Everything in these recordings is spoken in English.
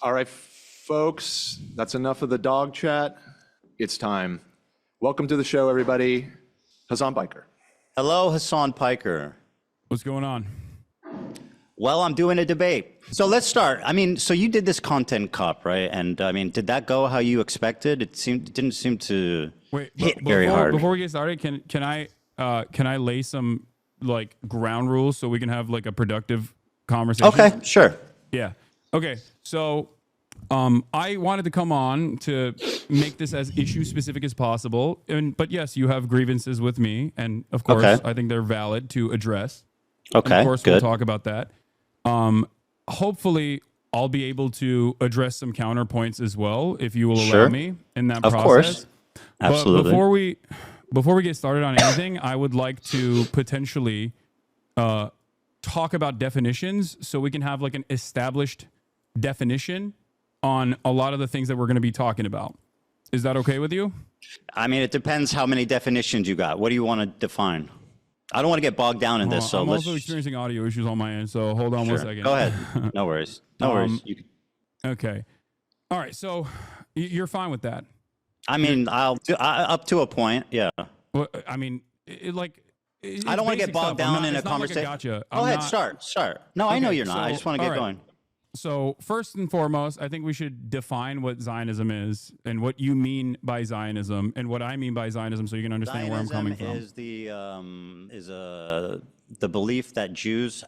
All right, folks, that's enough of the dog chat. It's time. Welcome to the show, everybody. Hasan Biker. Hello, Hasan Piker. What's going on? Well, I'm doing a debate. So let's start. I mean, so you did this content cop, right? And I mean, did that go how you expected? It didn't seem to hit very hard. Before we get started, can I lay some like ground rules so we can have like a productive conversation? Okay, sure. Yeah. Okay. So I wanted to come on to make this as issue specific as possible. But yes, you have grievances with me, and of course, I think they're valid to address. Okay. And of course, good. we'll talk about that. Hopefully, I'll be able to address some counterpoints as well, if you will allow me in that process. Of course. Absolutely. But before we get started on anything, I would like to potentially talk about definitions, so we can have like an established definition on a lot of the things that we're going to be talking about. Is that okay with you? I mean, it depends how many definitions you got. What do you want to define? I don't want to get bogged down in this. So I'm also experiencing audio issues on my end, so hold on 1 second. Go ahead. No worries. No worries. Okay. All right. So you're fine with that? I mean, up to a point. Yeah. Well, I mean, I don't want to get bogged down in a conversation. Like a gotcha. Go ahead. Start. No, okay, I know you're not. I just want to get going. So first and foremost, I think we should define what Zionism is and what you mean by Zionism and what I mean by Zionism, so you can understand where I'm coming from. Zionism is the belief that Jews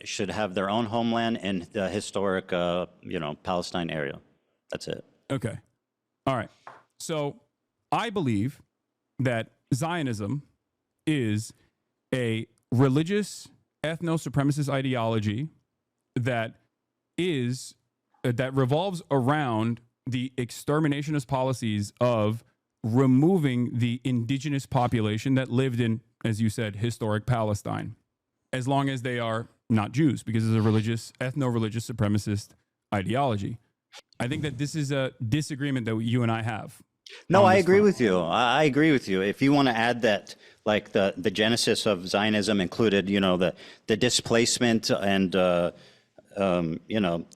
should have their own homeland in the historic, Palestine area. That's it. Okay. All right. So I believe that Zionism is a religious ethno-supremacist ideology that revolves around the exterminationist policies of removing the indigenous population that lived in, as you said, historic Palestine, as long as they are not Jews, because it's a religious, ethno-religious supremacist ideology. I think that this is a disagreement that you and I have. No, I agree with you. I agree with you. If you want to add that, like the genesis of Zionism included, the displacement and the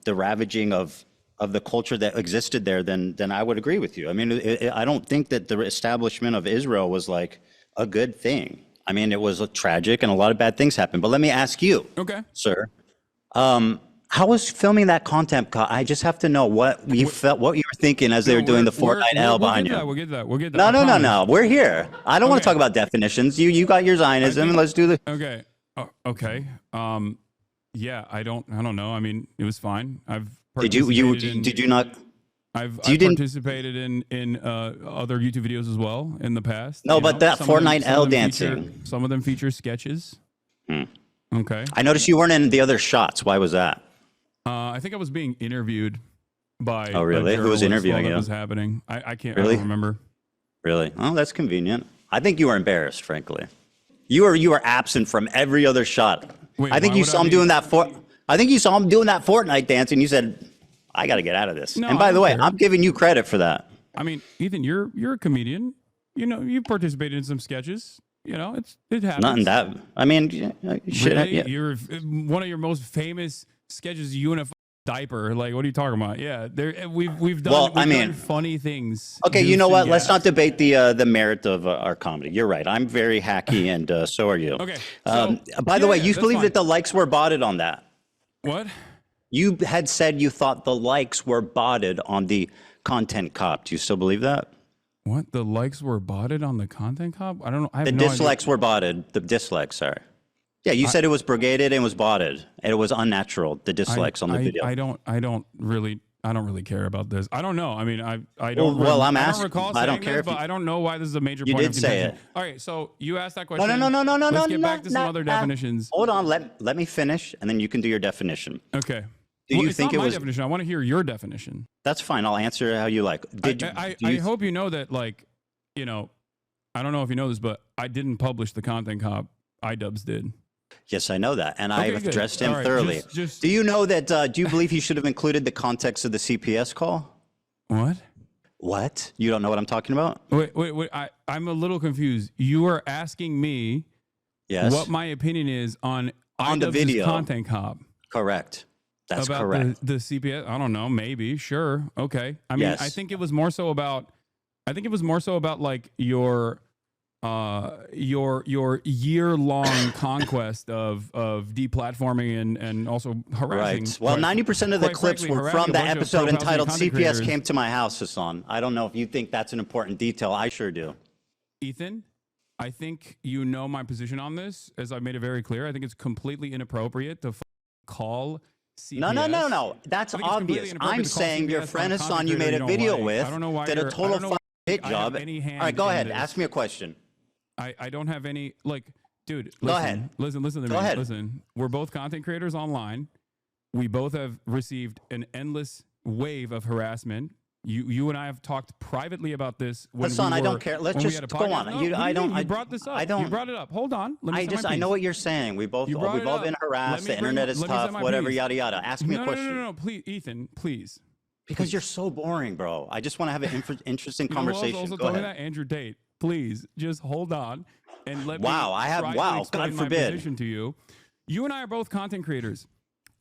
ravaging of the culture that existed there, then I would agree with you. I mean, I don't think that the establishment of Israel was like a good thing. I mean, it was tragic and a lot of bad things happened. But let me ask you, sir, how was filming that content? I just have to know what you were thinking as they were doing the Fortnite L behind you. We'll get that. No. We're here. I don't want to talk about definitions. You got your Zionism, and let's do the. Okay. Okay. Yeah, I don't know. I mean, it was fine. Did you not? I've participated in other YouTube videos as well in the past. No, but that Fortnite L dancing. Some of them feature sketches. Okay. I noticed you weren't in the other shots. Why was that? I think I was being interviewed by. Oh, really? Who was interviewing you? What was happening? I can't really remember. Really? Oh, that's convenient. I think you were embarrassed, frankly. You were absent from every other shot. Wait, I think you saw him doing that Fortnite dance, and you said, "I got to get out of this." No, and by the way, care. I'm giving you credit for that. I mean, Ethan, you're a comedian. You participated in some sketches. It happens. Not in that. I mean, really? You're one of your most famous sketches. You in a diaper. Like, what are you talking about? Yeah, we've done funny things. Okay, you know what? Let's not debate the merit of our comedy. You're right. I'm very hacky, and so are you. Okay. By the way, you believe that the likes were botted on that? What? You had said you thought the likes were botted on the content cop. Do you still believe that? What? The likes were botted on the content cop? I don't know. The dislikes were botted. The dislikes, sorry. Yeah, you said it was brigaded and was botted, and it was unnatural. The dislikes on the video. I don't really care about this. I don't know. I mean, I don't. Well, I'm I asking. don't recall I don't care. But I don't know why this is a major You point did of say contention. it. All right, so you asked that question. No. Let's get back to some other definitions. Hold on. Let me finish, and then you can do your definition. Okay. Do you think it was my definition? I want to hear your definition. That's fine. I'll answer how you like. I hope you know that, like, I don't know if you know this, but I didn't publish the content cop. iDubbbz did. Yes, I know that, and Okay, I've good. addressed him All right, thoroughly. Do you know that? Do you believe he should have included the context of the CPS call? What? What? You don't know what I'm talking about? Wait. I'm a little confused. You are asking me Yes. what my opinion is on On the iDubbbz's video. content cop. Correct. That's about correct. the CPS. I don't know. Maybe. Sure. Okay. I mean, Yes. I think it was more so about. I think it was more so about like your year-long conquest of deplatforming and also harassing. Right. Well, 90% of the quite clips frankly, were harassing from a the bunch of episode pro-Palestinian entitled content CPS creators. Came to My House, Hasan. I don't know if you think that's an important detail. I sure do. Ethan, I think you know my position on this, as I've made it very clear. I think it's completely inappropriate to call CPS. No. That's I think it's completely obvious. inappropriate I'm to call saying your CPS friend on a Hasan, you content made creator a you video don't like. with, I don't know why did a you're- I total don't know why hit I have job. any All right, hand go in ahead. this. Ask me a question. I don't have any, like, dude, listen, Go ahead. listen to Go me. ahead. Listen, we're both content creators online. We both have received an endless wave of harassment. You and I have talked privately about this. When Hasan, we I don't were- care. Let's when we just had a go podcast. on. No, You- what do you I don't- mean? You I- brought this up. I don't- You brought it up. Hold on. Let me say my I know piece. what you're saying. We've You brought all it been up. harassed. Let me The bring- internet is let me say tough, my whatever, piece. yada, yada. Ask me a question. No. Please, Ethan, please. Because you're so boring, bro. I just want to have an interesting You know who else conversation. also Go told me ahead. that? Andrew Tate. Please, just hold on and let Wow, me I have- try to wow, explain God my forbid. position to you. You and I are both content creators.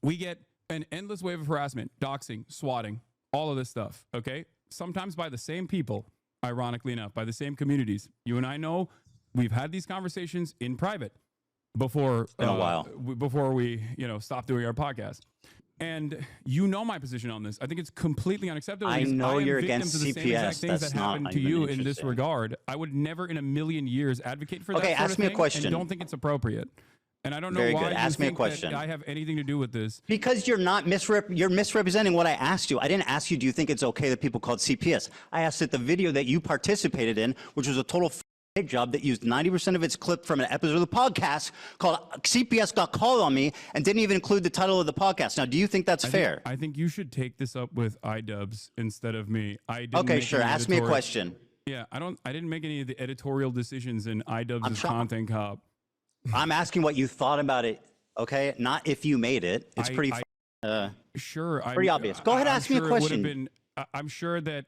We get an endless wave of harassment, doxing, swatting, all of this stuff, okay? Sometimes by the same people, ironically enough, by the same communities. You and I know we've had these conversations in private before been a while. before we, stop doing our podcast. And you know my position on this. I think it's completely unacceptable. I because know am you're victim against to the same CPS. exact things That's that not happen to even you in this interesting. regard. I would never in a million years advocate for that Okay, sort ask of me a thing question. and don't think it's appropriate. And I don't know Very why good. you Ask me a think question. that I have anything to do with this. Because you're not you're misrepresenting what I asked you. I didn't ask you, do you think it's okay that people called CPS? I asked that the video that you participated in, which was a total hit job that used 90% of its clip from an episode of the podcast called CPS Got Called on Me and didn't even include the title of the podcast. Now, do you think that's fair? I think you should take this up with iDubbbz instead of me. I didn't Okay, make sure. any Ask me a editorial- question. Yeah, I didn't make any of the editorial decisions in iDubbbz's trying- content cop. I'm asking what you thought about it, okay? Not if you made it. It's pretty Sure, pretty obvious. Go ahead, ask me a question. I'm sure that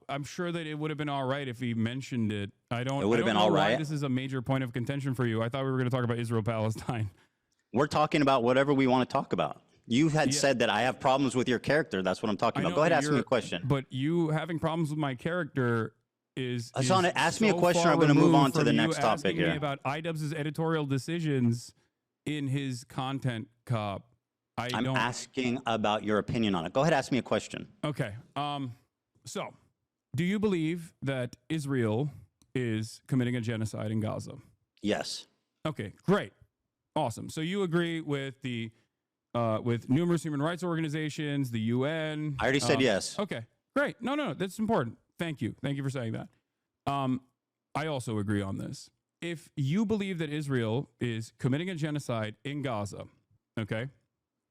I'm sure that it would have been all right if he mentioned it. I don't. It would have been know all why right? This is a major point of contention for you. I thought we were going to talk about Israel Palestine. We're talking about whatever we want to talk about. You had said that I have problems with your character. That's what I'm talking I about. know Go ahead, that ask me a you're- question. But you having problems with my character is. Hasan, is ask me a so question, far I'm gonna move removed on to from the you next topic asking me here. about iDubbbz's editorial decisions in his content cop. I'm asking about your opinion on it. Go ahead, ask me a question. Okay. So, do you believe that Israel is committing a genocide in Gaza? Yes. Okay, great, awesome. So you agree with the with numerous human rights organizations, the UN? I already said yes. Okay, great. No, that's important. Thank you for saying that. I also agree on this. If you believe that Israel is committing a genocide in Gaza, okay,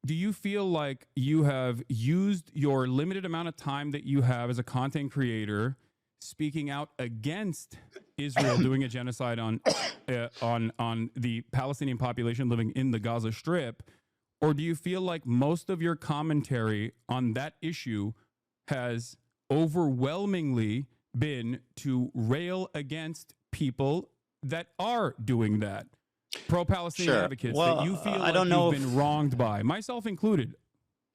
do you feel like you have used your limited amount of time that you have as a content creator speaking out against Israel doing a genocide on the Palestinian population living in the Gaza Strip, or do you feel like most of your commentary on that issue has overwhelmingly been to rail against people that are doing that? Pro-Palestinian Sure. advocates Well, that you feel I like don't know you've been wronged by, myself included.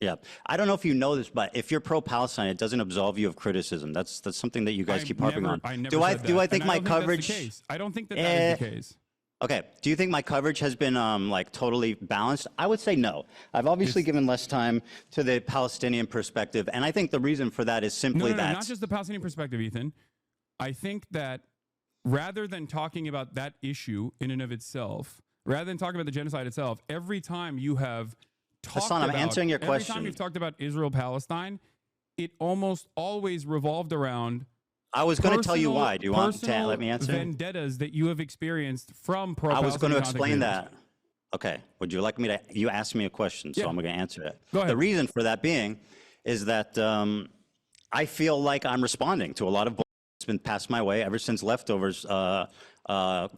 Yeah. I don't know if you know this, but if you're pro-Palestine, it doesn't absolve you of criticism. That's something that you guys keep harping on. I never do I said do that, I think and my don't that's the coverage? case. I don't think that is the case. Okay. Do you think my coverage has been like totally balanced? I would say no. I've obviously given less time to the Palestinian perspective, and I think the reason for that is simply No, that. not just the Palestinian perspective, Ethan. I think that rather than talking about that issue in and of itself, rather than talking about the genocide itself, every time you have talked Hasan, I'm about, answering your every question. time you've talked about Israel-Palestine, it almost always revolved around I was going to tell you why. Do you want to personal let me answer? vendettas that you have experienced from pro. I was going to explain content that. Okay. Would you like me to? You asked me a question, so Yeah. I'm going to answer it. Go ahead. The reason for that being is that I feel like I'm responding to a lot of bull that's been passed my way ever since leftovers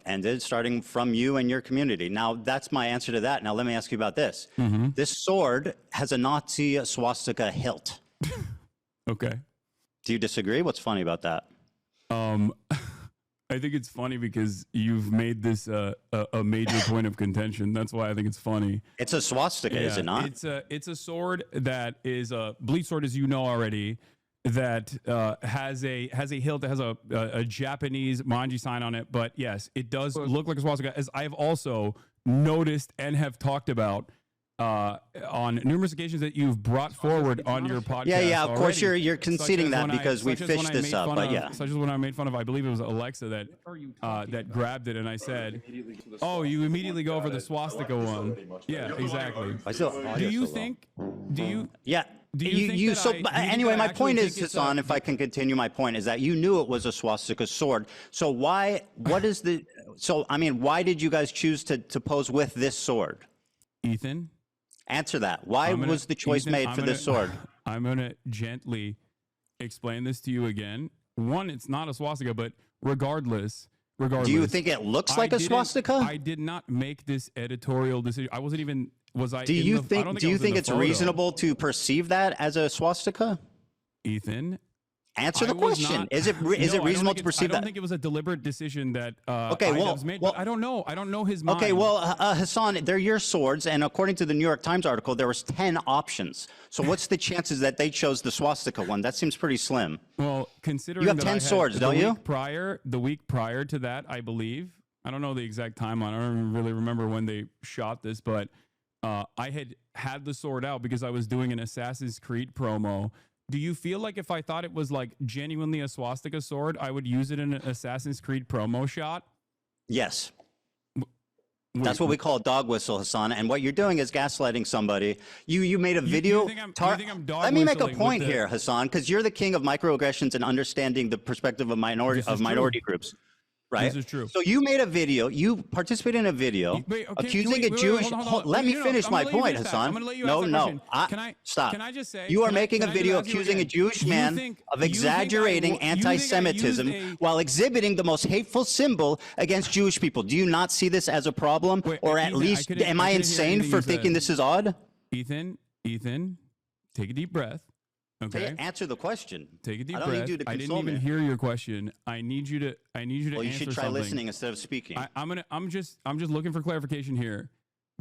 ended, starting from you and your community. Now, that's my answer to that. Now, let me ask you about this. Mm-hmm. This sword has a Nazi swastika hilt. creators. Okay. Do you disagree? What's funny about that? I think it's funny because you've made this a major point of contention. That's why I think it's funny. It's a swastika, is it not? It's a sword that is a bleach sword, as you know already, that has a hilt that has a Japanese manji sign on it. But yes, it does look like a swastika, as I've also noticed and have talked about on numerous occasions that you've brought forward on your podcast. Yeah, of course already. you're conceding that because we fished this up, but yeah. Such as when I made fun of, I believe it was Alexa that grabbed it, and I said, "Oh, you immediately go for the swastika one." Yeah, exactly. Do you think? Do you? Yeah. Do you think anyway, my point is, it's Hasan, if I can continue, my point is that you knew it was a swastika sword. So why did you guys choose to pose with this sword? Ethan? Answer that. Why was the choice made for this sword? I'm going to gently explain this to you again. One, it's not a swastika, but regardless. Do you think it looks like a swastika? I did not make this editorial decision. I wasn't even, was I? Do you think it's reasonable to perceive that as a swastika? Ethan, answer the question. Is it reasonable to perceive that? I don't think it was a deliberate decision that was made. But I don't know. I don't know his mind. Okay, well, Hasan, they're your swords, and according to the New York Times article, there was 10 options. So what's the chances that they chose the swastika one? That seems pretty slim. Well, considering you have that 10 swords, don't you? The week prior to that, I believe. I don't know the exact timeline. I don't really remember when they shot this, but I had the sword out because I was doing an Assassin's Creed promo. Do you feel like if I thought it was like genuinely a swastika sword, I would use it in an Assassin's Creed promo shot? Yes. That's what we call a dog whistle, Hasan. And what you're doing is gaslighting somebody. You made a video. You think I'm dog Let me make a whistling point here, Hasan, because you're the king of microaggressions and understanding the perspective of minority groups. Right. This is true. So you made a video. You participated in a video accusing a Jewish. Let me finish my point, Hasan. No. Stop. Can I just say you are making a video accusing a Jewish man of exaggerating anti-Semitism while exhibiting the most hateful symbol against Jewish people. Do you not see this as a problem, or at least am I insane for thinking this is odd? Ethan, take a deep breath. Okay. Answer the question. Take a deep breath. I didn't even hear your question. I need you to Well, you should try something. listening instead of speaking. I'm just looking for clarification here.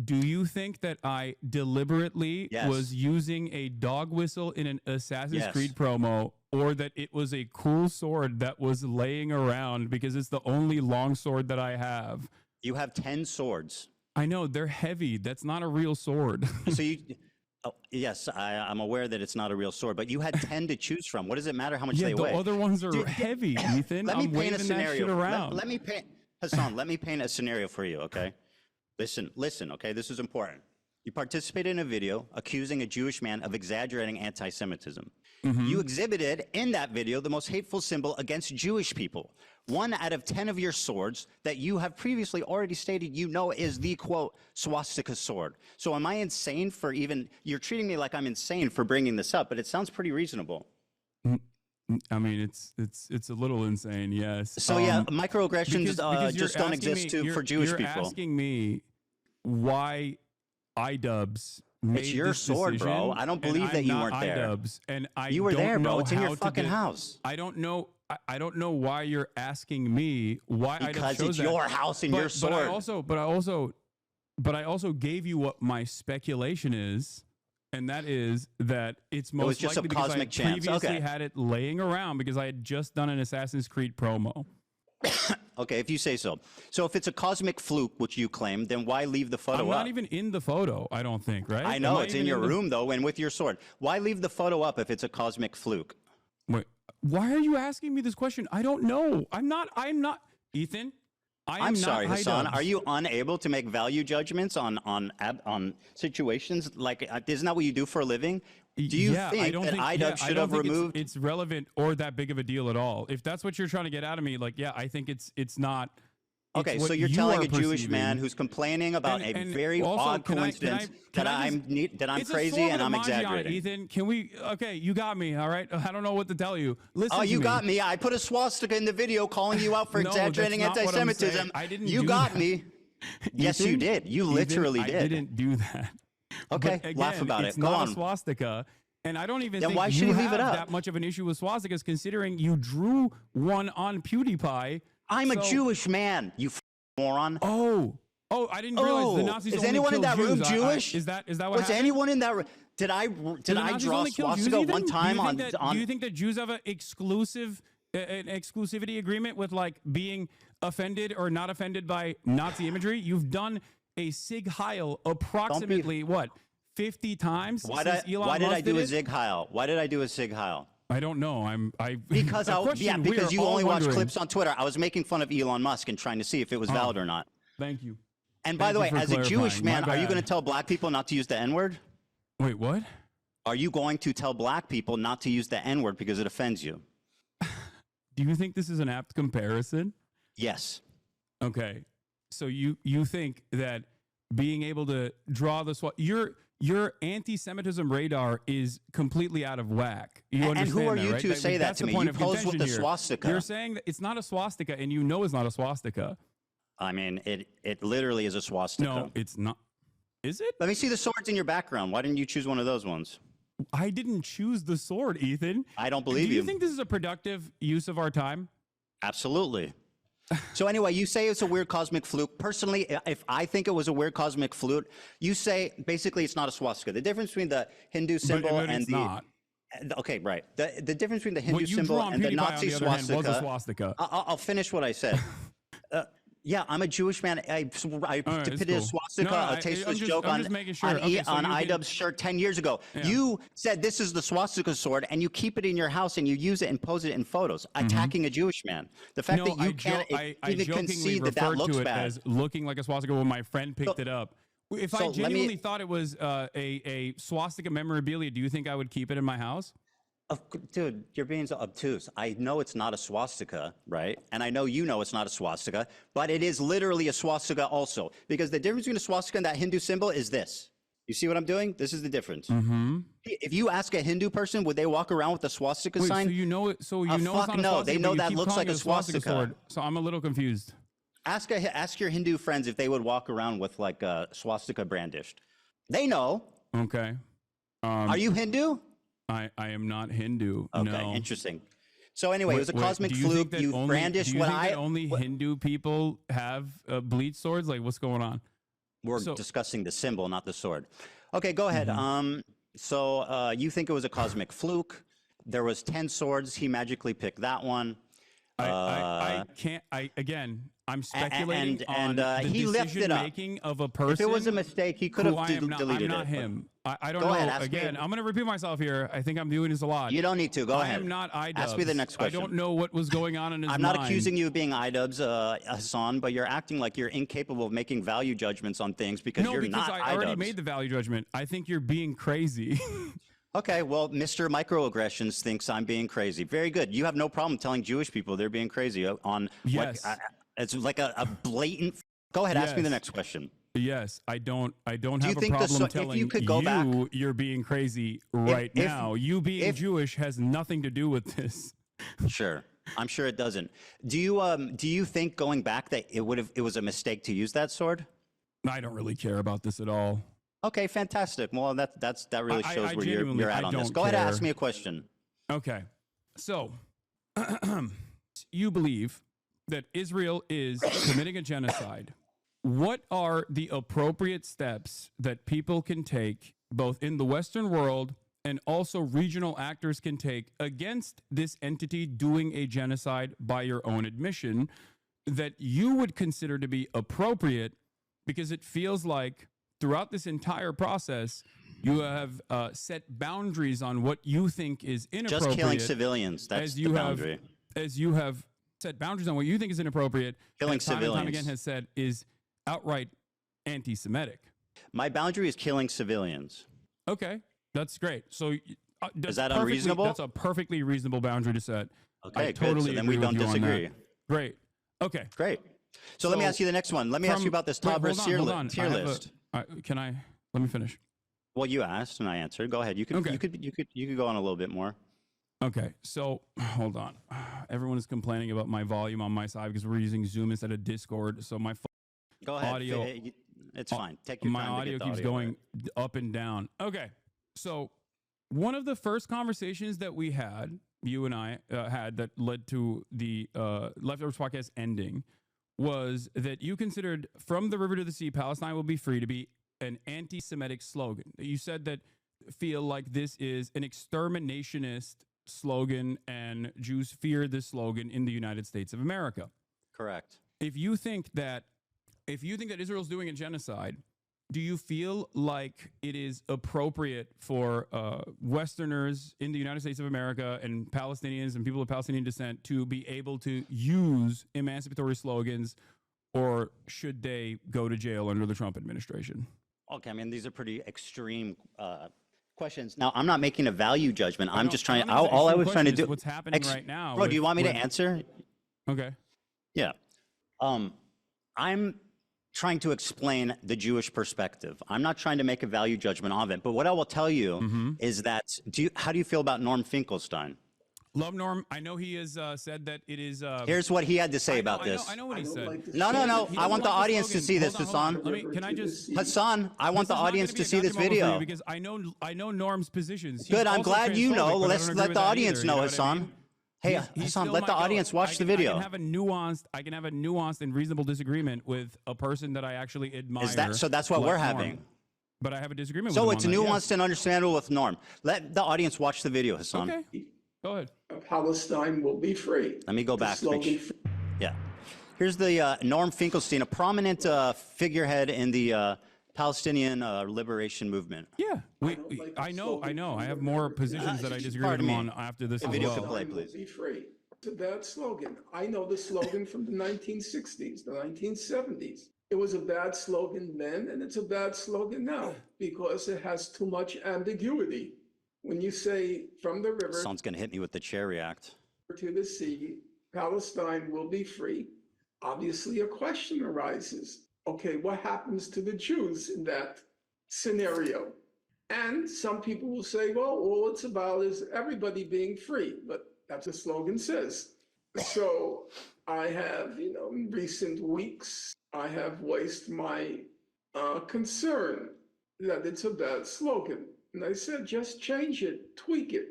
Do you think that I deliberately was using a dog whistle in an Assassin's Creed promo, or that it was a cool sword that was laying around because it's the only long sword that I have? You have 10 swords. I know, they're heavy. That's not a real sword. So you yes, I'm aware that it's not a real sword, but you had 10 to choose from. What does it matter how much they weigh? The other ones are heavy, Ethan. Let me paint a scenario. Let me paint, Hasan, let me paint a scenario for you, okay? Listen, okay? This is important. You participated in a video accusing a Jewish man of exaggerating anti-Semitism. You exhibited in that video the most hateful symbol against Jewish people. 1 out of 10 of your swords that you have previously already stated is the, quote, swastika sword. So am I insane for you're treating me like I'm insane for bringing this up, but it sounds pretty reasonable. I mean, it's a little insane, yes. So microaggressions just don't exist for Jewish people. You're asking me why iDubbbz made it's your this sword, decision, bro. I don't believe that you weren't there. iDubbbz, and you were there, bro. It's in your fucking house. I don't know. I don't know why you're asking me why iDubbbz chose that. Because it's your house and your sword. But I also gave you what my speculation is, and that is that it's most just likely a because I cosmic chance. previously had it laying around because I had just done an Assassin's Creed promo. Okay, if you say so. So if it's a cosmic fluke, which you claim, then why leave the photo up? I'm not even in the photo, I don't think, right? I know, it's in your room, though, and with your sword. Why leave the photo up if it's a cosmic fluke? Wait, why are you asking me this question? I don't know. I'm not, Ethan, I'm sorry, Hasan. Are you unable to make value judgments on situations? Like, isn't that what you do for a living? Do you think that iDubbbz should have removed? It's relevant or that big of a deal at all. If that's what you're trying to get out of me, I think it's not. Okay, so you're telling a Jewish man who's complaining about a very odd coincidence that I'm crazy and I'm exaggerating. Ethan, can we? Okay, you got me. All right, I don't know what to tell you. Listen. Oh, you got me. I put a swastika in the video calling you out for exaggerating anti-Semitism. You got me. Yes, you did. You literally did. I didn't do that. Okay, again, laugh about it. It's Go not on. a swastika. And I don't even then think why should you you have leave it up? that much of an issue with swastikas, considering you drew one on PewDiePie I'm a So- Jewish man, you moron. Oh, I didn't realize the Oh, Nazis is only anyone in killed that room Jews. Jewish? Is that what Was happened? anyone in that room? Did I Do the Nazis draw only kill Jews, swastika Ethan? one time Do you think that Jews have an exclusivity agreement with like being offended or not offended by Nazi imagery? You've done a Sig Heil approximately what 50 times. Why since did Elon Musk I do a it? Sig Heil? Why did I do a Sig Heil? I don't know. Because because you only watch wondering. clips on Twitter. I was making fun of Elon Musk and trying to see if it was valid or not. Thank you. And by Thank the you way, for as a Jewish clarifying. man, My are you bad. going to tell black people not to use the N-word? Wait, what? Are you going to tell black people not to use the N-word because it offends you? Do you think this is an apt comparison? Yes. Okay. So you think that being able to draw the your anti-Semitism radar is completely out of whack. You And understand who are that, you right? to say that that's to the me? point You of pose with contention the here. swastika. You're saying that it's not a swastika, and you know it's not a swastika. I mean, it literally is a swastika. No, it's not. Is it? Let me see the swords in your background. Why didn't you choose one of those ones? I didn't choose the sword, Ethan. I don't believe Do you you. think this is a productive use of our time? Absolutely. So anyway, you say it's a weird cosmic fluke. Personally, if I think it was a weird cosmic fluke, you say basically it's not a swastika. The difference between the Hindu symbol but and it's the not. Okay, right. The difference between the Hindu What you symbol drew on and the PewDiePie, on Nazi the other hand, swastika. was a swastika. I'll finish what I said. Yeah, I'm a Jewish man. I depicted cool. a swastika, No, a tasteless I'm joke just making sure. Okay, so on you can- iDubbbz's shirt 10 years ago. Yeah. You said this is the swastika sword, and you keep it in your house and you use it and pose it in photos, attacking a Jewish man. The fact that you can't I even jokingly concede that referred looks to it bad. as looking like a swastika when my friend picked it up. If so I let me- genuinely thought it was a swastika memorabilia, do you think I would keep it in my house? Dude, you're being so obtuse. I know it's not a swastika, right? And I know you know it's not a swastika, but it is literally a swastika also. Because the difference between a swastika and that Hindu symbol is this. You see what I'm doing? This is the difference. Mm-hmm. If you ask a Hindu person, would they walk around with the swastika Wait, sign? so you know it? So you know it's fuck not a no. swastika, They know but you that keep looks calling like it a swastika. sword. So I'm a little confused. Ask your Hindu friends if they would walk around with like a swastika brandished. They know. Okay. Are you Hindu? I am not Hindu. Okay, no. interesting. So anyway, it was a Wait, cosmic do you think fluke. that You only- brandished do you what think I. that only Hindu people have bleach swords? Like, what's going on? We're So- discussing the symbol, not the sword. Okay, go ahead. So you think it was a cosmic fluke? There was 10 swords. He magically picked that one. I can't. I'm speculating on the he lifted decision up. making of a person. If it was a mistake, he could who have I am not, deleted I'm not it. but- him. I don't Go know. ahead, ask Again, me. I'm going to repeat myself here. I think I'm doing this a lot. You don't need to. Go I ahead. am not iDubbbz. Ask me the next question. I don't know what was going on in his I'm mind. not accusing you of being iDubbbz, Hasan, but you're acting like you're incapable of making value judgments on things because No, you're because not I already iDubbbz. made the value judgment. I think you're being crazy. Okay, well, Mr. Microaggressions thinks I'm being crazy. Very good. You have no problem telling Jewish people they're being crazy on Yes. it's like a blatant. Go ahead, ask me the Yes. next question. Yes, I don't you have a think problem if telling you could go back- you're being crazy right if- now. You being if- Jewish has nothing to do with this. Sure. I'm sure it doesn't. Do you think going back that it was a mistake to use that sword? I don't really care about this at all. Okay, fantastic. Well, that really I shows where genuinely- you're at I on this. don't Go ahead and care. ask me a question. Okay. So, you believe that Israel is committing a genocide. What are the appropriate steps that people can take, both in the Western world and also regional actors can take against this entity doing a genocide by your own admission, that you would consider to be appropriate? Because it feels like throughout this entire process, you have set boundaries on what you think is inappropriate. Just killing civilians. That's the boundary. As you have set boundaries on what you think is inappropriate, Killing and time and time civilians. again has said is outright anti-Semitic. My boundary is killing civilians. Okay, that's great. So that's Is that perfectly- unreasonable? That's a perfectly reasonable boundary to set. Okay, I good. totally So then agree we don't with you on that. disagree. Great. Okay. Great. So let me So ask you the next one. Let me ask you about this Tabra tier hold on. tier list. Let me finish. Well, you asked and I answered. Go ahead. You could Okay. you could go on a little bit more. Okay, so hold on. Everyone is complaining about my volume on my side because we're using Zoom instead of Discord. So my Go ahead. Audio- It's fine. Take your my time. to audio get the keeps audio going right. up and down. Okay, so one of the first conversations that we had you and I had that led to the Leftovers podcast ending was that you considered "From the River to the Sea, Palestine will be free" to be an anti-Semitic slogan. You said that feel like this is an exterminationist slogan and Jews fear this slogan in the United States of America. Correct. If you think that Israel's doing a genocide, do you feel like it is appropriate for Westerners in the United States of America and Palestinians and people of Palestinian descent to be able to use emancipatory slogans, or should they go to jail under the Trump administration? Okay, I mean, these are pretty extreme questions. Now, I'm not making a value judgment. I'm just trying. All I was trying to do. What's happening right now? Bro, do you want me to answer? Okay. Yeah. I'm trying to explain the Jewish perspective. I'm not trying to make a value judgment of it. But what I will tell you is that, how do you feel about Norm Finkelstein? Love Norm. I know he has said that it is. Here's what he had to say about this. I know what he said. No. I want the audience to see this, Hasan. Can I just? Hassan, I want the audience to see this video. Because I know Norm's positions. Good. I'm glad you know. Let's let the audience know, Hasan. Hey, Hasan, let the audience watch the video. I can have a nuanced and reasonable disagreement with a person that I actually admire. So that's what we're having. But I have a disagreement with him. So it's nuanced and understandable with Norm. Let the audience watch the video, Hasan. Okay. Go ahead. Palestine will be free. Let me go back. Yeah. Here's the Norm Finkelstein, a prominent figurehead in the Palestinian liberation movement. Yeah. I know. I have more positions that I disagree with him on after this as video well. could play, please. Will be free. It's a bad slogan. I know the slogan from the 1960s, the 1970s. It was a bad slogan then, and it's a bad slogan now because it has too much ambiguity. When you say "from the river Someone's going to hit me with the chair react. to the sea, Palestine will be free," obviously a question arises. Okay, what happens to the Jews in that scenario? And some people will say, well, all it's about is everybody being free, but that's what the slogan says. So I have, in recent weeks, I have voiced my concern that it's a bad slogan. And I said, just change it, tweak it.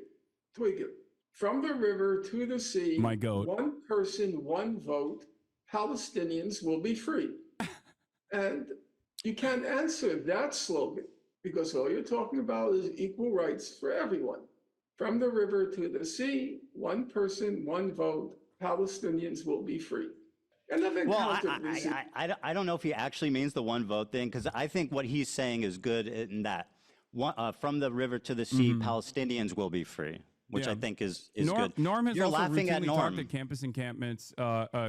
From the river to the sea, My goat. one person, one vote, Palestinians will be free. And you can't answer that slogan because all you're talking about is equal rights for everyone. From the river to the sea, one person, one vote, Palestinians will be free. And I've encountered this. I don't know if he actually means the one vote thing, because I think what he's saying is good in that. From the river to the sea, Palestinians will be free, which I think is good. Norm has You're also laughing at routinely Norm. talked at campus encampments,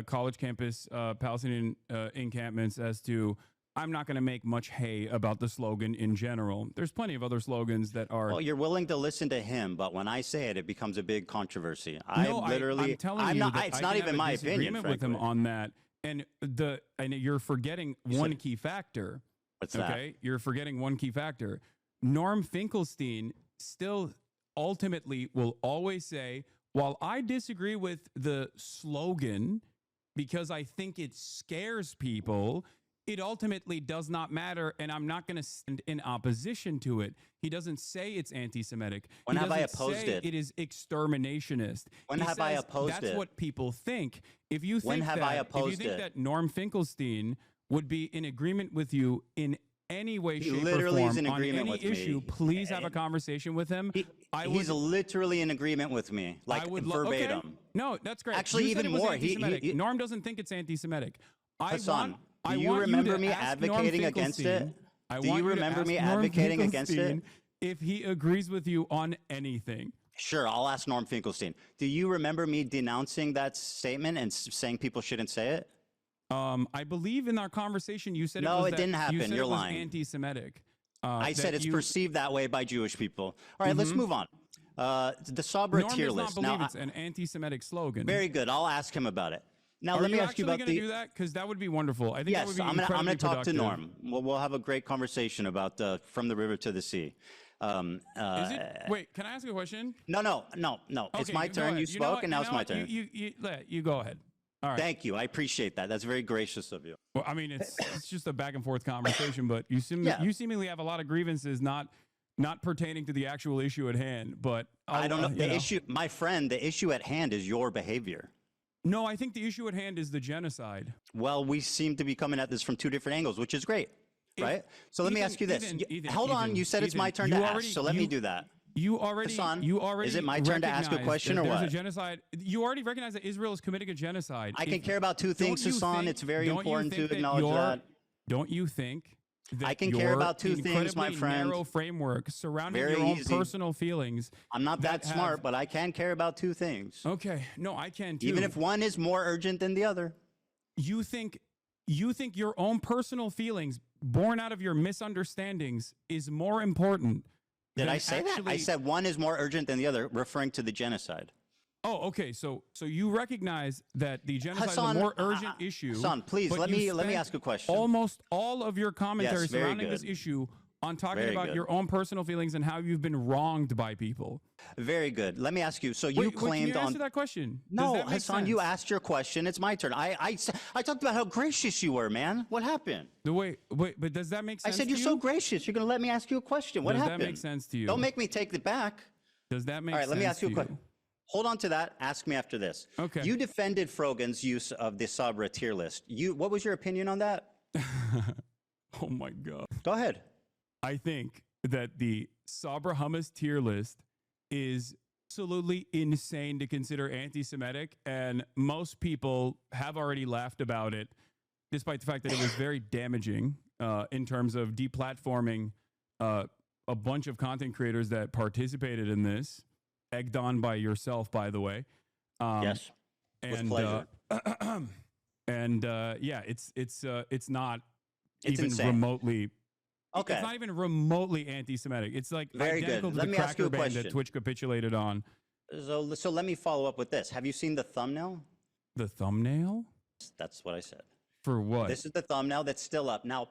college campus Palestinian encampments as to, I'm not going to make much hay about the slogan in general. There's plenty of other slogans that are. Well, you're willing to listen to him, but when I say it, it becomes a big controversy. I'm telling you that it's I not can even have a my opinion, disagreement with him frankly. on that. And you're forgetting one key factor. What's that? Okay, you're forgetting one key factor. Norm Finkelstein still ultimately will always say, while I disagree with the slogan because I think it scares people, it ultimately does not matter, and I'm not going to stand in opposition to it. He doesn't say it's anti-Semitic. When He have I doesn't opposed say it? It is exterminationist. When He have I says opposed that's it? what people think. If you think When have I if you opposed think it? that Norm Finkelstein would be in agreement with you in any way, shape, literally or is form in on agreement any with me. issue, please have a conversation with him. He's literally in agreement with me, like verbatim. Okay. No, that's great. Actually, You said even it was more. anti-Semitic. Norm doesn't think it's anti-Semitic. Hassan, I do you want remember to me ask Norm advocating against it? Finkelstein- Do you remember me Norm advocating against it? Finkelstein if he agrees with you on anything. Sure, I'll ask Norm Finkelstein. Do you remember me denouncing that statement and saying people shouldn't say it? I believe in our conversation you said No, it was it didn't happen. You said You're it was lying. anti-Semitic. I said it's you, perceived that way by Jewish people. All right, let's move on. The Sabra Norm tier does not list. believe Now, it's an anti-Semitic slogan. Very good. I'll ask him about it. Now, Are let me you ask you actually about going to do that? Because that would be wonderful. I think that would Yes, be I'm going to talk to productive. Norm. We'll have a great conversation about From the River to the Sea. Is it? Wait, can I ask a question? No. It's Okay, my go turn. ahead. You spoke, and now it's my turn. You go ahead. All right. Thank you. I appreciate that. That's very gracious of you. Well, I mean, it's just a back and forth conversation, but you Yeah. you seemingly have a lot of grievances, not not pertaining to the actual issue at hand, but I don't know. you The issue, my friend, the issue at hand is your behavior. No, I think the issue at hand is the genocide. Well, we seem to be coming at this from two different angles, which is great, right? So let me ask you this. Hold on. You said it's my turn to ask, so let me do that. Hasan, is it my turn to ask a question or what? There's a genocide. You already recognize that Israel is committing a genocide. I can care about two things, Hasan. It's very important to acknowledge that. Don't you think that I can care about two things, my friend. Narrow framework surrounding Very your own easy. personal feelings. I'm not that smart, but I can care about two things. Okay, no, I can too. Even if one is more urgent than the other. You think your own personal feelings born out of your misunderstandings is more important. Did I say that? I said one is more urgent than the other, referring to the genocide. Oh, okay. So you recognize that the genocide Hasan, is a more urgent issue. Hasan, please let me ask a question. Almost all of your commentary Yes, very surrounding this good. issue on talking Very about good. your own personal feelings and how you've been wronged by people. Very good. Let me ask you. So you Wait, claimed can you on. answer that question? Does No, that make Hasan, sense? you asked your question. It's my turn. I talked about how gracious you were, man. What happened? Wait, but does that make I sense? said you're to so you? gracious. You're going to let me ask you a question. What Does happened? that make sense to you? Don't make me take it back. Does that make All right, sense? let me ask you a to question. Hold on to that. Ask me after this. Okay. You defended Frogan's use of the Sabra tier list. What was your opinion on that? Oh my God. Go ahead. I think that the Sabra hummus tier list is absolutely insane to consider anti-Semitic, and most people have already laughed about it, despite the fact that it was very damaging in terms of deplatforming a bunch of content creators that participated in this, egged on by yourself, by the way. Yes. With pleasure. Yeah, it's not It's even insane. remotely. Okay. It's not even remotely anti-Semitic. It's like Very identical good. to Let the me ask you cracker a band that question. Twitch capitulated on. So let me follow up with this. Have you seen the thumbnail? The thumbnail? That's what I said. For what? This is the thumbnail that's still up. Now,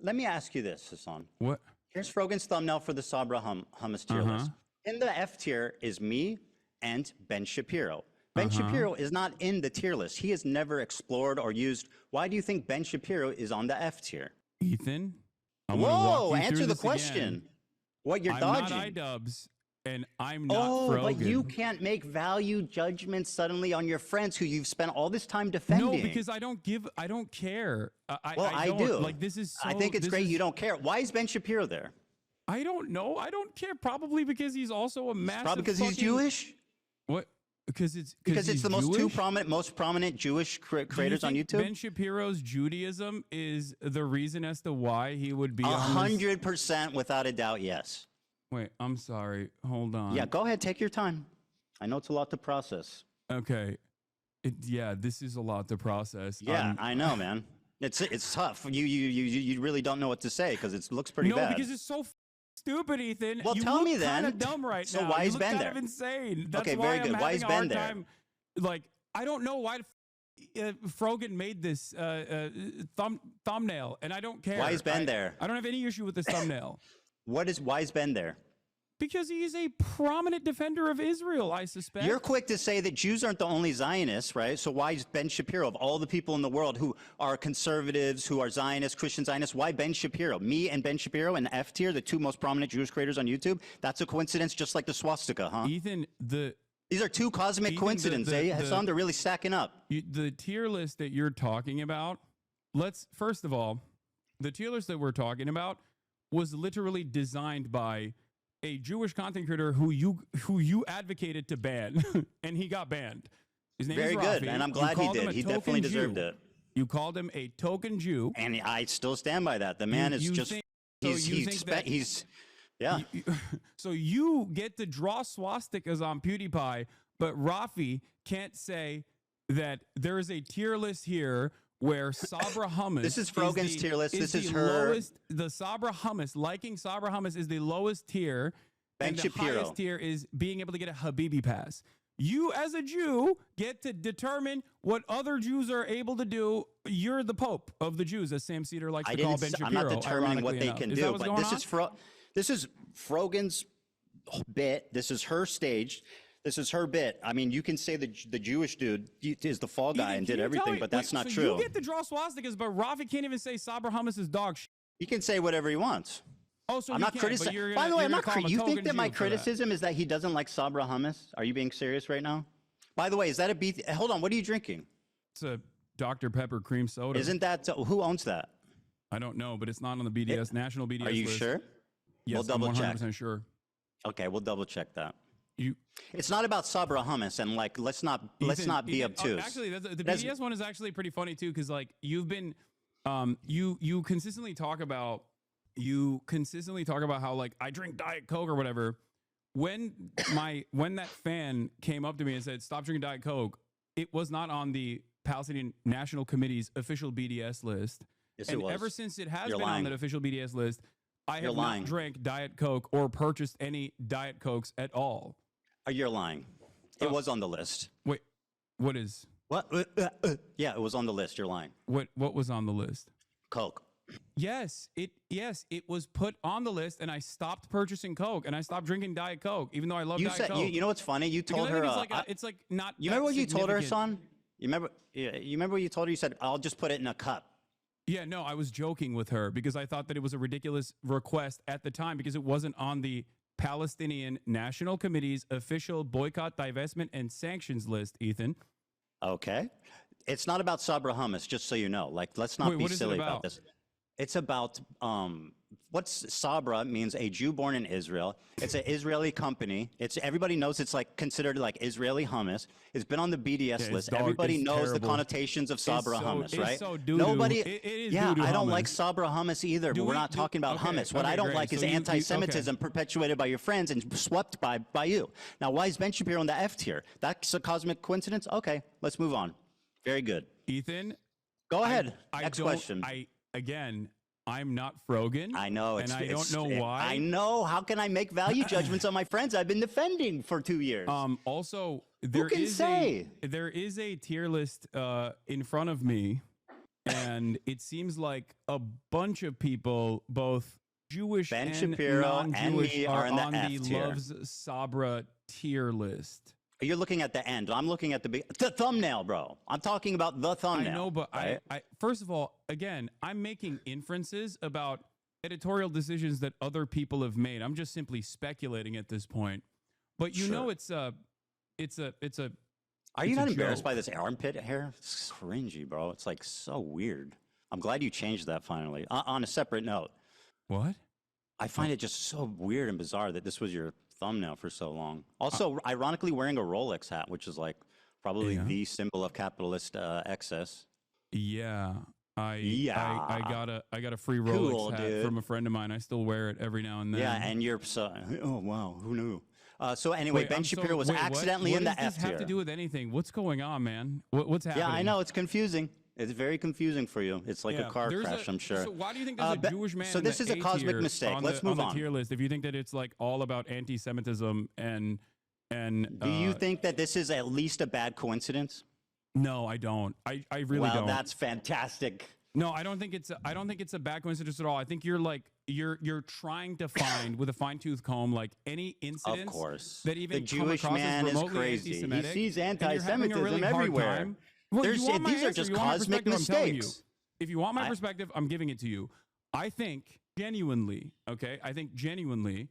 let me ask you this, Hasan. What? Here's Frogan's thumbnail for the Sabra hummus tier list. In the F tier is me and Ben Shapiro. Ben Shapiro is not in the tier list. He has never explored or used. Why do you think Ben Shapiro is on the F tier? Ethan? I'm gonna Whoa, walk you answer through the this question. again. What you're I'm dodging? not iDubbbz, and I'm not Oh, Frogan. but you can't make value judgments suddenly on your friends who you've spent all this time defending. No, because I don't care. I I don't. do. Like, this is so, I think it's this great is- you don't care. Why is Ben Shapiro there? I don't know. I don't care. Probably because he's also a massive Probably because he's fucking- Jewish? What? Because it's Because the Jewish? most prominent Jewish Do you creators on think YouTube? Ben Shapiro's Judaism is the reason as to why he would be on this? 100% without a doubt, yes. Wait, I'm sorry. Hold on. Yeah, go ahead, take your time. I know it's a lot to process. Okay. Yeah, this is a lot to process. Yeah, I know, man. It's tough. You really don't know what to say because it looks pretty no, bad. because it's so stupid, Ethan. Well, you tell look me then. Kind of dumb right So now. why you is look Ben kind there? of insane. That's Okay, why very I'm good. Why having is a Ben hard there? time. Like, I don't know why Frogan made this thumbnail, and I don't care. Why is Ben there? I don't have any issue with this thumbnail. Why is Ben there? Because he is a prominent defender of Israel, I suspect. You're quick to say that Jews aren't the only Zionists, right? So why is Ben Shapiro, of all the people in the world who are conservatives, who are Zionists, Christian Zionists, why Ben Shapiro? Me and Ben Shapiro and F tier, the two most prominent Jewish creators on YouTube? That's a coincidence, just like the swastika, huh? Ethan, These are two cosmic coincidences, eh? Hassan, they're really stacking up. the tier list that you're talking about, first of all, the tier list that we're talking about was literally designed by a Jewish content creator who you advocated to ban, and he got banned. His name Very is good, Rafi. and I'm You glad he called him did. a He token definitely deserved Jew. it. You called him a token Jew. And I still stand by that. The man is You just, think- so you think that- yeah. So you get to draw swastikas on PewDiePie, but Rafi can't say that there is a tier list here where Sabra hummus. This is Frogan's tier list. This is the her- lowest. The Sabra hummus, liking Sabra hummus, is the lowest tier. Ben and the Shapiro. highest tier is being able to get a Habibi pass. You, as a Jew, get to determine what other Jews are able to do. You're the Pope of the Jews, as Sam Cedar likes to call Ben Shapiro. I'm not determining what ironically they enough. can Is that do, what's but going this is Frogan's bit. This is her stage. This is her bit. I mean, you can say the Jewish dude is the fall guy Ethan, and can did you everything, tell me- but that's wait, not so true. You get to draw swastikas, but Rafi can't even say Sabra hummus is dog shit. He can say whatever he wants. Oh, so I'm he not can, but criticizing. you're By gonna- the way, you're I'm gonna not. call him a You think token that my Jew for that. criticism is that he doesn't like Sabra hummus? Are you being serious right now? By the way, is that a beef? Hold on. What are you drinking? It's a Dr. Pepper cream soda. Isn't that who owns that? I don't know, but it's not on the BDS national BDS Are you list. sure? Yes, We'll double I'm check. 100% sure. Okay, we'll double check that. You It's not about Sabra hummus, and like let's not be Ethan, obtuse. actually, the That's- BDS one is actually pretty funny too, because like you've been, you consistently talk about how like I drink Diet Coke or whatever. When that fan came up to me and said stop drinking Diet Coke, it was not on the Palestinian National Committee's official BDS list. Yes, and it was. ever since it has You're been on lying. that official BDS list, I You're have lying. not drank Diet Coke or purchased any Diet Cokes at all. You're lying. It was on the list. Wait, what is What? Yeah, it was on the list. You're lying. what was on the list? Coke. Yes, it was put on the list, and I stopped purchasing Coke, and I stopped drinking Diet Coke, even though I love You Diet said Coke. you know what's funny? You Because told I her. think it's like not. You that remember what you told her, significant. son? You remember? Yeah, you remember what you told her? You said, "I'll just put it in a cup." Yeah, no, I was joking with her because I thought that it was a ridiculous request at the time because it wasn't on the Palestinian National Committee's official boycott, divestment, and sanctions list. Ethan, Okay. It's not about Sabra hummus, just so you know. Like, let's not Wait, be what is it silly about? about this. It's about what's Sabra means a Jew born in Israel. It's an Israeli company. It's everybody knows it's like considered like Israeli hummus. It's been on the BDS it's list. dog- Everybody it's knows the terrible. connotations of Sabra so- hummus, it's right? so doo-doo. Nobody. It is yeah, doo-doo I don't hummus. like Sabra hummus either. Do But we're we- not do- talking about okay, hummus. What okay, I don't great. like is So you- anti-Semitism perpetuated by your friends and swept by you. Now, why is Ben Shapiro in the F tier? That's a cosmic coincidence. Okay, let's move on. Very good. Ethan, Go ahead. I Next don't- question. I'm not Frogan. I know. and I don't know why. I know. How can I make value judgments on my friends I've been defending for 2 years? Also, there can is say? there is a tier list in front of me, and it seems like a bunch of people, both Jewish Ben and Shapiro and non-Jewish, me are are in the on F the tier. Loves Sabra tier list. You're looking at the end. I'm looking at the thumbnail, bro. I'm talking about the thumbnail. I know, but right? I first of all, again, I'm making inferences about editorial decisions that other people have made. I'm just simply speculating at this point. But you know, it's a. Are you it's not a embarrassed joke. by this armpit hair? It's cringy, bro. It's like so weird. I'm glad you changed that finally. On a separate note, What? I find it just so weird and bizarre that this was your thumbnail for so long. Also, ironically, wearing a Rolex hat, which is like probably Yeah. the symbol of capitalist excess. Yeah. I Yeah. I got a free Rolex Cool, hat dude. from a friend of mine. I still wear it every now and then. Yeah, and you're so. Oh wow, who knew? So anyway, Ben Shapiro was accidentally in the F What does this have tier. to do with anything? What's going on, man? What's happening? Yeah, I know it's confusing. It's very confusing for you. It's like Yeah, a car there's crash, I'm sure. So why do you think there's a But- Jewish man? so in this the is a cosmic tier mistake. on Let's the, move on on. the tier list. If you think that it's like all about anti-Semitism and Do you think that this is at least a bad coincidence? no, I don't. I really well, don't. that's fantastic. No, I don't think it's a bad coincidence at all. I think you're trying to find with a fine-tooth comb like any incidents Of course. that even The Jewish come across man as is remotely crazy. He anti-Semitic, sees and you're having a anti-Semitism really hard everywhere. time. Well, There's- you want my these are answer, just you want my cosmic perspective, I'm telling you. mistakes. If you want my perspective, I'm giving it to you. I think genuinely, okay? I think genuinely,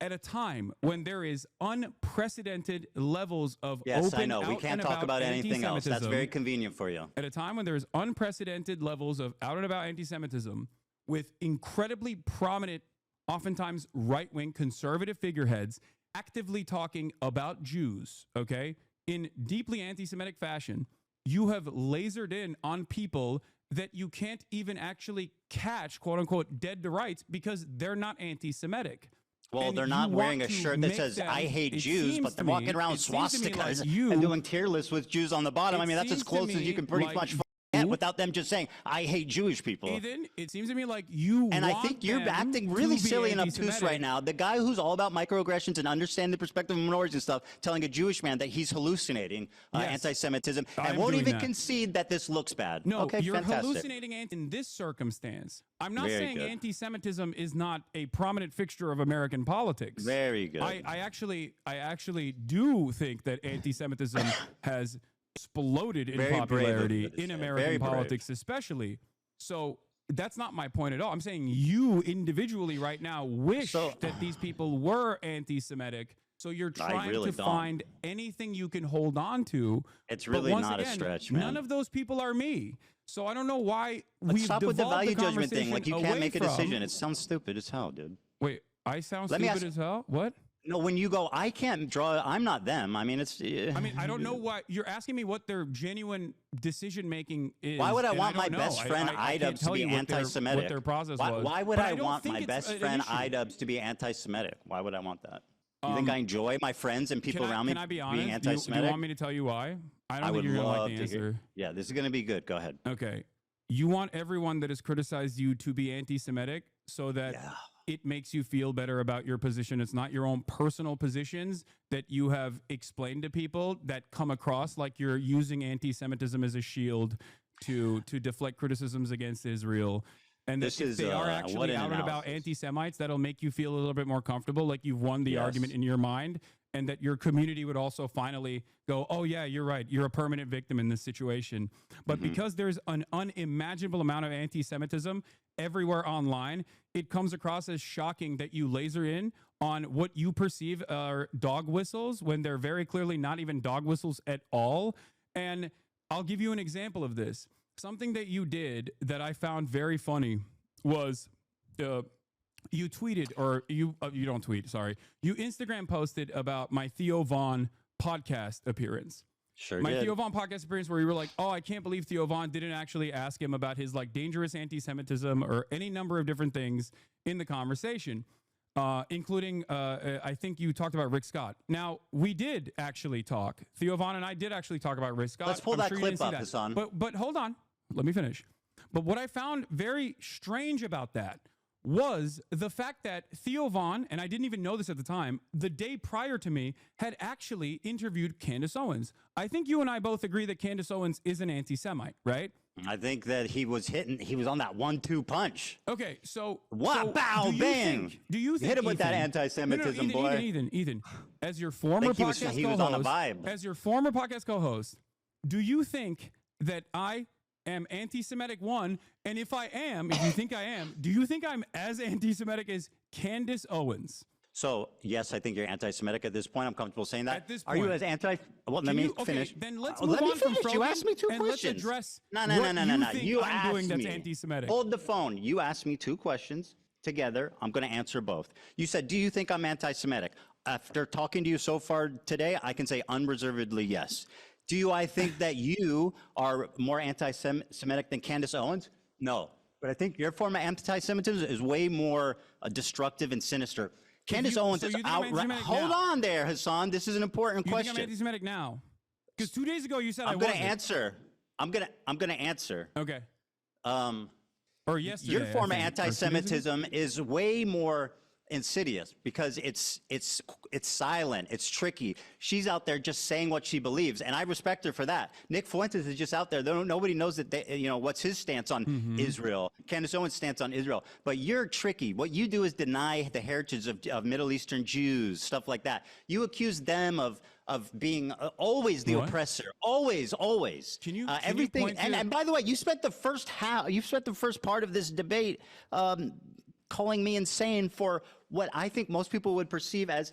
at a time when there is unprecedented levels of Yes, open I know. We out can't and talk about anything else. That's anti-Semitism, very convenient for you. at a time when there's unprecedented levels of out and about anti-Semitism with incredibly prominent, oftentimes right-wing conservative figureheads actively talking about Jews, okay, in deeply anti-Semitic fashion, you have lasered in on people that you can't even actually catch, quote unquote, dead to rights because they're not anti-Semitic. Well, And they're you not wearing want a to shirt that make says them- "I hate it Jews," seems but they're to me- walking around it seems to me swastikas like you- and doing tier lists with Jews on the bottom. I It mean, that's as seems to close as me you can pretty like much get without them just saying, "I hate Jewish people." Ethan, it seems to me like you And I want think you're them acting to really be silly and obtuse anti-Semitic. right now. The guy who's all about microaggressions and understanding the perspective of minorities and stuff, telling a Jewish man that he's hallucinating Yes. anti-Semitism I'm and won't doing even that. concede that this looks bad. No, okay, you're fantastic. hallucinating in this circumstance. I'm not Very saying good. anti-Semitism is not a prominent fixture of American politics. Very good. I actually do think that anti-Semitism has exploded in Very brave of popularity you to in say. American Very brave. politics, especially. So That's not my point at all. I'm saying you individually right now wish that these people were anti-Semitic. So you're trying really to don't. find anything you can hold on to. It's But really once not a again, stretch, man. None of those people are me. So I don't know why But we've stop with the devolved value judgment thing. conversation Like, you away can't make a from- decision. It sounds stupid as hell, dude. Wait, I sound Let me stupid ask- as hell? What? No, when you go, I can't draw. I'm not them. I mean, it's. I mean, I don't know why you're asking me what their genuine decision making is. Why would I and want my don't know. best friend I can't Idubs to tell be you what their- anti-Semitic? What their process was. Why would But I don't want think my it's best an friend issue. Idubs to be anti-Semitic? Why would I want that? You think I enjoy my friends and people around me Can I be honest? being Do you anti-Semitic? want me to tell you why? I don't I think would you're gonna love like the to answer. hear. Yeah, this is going to be good. Go ahead. Okay. You want everyone that has criticized you to be anti-Semitic so that it makes you feel better about your position. It's not your own personal positions that you have explained to people that come across like you're using anti-Semitism as a shield to deflect criticisms against Israel. And that This if is, they are what actually an out and about analysis. anti-Semites, that'll make you feel a little bit more comfortable, like you've won the Yes. argument in your mind, and that your community would also finally go, oh yeah, you're right. You're a permanent victim in this situation. But because there's an unimaginable amount of anti-Semitism everywhere online, it comes across as shocking that you laser in on what you perceive are dog whistles when they're very clearly not even dog whistles at all. And I'll give you an example of this. Something that you did that I found very funny was you tweeted, or you don't tweet, sorry. You Instagram posted about my Theo Vaughn podcast appearance. Sure My did. Theo Vaughn podcast appearance where you were like, oh, I can't believe Theo Vaughn didn't actually ask him about his like dangerous anti-Semitism or any number of different things in the conversation. Including, I think you talked about Rick Scott. Now, we did actually talk. Theo Vaughn and I did actually talk about Rick Scott. Let's pull I'm that sure you clip didn't see up, that. Hasan. But hold on. Let me finish. But what I found very strange about that was the fact that Theo Vaughn, and I didn't even know this at the time, the day prior to me, had actually interviewed Candace Owens. I think you and I both agree that Candace Owens is an anti-Semite, right? I think that he was on that 1-2 punch. Okay, so Wow, bow, do you bang. Do you think Hit him with that Ethan- anti-Semitism, Ethan, boy. Ethan, as your former think he was- podcast he was on a co-host, vibe. as your former podcast co-host, do you think that I am anti-Semitic? One, and if you think I am, do you think I'm as anti-Semitic as Candace Owens? So, yes, I think you're anti-Semitic at this point. I'm comfortable saying that. At this Are you point. as anti? Well, let Can me you- okay, finish. then let's Oh, move let me on from finish. You Frogan, asked me two and let's questions. address No. what you think You I'm asked doing that's me. anti-Semitic. Hold the phone. You asked me two questions together. I'm going to answer both. You said, do you think I'm anti-Semitic? After talking to you so far today, I can say unreservedly yes. I think that you are more anti-Semitic than Candace Owens? No. But I think your form of anti-Semitism is way more destructive and sinister. Candace Owens so is you think I'm outright. anti-Semitic Hold now? on there, Hasan. This is an important You think I'm question. anti-Semitic now? Because 2 days ago you said I'm I going wasn't. to answer. I'm going to answer. Okay. Um, Or yesterday. your form of I think. Or 2 days ago? anti-Semitism is way more insidious because it's silent, it's tricky. She's out there just saying what she believes, and I respect her for that. Nick Fuentes is just out there. Nobody knows that what's his stance on Israel. Candace Owens' stance on Israel. But you're tricky. What you do is deny the heritage of Middle Eastern Jews, stuff like that. You accuse them of being always the What? oppressor, always. Can you everything? point to- And by the way, you spent the first part of this debate calling me insane for what I think most people would perceive as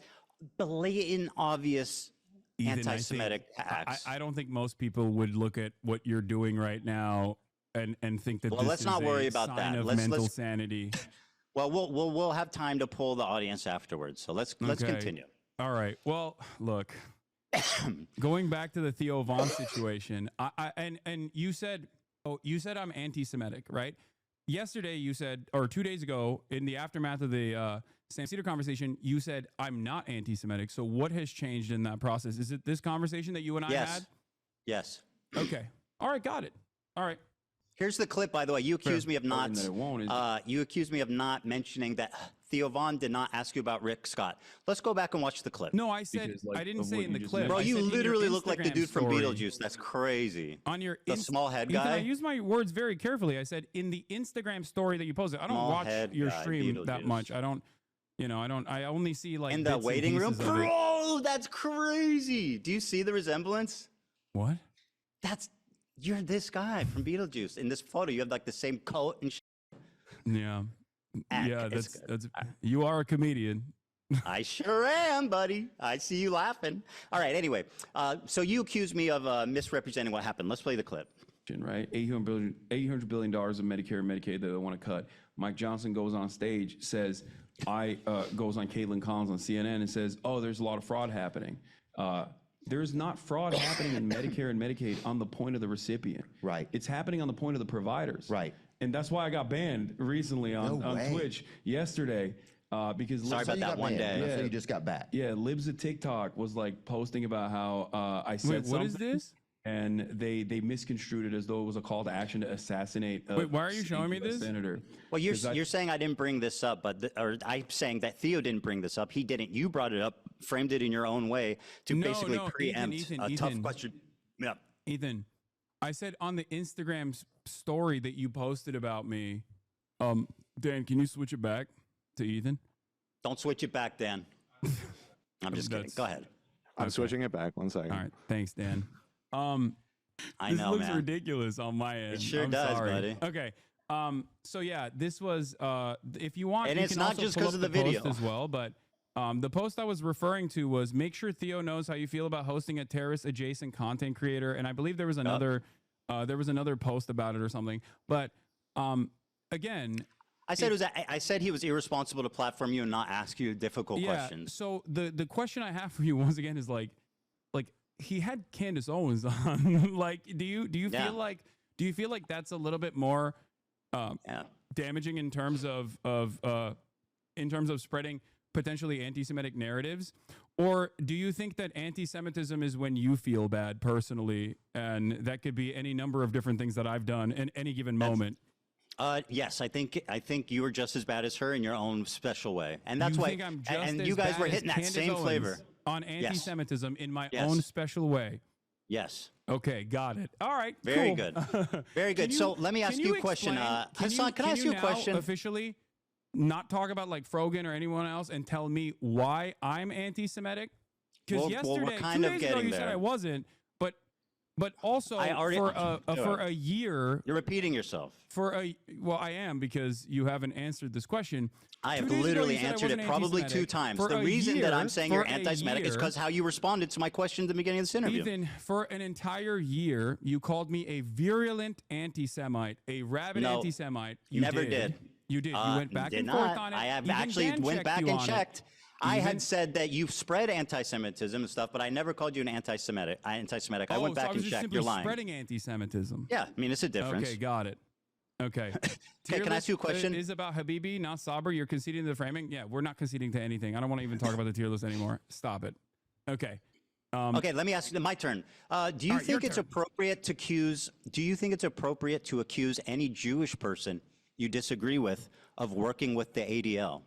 blatant, obvious Ethan, anti-Semitic acts. I don't think most people would look at what you're doing right now and think that Well, this let's is not a worry about sign that. of Let's- mental let's- sanity. Well, we'll have time to pull the audience afterwards. So let's Okay. continue. All right. Well, look, going back to the Theo Vaughn situation, and you said I'm anti-Semitic, right? Yesterday you said, or 2 days ago, in the aftermath of the Sam Cedar conversation, you said I'm not anti-Semitic. So what has changed in that process? Is it this conversation that you and I had? Yes. Okay. All right. Got it. All right. Here's the clip, by the way. You accused me of not. That it won't, is- You accused me of not mentioning that Theo Vaughn did not ask you about Rick Scott. Let's go back and watch the clip. No, I said Because, like, I didn't of say what in the you just clip. said. Bro, I you said in your literally look like the Instagram dude from story. Beetlejuice. That's crazy. On your The small head Ethan, guy? I use my words very carefully. I said in the Instagram story that you posted. I don't Small watch head your guy, stream that Beetlejuice. much. I don't. I only see like In the bits and waiting room? pieces of it. Bro, that's crazy. Do you see the resemblance? What? You're this guy from Beetlejuice. In this photo, you have like the same coat and Yeah. Yeah, It's that's you are a comedian. I sure am, buddy. I see you laughing. All right. Anyway, so you accused me of misrepresenting what happened. Let's play the clip. Right? $800 billion of Medicare and Medicaid that they want to cut. Mike Johnson goes on stage, says, goes on Caitlin Collins on CNN and says, oh, there's a lot of fraud happening. There's not fraud happening in Medicare and Medicaid on the point of the recipient. Right. It's happening on the point of the providers. Right. And that's why I got banned recently on Twitch yesterday. Because Sorry about that one day. Yeah. So you just got back. yeah, Libs of TikTok was like posting about how I said something. What is this? And they misconstrued it as though it was a call to action to assassinate. Wait, why are you showing me this? Senator? Well, you're saying I didn't bring this up, but or I'm saying that Theo didn't bring this up. He didn't. You brought it up, framed it in your own way to basically preempt a tough question. Yeah. Ethan, I said on the Instagram story that you posted about me, Dan, can you switch it back to Ethan? Don't switch it back, Dan. I'm just kidding. Go ahead. I'm switching it back. 1 second. All right, thanks, Dan. I this know, looks man. ridiculous on my end. It sure I'm does, sorry. buddy. Okay. So yeah, this was if you want, And you it's can not also just pull 'cause up of the post video. as well. But the post I was referring to was make sure Theo knows how you feel about hosting a terrorist adjacent content creator. And I believe there was another post about it or something. But again. I said he was irresponsible to platform you and not ask you difficult questions. So the question I have for you once again is like he had Candace Owens on. Like, do you feel like that's a little bit more damaging in terms of spreading potentially anti-Semitic narratives? Or do you think that anti-Semitism is when you feel bad personally, and that could be any number of different things that I've done in any given moment? Yes, I think you were just as bad as her in your own special way, and that's you why. Think I'm just and as you guys bad were as hitting that Candace same Owens flavor on anti-Semitism in my Yes. own special way. Yes. Okay, got it. All right, Very cool. good. Very good. So let me ask you a question. Hasan, can I ask you a question? Officially, not talk about like Frogan or anyone else and tell me why I'm anti-Semitic? Because yesterday, we're kind 2 of days ago, getting you said there. I wasn't. But also for a year. You're repeating yourself. Well, I am, because you haven't answered this question. I 2 have days ago, literally you said I answered it wasn't probably anti-Semitic. 2 times. For The a reason that year- I'm saying for you're a anti-Semitic is year- because how you responded to my question at the beginning of this interview. Ethan, for an entire year, you called me a virulent anti-Semite, a rabid No, anti-Semite. You never did. You did. You went back did and not. forth on it. I have Even actually Dan went checked back you and on it. checked. I Even- had said that you spread anti-Semitism and stuff, but I never called you an anti-Semitic. I went so back I was and just checked. simply You're lying. spreading anti-Semitism. Yeah, I mean, it's a difference. Okay, got it. Okay. Okay, can I ask you a question? Is about Habibi, not Sabr. You're conceding to the framing. Yeah, we're not conceding to anything. I don't want to even talk about the tier list anymore. Stop it. Okay. Okay, let me ask you my turn. Do you think it's appropriate to accuse? Do you think it's appropriate to accuse any Jewish person you disagree with of working with the ADL?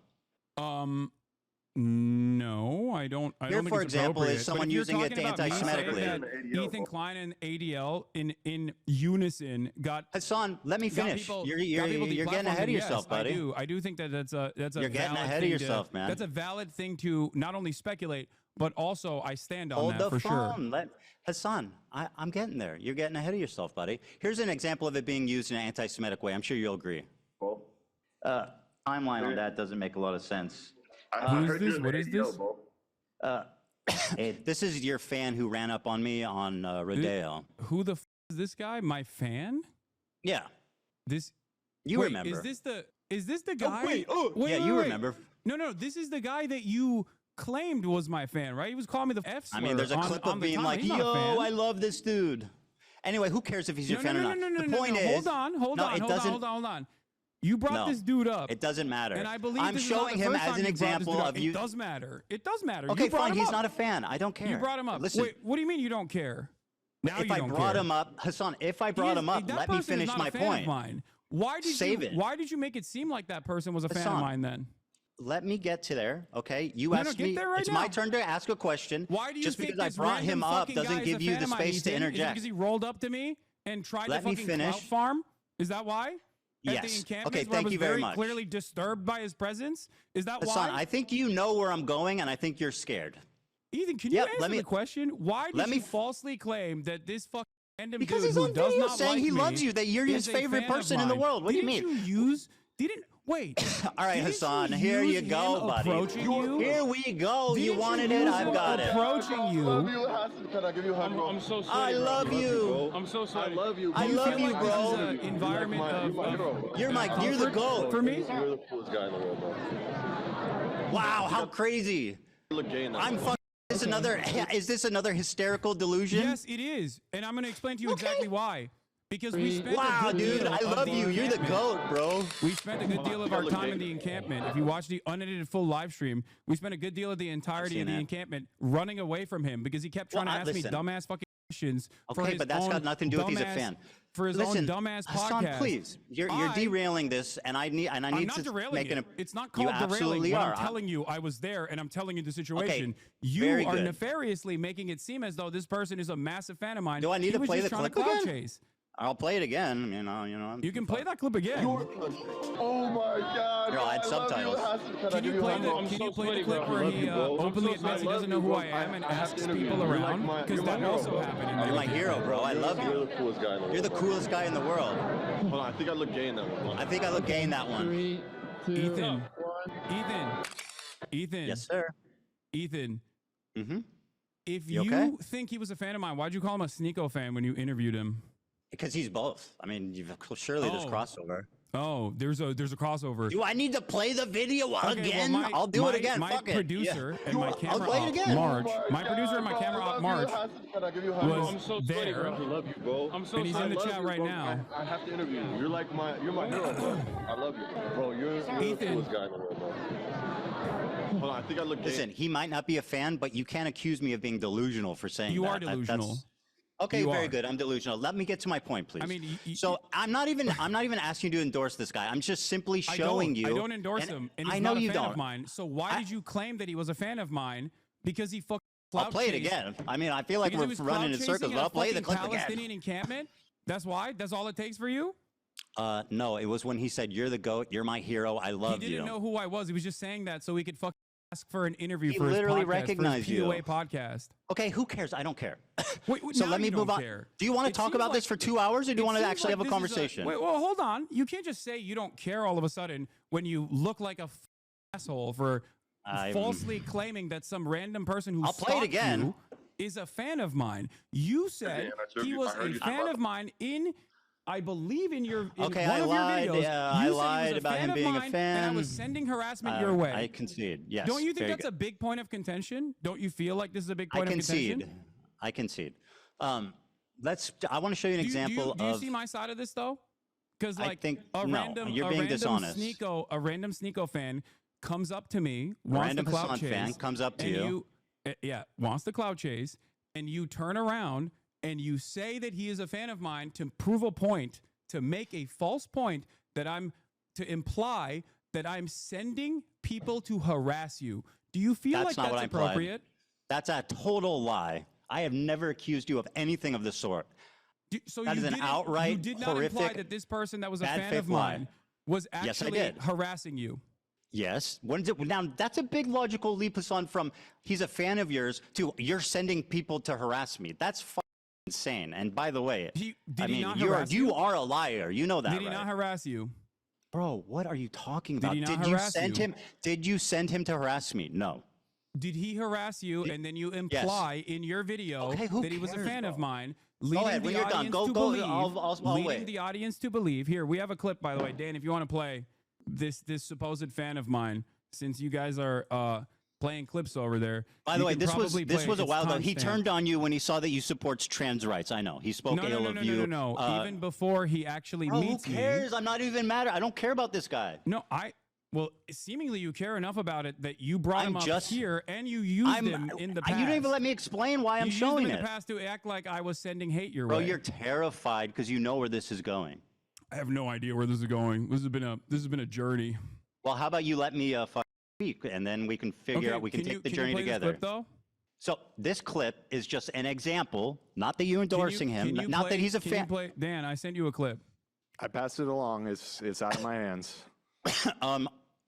No, I don't. I Here, don't think for it's example, appropriate. is someone But if you're using it talking about me anti-Semitically. saying that Ethan Klein and ADL in unison got Hassan, let me got finish. people- You're got people getting deplatformed, ahead of and yourself, yes, buddy. I do think that that's a You're getting valid ahead of thing yourself, man. That's a valid thing to not only speculate, but also I stand on Hold that the for sure. phone. Hassan, I'm getting there. You're getting ahead of yourself, buddy. Here's an example of it being used in an anti-Semitic way. I'm sure you'll agree. Timeline on that doesn't make a lot of sense. Who is this? What is this? This is your fan who ran up on me on Rodeo. Who the is this guy? My fan? Yeah, This you wait, remember. Is this the guy? wait, yeah, you wait. remember. No, this is the guy that you claimed was my fan, right? He was calling me the F slur. I mean, there's a on- clip on of the being time. like, He's not a fan. yo, I love this dude. Anyway, who cares if he's your fan or not? The point is, Hold on. Hold on. You brought this dude up. It doesn't matter. And I believe I'm this is not showing the him first as time an you brought this example dude up. of you. It does matter. It does matter. Okay, You brought fine. him He's up. not a fan. I don't care. You brought him up. Listen, Wait, what do you mean you don't care? Now if you I don't brought care. him up, Hassan, if I brought him up, that let me person is finish not my a fan of point. mine. Why did Save you? it. Why did you make it seem like that person was a fan of Hasan, mine then? Let me get to there, okay? You No, asked get me. there right It's my now. turn to ask a question. Why do you Just think because I this brought random him up fucking guy doesn't is give a you fan the of mine? space to Ethan? Is it interject. because he rolled up to me and tried Let to me fucking finish. clout farm? Is that why? At the Yes. encampments Okay, where I thank was you very much. clearly disturbed by his presence? Is that Hassan, why? I think you know where I'm going, and I think you're scared. Ethan, can Yep, you answer let me- the question? Why did let me you f- falsely claim that this fucking random Because dude he's who on does video not saying like he me loves you, that you're his is a favorite fan of person in the mine? world. What do you Didn't mean? You use Didn't wait. All right, didn't Hasan, you here use you go, him buddy. approaching you? Here we go. You Didn't wanted use it, him I've got it. approaching I you. love you, Hasan. Can I give you a hug, bro? I'm so I sweaty, bro. love you. I'm so I sweaty. love you. I Do you love feel you, like this is bro. an environment You're my hero, bro. You're the comfort GOAT. for me? You're the coolest guy in the world, bro. Wow, how crazy. You look gay in that. I'm fucking. Is this another hysterical delusion? Yes, it is, and I'm going to explain to you exactly why. Because we spent Wow, a good dude, deal I of love you. You're the encampment. GOAT, bro. We spent a good deal of our time in the encampment. If you watch the unedited full live stream, we spent a good deal of the entirety of the that. encampment running away from him because he kept trying Well, to ask me listen. dumbass fucking questions. For Okay, his but that's own got nothing to do with he's a dumbass- fan. For his Listen, own dumbass Hasan, podcast. please, you're I- derailing this, and I need I'm to not derailing make it. an. It's not You called derailing. absolutely When are. I'm telling you I was there and I'm telling you the situation. very You are good. nefariously making it seem as though this person is a massive fan of mine. Do I need He to was play just the trying to clip clout again? chase. I'll play it again. You can play that clip again. Oh my God. Here, I'll add I love subtitles. You, Hasan. Can I Can give you play a hug, the bro? Can you so play the sweaty, clip bro. where I love he you, bro. openly I'm so admits he sorry. doesn't know who I I am and have to asks interview people you. You're around? like Because you're that my also hero, bro. happened in You're the my hero, bro. I love You're you. the coolest guy in the world. You're the coolest guy in the world. Hold on, I think I look gay in that one. I think I look gay in that one. Ethan. Ethan. Yes, sir. Ethan. Mm-hmm. If You you okay? think he was a fan of mine, why'd you call him a Sneeko fan when you interviewed him? Because he's both. I mean, surely there's Oh. crossover. Oh, there's a crossover. Do I need to play the video Okay, again? well, I'll do it again. My Fuck it. producer and my camera play it op, again. March. Oh My producer and my camera op, March, Can I give you a hug, was bro? I'm so sweaty, there. bro. I love you, bro. I'm so And he's in the sorry. chat right now. I have to interview you. You're my hero, bro. I love you, bro. You're the Ethan. coolest guy in the world, bro. Hold on, I think I look gay. Listen, he might not be a fan, but you can't accuse me of being delusional for saying You that. are delusional. Okay, You very are. good. I'm delusional. Let me get to my point, please. I mean, so I'm not even asking you to endorse this guy. I'm just simply showing you. I don't endorse and him, and he's I know not a you fan don't. of mine. So why did you claim that he was a fan of mine? Because he fucking I'll play it clout-chased- again. I mean, I feel like because he was we're running in clout-chasing circles, in but a I'll play the fucking clip again. Palestinian encampment? That's why? That's all it takes for you? No, it was when he said, "You're the GOAT. You're my hero. I love He you." didn't know who I was. He was just saying that so he could fucking ask for an interview He for his literally podcast, recognized for his you. PUA podcast. Okay, who cares? I don't care. Wait, So now let me you move don't on. care. Do you want to It talk seems about this like- for 2 hours, or do you it want to seems actually like have a this is conversation? Wait, well, hold on. You can't just say you don't care all of a sudden when you look like a asshole for falsely claiming that some random person who I'll play it stalked again. you is a fan of mine. You said he was a fan of mine in, I believe, in your in Okay, one I of lied. your videos. Yeah, you I said he lied was a about fan him of being a mine, and I fan. was sending harassment your way. I concede. Yes. Don't you think very that's good. a big point of contention? Don't you feel like this is a big I point of concede. contention? I concede. I want to show you an example do you of. see my side of this though? Because I like think- a no, random, you're a being random dishonest. a random Sneeko fan comes up to me, wants Random the clout Hasan chase, fan comes up to and you. wants the clout chase, and you turn around and you say that he is a fan of mine to prove a point, to make a false point that to imply that I'm sending people to harass you. Do you feel That's like not that's what I implied. appropriate? That's a total lie. I have never accused you of anything of the sort. So That you is an didn't- outright, you did not imply horrific, that this person that was a bad fan faith of lie. mine was Yes, I actually did. harassing you. Yes. Now that's a big logical leap, Hasan, from he's a fan of yours to you're sending people to harass me. That's fucking insane. And by the way, Did I he mean not you harass you? you are a liar. You know that, Did he right? not harass you? Bro, what are you talking about? he not you harass send you? him? Did you send him to harass me? No. Did he harass you and then you imply in your video Okay, who that he was a cares, fan of bro? mine, leading ahead, the when you're done. audience Go- to go, believe, I'll leading wait. the audience to believe. Here, we have a clip, by the way, Dan, if you want to play this supposed fan of mine, since you guys are playing clips over there. By you the way, can this was probably this play was a its while ago. He timestamp. turned on you when he saw that you supports trans rights. I know. He spoke ill of you. No. Even before he actually Bro, who meets me. cares? I'm not even mad. I don't care about this guy. No, well, seemingly you care enough about it that you brought him I'm up just- here and you used him in the past. You didn't even let me explain why I'm you used showing him in it. the past to act like I was sending hate your Bro, way. you're terrified because you know where this is going. I have no idea where this is going. This has been a journey. Well, how about you let me speak, and then we can figure out. We can take the you journey play together. This clip, though? So this clip is just an example. Not that you're endorsing him. Not that he's a fan. Dan, I sent you a clip. I passed it along. It's out of my hands.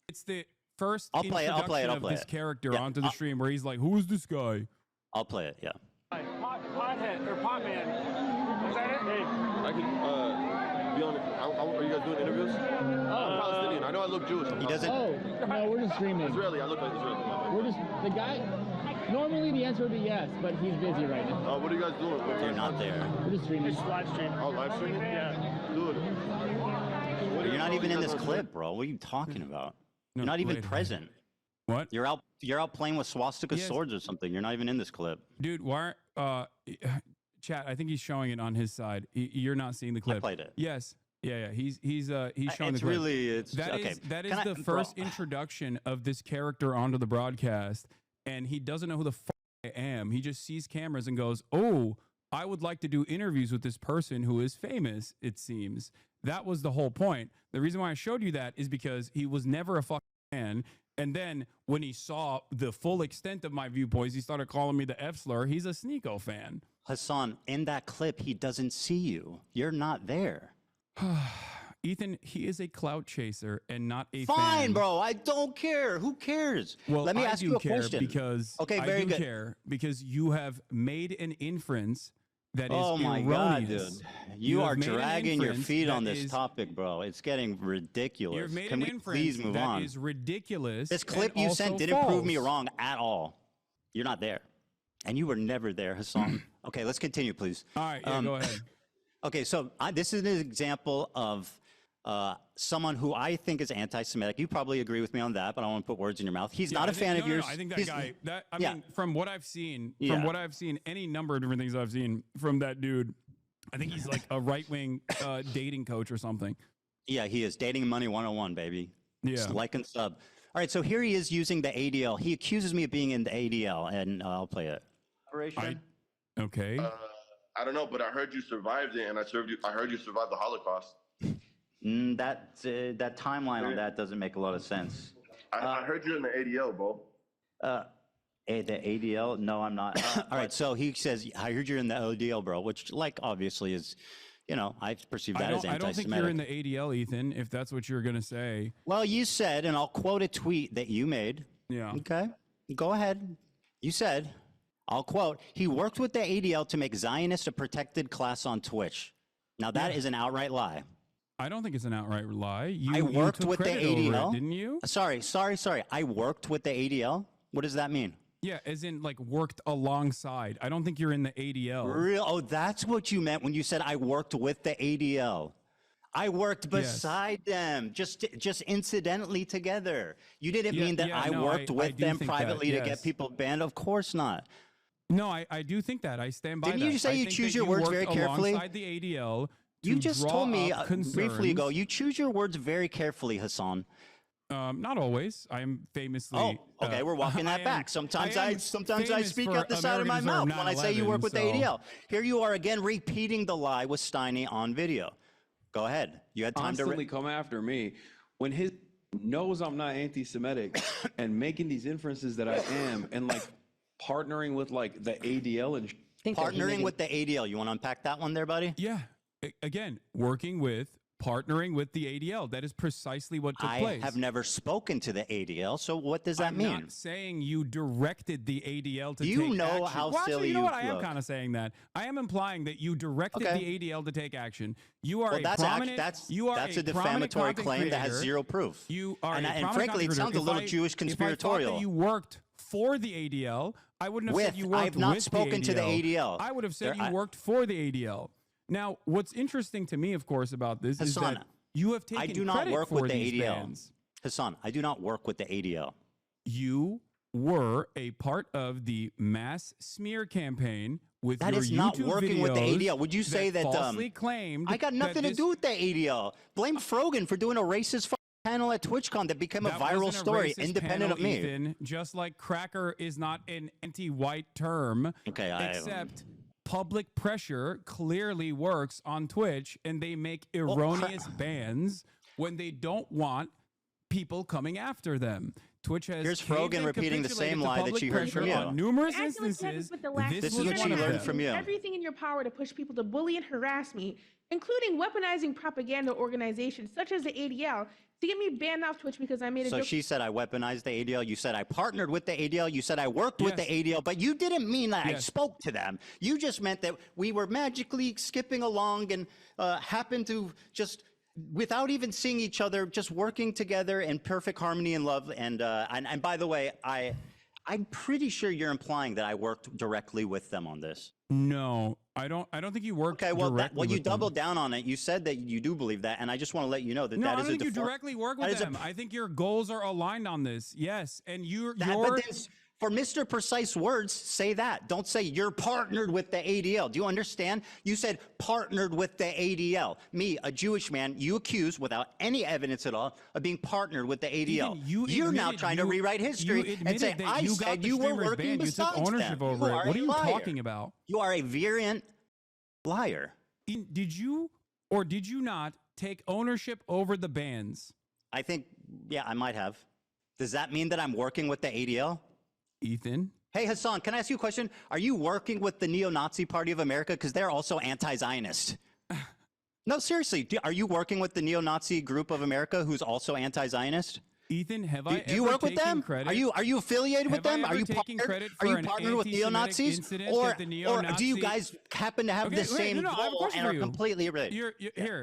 It's the first I'll play it, I'll play it, I'll introduction play of this it. character Yeah, onto the stream where he's like, "Who is this guy?" I'll play it. Yeah. Pothead or pot man. Is that it? Hey. I could be on. Are you guys doing interviews? I'm Palestinian. I know I look Jewish. He doesn't. Oh, no, we're just streaming. Israeli. I look like Israeli. We're just, the guy, normally the answer would be yes, but he's busy right now. What are you guys doing? You're not there. We're just streaming. It's live stream. Oh, live streaming? Yeah. Dude. You're not even in this clip, bro. What are you talking about? No, You're not even wait. present. What? You're out playing with swastika Yes. swords or something. You're not even in this clip. Dude, why chat, I think he's showing it on his side. You're not seeing the clip. played it. Yes. Yeah. He's showing the It's clip. really That okay. is that is Can I- the first introduction of this character onto the broadcast, and he doesn't know who the fuck I am. He just sees cameras and goes, "Oh, I would like to do interviews with this person who is famous." It seems that was the whole point. The reason why I showed you that is because he was never a fucking fan. And then when he saw the full extent of my viewpoints, he started calling me the F slur. He's a Sneeko fan. Hassan, in that clip, he doesn't see you. You're not there. Ethan, he is a clout chaser and not a Fine, fan. bro. I don't care. Who cares? Well, let me I ask do you a care question. because okay, I very do good. care because you have made an inference that is Oh my God, erroneous. dude. You are have made an dragging your inference feet that on this is- topic, bro. It's getting ridiculous. You've made Can an we inference please move that on? is ridiculous. This clip and you also sent didn't prove me false. wrong at all. You're not there. And you were never there, Hassan. Okay, let's continue, please. All right, yeah, go ahead. Okay, so this is an example of someone who I think is anti-Semitic. You probably agree with me on that, but I don't want to put words in your mouth. He's not I a think- fan no, of no, yours. no, I think that He's- guy. That I yeah. mean, from what I've seen, any number of different things I've seen from that dude, I think he's like a right-wing dating coach or something. Yeah, he is. Dating Money 101, baby. Yeah. Just like and sub. All right, so here he is using the ADL. He accuses me of being in the ADL, and I'll play it. Okay. I don't know, but I heard you survived it, and I heard you survived the Holocaust. That timeline on that doesn't make a lot of sense. I heard you're in the ADL, bro. The ADL? No, I'm not. All right, so he says, I heard you're in the ADL, bro, which, like, obviously is, I perceive that as I anti-Semitic. don't think you're in the ADL, Ethan, if that's what you're going to say. Well, you said, and I'll quote a tweet that you made. Yeah. Okay, go ahead. You said, I'll quote, he worked with the ADL to make Zionist a protected class on Twitch. Now, that is an outright lie. I don't think it's an outright lie. I worked took with the credit over ADL. it, didn't you? Sorry. I worked with the ADL. What does that mean? Yeah, as in like worked alongside. I don't think you're in the ADL. Real? Oh, that's what you meant when you said I worked with the ADL. I worked beside them, just incidentally together. You didn't mean that I worked with them privately to get people banned. Of course not. No, I do think that. I stand by that. Didn't you say I you think choose that your you words worked very carefully? Alongside the ADL. You just told me concerns. briefly ago, you choose your words very carefully, Hassan. Not always. I am famously. Oh, okay, we're walking that back. Sometimes I speak out the side of my mouth when I say you work with the ADL. Here you are again repeating the lie with Steiny on video. Go ahead. You had time Constantly come after me when his knows I'm not anti-Semitic and making these inferences that I am and like partnering with like the ADL and partnering with the ADL. You want to unpack that one there, buddy? Yeah. Again, partnering with the ADL. That is precisely what took place. I have never spoken to the ADL, so what does that mean? I'm not saying you directed the ADL to take You know action. how Well, actually, silly you know you what? I am look. kind of saying that. I am implying that you directed Okay. the ADL to take action. You are Well, a that's prominent. that's you are a prominent defamatory content claim that has creator. zero proof. You are and, a and prominent frankly, it content sounds a creator. little If Jewish If I thought conspiratorial. that you worked for the ADL, I wouldn't have said you worked I've not with spoken the to the ADL. I would have said There- you worked for the ADL. Now, what's interesting to me, of course, about this is Hassan, that you have taken I do not credit work for with the these ADL. bans. Hassan, I do not work with the ADL. You were a part of the mass smear campaign with That your is not YouTube working with the videos ADL. Would you say that falsely claimed I got that nothing to this- do with the ADL? Blame Frogan for doing a racist panel at TwitchCon that became a that viral wasn't a story racist independent panel, of me. Ethan, just like cracker is not an anti-white term, Okay, except public pressure clearly works on Twitch, and they make erroneous bans when they don't want people coming after them. Twitch has Here's caved Frogan and repeating the capitulated same to lie that public you heard pressure from you. on numerous Acting like you instances. had this with the last This This is was what one she of learned them. from you. Everything in your power to push people to bully and harass me, including weaponizing propaganda organizations such as the ADL to get me banned off Twitch because I made a So joke. she said I weaponized the ADL. You said I partnered with the ADL. You said I worked with the Yes. ADL, but you didn't mean that I Yes. spoke to them. You just meant that we were magically skipping along and happened to just without even seeing each other, just working together in perfect harmony and love. And by the way, I'm pretty sure you're implying that I worked directly with them on this. No, I don't think you worked directly you with them. doubled down on it. You said that you do believe that, and I just want to let you know that No, that I is don't think you directly work with them. I think your goals are aligned on this. Yes, and for Mr. Precise words, say that. Don't say you're partnered with the ADL. Do you understand? You said partnered with the ADL. Me, a Jewish man, you accuse without any evidence at all of being partnered with the ADL. You're now trying to rewrite history and say, I said you were working besides you took ownership them. over it. What are you talking about? You are a virulent liar. Did you or did you not take ownership over the bands? I think, yeah, I might have. Does that mean that I'm working with the ADL? Ethan? Hey, Hasan, can I ask you a question? Are you working with the Neo-Nazi Party of America? Because they're also anti-Zionist. No, seriously, are you working with the Neo-Nazi Group of America who's also anti-Zionist? Ethan, do you work with them? Are you affiliated with them? Are you partnered with neo-Nazis? Or do you guys happen to have the same goal and are completely related?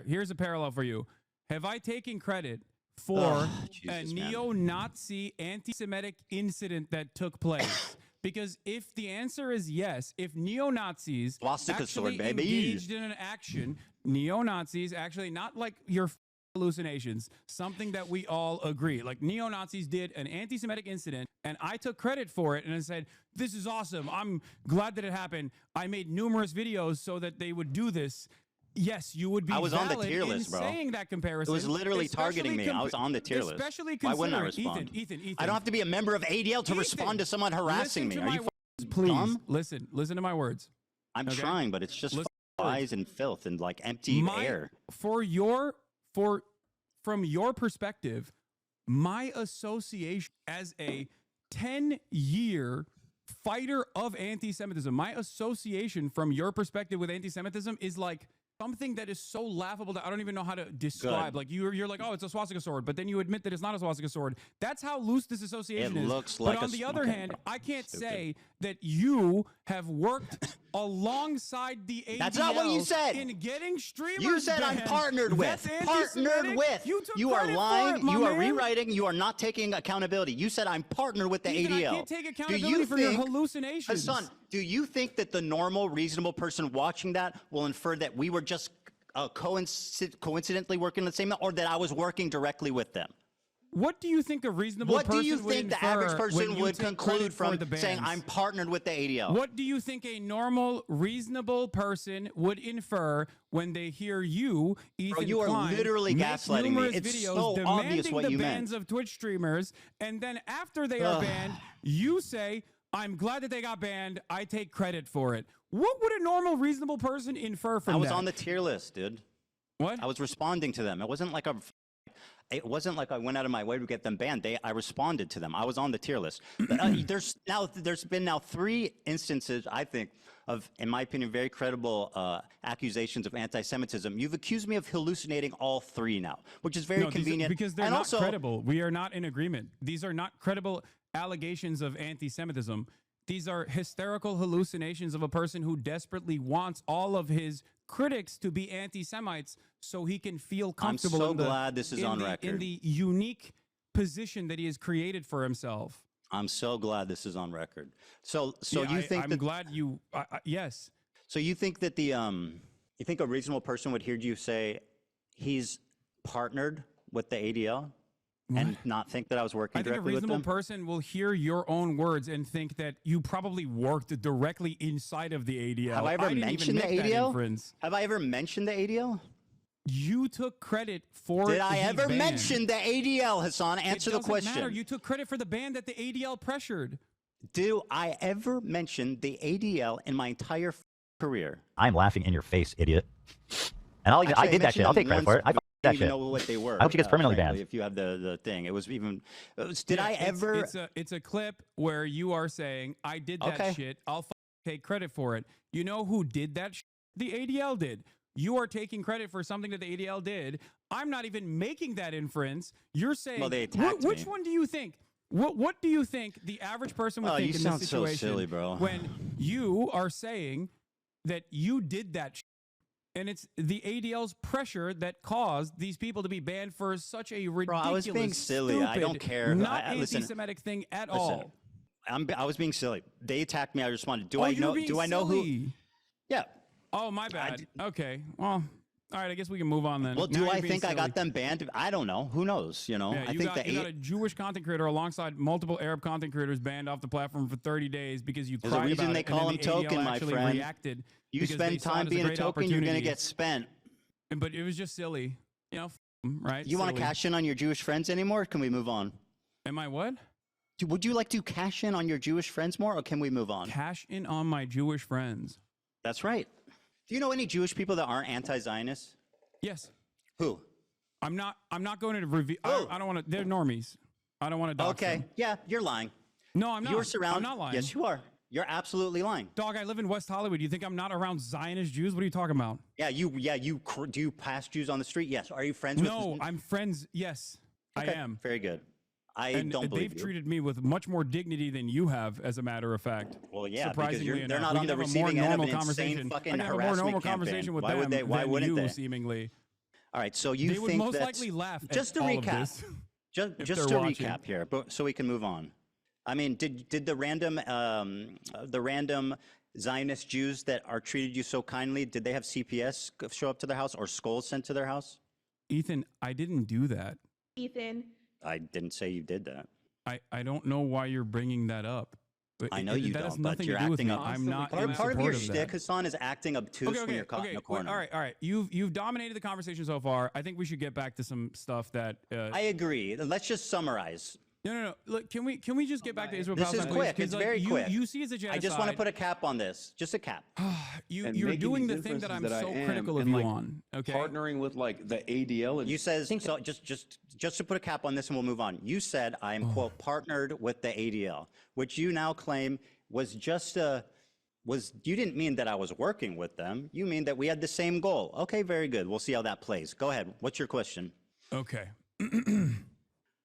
Here's a parallel for you. Have I taken credit for a neo-Nazi anti-Semitic incident that took place? Because if the answer is yes, if neo-Nazis actually engaged in an action, neo-Nazis actually, not like your hallucinations, something that we all agree, like neo-Nazis did an anti-Semitic incident and I took credit for it and I said, this is awesome. I'm glad that it happened. I made numerous videos so that they would do this. Yes, you would be. I was on the tier list, bro. Saying that comparison. It was literally targeting me. I was on the tier list. Especially Why wouldn't I respond? Ethan. I don't have to be a member of ADL to respond to someone harassing me. Are you please dumb? listen to my words. I'm trying, but it's just lies and filth and like empty air. From your perspective, my association as a 10-year fighter of anti-Semitism, my association from your perspective with anti-Semitism is like something that is so laughable that I don't even know how to describe. Like you're like, oh, it's a swastika sword, but then you admit that it's not a swastika sword. That's how loose this association is. It looks like but on the other hand, I can't say that you have worked alongside the ADL. That's not what you said. In getting streamers. You said I'm partnered with. Partnered with. You are lying. You are rewriting. You are not taking accountability. You said I'm partnered with the ADL. I can't take accountability for your hallucinations. Hassan, do you think that the normal, reasonable person watching that will infer that we were just coincidentally working the same, or that I was working directly with them? What do you think a reasonable person would infer? What do you think the average person would conclude from saying I'm partnered with the ADL? What do you think a normal, reasonable person would infer when they hear you, Ethan Klein, you are literally gaslighting me. It's so obvious what you meant. Demanding the bans of Twitch streamers, and then after they are banned, you say, I'm glad that they got banned. I take credit for it. What would a normal, reasonable person infer from that? I was on the tier list, dude. What? I was responding to them. It wasn't like I went out of my way to get them banned. I responded to them. I was on the tier list. There's been 3 instances, I think, of, in my opinion, very credible accusations of anti-Semitism. You've accused me of hallucinating all 3 now, which is very convenient. Because they're not credible. We are not in agreement. These are not credible allegations of anti-Semitism. These are hysterical hallucinations of a person who desperately wants all of his critics to be anti-Semites so he can feel comfortable. I'm so glad this is on record. In the unique position that he has created for himself. I'm so glad this is on record. So yeah, you think I'm glad you, yes. So you think that you think a reasonable person would hear you say he's partnered with the ADL? And not think that I was working directly with them? I think a reasonable person will hear your own words and think that you probably worked directly inside of the ADL. Have I ever mentioned the ADL? Have I ever mentioned the ADL? You took credit for Did I ever mention the ADL, Hasan? Answer the question. It doesn't matter. You took credit for the ban that the ADL pressured. Do I ever mention the ADL in my entire career? I'm laughing in your face, idiot. And I did that shit. I'll take credit for it. I don't even know what they were. I hope she gets permanently banned. If you have the thing, it was even. Did I ever? It's a clip where you are saying, "I did that shit. I'll take credit for it." You know who did that? The ADL did. You are taking credit for something that the ADL did. I'm not even making that inference. You're saying, well, they attacked which one do you think? What do you think the average person would think you in sound this situation? So silly, bro. When you are saying that you did that shit. And it's the ADL's pressure that caused these people to be banned for such a ridiculous, I was being silly. I don't care. not Listen, anti-Semitic thing at all. I was being silly. They attacked me. I responded. Do Oh, I you were know? being Do I know who? silly. Yeah. Oh, my bad. Okay. Well, all right. I guess we can move on then. Well, Now do you're I being think I silly. got them banned? I don't know. Who knows? You know. Yeah, I you think got, you got a Jewish content creator alongside multiple Arab content creators banned off the platform for 30 days because you There's a cried reason about they it, call and them then the ADL token, my actually friend. reacted You because they spend saw it time as a being a great token, you're going to opportunity. get spent. But it was just silly, you know, right? You want to Silly. cash in on your Jewish friends anymore? Or can we move on? Am I what? Would you like to cash in on your Jewish friends more, or can we move on? Cash in on my Jewish friends. That's right. Do you know any Jewish people that aren't anti-Zionist? Yes. Who? I'm not going to reveal. Who? I don't want to. They're normies. I don't want to dox Okay. them. Yeah, you're lying. No, I'm not. You're surrounded. I'm not lying. Yes, you are. You're absolutely lying. Dog, I live in West Hollywood. You think I'm not around Zionist Jews? What are you talking about? Yeah, do you pass Jews on the street? Yes. Are you friends with? No, I'm friends. Yes, Okay, I am. Very good. I And don't believe they've you. treated me with much more dignity than you have, as a matter of fact. Well, yeah, because surprisingly they're enough. not We on can the have a more receiving end of normal an insane conversation. fucking I can have a more harassment normal campaign. conversation with Why them would they? Why than wouldn't you, they? seemingly. All right, so you They would think most that likely laugh just at to all of recap, this. just if to they're watching. recap here, but so we can move on. I mean, did the random Zionist Jews that are treated you so kindly, did they have CPS show up to their house or skulls sent to their house? Ethan, I didn't do that. Ethan. I didn't say you did that. I don't know why you're bringing that up. I know you that has don't, but nothing you're to do with acting me. up. I'm not Part in of support your of shtick, that. Hasan, is acting obtuse when you're caught in a corner. All right. You've dominated the conversation so far. I think we should get back to some stuff that. I agree. Let's just summarize. No. Look, can we just get back to Israel? This is Palestine, quick. please? It's 'Cause, very quick. You see as a genocide. I just want to put a cap on this. Just a cap. And You're making doing these the thing that I'm inferences so I am, critical of and, you like, on. Okay. Partnering with like the ADL. And You said so. Just to put a cap on this, and we'll move on. You said I'm quote partnered with the ADL, which you now claim was just a you didn't mean that I was working with them. You mean that we had the same goal. Okay, very good. We'll see how that plays. Go ahead. What's your question? Okay.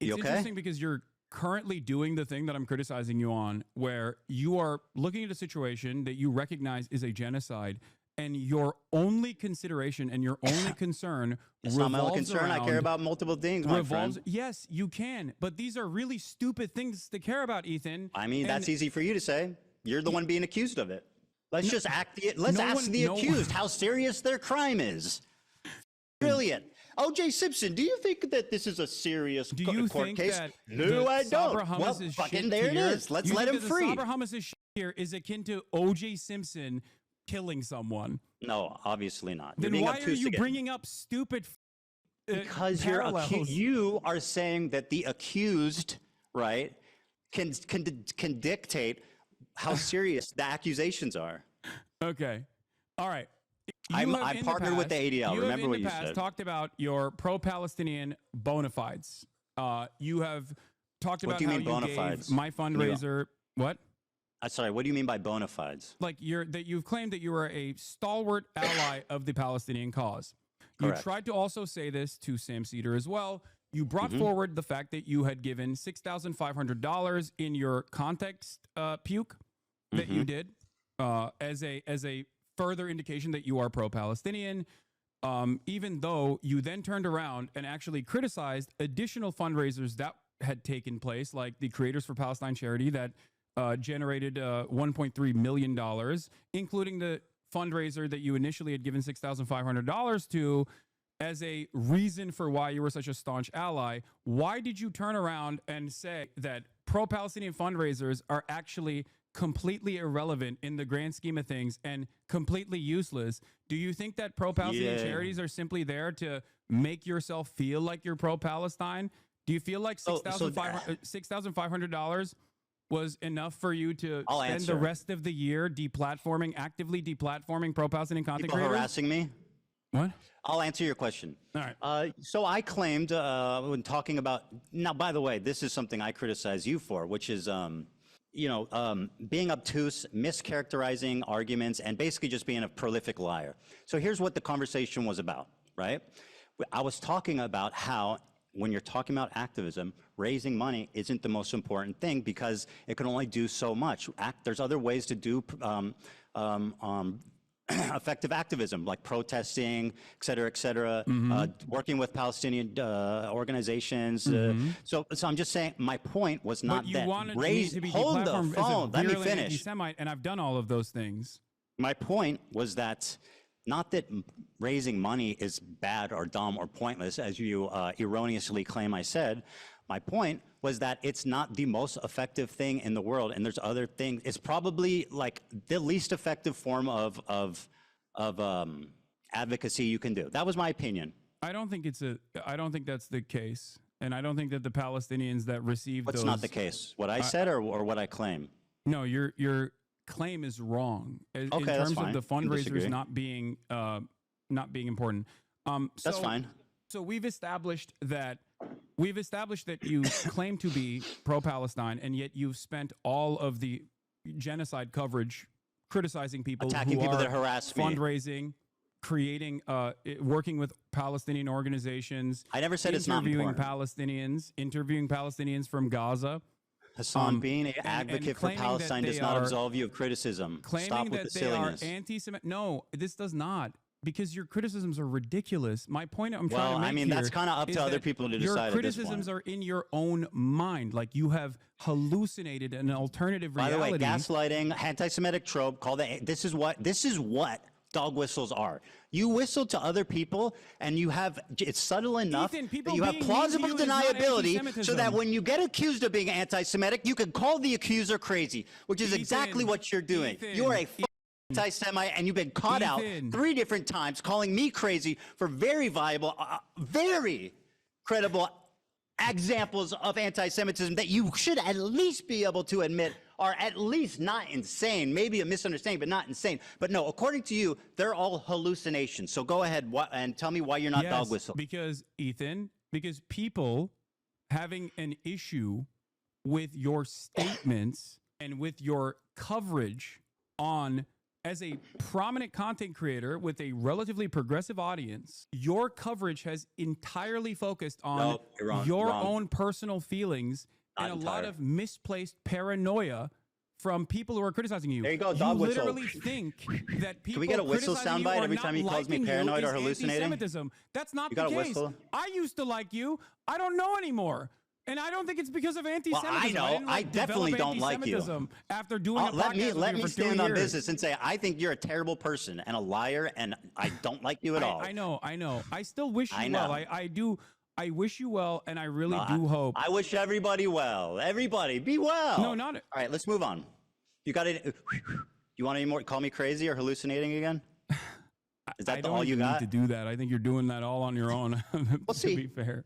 You It's okay? interesting because you're currently doing the thing that I'm criticizing you on, where you are looking at a situation that you recognize is a genocide, and your only consideration and your only concern It's not my only revolves concern. I care around- about multiple things, my friend. Yes, you can, but these are really stupid things to care about, Ethan. I mean, that's And- easy for you to say. You're the one being accused of it. Let's just let's no ask one- the no- accused how serious their crime is. Brilliant. O.J. Simpson, do you think that this is a serious Do you court think case? that No, I don't. Sabra Well, Hummus's fucking shit there it here- is. Let's you let think him that free. The Sabra Hummus's shit here is akin to O.J. Simpson killing someone. No, obviously not. Then being why are obtuse you again. bringing up stupid? Because parallels? you are saying that the accused, right, can dictate how serious the accusations are. Okay. All right. I'm have in the partnered with the past- ADL. You Remember have in what the you past said. talked about your pro-Palestinian bona fides. You have talked What about do you how mean bona you fides? gave my fundraiser. What? Sorry, what do you mean by bona fides? Like you've claimed that you are a stalwart ally of the Palestinian cause. You Correct. tried to also say this to Sam Cedar as well. You brought Mm-hmm. forward the fact that you had given $6,500 in your context puke that Mm-hmm. you did as a further indication that you are pro-Palestinian. Even though you then turned around and actually criticized additional fundraisers that had taken place, like the Creators for Palestine charity that generated $1.3 million, including the fundraiser that you initially had given $6,500 to as a reason for why you were such a staunch ally. Why did you turn around and say that pro-Palestinian fundraisers are actually completely irrelevant in the grand scheme of things and completely useless? Do you think that pro-Palestinian Yeah. charities are simply there to make yourself feel like you're pro-Palestine? Do you feel like $6,500 was enough for you to I'll spend answer. the rest of the year actively deplatforming pro-Palestinian content People creators? harassing me? What? I'll answer your question. All right. So I claimed when talking about, now, by the way, this is something I criticize you for, which is, being obtuse, mischaracterizing arguments, and basically just being a prolific liar. So here's what the conversation was about, right? I was talking about how when you're talking about activism, raising money isn't the most important thing because it can only do so much. There's other ways to do effective activism, like protesting, et cetera, working with Palestinian organizations. So I'm just saying, my point was not But you that. wanted me to be Hold the deplatformed as a phone. Let me virulent finish. anti-Semite, and I've done all of those things. My point was that not that raising money is bad or dumb or pointless, as you erroneously claim I said. My point was that it's not the most effective thing in the world, and there's other things. It's probably like the least effective form of advocacy you can do. That was my opinion. I don't think that's the case, and I don't think that the Palestinians that received What's those. not the case? What I said or what I claim? No, your claim is wrong in Okay, that's terms fine. of the You can fundraisers disagree. not being important. That's fine. So we've established that you claim to be pro-Palestine, and yet you've spent all of the genocide coverage criticizing people Attacking who people are that harass me. fundraising, creating, working with Palestinian organizations. I never said it's not important. Interviewing Palestinians from Gaza. Hassan, being an and advocate for claiming that Palestine they does not are- absolve you of criticism. Claiming Stop with that the they are silliness. anti-Semitic. No, this does not. Because your criticisms are ridiculous. My point I'm trying to Well, make I mean, that's here kind of up is to other that people to your decide at this criticisms point. are in your own mind. Like you have hallucinated an alternative reality. By the way, gaslighting, anti-Semitic trope. This is what dog whistles are. You whistle to other people, and you have it's subtle enough Ethan, people that you have being mean to plausible you is not deniability, so anti-Semitism. that when you get accused of being anti-Semitic, you can call the accuser crazy, which is Ethan, exactly what you're doing. Ethan, You are a anti-Semite, and you've been caught out Ethan. 3 different times, calling me crazy for very viable, very credible examples of anti-Semitism that you should at least be able to admit are at least not insane. Maybe a misunderstanding, but not insane. But no, according to you, they're all hallucinations. So go ahead and tell me why you're not dog whistle. Because people having an issue with your statements and with your coverage on, as a prominent content creator with a relatively progressive audience, your coverage has entirely focused on No, you're wrong. your Wrong. own personal feelings Not and a lot entire. of misplaced paranoia from people who are criticizing you. There you go, dog whistle. literally think that people we get a whistle criticizing soundbite you or every not time he calls me liking you paranoid or is hallucinating? anti-Semitism. That's not You the got a case. whistle? I used to like you. I don't know anymore. And I don't think it's because of anti-Semitism. I know. didn't, I definitely develop don't like you. anti-Semitism after doing a Let podcast me with let you me for 2 stand on years. business and say I think you're a terrible person and a liar, and I don't like you at all. I know. I still wish you I know. well. I do. I wish you well, and I really do hope. I wish everybody well. Everybody be well. No, not it. All right, let's move on. You got it. You want any more? Call me crazy or hallucinating again? Is that I don't all you even got? need to do that. I think you're doing that all on your own. We'll see. To be fair.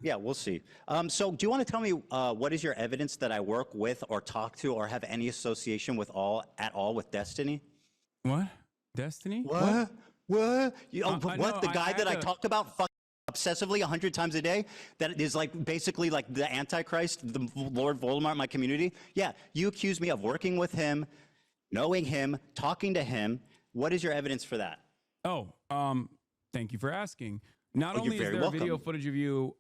Yeah, we'll see. So do you want to tell me what is your evidence that I work with or talk to or have any association with at all with Destiny? What? Destiny? What? You, I what? know, The guy I that I had to- talked about obsessively 100 times a day, that is like basically like the Antichrist, the Lord Voldemort in my community? Yeah, you accuse me of working with him, knowing him, talking to him. What is your evidence for that? Oh, thank you for asking. Not Oh, you're only is very there a video welcome. footage of you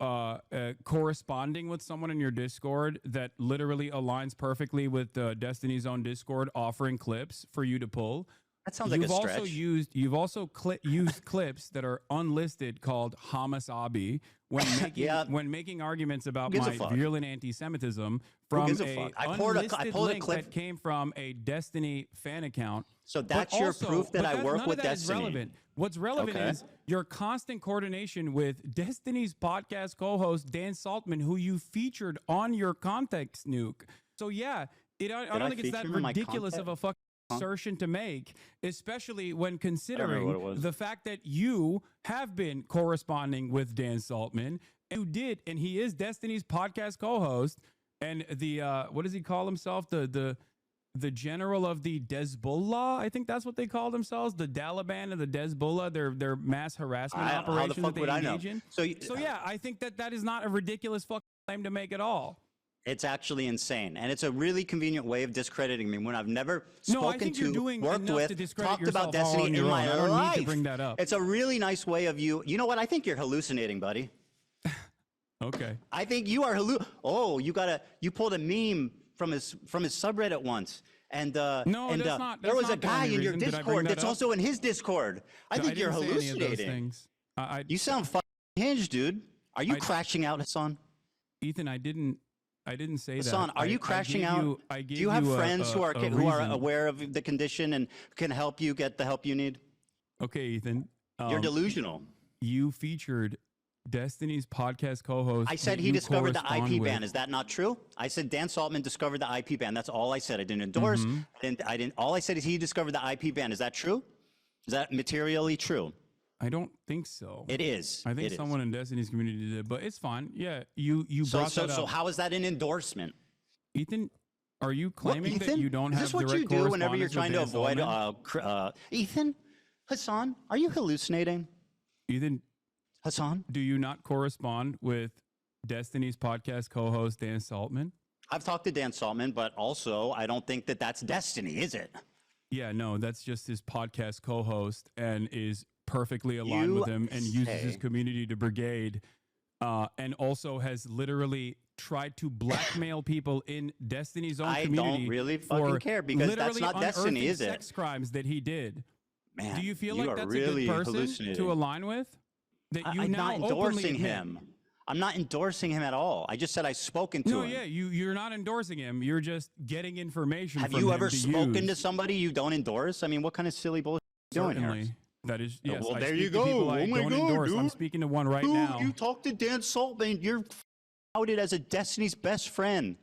corresponding with someone in your Discord that literally aligns perfectly with Destiny's own Discord, offering clips for you to pull. That sounds like a stretch. You've also used clips that are unlisted called Hamasabi when making arguments about gives a my fuck? virulent anti-Semitism from gives a a fuck? I pulled a link clip- that came from a Destiny fan account. So But that's your also- proof that but I work none with of that is Destiny. relevant. What's relevant Okay. is your constant coordination with Destiny's podcast co-host Dan Saltman, who you featured on your context nuke. So yeah, I don't think it's that feature him in my ridiculous of context? a fucking assertion to make, especially when what it considering was. the fact that you have been corresponding with Dan Saltman, and you did, and he is Destiny's podcast co-host, and the what does he call himself? The general of the Hezbollah, I think that's what they call themselves, the Taliban and the Hezbollah, their mass harassment How the operations fuck that would they I know? engage in. So yeah, I think that is not a ridiculous fucking claim to make at all. It's actually insane, and it's a really convenient way of discrediting me when I've never No, I spoken think you're to, doing worked enough with, to discredit talked about yourself all Destiny on in your my own. I don't life. need to bring that up. It's a really nice way of you. You know what? I think you're hallucinating, buddy. Okay. I think you are you pulled a meme from his subreddit once, And No, and that's not- there that's was a not the guy only in your reason. Did I bring Discord that that's up? also in his Discord. I think you're didn't say any of those hallucinating. things. You sound fucking hinged, dude. Are you crashing out, Hassan? Ethan, I didn't say Hassan, that. are you crashing out? I Do gave you have you friends who are reason. aware of the condition and can help you get the help you need? Okay, Ethan. You're delusional. You featured Destiny's podcast co-host. I said that he you discovered the correspond IP with. ban. Is that not true? I said Dan Saltman discovered the IP ban. That's all I said. I didn't endorse. I didn't. All I said is he discovered the IP ban. Is that true? Is that materially true? I don't think so. It is. I think It is. someone in Destiny's community did, but it's fine. Yeah, you So brought that up. so how is that an endorsement? Ethan, are you claiming Ethan? that you don't Is have this what direct you do whenever you're correspondence with trying to Dan avoid? Saltman? Ethan, Hassan, are you hallucinating? Ethan, Hassan, do you not correspond with Destiny's podcast co-host Dan Saltman? I've talked to Dan Saltman, but also I don't think that that's destiny, is it? Yeah, no, that's just his podcast co-host and is perfectly aligned You with him and uses his say- community to brigade, and also has literally tried to blackmail people in Destiny's own I community. don't really for fucking care because that's literally not destiny, unearthing is it? sex crimes that he did. Man, Do you feel you like are that's really a good person hallucinating. to align with? That you I'm now not openly endorsing admit? him. I'm not endorsing him at all. I just said I've spoken to No, him. yeah, you're not endorsing him. You're just getting information Have from you him ever to spoken use. to somebody you don't endorse? I mean, what kind of silly bullshit are you doing here? Certainly. That is, yes. well, I there speak you to people go. I Oh my don't God, endorse. I'm dude. speaking to one right Dude, now. you talked to Dan Saltman. You're outed as a Destiny's best friend.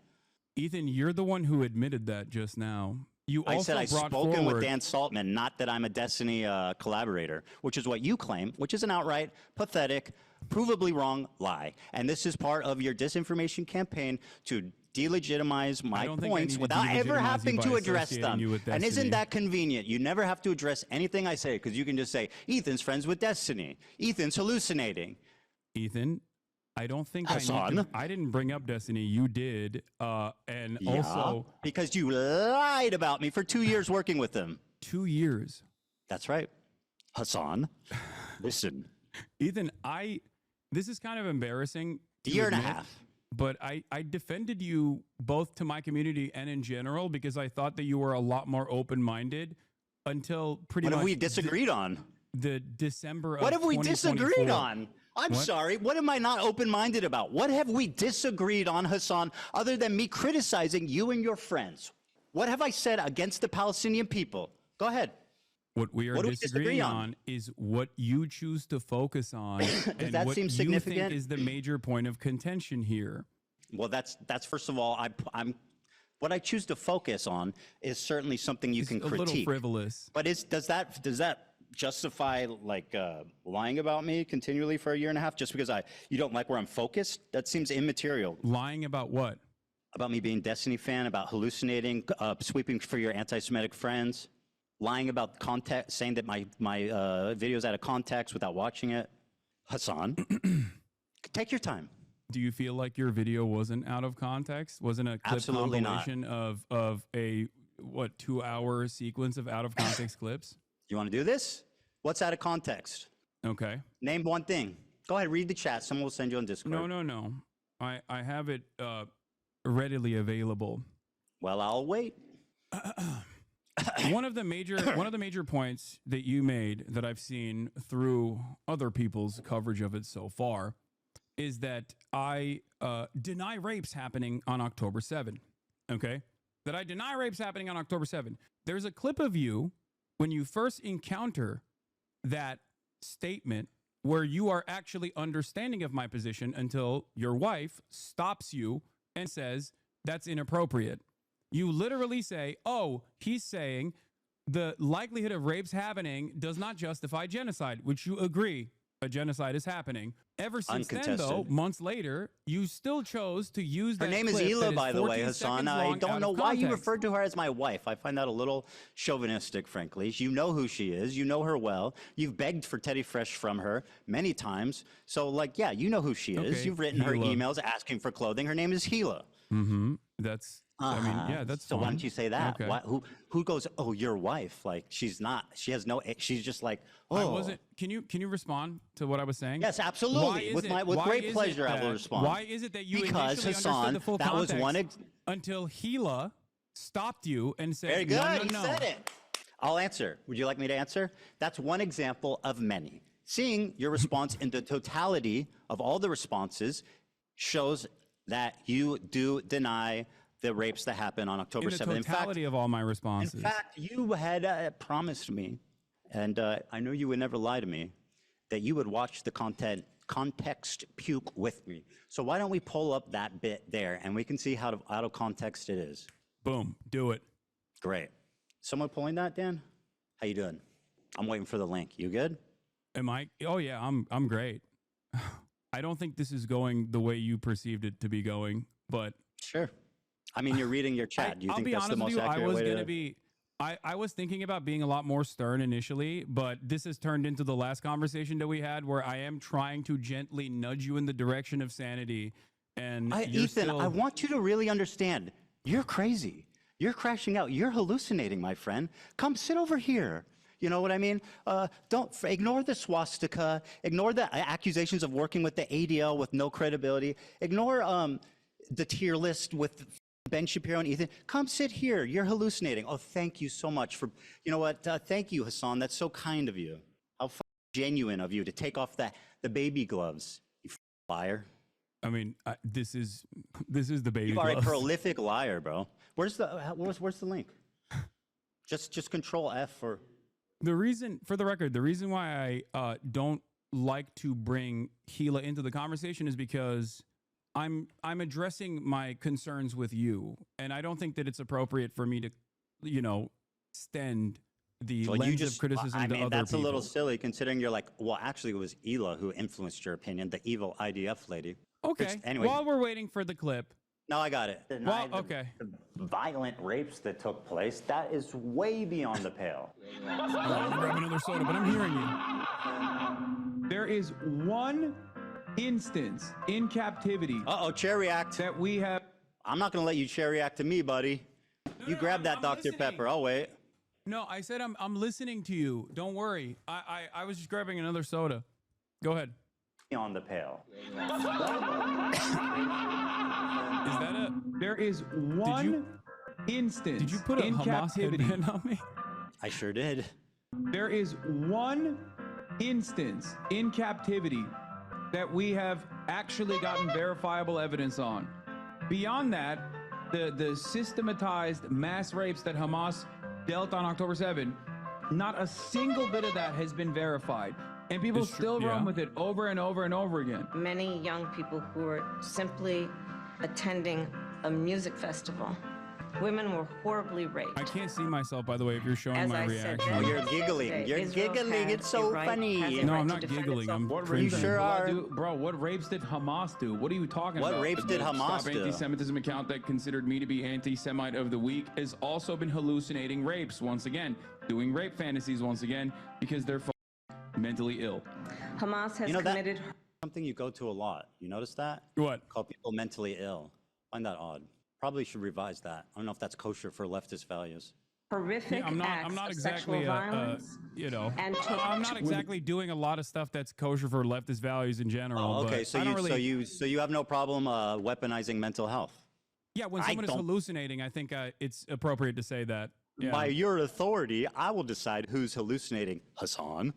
Ethan, you're the one who admitted that just now. You I also said I've brought spoken forward, with Dan Saltman, not that I'm a Destiny collaborator, which is what you claim, which is an outright, pathetic, provably wrong lie. And this is part of your disinformation campaign to delegitimize my don't think I points need to without ever delegitimize you having by to address associating them. you with And isn't Destiny. that convenient? You never have to address anything I say because you can just say, Ethan's friends with Destiny. Ethan's hallucinating. Ethan, I don't think Hasan. I didn't bring up Destiny. You did. And Yeah, also, because you lied about me for 2 years working with them. 2 years. That's right. Hassan, listen. Ethan, this is kind of embarrassing. A to year and a admit, half. But I defended you both to my community and in general because I thought that you were a lot more open-minded until pretty What much have we disagreed on? the December of What have we disagreed 2024. on? I'm What? sorry. What am I not open-minded about? What have we disagreed on, Hassan, other than me criticizing you and your friends? What have I said against the Palestinian people? Go ahead. What we are What do we disagree disagreeing on? on is what you choose to focus on and that what seem you significant? think is the major point of contention here. Well, that's first of all, I'm what I choose to focus on is certainly something you It's can a little critique. frivolous. But does that justify like lying about me continually for a year and a half just because you don't like where I'm focused? That seems immaterial. Lying about what? About me being a Destiny fan, about hallucinating, sweeping for your anti-Semitic friends, lying about context, saying that my video's out of context without watching it. Hasan, take your time. Do you feel like your video wasn't out of context? Wasn't a clip Absolutely not. compilation of a 2-hour sequence of out of context clips? You want to do this? What's out of context? Okay. Name one thing. Go ahead, read the chat. Someone will send you on Discord. No. I have it readily available. Well, I'll wait. One of the major points that you made that I've seen through other people's coverage of it so far is that I deny rapes happening on October 7. Okay? That I deny rapes happening on October 7. There's a clip of you when you first encounter that statement where you are actually understanding of my position until your wife stops you and says, that's inappropriate. You literally say, oh, he's saying the likelihood of rapes happening does not justify genocide, which you agree a genocide is happening. Ever since then, though, Uncontested. months later, you still chose to use that Her name is clip Hila, that by the way, 14 Hasan. seconds I long don't out know of why you context. referred to her as my wife. I find that a little chauvinistic, frankly. You know who she is. You know her well. You've begged for Teddy Fresh from her many times. So, like, yeah, you know who she is. Okay, You've written her Hila. emails asking for clothing. Her name is Hila. Mm-hmm. That's, I mean, yeah, that's So why fine. don't you say that? Okay. Why, who goes, oh, your wife? Like, she's not. She has no, she's just like, oh. I wasn't. Can you respond to what I was saying? Yes, Why absolutely. is With it- my with why great is it pleasure, I will that- respond. Why is it that you Because initially Hasan, understood the full that was context one. until Hila stopped you and said, Very good. no, no, He no. said it. I'll answer. Would you like me to answer? That's one example of many. Seeing your response in the totality of all the responses shows that you do deny the rapes that happened on October In the 7th. totality of all my responses. In fact, you had promised me, and I know you would never lie to me, that you would watch the context puke with me. So why don't we pull up that bit there, and we can see how out of context it is. Boom, do it. Great. Someone pulling that, Dan? How you doing? I'm waiting for the link. You good? Am I? Oh yeah, I'm great. I don't think this is going the way you perceived it to be going, but sure. I mean, you're reading your chat. Do you think that's the most accurate way to... I was going to be... I was thinking about being a lot more stern initially, but this has turned into the last conversation that we had where I am trying to gently nudge you in the direction of sanity. And Ethan, I want you to really understand. You're crazy. You're crashing out. You're hallucinating, my friend. Come sit over here. You know what I mean? Don't ignore the swastika. Ignore the accusations of working with the ADL with no credibility. Ignore the tier list with Ben Shapiro and Ethan. Come sit here. You're hallucinating. Oh, thank you so much for, you know what? Thank you, Hasan. That's so kind of you. How genuine of you to take off the baby gloves. You liar. I mean, this is the baby You are gloves. a prolific liar, bro. Where's the link? Just Control F for. The reason, for the record, the reason why I don't like to bring Gila into the conversation is because I'm addressing my concerns with you, and I don't think that it's appropriate for me to, extend the lens of criticism to other people. That's a little silly considering you're like, well, actually it was Hila who influenced your opinion, the evil IDF lady. Okay. Anyway. While we're waiting for the clip. No, I got it. Well, okay. The violent rapes that took place, that is way beyond the pale. I'm gonna grab another soda, but I'm hearing you. There is one instance in captivity. Chair react. That we have. I'm not going to let you chair react to me, buddy. You grab that, I'm Dr. listening. Pepper. I'll wait. No, I said I'm listening to you. Don't worry. I was just grabbing another soda. Go ahead. On the pale. Is that it? There is one instance. Did you put a in Hamas captivity headband on me? I sure did. There is one instance in captivity that we have actually gotten verifiable evidence on. Beyond that, the systematized mass rapes that Hamas dealt on October 7, not a single bit of that has been verified. And people still run with it over and over and over again. Many young people who are simply attending a music festival. Women were horribly raped. I can't see myself, by the way, if you're showing my reaction. Oh, you're giggling. You're giggling. It's so funny. No, I'm not giggling. I'm You sure are. Bro, what rapes did Hamas do? What are you talking about? What rapes did Hamas Stop do? Anti-Semitism account that considered me to be anti-Semite of the week has also been hallucinating rapes once again, doing rape fantasies once again because they're mentally ill. Hamas has committed something you go to a lot. You notice that? What? Call people mentally ill. Find that odd. Probably should revise that. I don't know if that's kosher for leftist values. horrific I'm acts not of exactly sexual violence. I'm not exactly doing a lot of stuff that's kosher for leftist values in general. Oh, okay, but so I don't so you have no problem weaponizing mental health. Yeah, when someone is hallucinating, I think it's appropriate to say that. Yeah. By your authority, I will decide who's hallucinating. Hasan.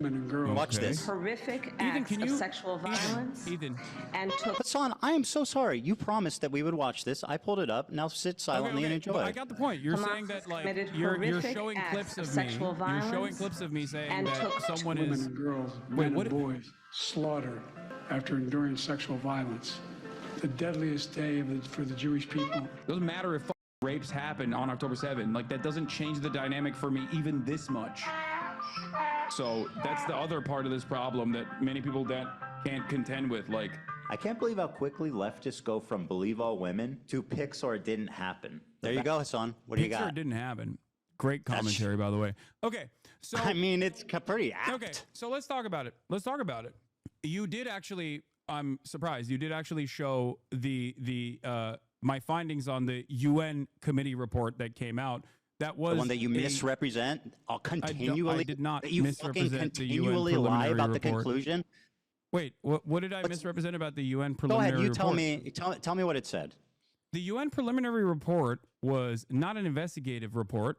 And girls. Watch this. Horrific acts of sexual violence. Ethan. And took. Hasan, I am so sorry. You promised that we would watch this. I pulled it up. Now sit silently and enjoy. Well, I got the point. You're saying that you're showing clips of me. You're showing clips of me saying that someone Women is. and girls, men and boys slaughtered after enduring sexual violence. The deadliest day for the Jewish people. Doesn't matter if rapes happen on October 7. Like, that doesn't change the dynamic for me even this much. So that's the other part of this problem that many people that can't contend with. Like, I can't believe how quickly leftists go from believe all women to Pixar didn't happen. There you go, Hasan. What do you got? Pixar didn't happen. Great commentary, by the way. Okay, so I mean, it's pretty apt. Okay, so let's talk about it. You did actually. I'm surprised. You did actually show my findings on the UN committee report that came out. That was the one that you misrepresent continually. I did not that you misrepresent the UN continually lie preliminary about the report. conclusion. Wait, what did I misrepresent about the UN Go preliminary ahead. You report? tell me. Tell me what it said. The UN preliminary report was not an investigative report,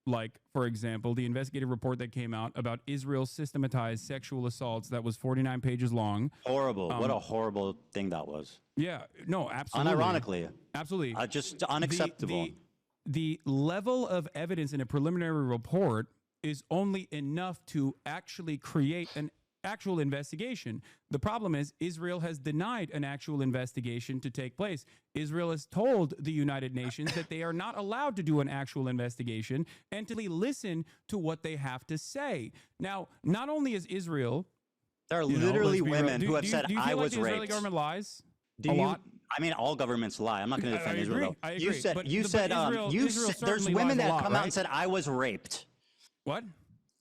like, for example, the investigative report that came out about Israel's systematized sexual assaults that was 49 pages long. Horrible. What a horrible thing that was. Yeah, no, absolutely. Unironically. Absolutely. Just unacceptable. The level of evidence in a preliminary report is only enough to actually create an actual investigation. The problem is Israel has denied an actual investigation to take place. Israel has told the United Nations that they are not allowed to do an actual investigation and to listen to what they have to say. Now, not only is Israel... There are literally women who have said, I was raped. Do you feel like the Israeli raped. government lies? Do a you, lot? I mean, all governments lie. I'm not going to defend Israel. I agree. You said there's women that have come out and said, I was raped. What?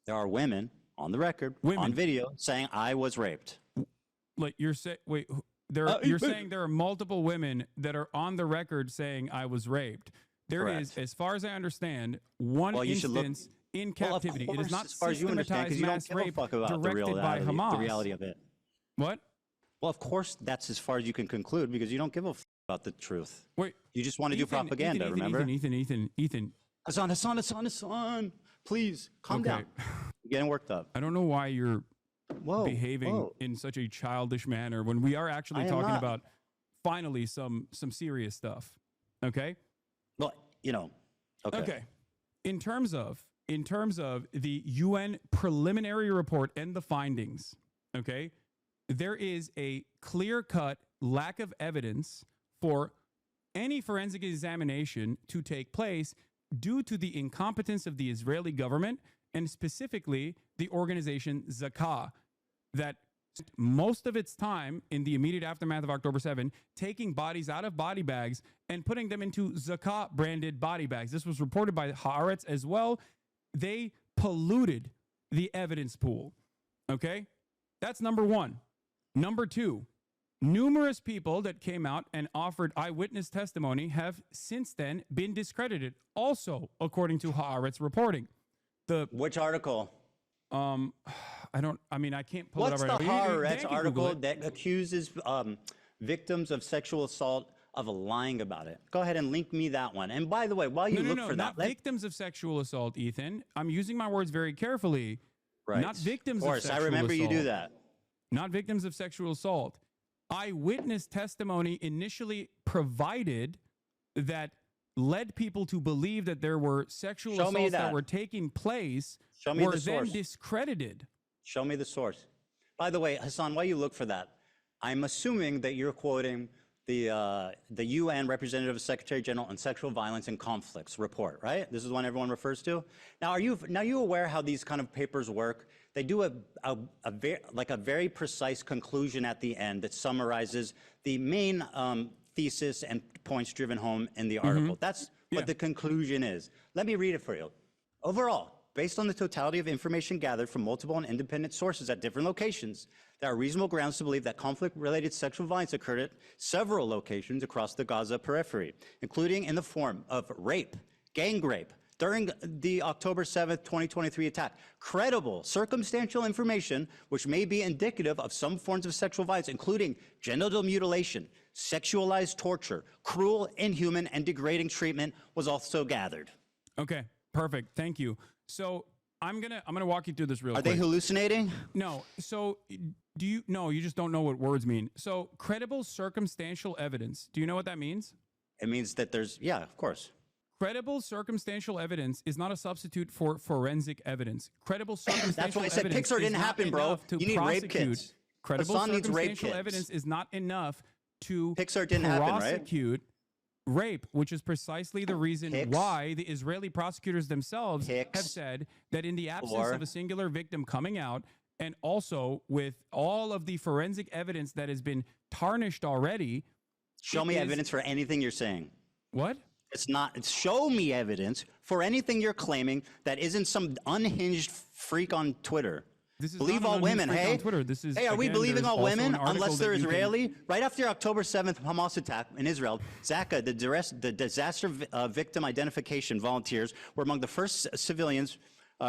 There are women on the record, on video, saying I was raped. Like you're saying, wait, you're saying there are multiple women that are on the record saying I was raped. There is, as far as I understand, one instance in captivity. It is not as far as you understand, because you don't give a fuck about the reality of it. What? Well, of course, that's as far as you can conclude, because you don't give a fuck about the truth. Wait, you just want to do propaganda. Remember? Ethan. Hasan, please calm down. You're getting worked up. I don't know why you're behaving in such a childish manner when we are actually talking about finally some serious stuff. Okay. Well, Okay. In terms of the UN preliminary report and the findings, okay, there is a clear-cut lack of evidence for any forensic examination to take place due to the incompetence of the Israeli government and specifically the organization Zakah, that spent most of its time in the immediate aftermath of October 7 taking bodies out of body bags and putting them into Zakah branded body bags. This was reported by Haaretz as well. They polluted the evidence pool. Okay? That's number one. Number two, numerous people that came out and offered eyewitness testimony have since then been discredited, also according to Haaretz reporting. Which article? I can't pull What's it up right the now. Haaretz article that accuses victims of sexual assault of lying about it? Go ahead and link me that one. And by the way, while you look for that, not victims of sexual assault, Ethan. I'm using my words very carefully. Right. Not victims of sexual assault. I remember you do that. Not victims of sexual assault. Eyewitness testimony initially provided that led people to believe that there were sexual assaults that were taking place were then discredited. Show me the source. By the way, Hasan, while you look for that, I'm assuming that you're quoting the UN Representative Secretary General on Sexual Violence and Conflicts report, right? This is one everyone refers to. Now, are you aware how these kind of papers work? They do a very precise conclusion at the end that summarizes the main thesis and points driven home in the article. That's what the conclusion is. Let me read it for you. Overall, based on the totality of information gathered from multiple and independent sources at different locations, there are reasonable grounds to believe that conflict-related sexual violence occurred at several locations across the Gaza periphery, including in the form of rape, gang rape, during the October 7th, 2023 attack. Credible, circumstantial information which may be indicative of some forms of sexual violence, including genital mutilation, sexualized torture, cruel, inhuman, and degrading treatment, was also gathered. Okay, perfect. Thank you. So I'm gonna walk you through this real quick. Are they hallucinating? No. So you just don't know what words mean. So credible circumstantial evidence. Do you know what that means? It means that yeah, of course. Credible circumstantial evidence is not a substitute for forensic evidence. Credible circumstantial That's why I said evidence Pixar didn't happen, bro. You need rape kits. Credible Hasan needs rape circumstantial kits. evidence is not enough to Pixar didn't happen, right? prosecute rape, which is precisely the reason why the Israeli prosecutors themselves have said that in the absence of a singular victim coming out, and also with all of the forensic evidence that has been tarnished already. Show me evidence for anything you're saying. What? It's show me evidence for anything you're claiming that isn't some unhinged freak on Twitter. Believe all women, hey? Hey, are we believing all women unless they're Israeli? Right after October 7th Hamas attack in Israel, Zakah, the disaster victim identification volunteers, were among the first civilians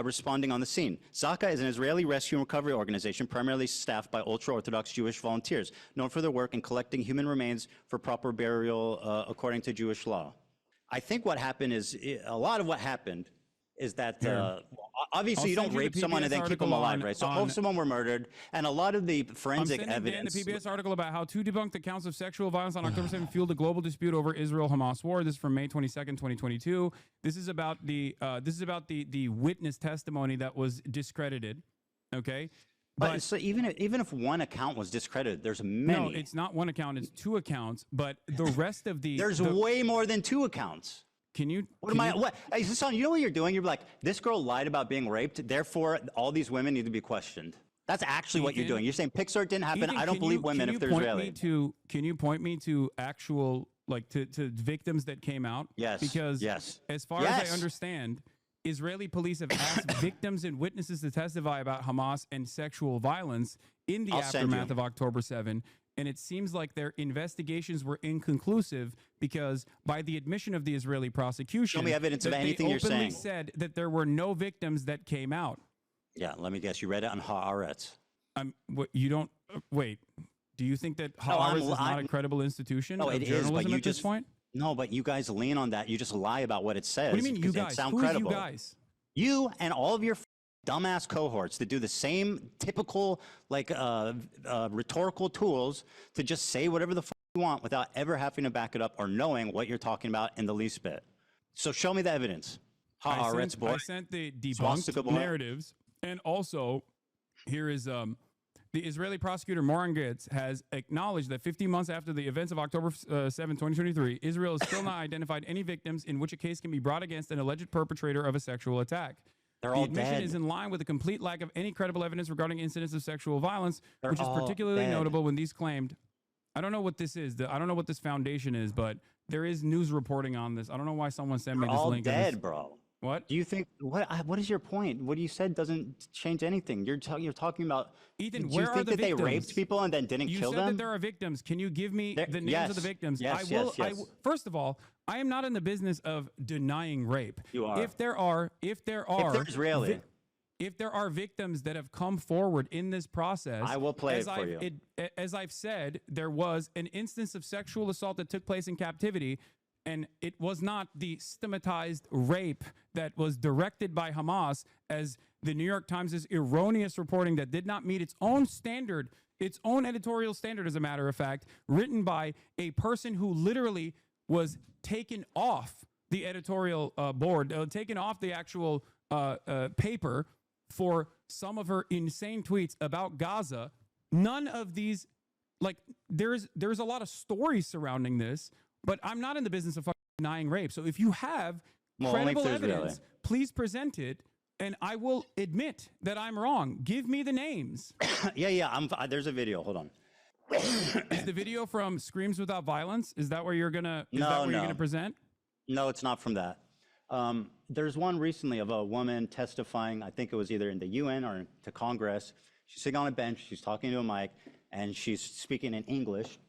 responding on the scene. Zaka is an Israeli rescue and recovery organization primarily staffed by ultra-Orthodox Jewish volunteers, known for their work in collecting human remains for proper burial according to Jewish law. I think what happened is, a lot of what happened is that obviously you don't rape someone and then keep them alive, right? So hope someone were murdered, and a lot of the forensic evidence. The PBS article about how to debunk the counts of sexual violence on October 7th fueled a global dispute over Israel-Hamas war. This is from May 22nd, 2022. This is about the witness testimony that was discredited. Okay. But so even if one account was discredited, there's many. No, it's not one account; it's 2 accounts. But the rest of there's way more than 2 accounts. Can you? What? Hey, Hasan, you know what you're doing? You're like, this girl lied about being raped, therefore all these women need to be questioned. That's actually what you're doing. You're saying Pixar didn't happen. Ethan, I don't believe women if they're Israeli. Can you point me to actual, like, to victims that came out? Yes. Because as far as I understand, Israeli police have asked victims and witnesses to testify about Hamas and sexual violence in the aftermath of October 7. And it seems like their investigations were inconclusive because by the admission of the Israeli prosecution, show me evidence of anything you're saying. They said that there were no victims that came out. Yeah, let me guess. You read it on Haaretz. You don't wait. Do you think that Haaretz is not a credible institution of journalism at this point? No, but you guys lean on that. You just lie about what it says. What do you mean, you guys? Who is you guys? You and all of your dumbass cohorts that do the same typical rhetorical tools to just say whatever the you want without ever having to back it up or knowing what you're talking about in the least bit. So show me the evidence. I sent the debunked narratives, and also here is the Israeli prosecutor Moran Gitz has acknowledged that 15 months after the events of October 7, 2023, Israel has still not identified any victims in which a case can be brought against an alleged perpetrator of a sexual attack. They're all admission dead. Is in line with a complete lack of any credible evidence regarding incidents of sexual violence, which is particularly notable when these claimed. I don't know what this is. I don't know what this foundation is, but there is news reporting on this. I don't know why someone sent me this link. All dead, bro. What? Do you think what is your point? What you said doesn't change anything. You're talking about Ethan. Do you think that they raped people and then didn't kill them? You said that there are victims. Can you give me the names of the victims? Yes, yes. First of all, I am not in the business of denying rape. You are. If there's really. If there are victims that have come forward in this process, I will play it for you. As I've said, there was an instance of sexual assault that took place in captivity, and it was not the systematized rape that was directed by Hamas, as the New York Times' erroneous reporting that did not meet its own standard, its own editorial standard, as a matter of fact, written by a person who literally was taken off the editorial board, taken off the actual paper for some of her insane tweets about Gaza. None of these, like, there's a lot of stories surrounding this, but I'm not in the business of fucking denying rape. So if you have credible evidence, please present it, and I will admit that I'm wrong. Give me the names. Yeah. There's a video. Hold on. Is the video from Screams Without Violence? Is that where you're gonna? You're gonna present? No, it's not from that. There's one recently of a woman testifying. I think it was either in the UN or to Congress. She's sitting on a bench. She's talking to a mic, and she's speaking in English.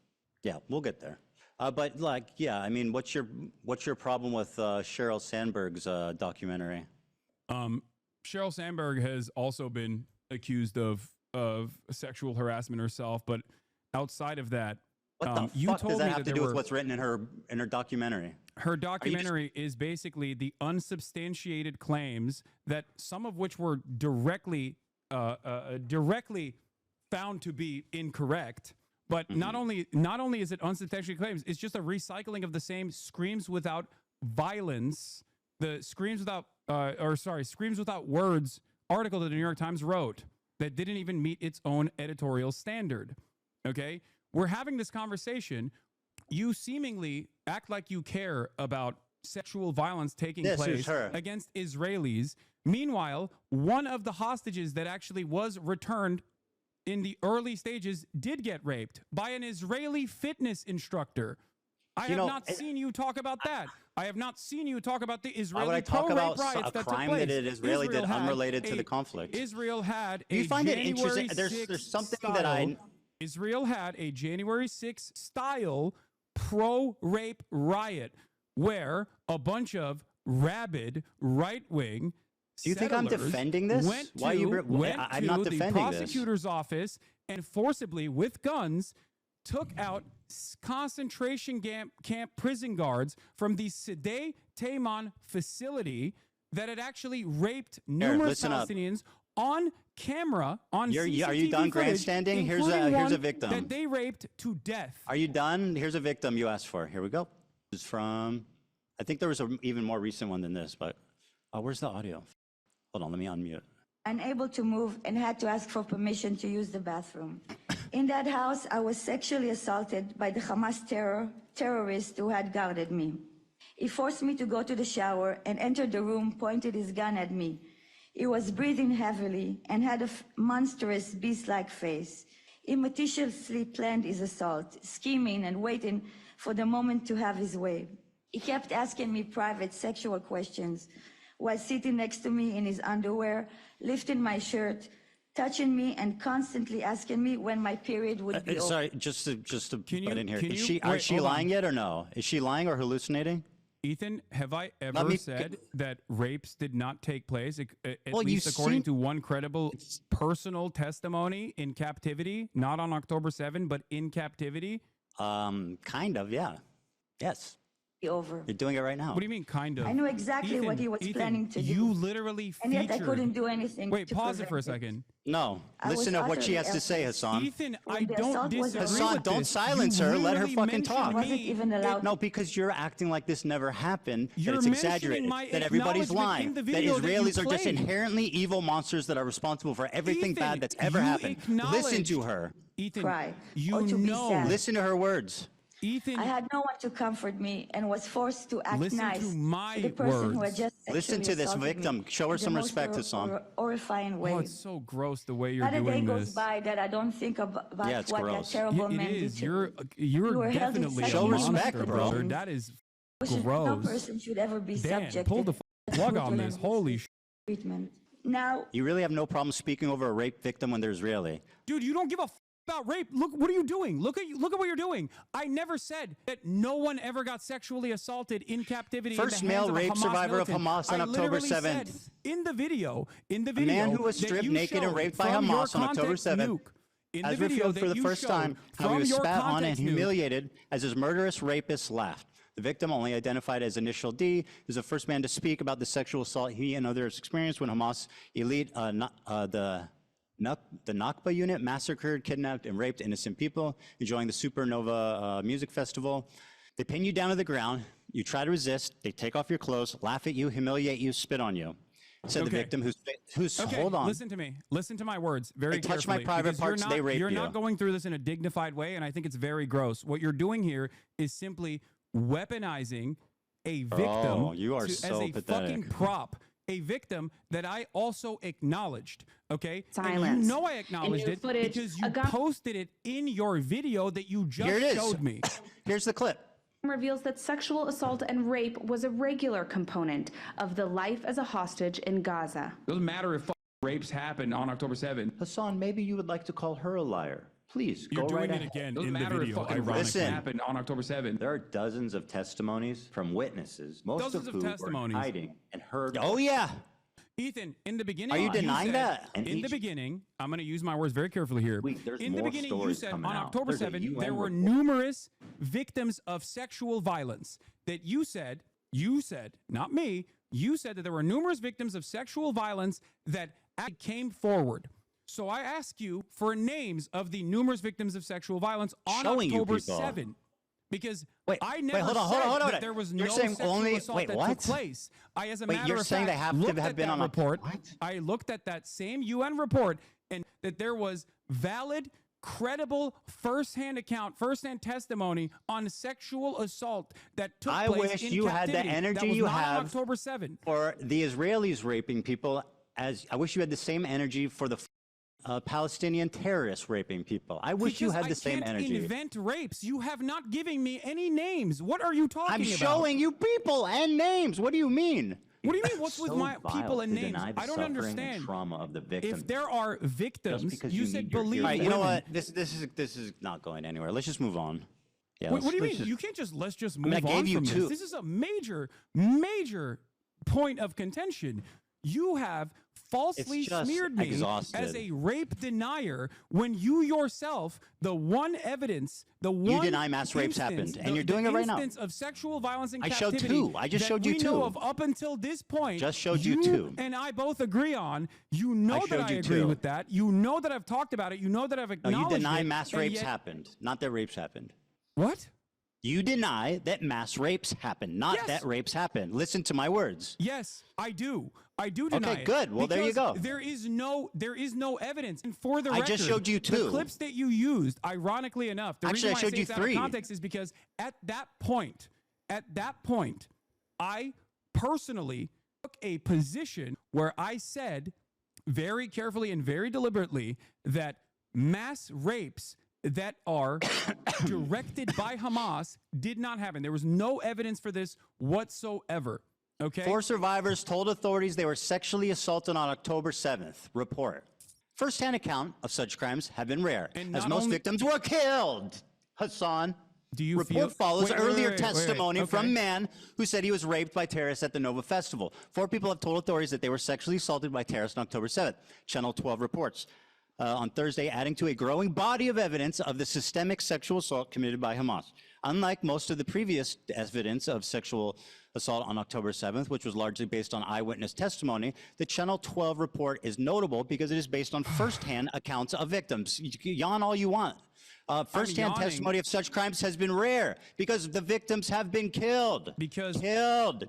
Yeah, we'll get there. But I mean, what's your problem with Sheryl Sandberg's documentary? Sheryl Sandberg has also been accused of sexual harassment herself, but outside of that, what the fuck does that have to do with what's written in her documentary? Her documentary is basically the unsubstantiated claims, that some of which were directly found to be incorrect. But not only is it unsubstantiated claims, it's just a recycling of the same Screams Without Violence, the Screams Without Words article that the New York Times wrote that didn't even meet its own editorial standard. Okay? We're having this conversation. You seemingly act like you care about sexual violence taking place against Israelis. Meanwhile, one of the hostages that actually was returned in the early stages did get raped by an Israeli fitness instructor. I have not seen you talk about that. I have not seen you talk about the Israeli pro-rape riots that took place. Crime that Israeli did unrelated to the conflict. Israel had a January 6th there's something that Israel had a January 6th style pro-rape riot where a bunch of rabid right-wing Do you think I'm settlers defending this? Went Why you? I'm not to the defending this. prosecutor's office and forcibly, with guns, took out concentration camp prison guards from the Sede Taman facility that had actually raped numerous listen up. Palestinians on camera, on CCTV Are you done footage, grandstanding? Here's including a one victim that they raped to death. Are you done? Here's a victim you asked for. Here we go. This is from, I think there was an even more recent one than this, but where's the audio? Hold on, let me unmute. Unable to move and had to ask for permission to use the bathroom. In that house, I was sexually assaulted by the Hamas terrorist who had guarded me. He forced me to go to the shower and entered the room, pointed his gun at me. He was breathing heavily and had a monstrous beast-like face. He meticulously planned his assault, scheming and waiting for the moment to have his way. He kept asking me private sexual questions while sitting next to me in his underwear, lifting my shirt, touching me, and constantly asking me when my period would be over. Sorry, just to put in here. Is she lying yet or no? Is she lying or hallucinating? Ethan, have I ever said that rapes did not take place, at Well, least according to one credible personal testimony in captivity, not on October 7, but in captivity? Kind of, yeah. Yes. Over. You're doing it right now. What do you mean, kind of? I knew exactly what he was planning to do. You literally and yet I couldn't do anything. Wait, pause it for a second. No, listen to what she has to say, Hassan. Ethan, I don't disagree Hassan, with don't this. silence her. Let her fucking talk. Wasn't even allowed. No, because you're acting like this never happened, that it's mentioning exaggerated, my that everybody's acknowledgement in lying, the that video that you Israelis are just played. inherently evil monsters that are responsible for everything Ethan, bad that's ever you happened. Listen to acknowledged- her. Ethan, Cry, you or to be know. sad. Listen to her words. Ethan, I had no one to comfort me and was forced to act Listen nice to my the person who had words. just Listen to this assaulted me victim. Show her in the some most respect, Hassan. horrifying way. Oh, it's so gross the way you're Not a day doing goes this. by that I don't think about Yeah, it's what gross. that terrible It man did is. to You're me. You were held in definitely such a Show monster, respect, bro. brother. That is No gross. person should ever be Dan, subject pull to the plug on this. Holy sh! treatment. Now, You really have no problem speaking over a rape victim when they're Israeli. Dude, you don't give a about rape. Look, what are you doing? Look at what you're doing. I never said that no one ever got sexually assaulted in captivity. First in the hands male of a rape Hamas survivor of militant. Hamas on I October literally said 7th. in the video, A man who was that stripped you naked and showed raped by from your Hamas on October context 7th, nuke, in as the video revealed for that the you first time, how he from was your spat on and context nuke. humiliated as his murderous rapist laughed. The victim, only identified as Initial D, is the first man to speak about the sexual assault he and others experienced when Hamas elite, the Nakba unit massacred, kidnapped, and raped innocent people enjoying the Supernova music festival. They pin you down to the ground. You try to resist. They take off your clothes, laugh at you, humiliate you, spit on you. Said the victim who's hold on. Listen to me. Listen to my words very They touch carefully. my private because you're parts, not- they rape You're you. not going through this in a dignified way, and I think it's very gross. What you're doing here is simply weaponizing a victim Oh, you are as so a pathetic. fucking prop. A victim that I also acknowledged, okay? Silence. And you know I acknowledged new it footage, because you a gun- posted it in your video that you just Here it is. showed me. Here's the clip. reveals that sexual assault and rape was a regular component of the life as a hostage in Gaza. Doesn't matter if rapes happened on October 7th. Hassan, maybe you would like to call her a liar. Please, You're go doing right it ahead. again Doesn't in the matter if video. fucking ironically. rapes happened on October 7th. There are dozens of testimonies from witnesses, most Dozens of of who testimonies. were hiding and heard. Oh, yeah. Ethan, in the beginning, Are you denying said, that? And in the each- beginning, I'm going to use my words very carefully here. there's in the more beginning, you stories said on coming out. October There's a 7th, UN there were report. numerous victims of sexual violence that you said, not me, you said that there were numerous victims of sexual violence that came forward. So I ask you for names of the numerous victims of sexual violence on Showing you October people. 7th. Because Wait, I never hold on, said hold on. that there was You're no saying sexual only- assault wait, that what? took place. I, as a Wait, matter you're of saying fact, they have to looked have at been that on a- report. what? I looked at that same UN report and that there was valid, credible, firsthand testimony on sexual assault that took I place wish in you had the captivity. That energy was you not on have October 7th. for the Israelis raping people. As I wish you had the same energy for the Palestinian terrorists raping people. I wish you Because had the same I can't energy. invent rapes. You have not given me any names. What are you talking I'm about? showing you people and names. What do you mean? What do you mean? What's with So my vile people and to names? deny the I don't suffering and understand. trauma of the victims. If there are Just victims, because you you said need your believe All right, women. you know what? This is not going anywhere. Let's just move on. Yeah. What do you let's mean? just- You can't just let's just I mean, move I gave on you from two. this. This is a major point of contention. You have falsely It's just smeared me exhausted. as a rape denier when you yourself, the one evidence, the one You deny mass rapes happened, and you're doing it right now. instance of sexual violence in I showed captivity two. I just that showed you we know two. of up until this point. Just showed you two. And I both agree on. You know that showed I you agree two. with that. You know that I've talked about it. You know that I've No, acknowledged you deny it, mass and rapes yet- happened, not that rapes happened. What? You deny that mass rapes happened, not Yes. that rapes happened. Listen to my words. Yes, I do. I do deny Okay, it. good. Well, there you Because go. There is no evidence. And for the I record, just showed you the two. clips that you used, ironically enough, the Actually, reason I why showed say you it's out of three. context is because at that point, I personally took a position where I said very carefully and very deliberately that mass rapes that are directed by Hamas did not happen. There was no evidence for this whatsoever. Okay. 4 survivors told authorities they were sexually assaulted on October 7th. Report. First-hand account of such crimes have been rare, And as not most only- victims were killed. Hassan. Do you Report feel- follows wait, earlier wait, testimony okay. from a man who said he was raped by terrorists at the Nova Festival. 4 people have told authorities that they were sexually assaulted by terrorists on October 7th. Channel 12 reports. On Thursday, adding to a growing body of evidence of the systemic sexual assault committed by Hamas. Unlike most of the previous evidence of sexual assault on October 7th, which was largely based on eyewitness testimony, the Channel 12 report is notable because it is based on firsthand accounts of victims. You can yawn all you want. Firsthand yawning. testimony of such crimes has been rare because the victims have been killed. Killed.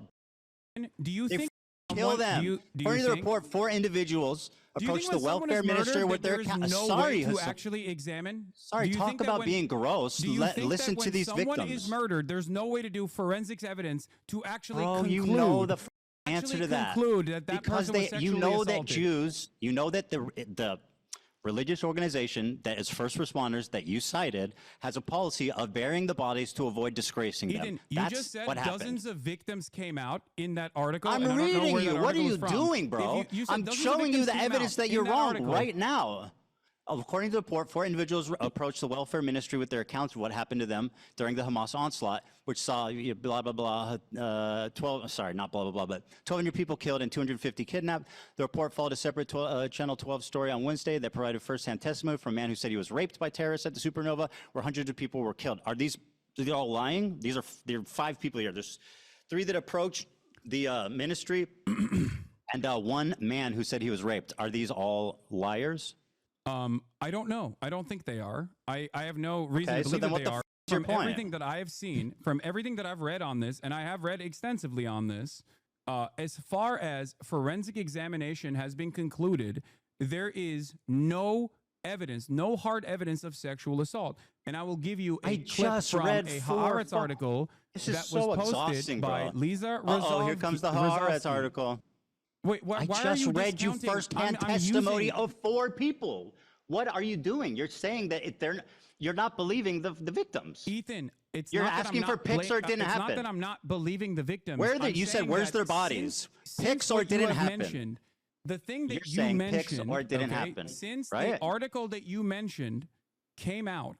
Do you They think kill someone- them? do you According to the think- report, 4 individuals Do you approached think the when someone welfare is minister murdered with that their there's account. no Sorry, way to Hassan. actually examine? Sorry, Do you talk think that about when- being gross. Do you think Listen that to when these someone victims. is murdered, there's no way to do forensics evidence to actually Bro, conclude? you know the answer actually to that. conclude that that Because person was you sexually know that assaulted. Jews, you know that the religious organization that is first responders that you cited has a policy of burying the bodies to avoid disgracing Ethan, them. you That's just said what happened. dozens of victims came out in that article. I'm and I don't know reading where you. that What are article you is from. doing, bro? If you said I'm dozens of showing you victims the came evidence out that in you're wrong article. right now. According to the report, 4 individuals approached the welfare ministry with their accounts of what happened to them during the Hamas onslaught, which saw blah, blah, blah, 12, sorry, not blah, blah, blah, but 1,200 people killed and 250 kidnapped. The report followed a separate Channel 12 story on Wednesday that provided firsthand testimony from a man who said he was raped by terrorists at the Supernova, where hundreds of people were killed. Are these all lying? There are 5 people here. There's 3 that approached the ministry and 1 man who said he was raped. Are these all liars? I don't know. I don't think they are. I have no reason Okay, to so believe then that what they the are. f- is your From point? everything that I have seen, from everything that I've read on this, and I have read extensively on this, as far as forensic examination has been concluded, there is no evidence, no hard evidence of sexual assault. And I will give you a clip just from read a 4 Haaretz article This is that so was posted exhausting, by bro. Lisa Uh-oh, here comes the Haaretz article. Wait, why I are just you read you discounting- firsthand I'm testimony using- of 4 people. What are you doing? You're saying that you're not believing the victims. Ethan, it's You're not that I'm asking for not pics or it didn't it's happen. not that I'm not believing the victims. Where I'm you said, saying where's that their bodies? since Pics or what you didn't have happen? mentioned, the thing that You're you saying pics mentioned, or it didn't okay, happen, since right? the article that you mentioned came out,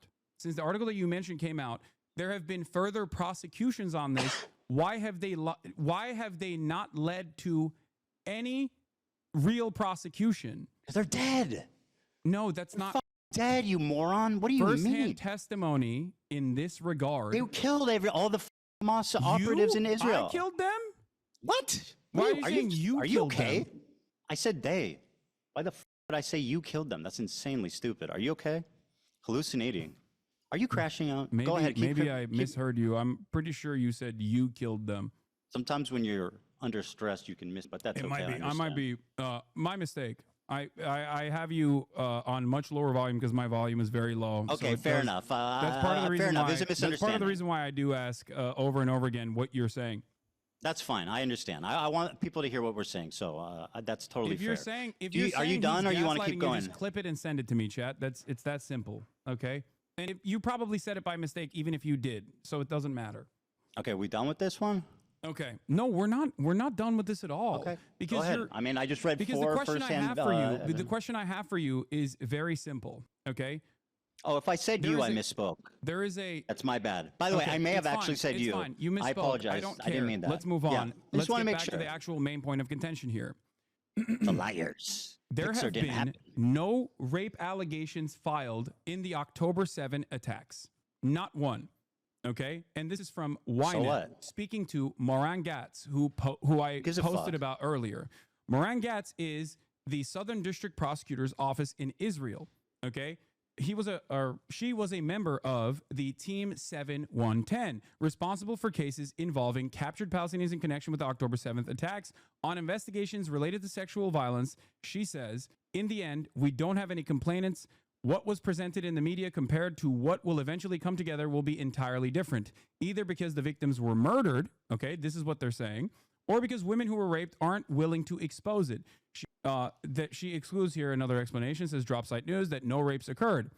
there have been further prosecutions on this. Why have they not led to any real prosection? They're dead. No, that's not dead, you moron. What do you First-hand mean? testimony in this regard. They killed all the Hamas operatives in Israel. I killed them? What? Why are you saying you Are you killed okay? them? I said they. Why the would I say you killed them? That's insanely stupid. Are you okay? Hallucinating. Are you crashing out? Maybe, Go ahead. maybe I misheard you. I'm pretty sure you said you killed them. Sometimes when you're under stress, you can miss, but that's It okay. might be. I understand. might be. My mistake. I have you on much lower volume because my volume is very low. so Okay, it fair does- enough. That's part of the reason fair enough. why. There's a That's part of the misunderstanding. reason why I do ask over and over again what you're saying. That's fine. I understand. I want people to hear what we're saying, so that's totally If you're fair. saying, if Do you- you're are you saying done, he's or you want to gaslighting keep going? just clip it and send it to me, chat. It's that simple. Okay. And if, you probably said it by mistake, even if you did, so it doesn't matter. Okay, we done with this one? Okay. No, we're not. We're not done with this at all. Okay. Because Go ahead. you're. I mean, I just read Because 4 the question I firsthand. have for you, the question I have for you is very simple. Okay. Oh, if I said There you, is I a- misspoke. There is a. That's my bad. By the way, Okay, I may have it's actually fine, said it's you. Fine. You misspoke. I apologize. I don't care. I didn't mean that. Let's move Yeah. on. I Let's just want get to make back sure. to the actual main point of contention here. The liars. There Pixar have didn't been happen. no rape allegations filed in the October 7 attacks. Not one. Okay? And this is from Ynet, what? speaking to Moran Gatz, who I Gives a posted fuck. about earlier. Moran Gatz is the Southern District Prosecutor's Office in Israel. Okay? She was a member of the Team 7110, responsible for cases involving captured Palestinians in connection with the October 7th attacks. On investigations related to sexual violence, she says, in the end, we don't have any complainants. What was presented in the media compared to what will eventually come together will be entirely different, either because the victims were murdered, okay, this is what they're saying, or because women who were raped aren't willing to expose it. She excludes here another explanation, says Dropsite News, that no rapes occurred.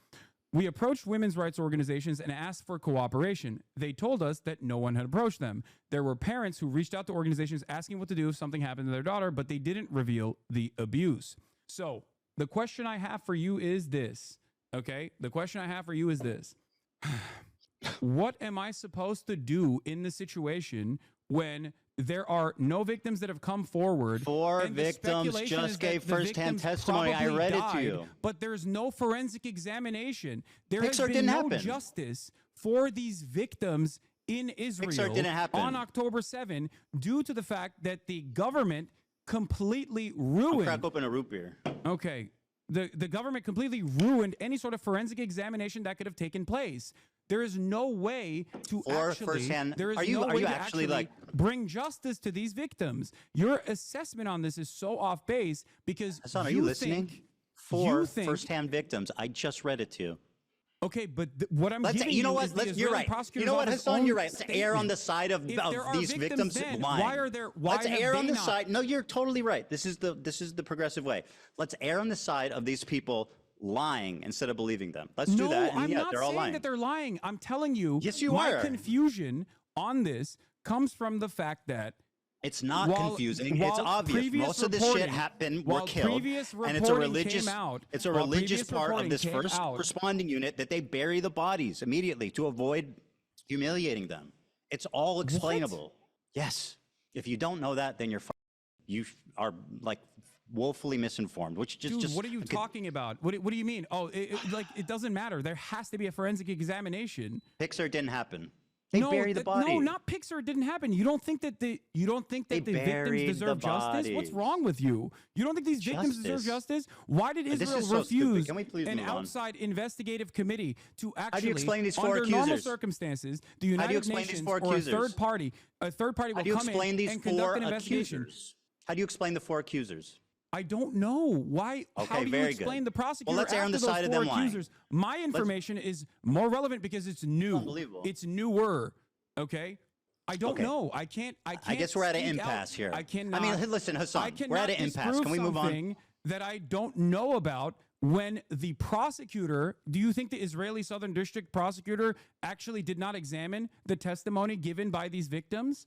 We approached women's rights organizations and asked for cooperation. They told us that no one had approached them. There were parents who reached out to organizations asking what to do if something happened to their daughter, but they didn't reveal the abuse. So the question I have for you is this, okay? The question I have for you is this. What am I supposed to do in the situation when there are no victims that have come forward? Four victims just gave firsthand testimony. I read it to you. But there's no forensic examination. There Pixar has been didn't no happen. justice for these victims in Israel didn't happen. on October 7 due to the fact that the government completely ruined. Crack open a root beer. Okay. The government completely ruined any sort of forensic examination that could have taken place. There is no way to actually bring justice to these victims. Your assessment on this is so off base because Hasan, are you listening? Four first-hand victims. I just read it to you. Okay, but what I'm giving you know you what? is the You're Israeli right. prosecutor's You know what, office Hasan? You're own right. Let's err on the side of If there are these victims then, lying. why are there? Why Let's have err they on the not? side. No, you're totally right. This is the progressive way. Let's err on the side of these people lying instead of believing them. Let's do that. And I'm not they're all saying lying. that they're lying. I'm telling you. Yes, you my are. confusion on this comes from the fact that it's not confusing. It's obvious. Most of this shit happened. Were killed, and it's a religious. It's a religious part of this first responding unit that they bury the bodies immediately to avoid humiliating them. It's all explainable. Yes. If you don't know that, then you are like woefully misinformed. Which just what are you talking about? What do you mean? Oh, it doesn't matter. There has to be a forensic examination. Pixar didn't happen. They bury the body. No, not Pixar. It didn't happen. You don't think that the victims deserve justice? What's wrong with you? You don't think these victims deserve justice? Why did Israel refuse an outside investigative committee to actually, explain these four under accusers? normal circumstances, the United Nations or a third party will come in and conduct an investigation? How do you explain the four accusers? I don't know. Why? Okay, how do you very explain good. the prosecutor Well, let's err on the after those side of four them lying. accusers? My information is more relevant because it's new. Unbelievable. It's newer. Okay. I don't know. I can't. I guess we're at an impasse here. I cannot. I mean, listen, Hasan, we're at an impasse. Can we move on? That I don't know about when the prosecutor. Do you think the Israeli Southern District prosecutor actually did not examine the testimony given by these victims?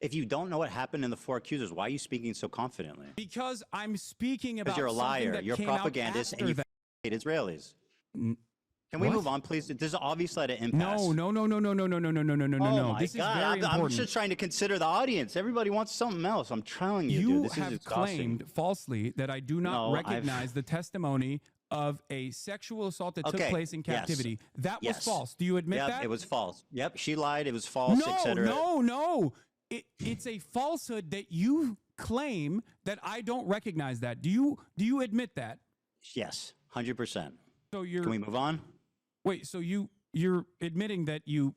If you don't know what happened in the four accusers, why are you speaking so confidently? Because I'm speaking about. Because you're a liar. You're a propagandist, and you hate Israelis. Can we move on, please? This is obviously at an impasse. No. Oh my This is God. very important. I'm just trying to consider the audience. Everybody wants something else. I'm telling you, dude. This have is exhausting. claimed falsely that I do not recognize the testimony of a sexual assault that took place in captivity. Yes. That was false. Do you admit that? It was false. Yep, she lied. It was false, etc. No. It's a falsehood that you claim that I don't recognize that. Do you admit that? Yes, 100%. So you're. Can we move on? Wait, so you're admitting that you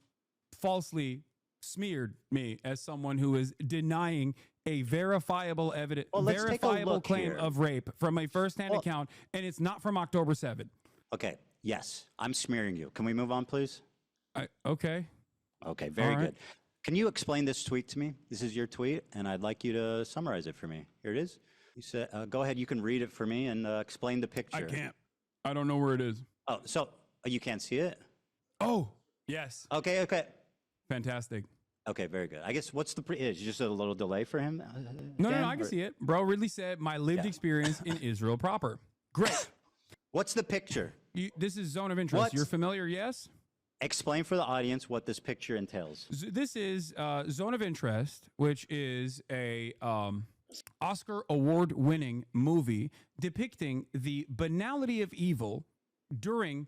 falsely smeared me as someone who is denying a verifiable evidence, verifiable claim of rape from a firsthand account, and it's not from October 7th. Okay. Yes, I'm smearing you. Can we move on, please? Okay. Okay. Very good. Can you explain this tweet to me? This is your tweet, and I'd like you to summarize it for me. Here it is. You said, "Go ahead. You can read it for me and explain the picture." I can't. I don't know where it is. Oh, so you can't see it? Oh, yes. Okay. Fantastic. Okay, very good. I guess what's the is just a little delay for him? No, I can see it. Bro really said my lived experience in Israel proper. Great. What's the picture? This is zone of interest. You're familiar, yes? Explain for the audience what this picture entails. This is zone of interest, which is a Oscar award-winning movie depicting the banality of evil during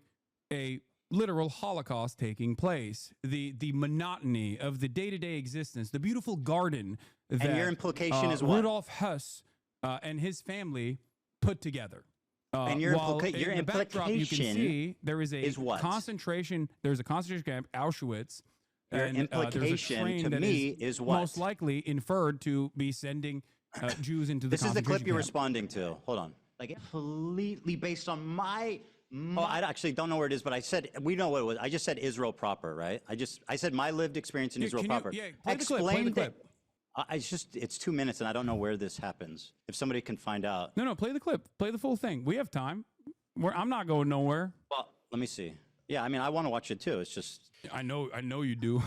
a literal Holocaust taking place, the monotony of the day-to-day existence, the beautiful garden that And your implication is what? Rudolf Hess and his family put together. And your while your in the backdrop, you can implication see there is a is what? concentration. There's a concentration camp, Auschwitz. Your And, there's a implication train to that me is what? most likely inferred to be sending Jews into the This is the clip concentration you're camp. responding to. Hold on. Like completely based on my oh, I actually don't know where it is, but I said we know what it was. I just said Israel proper, right? I said my lived experience in Israel proper. Yeah, play the clip. Play the clip. It's 2 minutes and I don't know where this happens. If somebody can find out. No, play the clip. Play the full thing. We have time. I'm not going nowhere. Well, let me see. Yeah, I mean, I want to watch it too. It's just I know you do.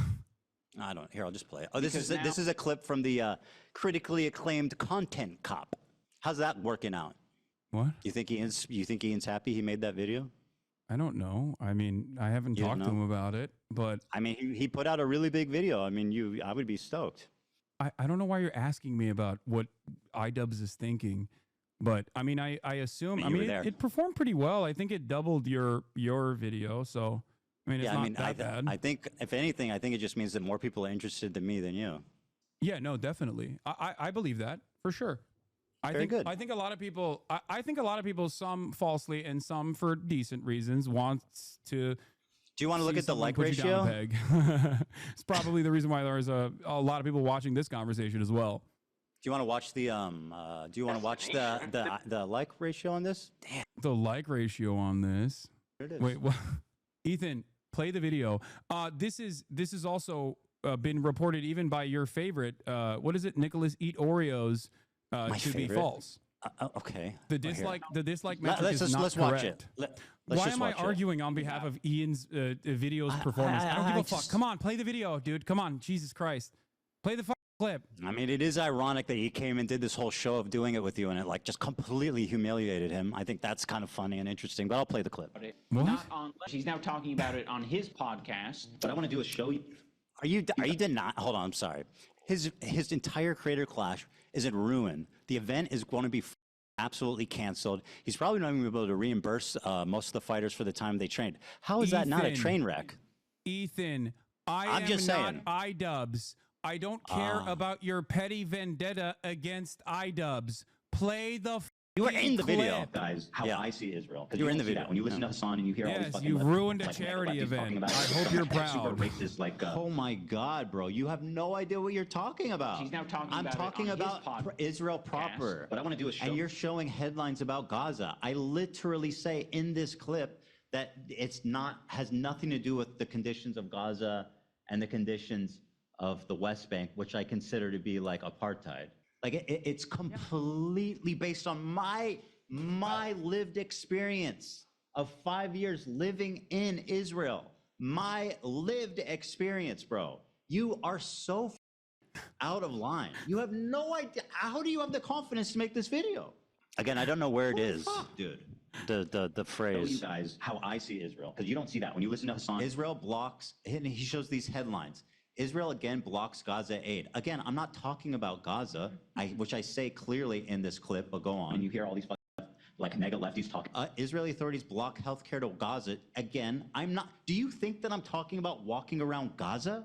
I don't. Here, I'll just play it. Oh, this is a clip from the critically acclaimed Content Cop. How's that working out? What? You think Ian's happy he made that video? I don't know. I mean, I haven't talked to him about it, but I mean, he put out a really big video. I mean, I would be stoked. I don't know why you're asking me about what iDubbbz is thinking, but I mean, I assume. I mean, it performed pretty well. I think it doubled your video, so. I mean, it's not that bad. I think, if anything, I think it just means that more people are interested in me than you. Yeah, no, definitely. I believe that for sure. I think a lot of people. I think a lot of people, some falsely and some for decent reasons, wants to. Do you want to look at the like ratio? It's probably the reason why there's a lot of people watching this conversation as well. Do you want to watch the Do you want to watch the like ratio on this? Damn. The like ratio on this. There it is. Wait, what? Ethan, play the video. This is also been reported even by your favorite. What is it? Nicholas Eat Oreos to be false. Okay. The dislike metric is not let's correct. Watch it. Why am I arguing on behalf of Ian's video's performance? I don't give a fuck. Come on, play the video, dude. Come on, Jesus Christ. Play the fucking clip. I mean, it is ironic that he came and did this whole show of doing it with you, and it like just completely humiliated him. I think that's kind of funny and interesting, but I'll play the clip. What? He's now talking about it on his podcast. What I want to do is show you. Are you denying? Hold on, I'm sorry. His entire creator clash is in ruin. The event is going to be absolutely canceled. He's probably not even going to be able to reimburse most of the fighters for the time they trained. How is that not a train wreck? Ethan, I'm just saying. not iDubbbz. I don't care about your petty vendetta against iDubbbz. Play the You were in the video. Guys, how I see Israel. You were in the video. When you listen to Hasan and you hear all these fucking you ruined a charity event. I hope you're proud. Racist, like, oh my God, bro. You have no idea what you're talking about. He's now talking I'm about talking about Israel proper. What I want to do is show. And you're showing headlines about Gaza. I literally say in this clip that has nothing to do with the conditions of Gaza and the conditions of the West Bank, which I consider to be like apartheid. Like it's completely based on my lived experience of 5 years living in Israel. My lived experience, bro. You are so out of line. You have no idea. How do you have the confidence to make this video? Again, I don't know where it is, dude. The phrase. Show you guys how I see Israel, because you don't see that when you listen to Hasan. Israel blocks, and he shows these headlines. Israel again blocks Gaza aid. Again, I'm not talking about Gaza, which I say clearly in this clip, but go on. And you hear all these like mega lefties talking. Israeli authorities block healthcare to Gaza. Again, I'm not. Do you think that I'm talking about walking around Gaza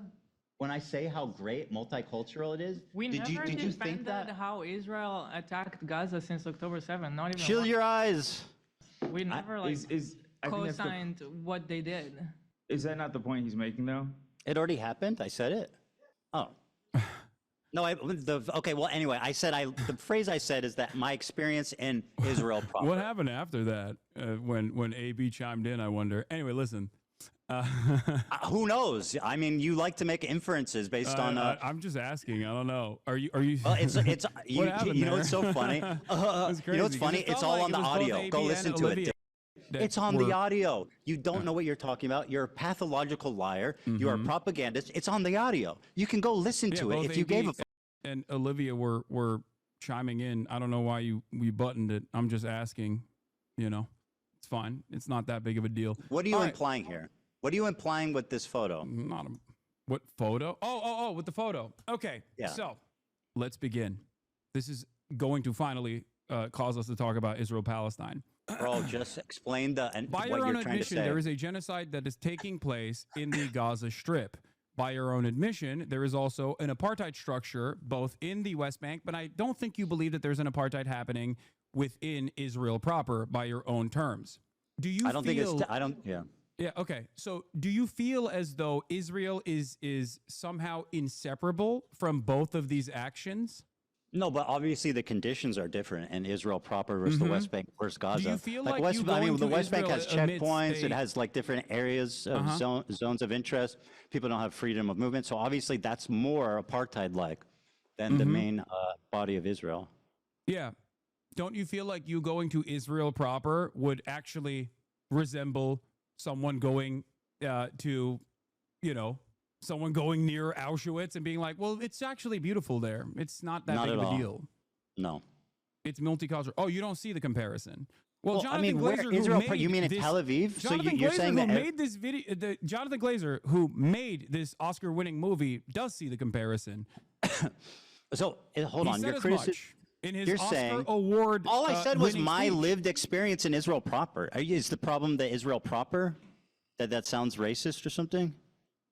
when I say how great multicultural it is? Did you think that? How Israel attacked Gaza since October 7th? Not even. Shield your eyes. We never co-signed what they did. Is that not the point he's making though? It already happened. I said it. Oh. No, okay, well, anyway, the phrase I said is that my experience in Israel proper. What happened after that when AB chimed in, I wonder. Anyway, listen. Who knows? I mean, you like to make inferences based on... I'm just asking. I don't know. Are you... Well, you know what's so funny? You know what's funny? It's all on the audio. Go listen to it. It's on the audio. You don't know what you're talking about. You're a pathological liar. You are a propagandist. It's on the audio. You can go listen to it if you gave a fuck. And Olivia were chiming in. I don't know why we buttoned it. I'm just asking. You know, it's fine. It's not that big of a deal. What are you implying here? What are you implying with this photo? What photo? Oh, with the photo. Okay. Yeah. So let's begin. This is going to finally cause us to talk about Israel-Palestine. Bro, just explain By what your own you're trying to admission, say. there is a genocide that is taking place in the Gaza Strip. By your own admission, there is also an apartheid structure both in the West Bank, but I don't think you believe that there's an apartheid happening within Israel proper by your own terms. Do you I don't think it's, I don't, yeah. Yeah, okay. So do you feel as though Israel is somehow inseparable from both of these actions? No, but obviously the conditions are different in Israel proper versus the West Bank versus Gaza. Do you feel like like West, you I mean, going the to West Bank has Israel amidst checkpoints. It a- has like different areas of zones of interest. People don't have freedom of movement. So obviously that's more apartheid-like than the main body of Israel. Yeah. Don't you feel like you going to Israel proper would actually resemble someone going to, you know, someone going near Auschwitz and being like, well, it's actually beautiful there. It's not that Not big at of a all. deal. No. It's multicultural. Oh, you don't see the comparison. Well, I mean, Jonathan where Glazer, who Israel, made you mean in this, Tel Aviv? So Jonathan you're Glazer, saying who that made this video, Jonathan Glazer, who made this Oscar-winning movie, does see the comparison. So hold He on, said your as criticism. much in his You're Oscar saying award. all I said was winning my speech. lived experience in Israel proper. Is the problem that Israel proper? That sounds racist or something?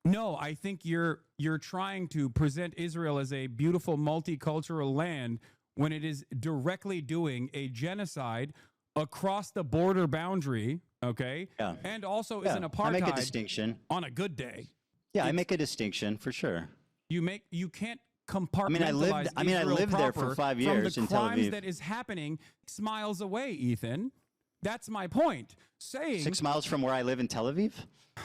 No, I think you're trying to present Israel as a beautiful multicultural land when it is directly doing a genocide across the border boundary, okay? Yeah. And also Yeah, is an apartheid I make a distinction. on a good day. Yeah, I make a distinction for sure. You can't compartmentalize I lived there for Israel 5 proper years from in the Tel crimes Aviv. that is happening 6 miles away, Ethan. That's my point. Saying 6 miles from where I live in Tel Aviv?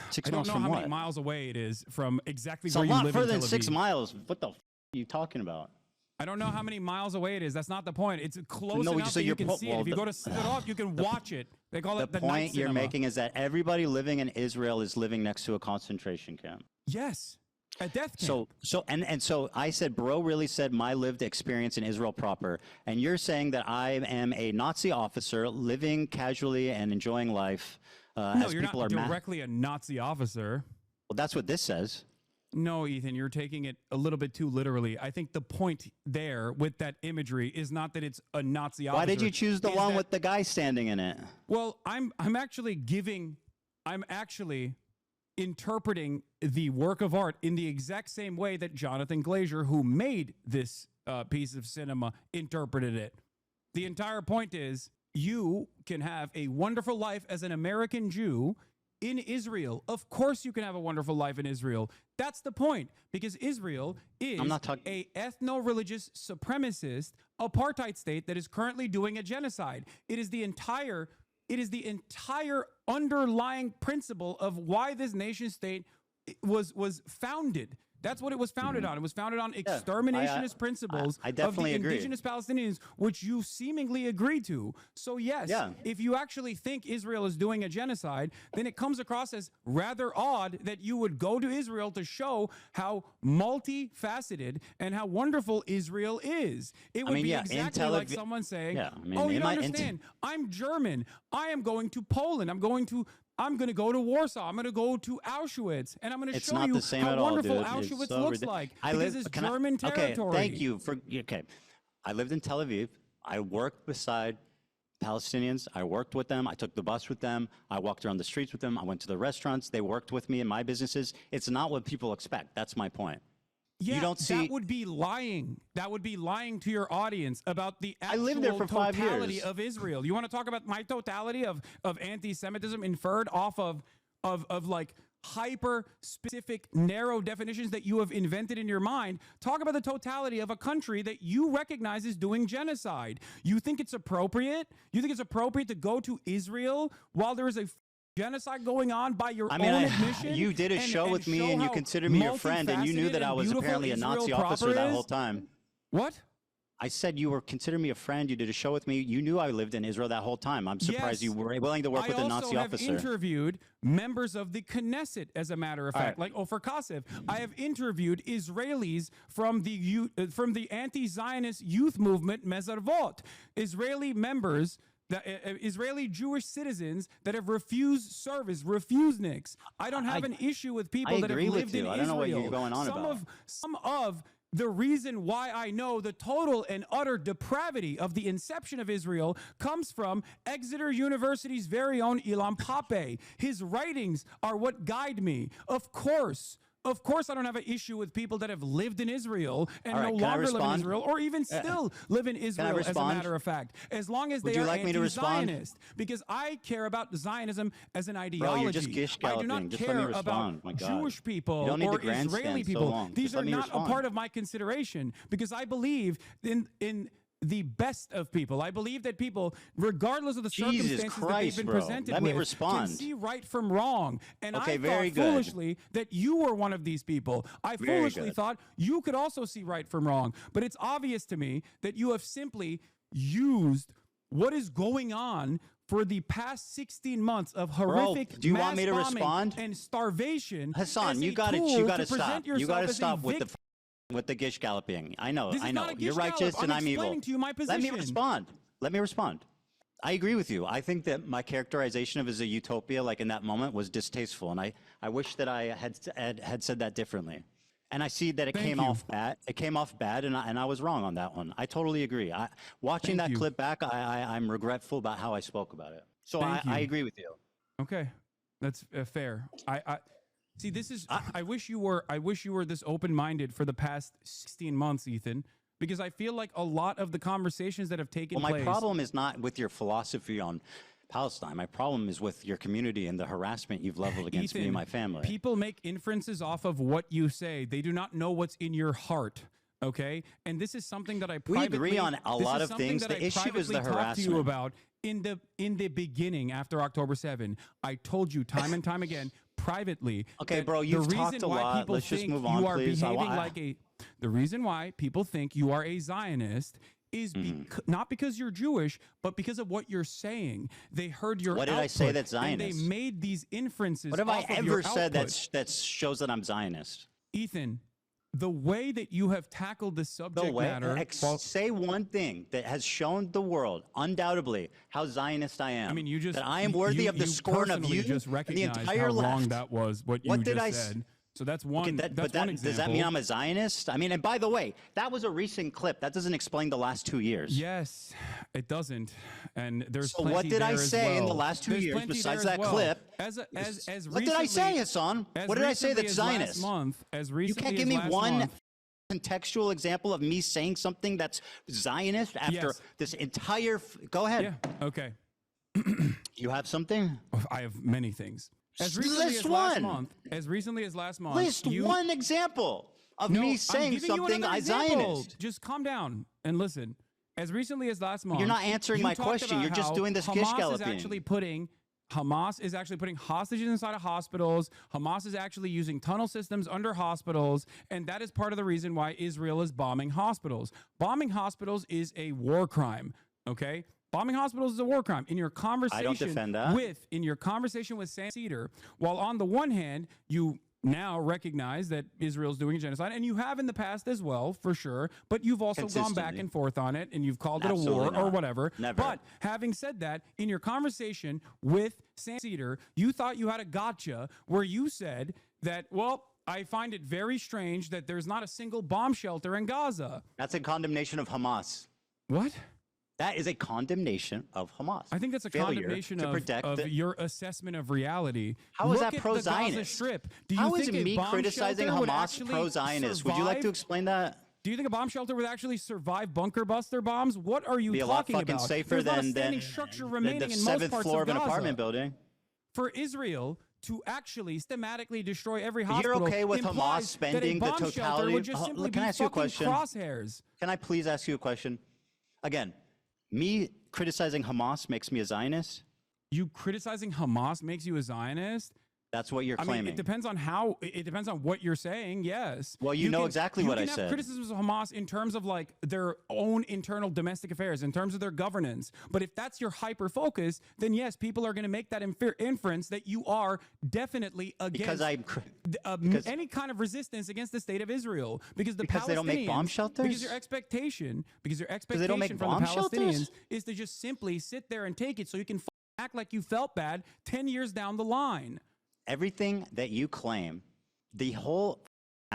6 I don't miles know from how what? many miles away it is from exactly It's a where you lot live further in than Tel 6 Aviv. miles. What the f are you talking about? I don't know how many miles away it is. That's not the point. It's close No, enough so that you you're can see it. well, If you the- go to Sidorov, you can watch it. They call The it the point night you're cinema. making is that everybody living in Israel is living next to a concentration camp. Yes, a death camp. So I said, bro really said my lived experience in Israel proper, and you're saying that I am a Nazi officer living casually and enjoying life. No, as you're people not are directly a Nazi officer. Well, that's what this says. No, Ethan, you're taking it a little bit too literally. I think the point there with that imagery is not that it's a Nazi officer. Why did you choose the is one that- with the guy standing in it? Well, I'm actually interpreting the work of art in the exact same way that Jonathan Glazer, who made this piece of cinema, interpreted it. The entire point is you can have a wonderful life as an American Jew in Israel. Of course you can have a wonderful life in Israel. That's the point, because Israel is a ethno-religious supremacist apartheid state that is currently doing a genocide. It is the entire underlying principle of why this nation state was founded. That's what it was founded on. It was founded on exterminationist principles I of definitely the agree. indigenous Palestinians, which you seemingly agree to. So yes, if you actually think Israel is doing a genocide, then it comes across as rather odd that you would go to Israel to show how multifaceted and how wonderful Israel is. It would be exactly like someone saying, oh, you don't understand. I'm German. I am going to Poland. I'm going to go to Warsaw. I'm going to go to Auschwitz, and I'm going to It's show not you the same how at all, wonderful dude. Auschwitz It's so looks ridiculous. like, because it's German territory. Okay, thank you for. Okay, I lived in Tel Aviv. I worked beside Palestinians. I worked with them. I took the bus with them. I walked around the streets with them. I went to the restaurants. They worked with me in my businesses. It's not what people expect. That's my point. Yeah, you don't see. that would be lying. That would be lying to your audience about the actual I lived there for 5 totality years. of Israel. You want to talk about my totality of anti-Semitism inferred off of like hyper specific narrow definitions that you have invented in your mind? Talk about the totality of a country that you recognize is doing genocide. You think it's appropriate? You think it's appropriate to go to Israel while there is a genocide going on by your own admission? You did a show with me and you considered me your friend, and you knew that I was apparently a Nazi officer that whole time. What? I said you were considering me a friend. You did a show with me. You knew I lived in Israel that whole time. I'm surprised you were willing to work with a Nazi officer. I also have interviewed members of the Knesset, as a matter of fact, like Ofer Kassev. I have interviewed Israelis from the anti-Zionist youth movement Mezarvot, Israeli members. Israeli Jewish citizens that have refused service, refuseniks. I don't have an issue with people that have lived in Israel. I don't know what you're going on about. Some of The reason why I know the total and utter depravity of the inception of Israel comes from Exeter University's very own Ilan Pappé. His writings are what guide me. Of course, I don't have an issue with people that have lived in Israel and no longer live in Israel, or even still live in Israel, as a matter of fact, as long as they are anti-Zionist. Because I care about Zionism as an ideology. Bro, you're just gish I do not care about Jewish people or Israeli people. These are not a part of my consideration, because I believe in the best of people. I believe that people, regardless of the circumstances that they've been presented with, can see right from wrong. And I thought foolishly that you were one of these people. I foolishly thought you could also see right from wrong. But it's obvious to me that you have simply used what is going on for the past 16 months of horrific do you want me to mass bombing respond? And starvation. Hasan, you got to stop. You got to stop with the gish galloping. I know. You're righteous and I'm evil. To you my position. Let me respond. I agree with you. I think that my characterization of it as a utopia, like in that moment, was distasteful, and I wish that I had said that differently. And I see that it came off bad. It came off bad, and I was wrong on that one. I totally agree. Watching that clip back, I'm regretful about how I spoke about it. So I agree with you. Okay, that's fair. See, this is. I wish you were this open-minded for the past 16 months, Ethan, because I feel like a lot of the conversations that have taken place. Well, my problem is not with your philosophy on Palestine. My problem is with your community and the harassment you've leveled against me and my family. People make inferences off of what you say. They do not know what's in your heart. Okay, and this is something that I privately. We agree on a lot of things. The issue is the harassment. To you about in the beginning after October 7. I told you time and time again. Privately. Okay, bro, you've talked a lot. Let's just move on, please. The reason why people think you are a Zionist is not because you're Jewish, but because of what you're saying. They heard your What did I say that's Zionist? And they made these inferences. What have I ever said that shows that I'm Zionist? Ethan, the way that you have tackled the subject matter. Say one thing that has shown the world, undoubtedly, how Zionist I am. I mean, that I am worthy of the scorn of you just and the recognized entire how left. wrong that was. What you just said. So that's one. Okay, that's one example. Does that mean I'm a Zionist? I mean, and by the way, that was a recent clip. That doesn't explain the last 2 years. Yes, it doesn't. And there's so what did I say in the last 2 years besides that clip? What did I say, Hasan? What did I say that's Zionist? You can't give me one contextual example of me saying something that's Zionist after this entire. Go ahead. Yeah. Okay. You have something? I have many things. As recently as last month. List one example of me saying something I Zionist. Just calm down and listen. As recently as last month. You're not answering my question. You're just doing this gish galloping. Hamas is actually putting hostages inside of hospitals. Hamas is actually using tunnel systems under hospitals. And that is part of the reason why Israel is bombing hospitals. Bombing hospitals is a war crime. Okay? Bombing hospitals is a war crime. In your conversation I don't defend that. In your conversation with Sam Cedar, while on the one hand, you now recognize that Israel's doing genocide, and you have in the past as well, for sure, but you've also gone back and forth on it, and you've called it a war or whatever. Never. But having said that, in your conversation with Sam Cedar, you thought you had a gotcha where you said that, well, I find it very strange that there's not a single bomb shelter in Gaza. That's a condemnation of Hamas. What? That is a condemnation of Hamas. I think that's a condemnation of your assessment of reality. How is that pro-Zionist? How is me criticizing Hamas pro-Zionist? Would you like to explain that? Do you think a bomb shelter would actually survive bunker buster bombs? What are you talking about? Be a lot fucking safer than the 7th floor of an apartment building. For Israel to actually systematically destroy every hospital. You're okay with Hamas spending the totality? Can I ask you a question? Crosshairs. Can I please ask you a question? Again. Me criticizing Hamas makes me a Zionist? You criticizing Hamas makes you a Zionist? That's what you're claiming. I mean, it depends on what you're saying, yes. Well, you know exactly what I said. You can have criticisms of Hamas in terms of like their own internal domestic affairs, in terms of their governance. But if that's your hyper focus, then yes, people are going to make that inference that you are definitely against any kind of resistance against the state of Israel. Because the Palestinians, they don't make bomb shelters? Because your expectation from the bomb Palestinians shelters? is to just simply sit there and take it so you can act like you felt bad 10 years down the line. Everything that you claim, the whole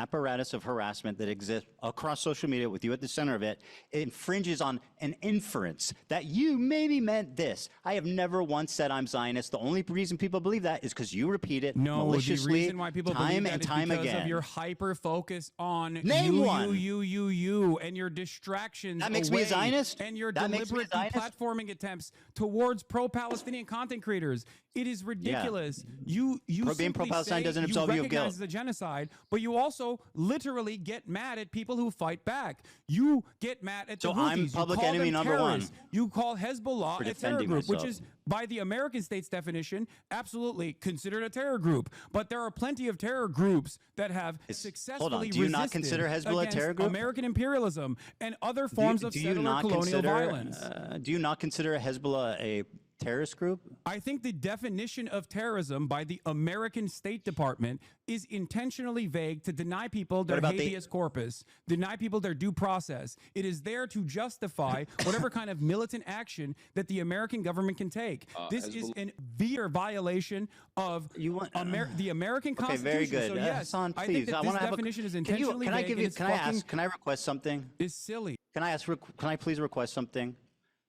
apparatus of harassment that exists across social media with you at the center of it, infringes on an inference that you maybe meant this. I have never once said I'm Zionist. The only reason people believe that is because you repeat it maliciously, the reason why people time believe and that time is because again. of your hyper focus on Name one. you, and your distractions. That makes me a away, Zionist? And your That makes me a deliberate Zionist? deplatforming attempts towards pro-Palestinian content creators. It is ridiculous. You Being simply pro-Palestine say doesn't you absolve you of recognize guilt. the genocide, but you also literally get mad at people who fight back. You get mad at the So I'm Houthis. public You call enemy them number one. terrorists. You call Hezbollah For a terror defending group, which myself. is by the American state's definition, absolutely considered a terror group. But there are plenty of terror groups that have successfully Do you not resisted consider Hezbollah a against terror group? American imperialism and other forms of settler colonial violence. Do you not consider Hezbollah a terrorist group? I think the definition of terrorism by the American State Department is intentionally vague to deny people their about the- habeas corpus, deny people their due process. It is there to justify whatever kind of militant action that the American government can take. This is a severe violation of the American Okay, Constitution. very good. So yes, Hasan, I please. think that I this want to have definition is Can intentionally I vague give and you? it's Can I fucking- ask? Can I request something? Is silly. Can I please request something?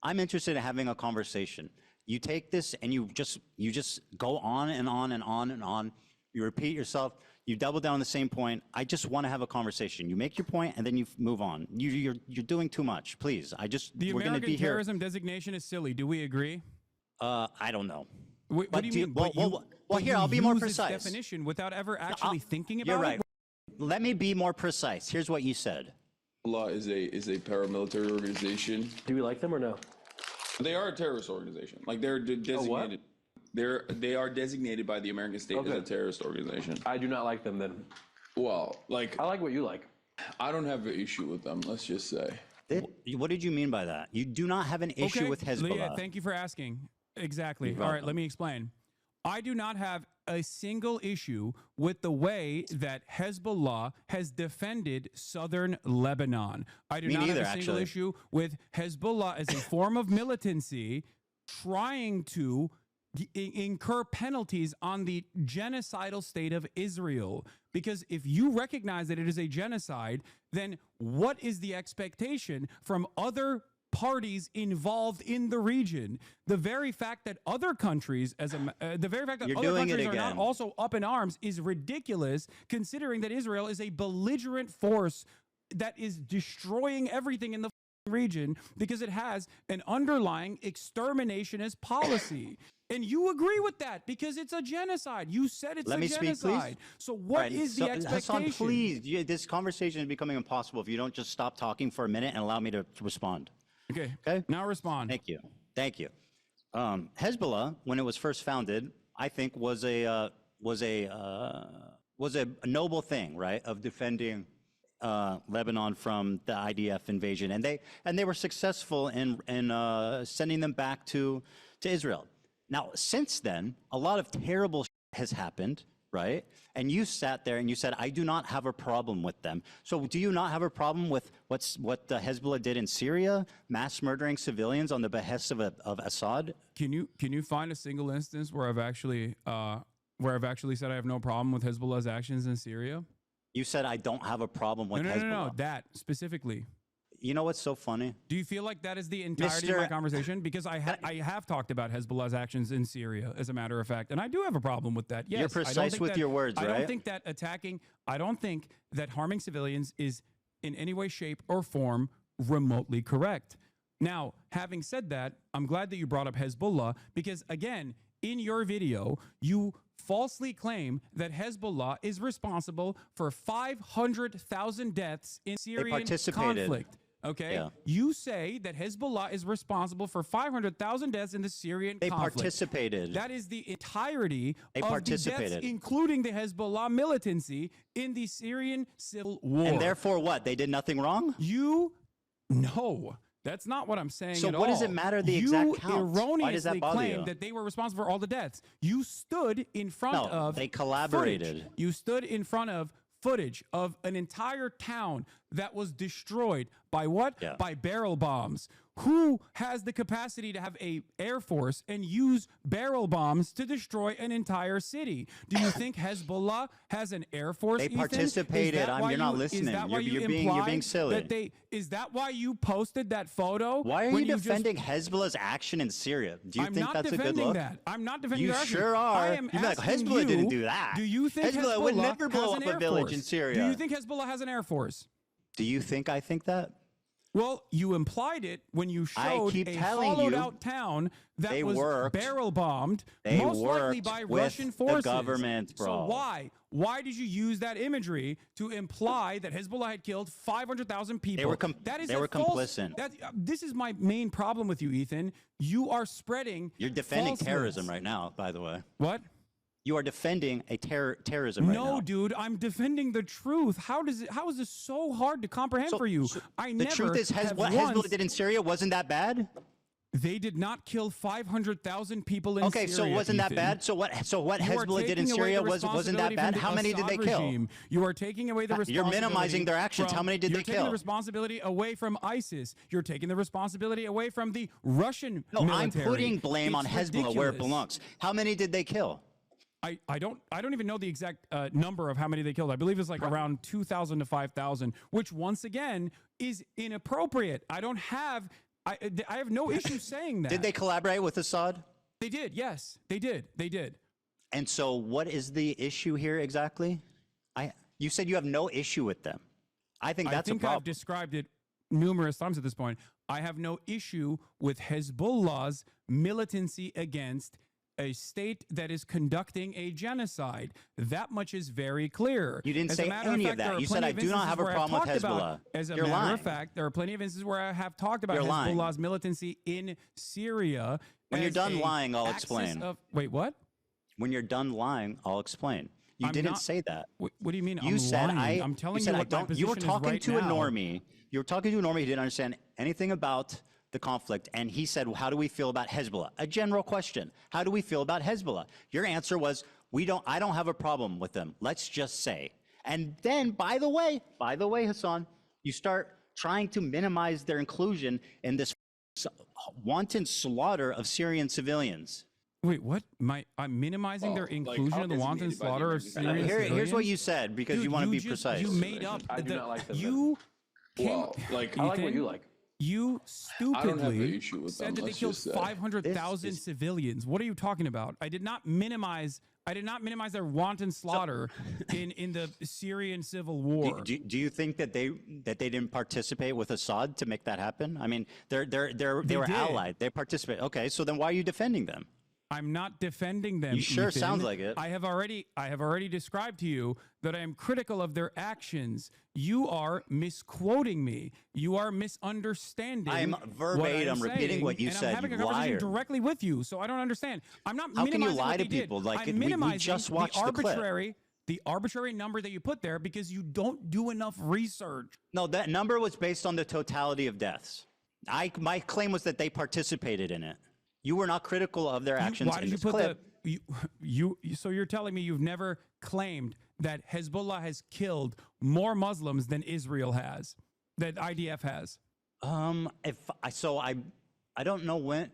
I'm interested in having a conversation. You take this and you just go on and on and on and on. You repeat yourself. You double down on the same point. I just want to have a conversation. You make your point and then you move on. You're doing too much. Please. The We're going to American be here. terrorism designation is silly. Do we agree? I don't know. What do you mean? Well, here, I'll be more use its precise. definition without ever actually thinking about You're right. it. Let me be more precise. Here's what you said. Allah is a paramilitary organization. Do we like them or no? They are a terrorist organization. Like they're designated. They are designated by the American state as a terrorist organization. I do not like them then. Well, like I like what you like. I don't have an issue with them. Let's just say. What did you mean by that? You do not have an issue with Hezbollah. Yeah, thank you for asking. Exactly. You're All right, welcome. let me explain. I do not have a single issue with the way that Hezbollah has defended southern Lebanon. I do Me not neither, have a single actually. issue with Hezbollah as a form of militancy trying to incur penalties on the genocidal state of Israel. Because if you recognize that it is a genocide, then what is the expectation from other parties involved in the region? The very fact that other countries, the very fact that You're other doing it countries are not again. also up in arms is ridiculous, considering that Israel is a belligerent force that is destroying everything in the region because it has an underlying exterminationist policy. And you agree with that because it's a genocide. You said it's Let a me speak, please. genocide. So what is the expectation? Hassan, please. This conversation is becoming impossible if you don't just stop talking for a minute and allow me to respond. Okay. Okay. Now respond. Thank you. Thank you. Hezbollah, when it was first founded, I think was a noble thing, right? Of defending Lebanon from the IDF invasion, and they were successful in sending them back to Israel. Now, since then, a lot of terrible has happened, right? And you sat there and you said, I do not have a problem with them. So do you not have a problem with what Hezbollah did in Syria, mass murdering civilians on the behest of Assad? Can you find a single instance where I've actually said I have no problem with Hezbollah's actions in Syria? You said I don't have a problem with Hezbollah. No, that specifically. You know what's so funny? Do you feel like that is the entirety of my conversation? Because I have talked about Hezbollah's actions in Syria, as a matter of fact, and I do have a problem with that. Yes, You're precise with your words, right? I don't think that I don't think that harming civilians is in any way, shape, or form remotely correct. Now, having said that, I'm glad that you brought up Hezbollah because, again, in your video, you falsely claim that Hezbollah is responsible for 500,000 deaths in Syrian conflict. Okay, Yeah. You say that Hezbollah is responsible for 500,000 deaths in the Syrian conflict. They participated. That is the entirety They of participated. the deaths, including the Hezbollah militancy in the Syrian civil war. And therefore what? They did nothing wrong? No. That's not what I'm saying So at all. what does it matter the exact count? You erroneously Why does that bother claim you? that they were responsible for all the deaths. You stood in front No, of they collaborated. footage. You stood in front of footage of an entire town that was destroyed By what? Yeah. By barrel bombs. Who has the capacity to have a air force and use barrel bombs to destroy an entire city? Do you think Hezbollah has an air force? They Ethan? participated. You're not listening. Is that why You're implied being silly. That is that why you posted that photo? Why are when you just- defending Hezbollah's action in Syria? Do you I'm think not that's a good defending look? that. I'm not defending You their action. sure are. I am You'd be like, asking Hezbollah didn't you, do that. Do you think Hezbollah would never has blow an up a air village force? in Syria. Do you think Hezbollah has an air force? Do you think I think that? Well, you implied it when you showed keep a telling hollowed you out town that they was worked. barrel bombed, They most likely worked by with Russian the forces. government, bro. So why? Why did you use that imagery to imply that Hezbollah had killed 500,000 people? They were complicit. This is my main problem with you, Ethan. You are spreading. You're defending falsehoods. terrorism right now, by the way. What? You are defending a terrorism right now. No, dude, I'm defending the truth. How is this so hard to comprehend for you? The truth is, what Hezbollah did in Syria wasn't that bad. They did not kill 500,000 people in Syria. Okay, so wasn't that Ethan. bad? So what Hezbollah did in taking away Syria the wasn't that responsibility bad? from the How many did they Assad kill? regime. You are taking away the responsibility. You're minimizing their actions. How many did they You're taking kill? the responsibility away from ISIS. You're taking the responsibility away from the Russian No, military. I'm putting blame on It's Hezbollah where it ridiculous. belongs. How many did they kill? I don't even know the exact number of how many they killed. I believe it's like around 2,000 to 5,000, which once again is inappropriate. I have no issue saying that. Did they collaborate with Assad? They did. Yes, they did. They did. And so what is the issue here exactly? You said you have no issue with them. I think that's a problem. I've described it numerous times at this point. I have no issue with Hezbollah's militancy against a state that is conducting a genocide. That much is very clear. You didn't As a say matter of any fact, of there that. are You said, plenty I of do not have a instances where I've problem with talked about- Hezbollah. As a You're matter lying. of fact, there are plenty of instances where I have talked about You're lying. Hezbollah's militancy in Syria. When you're as done a lying, I'll axis explain. Wait, what? When you're done lying, I'll explain. You I'm didn't not- say that. What do you mean? You I'm said lying. I'm telling you said, what my You were position is talking right to a now. normie. You were talking to a normie who didn't understand anything about the conflict, and he said, well, how do we feel about Hezbollah? A general question. How do we feel about Hezbollah? Your answer was, I don't have a problem with them. Let's just say. And then, by the way, Hasan, you start trying to minimize their inclusion in this wanton slaughter of Syrian civilians. Wait, what? I'm minimizing their inclusion of the wanton slaughter of Syrian civilians? Here's what you said, because Dude, you want to be just- precise. You made up. I do not like them. You came. Well, I like what Ethan, you like. You I don't have an stupidly issue with said them, that they let's killed just say. 500,000 civilians. What are you talking about? I did not minimize their wanton slaughter in the Syrian civil war. Do you think that they didn't participate with Assad to make that happen? I mean, they were did. allied. They participated. Okay, so then why are you defending them? I'm not defending them. You sure Ethan. sounds like it. I have already described to you that I am critical of their actions. You are misquoting me. You are misunderstanding. I'm verbatim what I'm repeating saying, what you and said, I'm having you a conversation liar. directly with you, so I don't understand. I'm not. How can you minimizing lie what to they did. people? Like, I'm we minimizing just watched the clip. the arbitrary number that you put there because you don't do enough research. No, that number was based on the totality of deaths. My claim was that they participated in it. You were not critical of their actions Why in did you this put clip. so you're telling me you've never claimed that Hezbollah has killed more Muslims than Israel has, that IDF has? I don't know when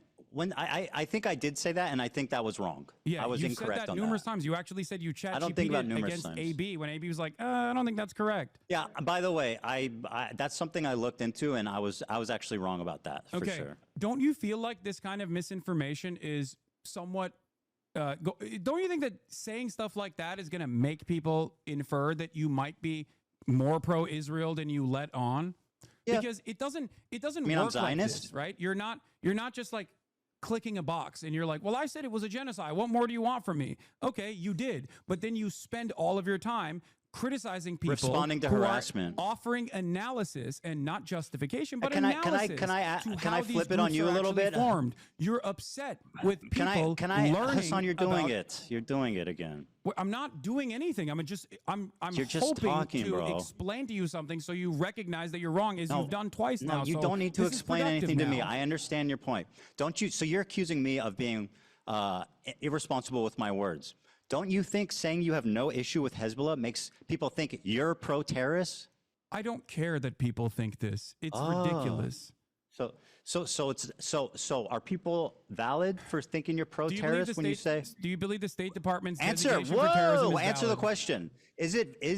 I think I did say that, and I think that was wrong. Yeah, I was you've incorrect said that on numerous that. times. You actually said you chat I don't think about numerous against times. AB when AB was like, I don't think that's correct. Yeah. By the way, I that's something I looked into, and I was actually wrong about that for Okay. sure. Don't you feel like this kind of misinformation is somewhat? Don't you think that saying stuff like that is going to make people infer that you might be more pro-Israel than you let on? Yeah. Because it doesn't mean I'm work like Zionist? this, right? You're not just like clicking a box and you're like, well, I said it was a genocide. What more do you want from me? Okay, you did. But then you spend all of your time criticizing people, Responding to who are harassment. offering analysis and not justification, but Can I analysis. can I flip it on you a little bit? Formed. You're upset with people Can I learning Hasan, you're doing about, it. You're doing it again. Well, I'm not doing anything. I'm You're just hoping talking, to bro. explain to you something so you recognize that you're wrong, as you've done twice No, now. you So don't need to this is explain anything to productive me. now. I understand your point. Don't you? So you're accusing me of being irresponsible with my words. Don't you think saying you have no issue with Hezbollah makes people think you're pro-terrorist? I don't care that people think this. It's ridiculous. So are people valid for thinking you're pro-terrorist when you say? Do you believe the State Department's Answer. designation for terrorism is Answer the valid? question. Is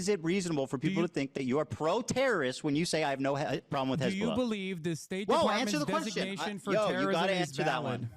it reasonable for people to think that you are pro-terrorist when you say I have no problem with Hezbollah? Do you believe the State Whoa, Department's answer the question. designation for You terrorism got to is answer that valid? one.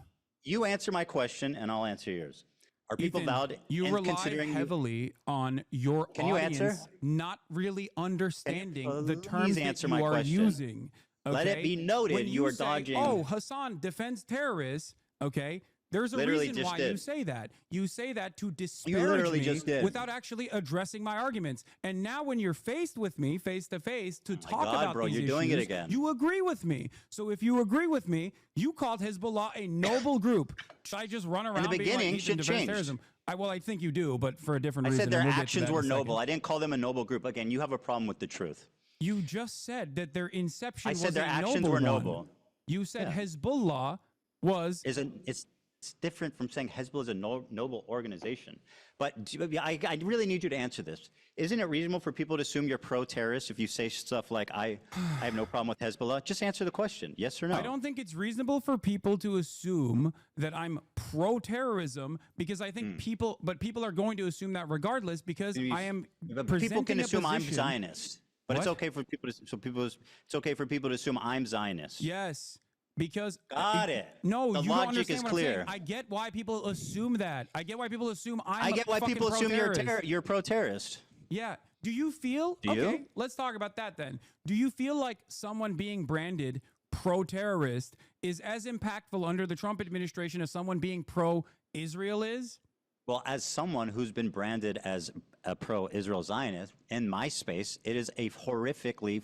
You answer my question, and I'll answer yours. Are people Ethan, valid you in rely considering heavily on your Can you audience answer? not really understanding the please terms that answer you my are question. using. Let it okay? be noted When you are say, dodging- Oh, Hassan defends terrorists. Okay, there's a Literally reason just why you did. say that. You say that to disparage literally me just did. without actually addressing my arguments. And now, when you're faced with me, face to face, to talk God, about bro, these you're doing it issues, again. you agree with me. So if you agree with me, you called Hezbollah a noble group. Should I just run around being beginning, like, Ethan shit defends changed. terrorism? I think you do, but for a different I reason. said their and we'll get to actions that were in a second. noble. I didn't call them a noble group. Again, you have a problem with the truth. You just said that their inception I was said their a actions noble were one. noble. You said Yeah. Hezbollah was. It's different from saying Hezbollah is a noble organization. But I really need you to answer this. Isn't it reasonable for people to assume you're pro-terrorist if you say stuff like, I have no problem with Hezbollah? Just answer the question, yes or no? I don't think it's reasonable for people to assume that I'm pro-terrorism because I think people are going to assume that regardless because I am But presenting people can a assume I'm position- Zionist. But it's What? okay for people it's okay for people to assume I'm Zionist. Yes. Because Got it. No, The you don't logic understand is what I'm saying. clear. I get why people assume that. I get why people assume I get why fucking people assume pro-terrorist. you're pro-terrorist. Yeah. Do you feel? Do you? Okay, let's talk about that then. Do you feel like someone being branded pro-terrorist is as impactful under the Trump administration as someone being pro-Israel is? Well, as someone who's been branded as a pro-Israel Zionist in my space, it is a horrifically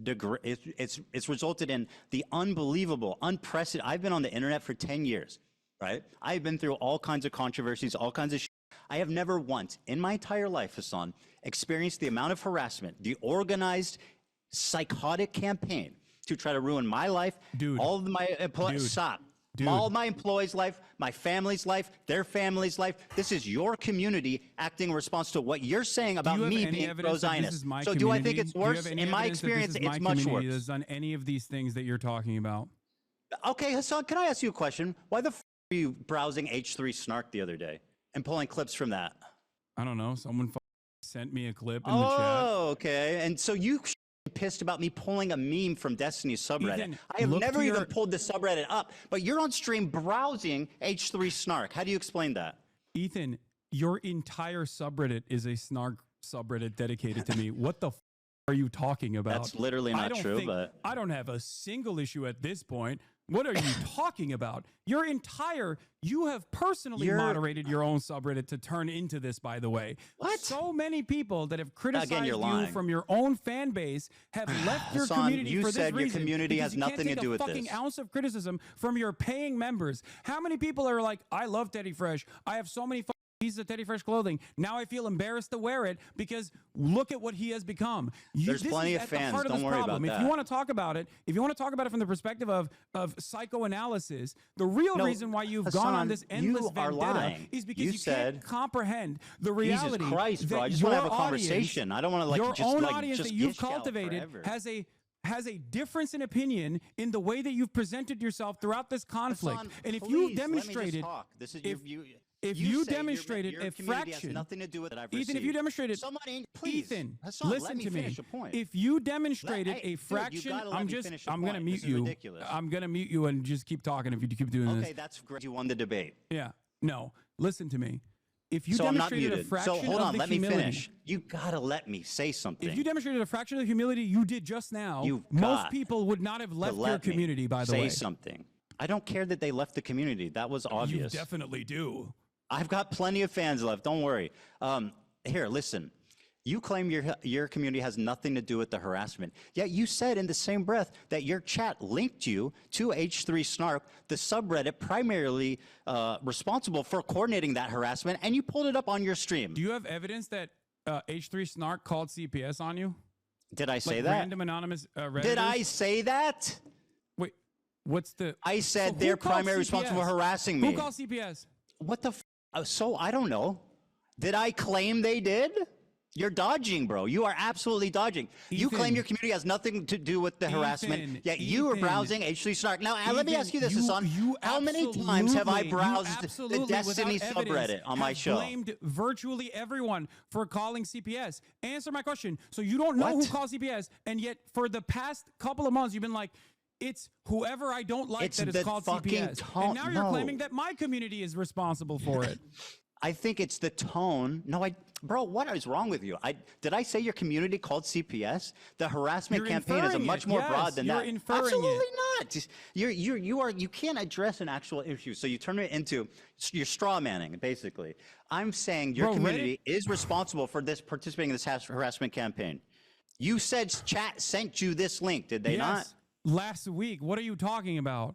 it's resulted in the unbelievable, unprecedented. I've been on the internet for 10 years, right? I've been through all kinds of controversies, all kinds of shit. I have never once in my entire life, Hasan, experienced the amount of harassment, the organized, psychotic campaign to try to ruin my life, all of my stop. All my employees' life, my family's life, their family's life. This is your community acting in response to what you're saying about me being pro-Zionist. So do I think it's worse? In my experience, it's much worse. Has done any of these things that you're talking about? Okay, Hasan, can I ask you a question? Why the f are you browsing H3 Snark the other day and pulling clips from that? I don't know. Someone sent me a clip in the chat. Oh, okay. And so you pissed about me pulling a meme from Destiny's subreddit. Ethan, I have look never to even your- pulled the subreddit up, but you're on stream browsing H3 Snark. How do you explain that? Ethan, your entire subreddit is a snark subreddit dedicated to me. What the are you talking about? That's literally I not don't true, think- but I don't have a single issue at this point. What are you talking about? You have personally moderated your own subreddit to turn into this, by the way. What? So many people that have criticized you're you lying. from your own fan base have left your Hasan, community you for this said your reason. community because has you can't nothing to take do a with fucking this. ounce of criticism from your paying members. How many people are like, I love Teddy Fresh. I have so many pieces of Teddy Fresh clothing. Now I feel embarrassed to wear it because look at what he has become. There's plenty of at the fans. heart of Don't this worry about problem. If that. you want to talk about it, from the perspective of psychoanalysis, the real reason why you've gone on Hasan, this endless you are vendetta lying. is because You you said- can't comprehend the Jesus reality. Christ, bro, that I just wanna your have a conversation. I don't wanna, like, your just, own like, audience just that you've dish out cultivated forever. has a difference in opinion in the way that you've presented yourself throughout this conflict. Hasan, And if please, you let me just demonstrated, talk. This is if you you say demonstrated your a community has fraction, nothing to do with it I've Ethan, if received. you demonstrated, Somebody, please, Ethan, Hasan, listen let me to me. finish a point. If you demonstrated Hey, a dude, you fraction, gotta let me finish a I'm gonna point. mute This is you. ridiculous. I'm gonna mute you and just keep talking if you keep doing this. Okay, that's great. You won the debate. Yeah. No. Listen to me. If you So I'm not demonstrated a muted. fraction So hold of on, the let me humility, finish. You gotta let me say something. if you demonstrated a fraction of the humility you did just now, You've most got people would not have to left your let me community. By the say way, something. I don't care that they left the community. That was obvious. You definitely do. I've got plenty of fans left. Don't worry. Here, listen. You claim your community has nothing to do with the harassment. Yet you said in the same breath that your chat linked you to H3 Snark, the subreddit primarily responsible for coordinating that harassment, and you pulled it up on your stream. Do you have evidence that H3 Snark called CPS on you? Did I say like that? Random anonymous Redditors? Did I say that? Wait, what's the? I said So they're who called primarily responsible for CPS? harassing me. Who called CPS? What the? So I don't know. Did I claim they did? You're dodging, bro. You are absolutely dodging. You claim Ethan. your community has nothing to do with the harassment, yet you are Ethan. browsing H3 Snark. Now, let me Ethan, ask you this, you- Hasan. you How many times have I absolutely- you browsed the absolutely, Destiny without subreddit evidence, on my have show? blamed virtually everyone for calling CPS. Answer my question. So you don't know What? who called CPS, and yet for the past couple of months, you've been like, it's whoever I don't like It's that is the called fucking CPS. tone- And now you're no. claiming that my community is responsible for it. I think it's the tone. No, bro, what is wrong with you? Did I say your community called CPS? The harassment You're campaign is a inferring much it. more Yes, broad than you're that. inferring Absolutely it. not. You can't address an actual issue, so you turn it into you're straw manning, basically. I'm saying your Bro, community is responsible for participating in this harassment campaign. You said chat sent you this link, did they not? Yes, last week. What are you talking about?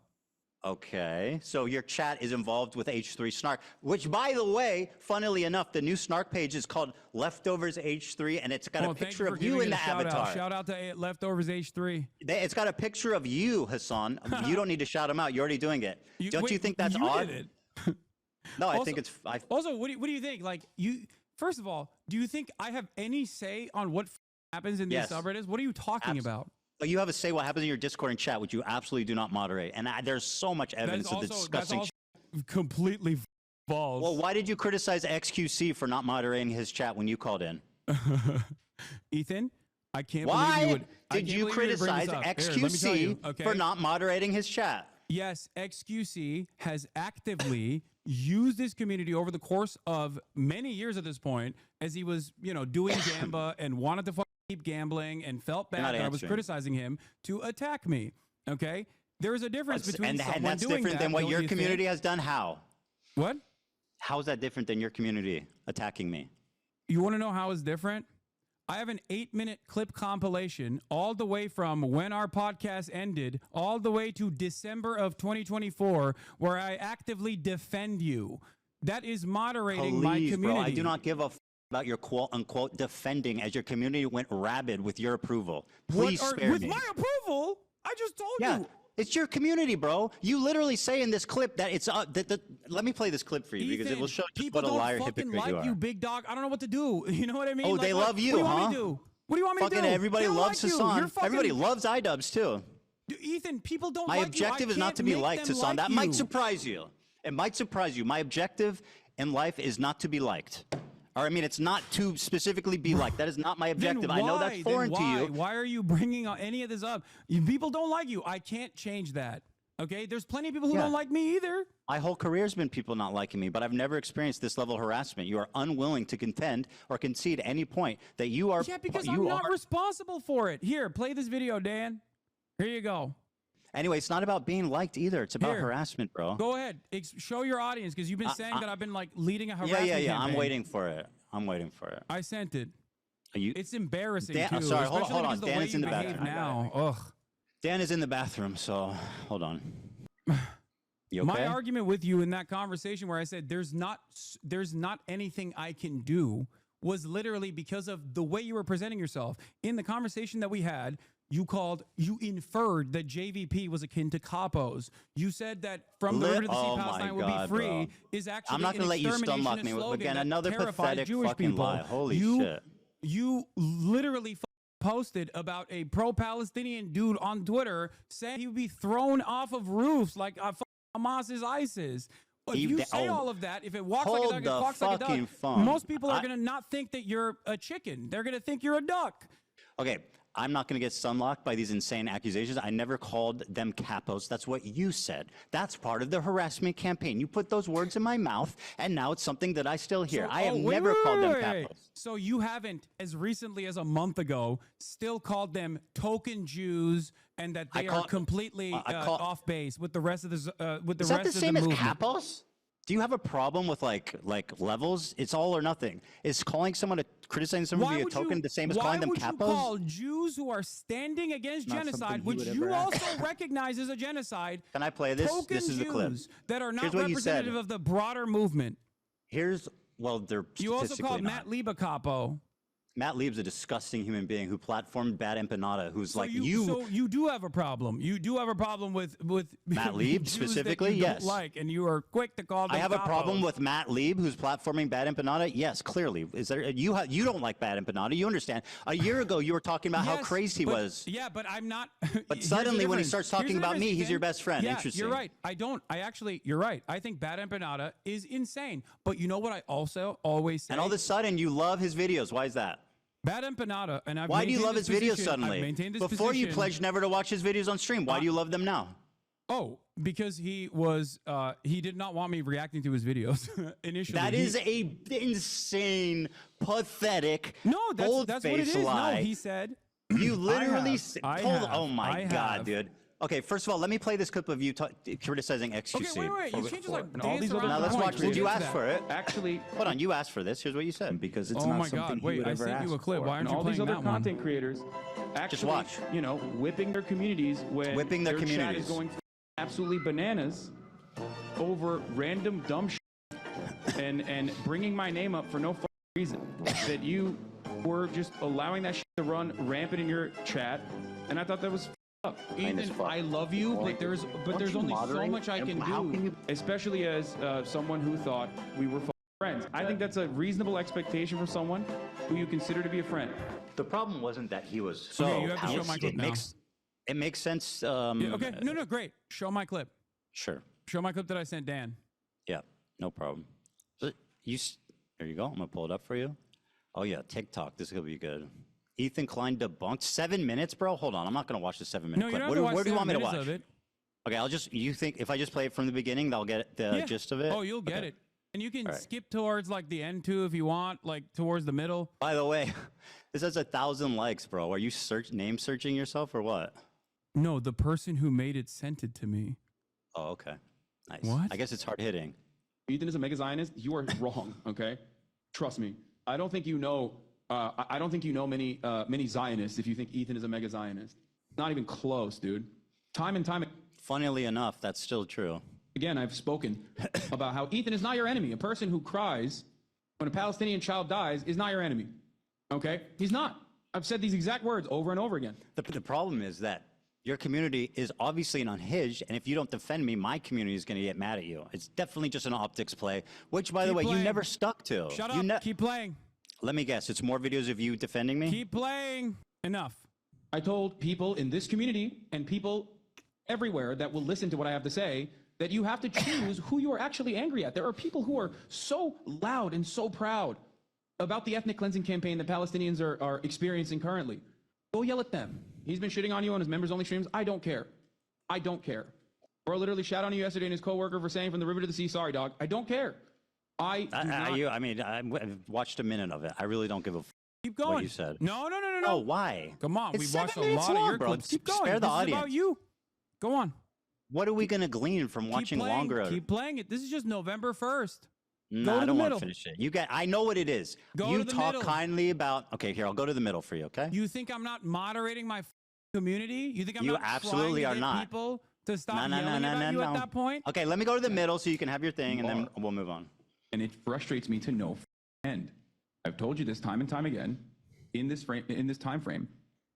Okay, so your chat is involved with H3 Snark, which, by the way, funnily enough, the new Snark page is called Leftovers H3, and it's got a picture of you in the avatar. Shout out to Leftovers H3. It's got a picture of you, Hasan. You don't need to shout him out. You're already doing it. Don't you think that's odd? Did it. No, I Also- think it's. Also, what do you think? Like, first of all, do you think I have any say on what happens in these Yes. subreddits? What are you talking about? But you have a say what happens in your Discord and chat, which you absolutely do not moderate. And there's so much evidence of the disgusting. Completely false. Well, why did you criticize XQC for not moderating his chat when you called in? Ethan, I can't believe you Why would. did you criticize XQC for not moderating his chat? Yes, XQC has actively used this community over the course of many years at this point, as he was, doing Gamba and wanted to keep gambling and felt bad that I was criticizing him to attack me. Okay, there is a difference between someone and that's doing different that, than what don't your you community think? has done. How? What? How is that different than your community attacking me? You want to know how it's different? I have an 8-minute clip compilation all the way from when our podcast ended all the way to December of 2024 where I actively defend you. That is moderating my Please, community. bro, I do not give a about your quote-unquote defending as your community went rabid with your approval. Please spare with me. my approval? I just told you. It's your community, bro. You literally say in this clip that it's let me play this clip for you because it will show just what a liar hypocrite you are. You big dog. I don't know what to do. You know what I mean? Oh, they love you, what do you huh? want me to do? What do you want me to do? Fucking everybody They don't loves like you. Hasan. You're fucking- Everybody loves iDubbbz too. Ethan, people don't My like objective you. is not to be liked, Hasan. Like That you. might surprise you. It might surprise you. My objective in life is not to be liked. Or I mean, it's not to specifically be liked. That is not my objective. I know that's foreign to you. Why are you bringing any of this up? People don't like you. I can't change that. Okay? There's plenty of people who don't like me either. My whole career has been people not liking me, but I've never experienced this level of harassment. You are unwilling to contend or concede at any point that you are. Yeah, because I'm not responsible for it. Here, play this video, Dan. Here you go. Anyway, it's not about being liked either. It's about harassment, bro. Go ahead. Show your audience because you've been saying that I've been like leading a harassment Yeah. campaign. I'm waiting for it. I sent it. Are you? It's embarrassing Dan, too. I'm sorry. especially Hold because on. the Dan way is in you the behave bathroom. now. Ugh. Dan is in the bathroom, so hold on. You okay? My argument with you in that conversation where I said there's not anything I can do was literally because of the way you were presenting yourself. In the conversation that we had, you inferred that JVP was akin to capos. You said that from the river to the sea, Palestine will be free bro. is actually I'm not going to let you stomach me slogan again. that Another terrifies pathetic Jewish fucking people. lie. Holy shit. You literally posted about a pro-Palestinian dude on Twitter saying he would be thrown off of roofs like Hamas is ISIS. If you say all of that, if it walks like a duck, it quacks like a duck, most people are going to not think that you're a chicken. They're going to think you're a duck. Okay, I'm not going to get sunlocked by these insane accusations. I never called them capos. That's what you said. That's part of the harassment campaign. You put those words in my mouth, and now it's something that I still hear. I have never called them capos. So you haven't, as recently as a month ago, still called them token Jews and that they are completely off base with the rest of the Is that the rest of the same as movement. capos? Do you have a problem with like levels? It's all or nothing. Is calling someone criticizing someone via token the same as calling them capos? Why would you call Jews who are standing against Not genocide, something he which would you ever also recognize as a genocide? Can I play this? Token This is the clip. Jews that are not Here's what you said. representative of the broader movement. They're You also statistically called not. Matt Lieb a capo. Matt Lieb's a disgusting human being who platformed Bad Empanada, who's So like So you do have a problem. You do have a problem with Matt Lieb Jews specifically. that you Yes. don't like, and you are quick to call them. I have a problem capos. with Matt Lieb, who's platforming Bad Empanada. Yes, clearly. Is there you don't like Bad Empanada? You understand? A year ago, you were talking about how Yes, crazy he but- was. Yeah, but I'm not. But Here's the suddenly, when he difference. starts Here's talking the about me, difference, he's your Ethan. best friend. Yeah, Interesting. you're right. You're right. I think Bad Empanada is insane. But you know what I also always say? And all of a sudden, you love his videos. Why is that? Bad Empanada, and I've Why do you maintained love his this videos position- I've suddenly? maintained this Before you position- pledged never to watch his videos on stream. Why do you love them now? Oh, because he was he did not want me reacting to his videos initially. That is a insane, pathetic, that's what it bold-faced is. lie. No, he said. You literally I told. have. Oh my I God, have. dude. Okay, first of all, let me play this clip of you criticizing XQC. Okay, wait. You can't just like And all dance these around other Now the let's point. watch. We'll Did you get to ask that. for it? Actually, Hold on, you asked for this. Here's what you said. because it's Oh not my something God! he Wait, would I ever sent you a ask clip. for. Why aren't And you all these playing other that one? content creators actually, watch. you know, whipping their communities when Whipping their chat communities. is going absolutely bananas over random dumb shit and bringing my name up for no reason. That you were just allowing that shit to run rampant in your chat, and I thought that was up. Ethan, I love you, but there's only so much I can do, especially as someone who thought we were friends. I think that's a reasonable expectation for someone who you consider to be a friend. The problem wasn't that he was so. Okay, you have to show my clip it now. it makes sense. Yeah, okay, no, great. Show my clip. Sure. Show my clip that I sent Dan. Yeah, no problem. But there you go. I'm gonna pull it up for you. Oh yeah, TikTok. This is gonna be good. Ethan Klein debunked 7 minutes, bro. Hold on, I'm not gonna watch the 7 minute No, you clip. don't have to watch Where do you 7 want me to minutes watch? of it. Okay, you think if I just play it from the beginning, they'll get the Yeah. gist of it? Oh, you'll get Okay. it. And you can All right. skip towards like the end too if you want, like towards the middle. By the way, this has 1,000 likes, bro. Are you name searching yourself or what? No, the person who made it sent it to me. Oh, okay. Nice. What? I guess it's hard hitting. Ethan is a mega Zionist. You are wrong. Okay, trust me. I don't think you know. I don't think you know many Zionists if you think Ethan is a mega Zionist. Not even close, dude. Time and time Funnily enough, that's still true. again, I've spoken about how Ethan is not your enemy. A person who cries when a Palestinian child dies is not your enemy. Okay, he's not. I've said these exact words over and over again. The problem is that your community is obviously an unhinged, and if you don't defend me, my community is going to get mad at you. It's definitely just an optics play, which, by the Keep way, you playing. never stuck to. Shut You up. Keep playing. Let me guess. It's more videos of you defending me? Keep playing. Enough. I told people in this community and people everywhere that will listen to what I have to say that you have to choose who you are actually angry at. There are people who are so loud and so proud about the ethnic cleansing campaign that Palestinians are experiencing currently. Go yell at them. He's been shitting on you on his members-only streams. I don't care. I don't care. Bro literally shot on you yesterday and his coworker for saying from the river to the sea, sorry, dog. I don't care. I watched a minute of it. I really don't give a Keep going. what you said. No. Oh, why? Come on. It's We 7 watched a minutes lot long, of your bro. clips. Keep going. Spare the This audience. is about you. Go on. What are we going to glean from Keep watching playing. longer? Keep playing it. This is just November 1st. No, Go to I the don't want middle. to finish it. I know what it is. Go you to the talk middle. kindly about. Okay, here I'll go to the middle for you. Okay. You think I'm not moderating my community? You think I'm You not absolutely trying to are get not. people to stop No, yelling about you at that point? Okay, let me go to the middle so you can have your thing, and then we'll move on. And it frustrates me to no end. I've told you this time and time again in this time frame,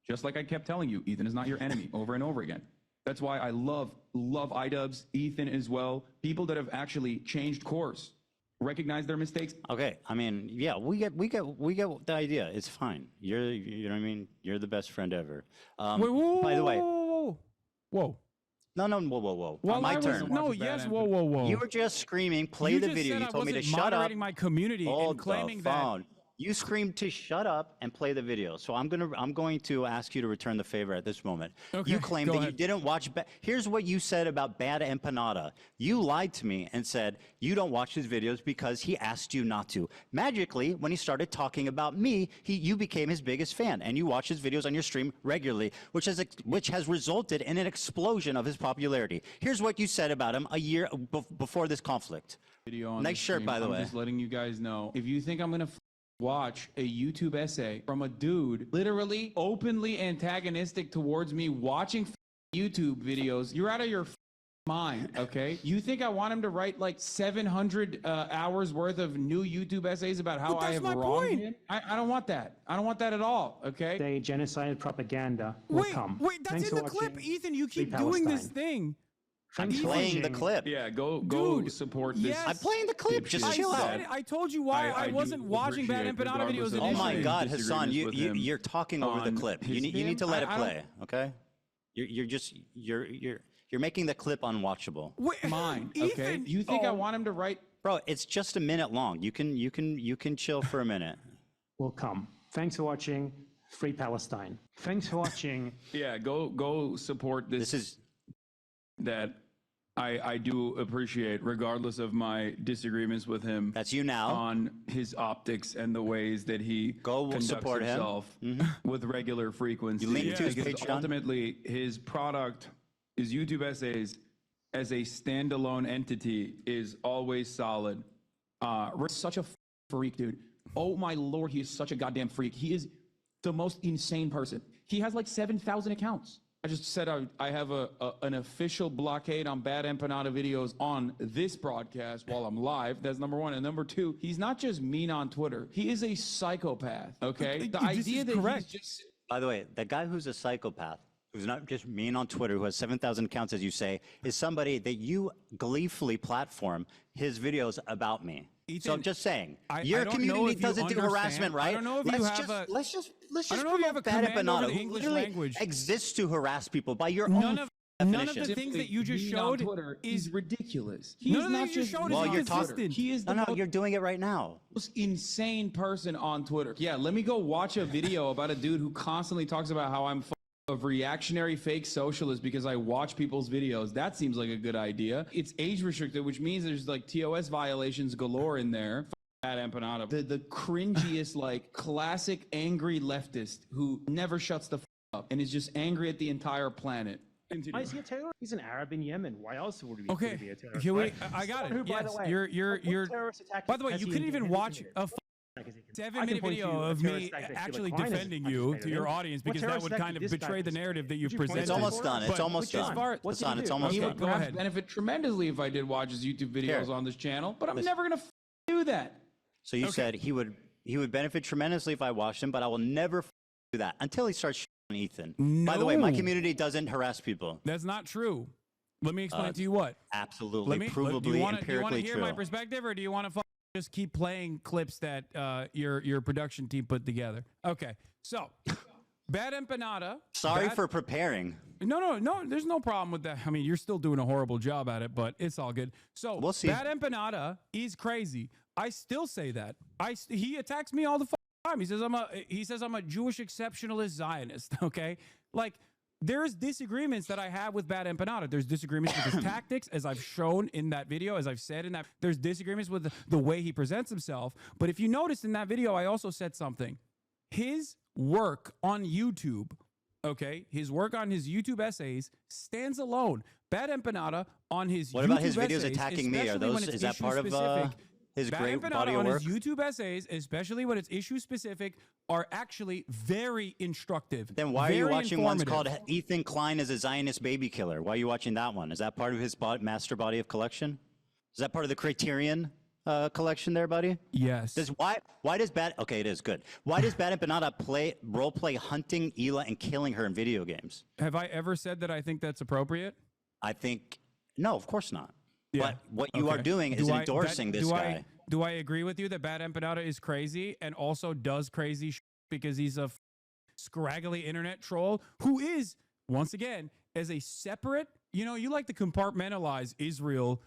just like I kept telling you, Ethan is not your enemy over and over again. That's why I love iDubbbz, Ethan as well, people that have actually changed course, recognize their mistakes. Okay, I mean, yeah, we get the idea. It's fine. You know what I mean? You're the best friend ever. Wait, by the way, whoa. No, whoa. Well, My I was, turn. no, yes, whoa. You were just screaming, play You the just video. said You I told me to wasn't shut up. moderating my community and Hold claiming the that. phone. You screamed to shut up and play the video. So I'm going to ask you to return the favor at this moment. Okay, You claimed go that you ahead. didn't watch. Here's what you said about Bad Empanada. You lied to me and said you don't watch his videos because he asked you not to. Magically, when he started talking about me, you became his biggest fan, and you watch his videos on your stream regularly, which has resulted in an explosion of his popularity. Here's what you said about him a year before this conflict. Video on Nice the shirt, stream. by the way. I'm just letting you guys know. If you think I'm gonna watch a YouTube essay from a dude literally openly antagonistic towards me watching YouTube videos, you're out of your mind, okay? You think I want him to write like 700 hours worth of new YouTube essays about how I have wronged him? I don't want that. I don't want that at all, okay? Say genocide propaganda will come. Wait, that's Thanks in for the clip, watching Ethan. You Free keep doing this Palestine. thing. I'm playing the clip. Yeah, go Dude, support this. yes. I'm playing the clip. Just I chill out. said, I told you why I do wasn't watching Bad appreciate, Empanada videos regardless of initially. Oh my his God, Hasan, disagreements with him you're talking over the on clip. You his- need to let it I don't- play, okay? You're making the clip unwatchable. Wait, Mine, okay? Ethan, You think I want him to write? Bro, it's just a minute long. You can chill for a minute. will come. Thanks for watching Free Palestine. Thanks for watching. Yeah, go support this. This is that I do appreciate, regardless of my disagreements with him. That's you now. On his optics and the ways that he conducts support him. himself with regular frequency. You link to his Because Patreon. ultimately, his product, his YouTube essays, as a standalone entity, is always solid. Rick's such a freak, dude. Oh my Lord, he is such a goddamn freak. He is the most insane person. He has like 7,000 accounts. I just said I have an official blockade on Bad Empanada videos on this broadcast while I'm live. That's number one. And number two, he's not just mean on Twitter. He is a psychopath, okay? The idea that he's just... By the way, the guy who's a psychopath, who's not just mean on Twitter, who has 7,000 accounts, as you say, is somebody that you gleefully platform his videos about me. So I'm just saying, your don't know community if you doesn't do harassment, understand. right? I don't know if you have a. Let's just I don't know if you have a Bad command over Empanada, the who English literally language. exists to harass people by your None own of definition. the things that you just Mean on showed Twitter is ridiculous. None He's of the not things you just showed is Well, you're inconsistent. He is the No, you're doing it right now. most insane person on Twitter. Yeah, let me go watch a video about a dude who constantly talks about how I'm of reactionary fake socialist because I watch people's videos. That seems like a good idea. It's age restricted, which means there's like TOS violations galore in there. Bad Empanada. The cringiest, like classic angry leftist who never shuts the up and is just angry at the entire planet. Why is he a terrorist? He's an Arab in Yemen. Why else would he Okay, be a terrorist? here right? I got Someone it. who, by Yes, the way, you're. what terrorist attack By the way, has you he couldn't even watch committed? a I can 7-minute point video to a of terrorist me act that actually Ethan Klein has defending you to participated your in. audience What because that terrorist would act kind did of this guy betray the narrative that you Would you presented. point It's almost done. It's But almost which is done. far- What's he Hasan, do? it's almost He done. would Go perhaps ahead. benefit tremendously if I did watch his YouTube videos Here. on this channel, but I'm Listen. never gonna do that. So you said he would benefit tremendously if I watched him, but I will never do that until he starts on Ethan. By the way, my No. community doesn't harass people. That's not true. Let me explain to you what. Absolutely, Do provably, you want to empirically hear true. my perspective, or do you want to just keep playing clips that your production team put together? Okay, so Bad Empanada. Sorry for preparing. No. There's no problem with that. I mean, you're still doing a horrible job at it, but it's all good. So We'll see. Bad Empanada is crazy. I still say that. He attacks me all the time. He says I'm a Jewish exceptionalist Zionist. Okay, like. There's disagreements that I have with Bad Empanada. There's disagreements with his tactics, as I've shown in that video, as I've said in that. There's disagreements with the way he presents himself. But if you noticed in that video, I also said something. His work on YouTube, okay, his work on his YouTube essays stands alone. Bad Empanada on his What YouTube about his videos essays, attacking me? Are especially when those it's is that part of issue-specific, his Bad great Empanada body of on work? his YouTube essays, especially when it's issue specific, are actually very instructive. Then why are you very watching ones called informative. Ethan Klein is a Zionist baby killer? Why are you watching that one? Is that part of his master body of collection? Is that part of the Criterion collection there, buddy? Yes. Why does Bad okay, it is good. Why does Bad Empanada role play hunting Hila and killing her in video games? Have I ever said that I think that's appropriate? I think no, of course not. Yeah. But what you are Okay. doing is endorsing this guy. Do I agree with you that Bad Empanada is crazy and also does crazy because he's a scraggly internet troll who is, once again, as a separate, you like to compartmentalize Israel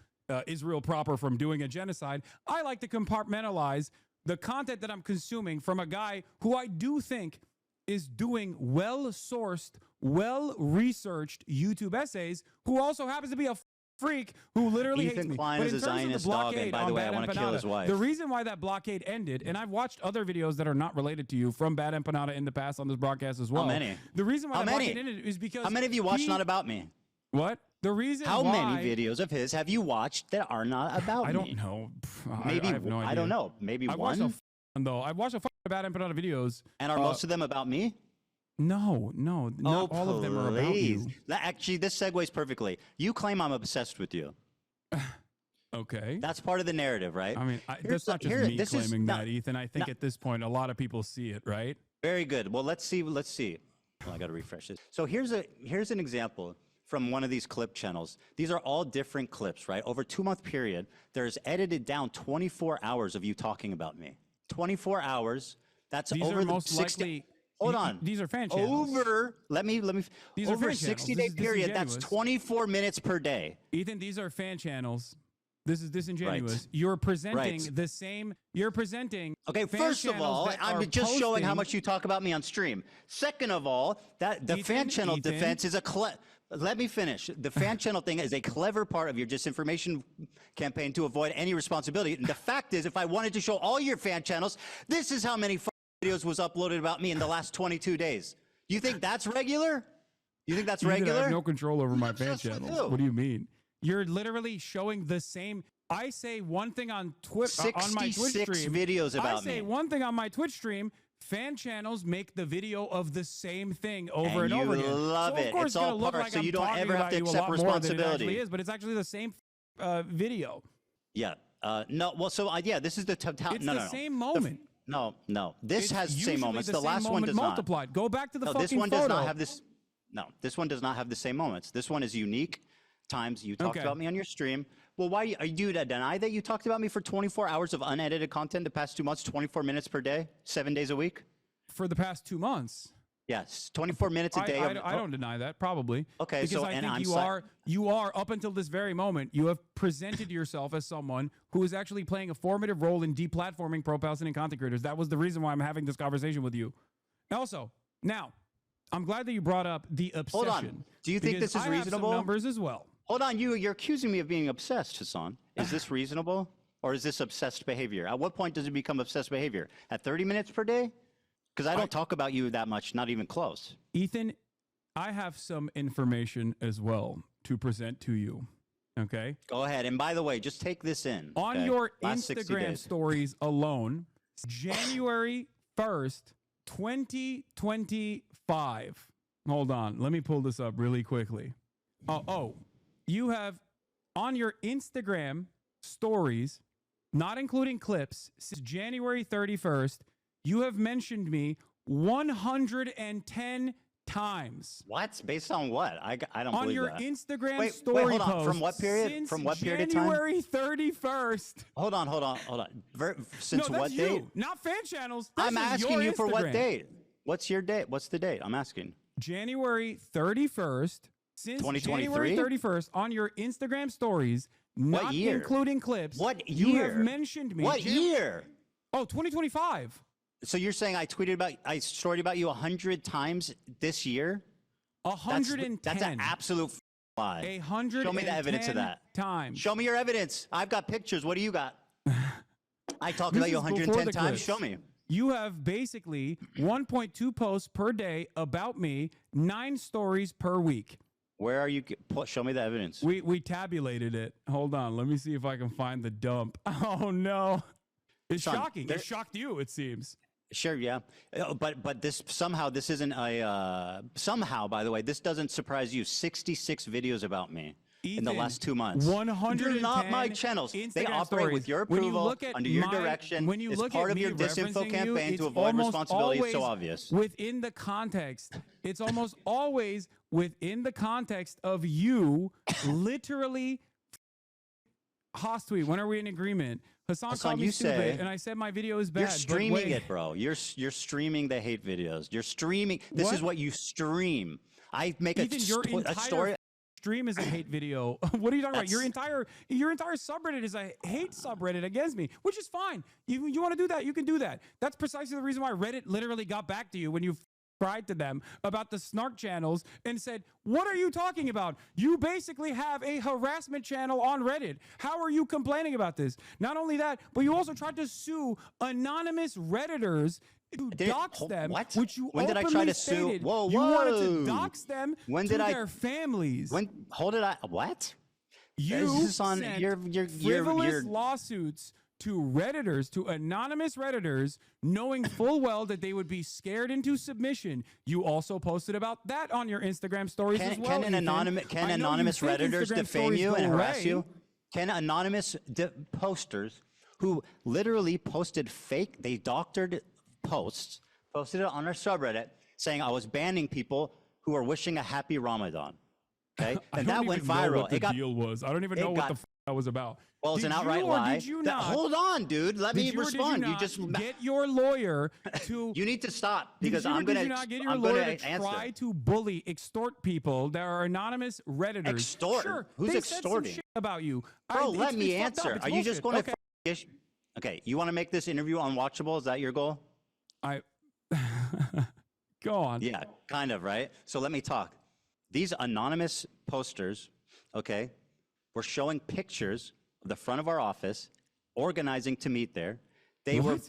proper from doing a genocide. I like to compartmentalize the content that I'm consuming from a guy who I do think is doing well-sourced, well-researched YouTube essays, who also happens to be a freak who literally hates Ethan me. Klein But is in a terms of the Zionist dog, and blockade by the on way, I Bad want to kill his Empanada, wife. the reason why that blockade ended, and I've watched other videos that are not related to you from Bad Empanada in the past on this broadcast as well. How many? The reason why How that many? blockade ended is because How many of you watched Not About Me? What? The reason How why, many videos of his have you watched that are not about me? I don't know. Maybe I have no idea. I don't know. Maybe I've one. watched I've watched a Bad Empanada videos. And are most of them about me? No, not all of them are about you. Actually, this segues perfectly. You claim I'm obsessed with you. Okay. That's part of the narrative, right? I mean, that's not just me claiming that, Ethan. I think at this point, a lot of people see it, right? Very good. Well, let's see. Oh, I got to refresh this. So here's an example from one of these clip channels. These are all different clips, right? Over a 2-month period, there's edited down 24 hours of you talking about me. 24 hours. That's these over are the most 60. likely. Hold on. These are fan channels. Let me. These are over a fan channels. 60-day period, that's disingenuous. 24 minutes per day. Ethan, these are fan channels. This is disingenuous. Right. You're presenting Right. the same. You're presenting. Okay, fan first of channels all, that are I'm just showing how posting- much you talk about me on stream. Second of all, that the fan channel defense is let me finish. The fan channel thing is a clever part of your disinformation campaign to avoid any responsibility. And the fact is, if I wanted to show all your fan channels, this is how many videos was uploaded about me in the last 22 days. You think that's regular? You think that's Ethan, regular? I have no control over my fan obsessed with channels. you. What do you mean? You're literally showing the same. I say one thing on Twitter on my Twitch 66 stream. videos about I say me. one thing on my Twitch stream. Fan channels make the video of the same thing over and you over again. love so of it. course It's gonna all look part, like so I'm you don't talking ever have about to you a accept lot more than it responsibility. actually is, but it's actually the same video. Yeah. No. Well, so yeah, this is the total. It's No, the no, no. same moment. No. This It's has the usually same moments. the The same last one moment does multiplied. not. Go back to the No, fucking this one photo. does not have this. No, this one does not have the same moments. This one is unique times you talked Okay. about me on your stream. Well, why are you to deny that you talked about me for 24 hours of unedited content the past 2 months, 24 minutes per day, 7 days a week? For the past 2 months. Yes, 24 minutes a day. I don't deny that, probably. Okay, because so I and think I'm you are up until this very moment, you have presented yourself as someone who is actually playing a formative role in deplatforming pro-Palestinian content creators. That was the reason why I'm having this conversation with you. Also, now, I'm glad that you brought up the obsession. Hold on. Do you think because this is I have reasonable? some numbers as well. Hold on, you're accusing me of being obsessed, Hasan. Is this reasonable, or is this obsessed behavior? At what point does it become obsessed behavior? At 30 minutes per day? Because I don't talk about you that much, not even close. Ethan, I have some information as well to present to you. Okay? Go ahead. And by the way, just take this in. On okay? your Last 60 Instagram days. stories alone, January 1st, 2025. Hold on. Let me pull this up really quickly. You have on your Instagram stories, not including clips, since January 31st, you have mentioned me 110 times. What? Based on what? I don't on believe your that. Instagram story hold on. posts From what period? since From what period of time? January 31st. Hold on. Since no, what that's date? you, not fan channels. This I'm is asking your you for what Instagram. date? What's your date? What's the date? I'm asking. January 31st. Since 2023? January 31st on your Instagram stories, not year? including clips. What You year? have mentioned me. What year? Oh, 2025. So you're saying I storied about you 100 times this year? 110. That's an absolute lie. 110 Show me the evidence of that. times. Show me your evidence. I've got pictures. What do you got? I talked This about you is before 110 the times. clips. Show me. You have basically 1.2 posts per day about me, 9 stories per week. Where are you? Show me the evidence. We tabulated it. Hold on. Let me see if I can find the dump. Oh, no. It's Son, shocking. It shocked you, it seems. Sure, yeah, but this isn't a somehow. By the way, this doesn't surprise you. 66 videos about me in the Ethan, last 2 months. 110 They're not my channels. They Instagram operate stories. with your When you approval, look at under your my- direction. when you it's look part at of me your disinfo referencing campaign you, to it's avoid almost responsibility. It's so always obvious. Within the context, it's almost always within the context of you literally. Haas tweet. When are we in agreement? Hasan called me you stupid, say- and I said my video is bad. You're but streaming wait. it, bro. You're streaming the hate videos. You're streaming. This is what you stream. I make Ethan, your a entire story. stream is a hate video. What are you talking about? Your entire subreddit is a hate subreddit against me, which is fine. You want to do that? You can do that. That's precisely the reason why Reddit literally got back to you when you cried to them about the snark channels and said, what are you talking about? You basically have a harassment channel on Reddit. How are you complaining about this? Not only that, but you also tried to sue anonymous Redditors to dox them, which you When did I try openly to sue? stated Whoa, you wanted whoa. to dox them When to did I- their families. What? You This is on sent your frivolous lawsuits to Redditors, to anonymous Redditors, knowing full well that they would be scared into submission. You also posted about that on your Instagram stories as well. Can anonymous Redditors defame you and harass you? Can anonymous posters who literally posted fake, they doctored posts, posted it on our subreddit saying I was banning people who are wishing a happy Ramadan. Okay, and that went viral. What the deal was. I don't even know what the that was about. Well, it's an outright lie. Did you not? Hold on, dude. Let me respond. You just get your lawyer to. You need to stop because I'm Did gonna. you not get your lawyer to try to bully, extort people that are anonymous Redditors? Extort? Sure, Who's they extorting? Said some shit about you, bro. Let me it's answer. Are you just going to? Okay, you want to make this interview unwatchable? Is that your goal? Go on. Yeah, kind of, right? So let me talk. These anonymous posters, okay, were showing pictures of the front of our office, organizing to meet there. They were,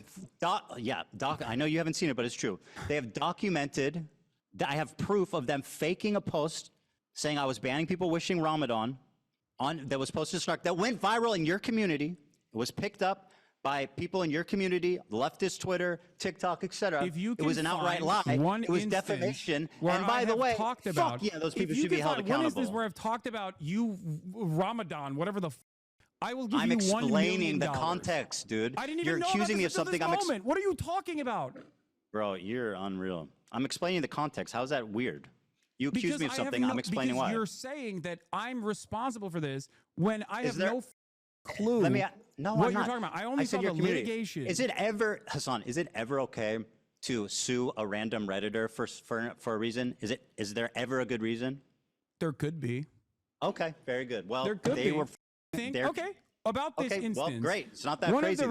I know you haven't seen it, but it's true. They have documented, I have proof of them faking a post saying I was banning people wishing Ramadan that was posted to Snark, that went viral in your community. It was picked up by people in your community, leftist Twitter, TikTok, etc. It was an outright lie. It was defamation. And by the way, fuck yeah, those people should be held accountable. When is this where I've talked about you, Ramadan, whatever the I will give I'm you $1 million. explaining the context, dude. I didn't even You're know accusing about me this of something. until this moment. What are you talking about? Bro, you're unreal. I'm explaining the context. How is that weird? You accuse me of something. I'm explaining why. You're saying that I'm responsible for this when I have no clue. Let me. No, what you're talking about. I only saw the litigation. Is it ever, Hasan? Is it ever okay to sue a random Redditor for a reason? Is there ever a good reason? There could be. Okay, very good. Well, there could they be. were. Okay. About this instance. Well, great. It's not that one crazy.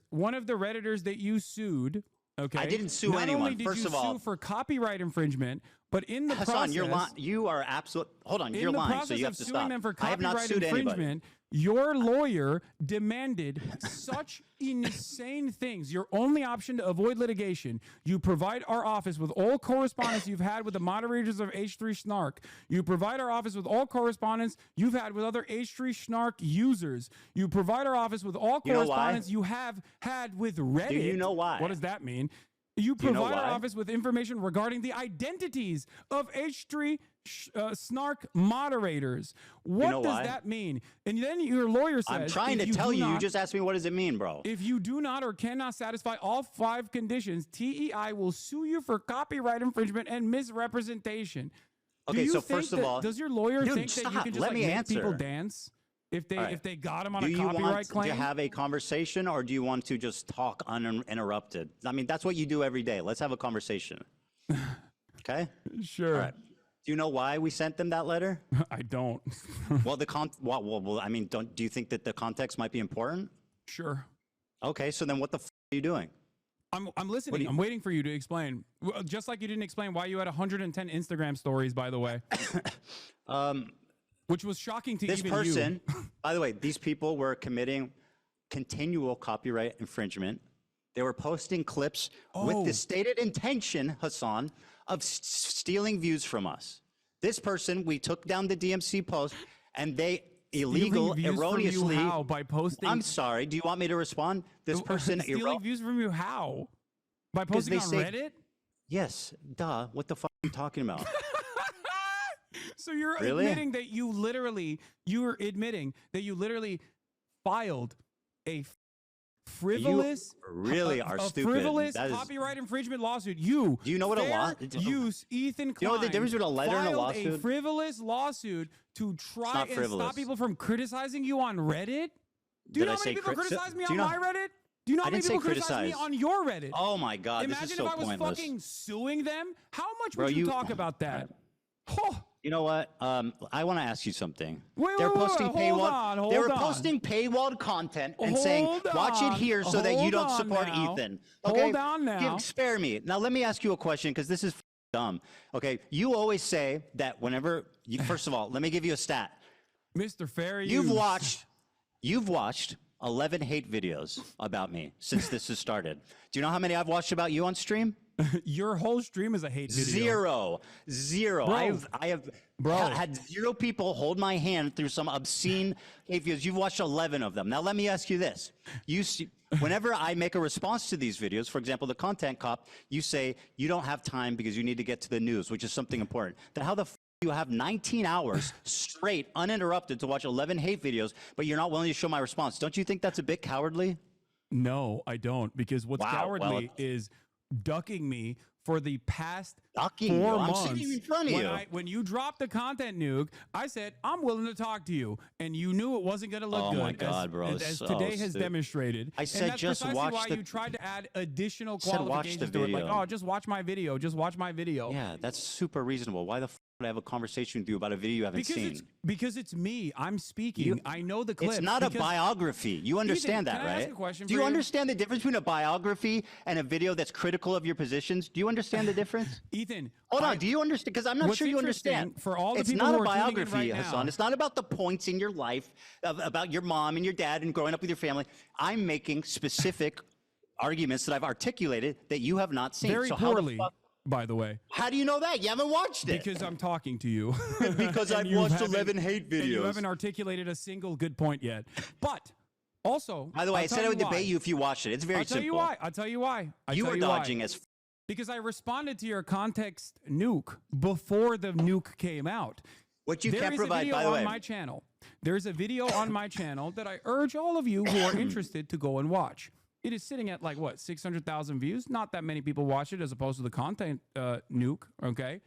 One of the Redditors that you sued. Okay. I didn't sue anyone. Not only did First you of all, sue for copyright infringement, but in the Hasan, process, you're lying. You are absolute. Hold on, you're lying. So you have to stop. Them for I have not copyright sued infringement, anybody. Your lawyer demanded such insane things. Your only option to avoid litigation, you provide our office with all correspondence you've had with the moderators of H3 Snark. You provide our office with all correspondence you've had with other H3 Snark users. You provide our office with all correspondence you have had with Reddit. Do you know why? What does that mean? You provide our office with information regarding the identities of H3 Snark moderators. What does that mean? And then your lawyer says, I'm trying to tell you. You just asked me, what does it mean, bro? If you do not or cannot satisfy all 5 conditions, TEI will sue you for copyright infringement and misrepresentation. Okay, so first of all, does your lawyer think that you can just make people dance? If they got him on a copyright claim? Do you want to have a conversation, or do you want to just talk uninterrupted? I mean, that's what you do every day. Let's have a conversation. Okay? Sure. All right. Do you know why we sent them that letter? I don't. Well, I mean, do you think that the context might be important? Sure. Okay, so then what the are you doing? I'm listening. I'm waiting for you to explain. Just like you didn't explain why you had 110 Instagram stories, by the way. Which was shocking to this even person, you. By the way, these people were committing continual copyright infringement. They were posting clips with the stated intention, Hasan, of stealing views from us. This person, we took down the DMC post, and they erroneously. How? By posting? I'm sorry. Do you want me to respond? This person stealing views from you. How? By posting on Reddit? Yes. Duh. What the fuck are you talking about? So you're admitting that you literally filed a frivolous, frivolous copyright infringement lawsuit. Do you know what a lawsuit? Ethan Klein. You know the difference between a letter and a lawsuit? A frivolous lawsuit to try and stop people from criticizing you on Reddit. Do you know how many people criticize me on my Reddit? Do you know how many people criticize me on your Reddit? Oh my God, Imagine this is so if I was pointless. fucking suing them. How much would you talk about that? You know what? I want to ask you something. They're posting paywall. They were posting paywalled content and saying, "Watch it here so that you don't support Ethan." Okay, hold on now. Spare me. Now let me ask you a question because this is dumb. Okay, you always say that whenever. First of all, let me give you a stat. Mr. Fair, you've watched 11 hate videos about me since this has started. Do you know how many I've watched about you on stream? Your whole stream is a hate video. Zero. Bro. I have Bro. had 0 people hold my hand through some obscene hate videos. You've watched 11 of them. Now let me ask you this: whenever I make a response to these videos, for example, the content cop, you say you don't have time because you need to get to the news, which is something important. Then how the you have 19 hours straight, uninterrupted, to watch 11 hate videos, but you're not willing to show my response? Don't you think that's a bit cowardly? No, I don't, because what's cowardly is ducking me for the past 4 months. I'm sitting in front of you. When you dropped the content nuke, I said, I'm willing to talk to you. And you knew it wasn't going to look good. Oh my God, bro. As So today has stupid. demonstrated. I said and that's just precisely watch why the- you tried to add additional said watch the qualifications to it. Like, video. oh, just watch my video. Just watch my video. Yeah, that's super reasonable. Why the would I have a conversation with you about a video you haven't seen? Because it's me. I'm speaking. I know the clip. It's not a biography. You understand Ethan, that, can I right? ask a question Do for you you? understand the difference between a biography and a video that's critical of your positions? Do you understand the difference? Ethan, hold on. Do you understand? Because I'm not what's sure you interesting understand. for all the it's people not who a are tuning in biography, right now- Hasan. It's not about the points in your life about your mom and your dad and growing up with your family. I'm making specific arguments that I've articulated that you have not seen. Very so how the poorly, fuck? by the way. How do you know that? You haven't watched it. Because I'm talking to you. Because And I've you watched haven't- 11 hate and you videos. haven't articulated a single good point yet. But also, By the way, I'll I said tell I would you why. debate you if you watched it. It's very I'll tell simple. you why. I'll tell you why. You were dodging as because I responded to your context nuke before the nuke came out. What you There can't is provide, a video by the on way. my channel. There's a video on my channel that I urge all of you who are interested to go and watch. It is sitting at like what, 600,000 views? Not that many people watch it as opposed to the content nuke. Okay.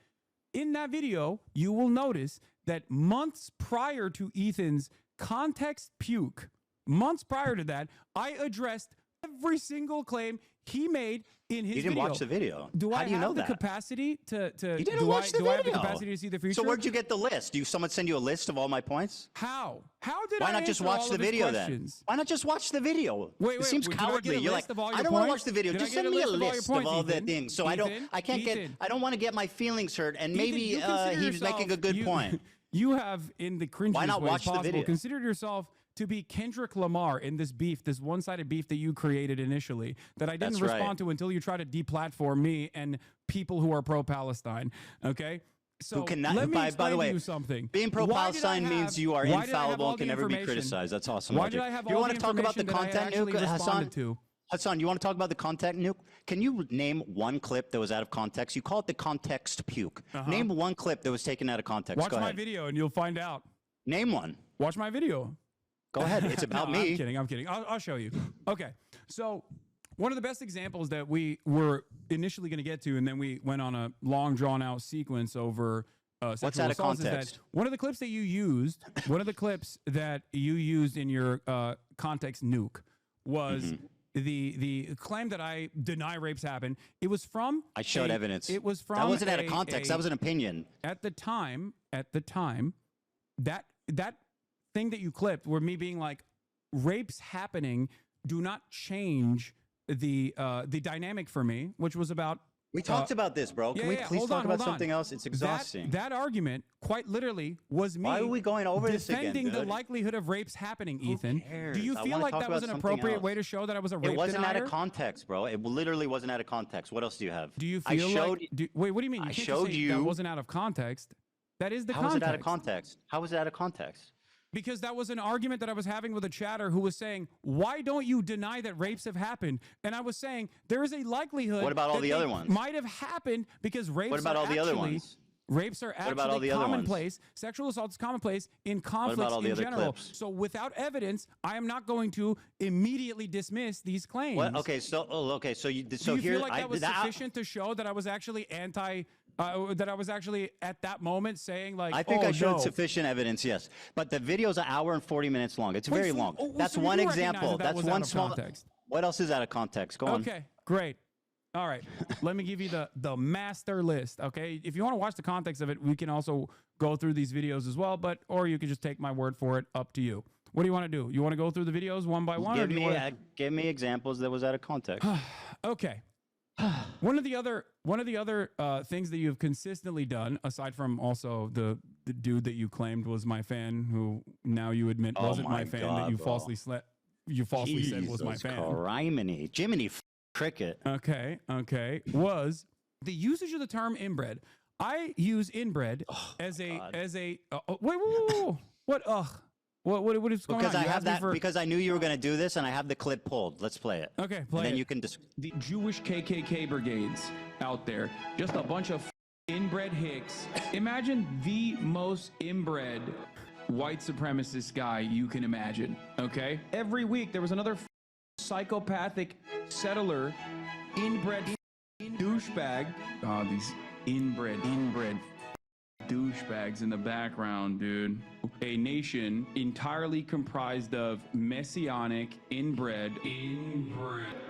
In that video, you will notice that months prior to Ethan's context puke, months prior to that, I addressed every single claim he made in his You didn't video. watch the video. Do How I do you have know the that? capacity to You didn't do watch I, the do video. I have the capacity to see the future? So where'd you get the list? Do someone send you a list of all my points? How? How did Why I not just answer watch all the of his video questions? then? Why not just watch the video? Wait, It seems did I get a cowardly. You're list like, of all I your don't want to points? watch the video. Did I Just get send me a all your list points, of all the Ethan? things. So Ethan? I can't get, Ethan? I don't want to get my feelings hurt. And Ethan, maybe you consider he's making a yourself- good you- point. You have, in the cringiest Why not ways watch the possible, video? considered yourself to be Kendrick Lamar in this beef, this one-sided beef that you created initially, that I didn't That's respond right. to until you try to deplatform me and people who are pro-Palestine. Okay. So Who cannot, let me by explain the way, to you something. being Why did I pro-Palestine have- means you are why did I have infallible all and can the never be information? criticized. That's awesome. Why logic. did I have You all want the to talk about the information that I content actually nuke, Hasan? responded to? Hasan, you want to talk about the content nuke? Can you name one clip that was out of context? You call it the context puke. Name one clip that was taken out of context. Watch Go my ahead. video and you'll find out. Name one. Watch my video. Go ahead. It's about No, me. I'm kidding. I'm kidding. I'll show you. Okay. So one of the best examples that we were initially going to get to, and then we went on a long, drawn-out sequence over sexual What's out of assaults, is context? that one of the clips that you used, in your context nuke was the claim that I deny rapes happen. It was from I showed evidence. It was from That wasn't out of context. That was an opinion. At the time, that thing that you clipped were me being like, rapes happening do not change the dynamic for me, which was about. We talked about this, bro. Can we please talk about something else? It's exhausting. That argument, quite literally, was me. Why are we going over this again, defending the dude? likelihood of rapes happening, Ethan. cares? Do you I feel wanna like talk that about was an something appropriate else. way to show that I was a rape It wasn't out denier? of context, bro. It literally wasn't out of context. What else do you have? Do you I feel showed, like? Wait, what do you mean? You I can't just showed say you. that wasn't out of context. That is the How context. was it out of context? How was it out of context? Because that was an argument that I was having with a chatter who was saying, why don't you deny that rapes have happened? And I was saying, there is a likelihood What about all that the they other ones? might have happened because rapes What about are all the other actually- ones? Rapes are What about all actually the other ones? commonplace. Sexual assault is commonplace in conflicts all the in other general. clips? So without evidence, I am not going to immediately dismiss these claims. What? Okay, so you Do so you here feel like that was sufficient to show that I was actually that I was actually at that moment saying like, I think oh, I showed no. sufficient evidence, yes. But the video's an hour and 40 minutes long. It's Wait, very so- long. oh, That's so you one do recognize example. that That's was out one of small. context. What else is out of context? Go on. Okay, great. All right, let me give you the master list. Okay, if you want to watch the context of it, we can also go through these videos as well. Or you can just take my word for it. Up to you. What do you want to do? You want to go through the videos one by one, or do you want to? Give me examples that was out of context. Okay. One of the other things that you've consistently done, aside from also the dude that you claimed was my fan, who now you admit Oh wasn't my my fan, God, that you bro. falsely said was my fan. Criminy. Jiminy cricket. Okay, was the usage of the term inbred. I use inbred as a wait, what is going Because on? I have that because I knew you were going to do this, and I have the clip pulled. Let's play it. Okay, play and then it. you can The Jewish KKK brigades out there, just a bunch of inbred hicks. Imagine the most inbred white supremacist guy you can imagine. Okay, every week there was another psychopathic settler, inbred douchebag. Oh, these inbred douchebags in the background, dude. A nation entirely comprised of messianic, inbred,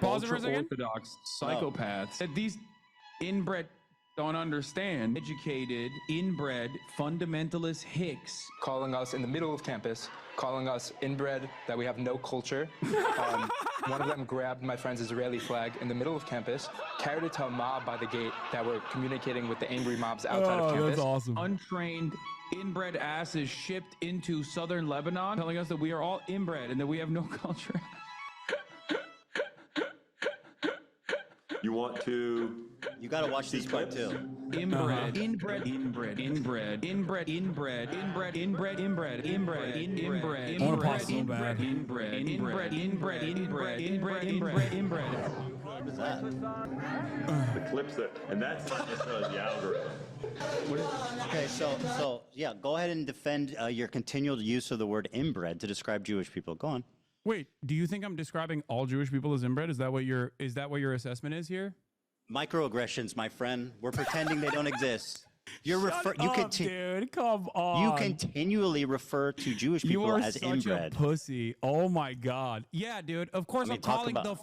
Pause it for a second. ultra-orthodox psychopaths that these inbred don't understand. Educated, inbred, fundamentalist hicks. Calling us in the middle of campus, calling us inbred, that we have no culture. One of them grabbed my friend's Israeli flag in the middle of campus, carried it to a mob by the gate that were communicating with the angry mobs outside of campus. That's awesome. Untrained, inbred asses shipped into southern Lebanon, telling us that we are all inbred and that we have no culture. You want to? You got to watch this part too. Inbred, inbred, inbred, inbred, inbred, inbred, inbred, inbred, inbred, inbred, inbred, inbred, inbred, inbred, inbred, inbred, inbred, inbred, inbred. What is that? The clips that, and that's not necessarily the algorithm. Okay, so yeah, go ahead and defend your continual use of the word inbred to describe Jewish people. Go on. Wait, do you think I'm describing all Jewish people as inbred? Is that what your assessment is here? Microaggressions, my friend. We're pretending they don't exist. You're dude, come on. You continually refer to Jewish people you are as such inbred. a pussy. Oh my God. Yeah, dude. Of course I'm calling the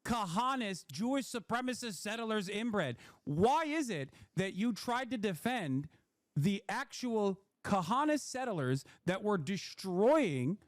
Kahanist Jewish supremacist settlers inbred. Why is it that you tried to defend the actual Kahanist settlers that were destroying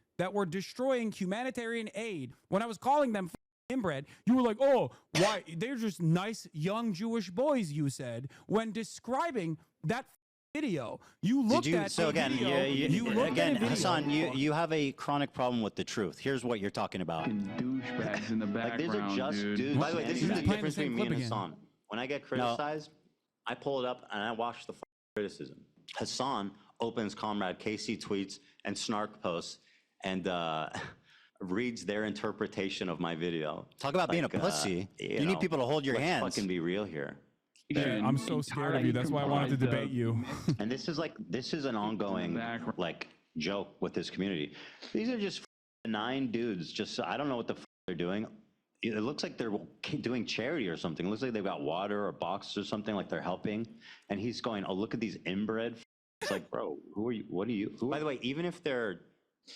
humanitarian aid when I was calling them inbred? You were like, oh, why? They're just nice young Jewish boys, you said, when describing that video. You looked at so again, video. Hasan, you have a chronic problem with the truth. Here's what you're talking about. Douchebags in the background, these are just dude. dudes. By the way, this is the difference between me and again. Hasan. When I get criticized, I pull it up and I watch the criticism. Hasan opens Comrade Casey tweets and Snark posts and reads their interpretation of my video. Talk about being a pussy. You need people to hold your hands. Fucking be real here. Yeah, I'm so scared of you. That's why I wanted to debate you. And this is an ongoing joke with this community. These are just 9 dudes. Just I don't know what the they're doing. It looks like they're doing charity or something. It looks like they've got water or boxes or something, like they're helping. And he's going, oh, look at these inbred. It's like, bro, who are you? What are you? By the way, even if they're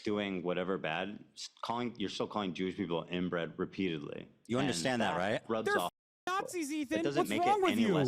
doing whatever bad, you're still calling Jewish people inbred repeatedly. You understand that, right? They're Nazis, Ethan. What's wrong with you?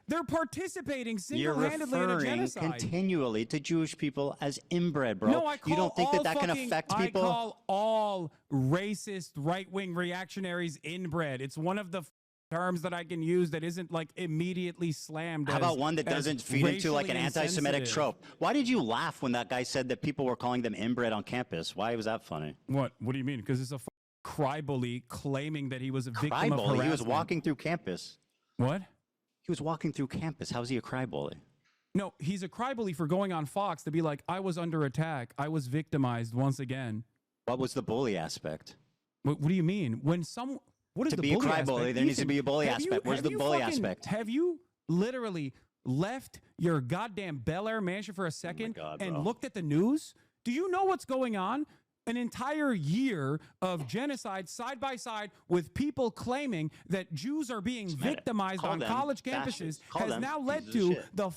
They're participating single-handedly in a genocide. You're referring continually to Jewish people as inbred, bro. No, I call you don't think that can affect people? I call all racist right-wing reactionaries inbred. It's one of the terms that I can use that isn't like immediately slammed. How about one that doesn't feed into like an anti-Semitic trope? Why did you laugh when that guy said that people were calling them inbred on campus? Why was that funny? What do you mean? Because it's a cry-bully claiming that he was a victim of harassment. He was walking through campus. What? He was walking through campus. How is he a cry-bully? No, he's a cry-bully for going on Fox to be like, I was under attack. I was victimized once again. What was the bully aspect? What do you mean? When some... What is to the be bully a cry aspect? bully, there needs to be a bully aspect. Where's the bully aspect? Have you literally left your goddamn Bel Air mansion for a second and looked at the news? Do you know what's going on? An entire year of genocide side by side with people claiming that Jews are being victimized on college campuses has now led to the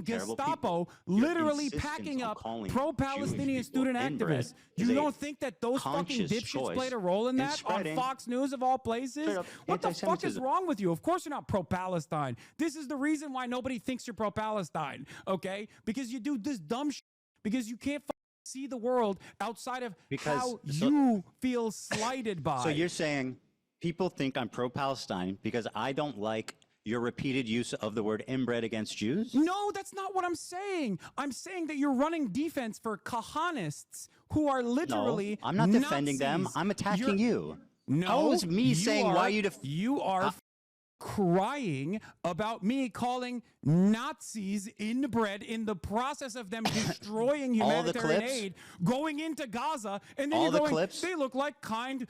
Gestapo literally packing up pro-Palestinian student activists. You don't think that those fucking dipshits played a role in that on Fox News of all places? What the fuck is wrong with you? Of course you're not pro-Palestine. This is the reason why nobody thinks you're pro-Palestine, okay? Because you do this dumb shit. Because you can't see the world outside of how you feel slighted by. So you're saying people think I'm pro-Palestine because I don't like your repeated use of the word inbred against Jews? No, that's not what I'm saying. I'm saying that you're running defense for Kahanists who are literally I'm not defending them. Nazis. I'm attacking you. No, How is me saying why you are crying about me calling Nazis inbred in the process of them destroying humanitarian aid, going into Gaza, and then you're going, they look like kind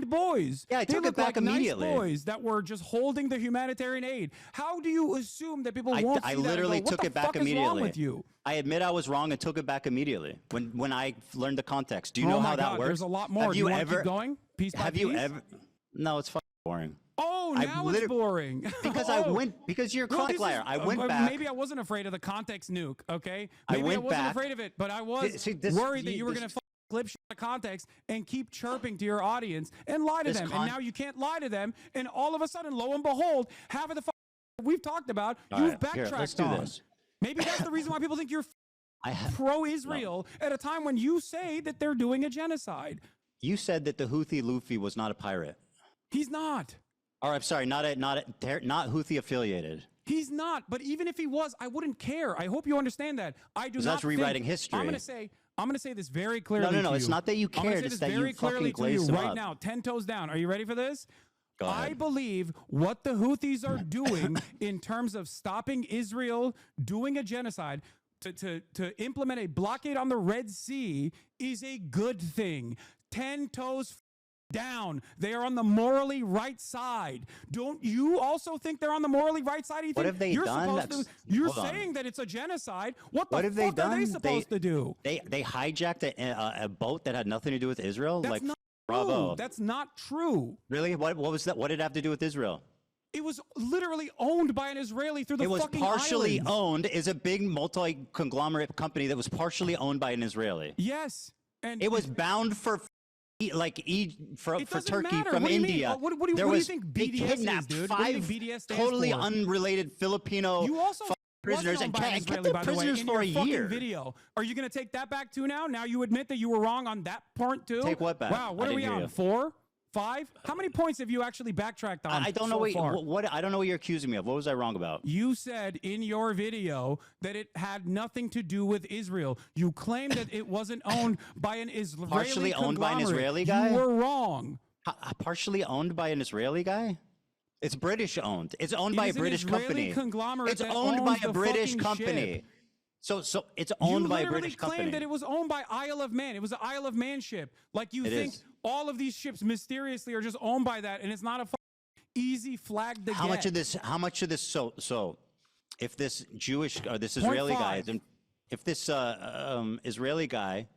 boys. Yeah, I took it back immediately. Nice boys that were just holding the humanitarian aid. How do you assume that people won't see I that literally and go, took it back what the fuck immediately. is wrong with you? I admit I was wrong and took it back immediately when I learned the context. Do you know how that works? There's a lot more. Have do you you ever keep going? Piece by piece? you ever? No, it's fucking boring. Oh, now it's boring. Because you're a chronic liar. I went back. Maybe I wasn't afraid of the context nuke, okay? I wasn't back. afraid of it, but I was worried that you were going to clip shit out of context and keep chirping to your audience and lie to them. And now you can't lie to them. And all of a sudden, lo and behold, half of the we've talked about, you've backtracked on. This. Maybe that's the reason why people think you're pro-Israel at a time when you say that they're doing a genocide. You said that the Houthi Luffy was not a pirate. He's not. Or I'm sorry, not Houthi affiliated. He's not. But even if he was, I wouldn't care. I hope you understand that. I do not. That's rewriting history. I'm going to say this very clearly. No. It's not that you care. It's that you fucking glaze them up. Right now, 10 toes down. Are you ready for this? Go ahead. I believe what the Houthis are doing in terms of stopping Israel doing a genocide, to implement a blockade on the Red Sea, is a good thing. 10 toes down. They are on the morally right side. Don't you also think they're on the morally right side, Ethan? What have they done? You're saying that it's a genocide. What the have fuck they are done? they supposed to do? They hijacked a boat that had nothing to do with Israel? That's not bravo. true. That's not true. Really? What was that? What did it have to do with Israel? It was literally owned by an Israeli through the fucking It was partially islands. owned. Is a big multi-conglomerate company that was partially owned by an Israeli. Yes. And it was bound for Turkey matter. from What do you India. mean? What do you think BDS kidnapped is, dude? What do you 5 think BDS stands totally for? unrelated Filipino You also prisoners and kept them prisoners for a year. Video. Are you going to take that back too now? Now you admit that you were wrong on that part too? Take what back? Wow, what are we on? 4? 5? How many points have you actually backtracked on? I don't know what I don't know what you're accusing me of. What was I wrong about? You said in your video that it had nothing to do with Israel. You claimed that it wasn't owned by an Israeli partially owned by an Israeli guy. You were wrong. Partially owned by an Israeli guy? It's British owned. It's owned by a British company. It's owned by a British company. So it's owned by a British company. You literally claimed that it was owned by Isle of Man. It was an Isle of Man ship. Like you think all of these ships mysteriously are just owned by that, and it's not a easy flag to get. How much of this? So, if this Jewish or this Israeli guy, if this Israeli guy,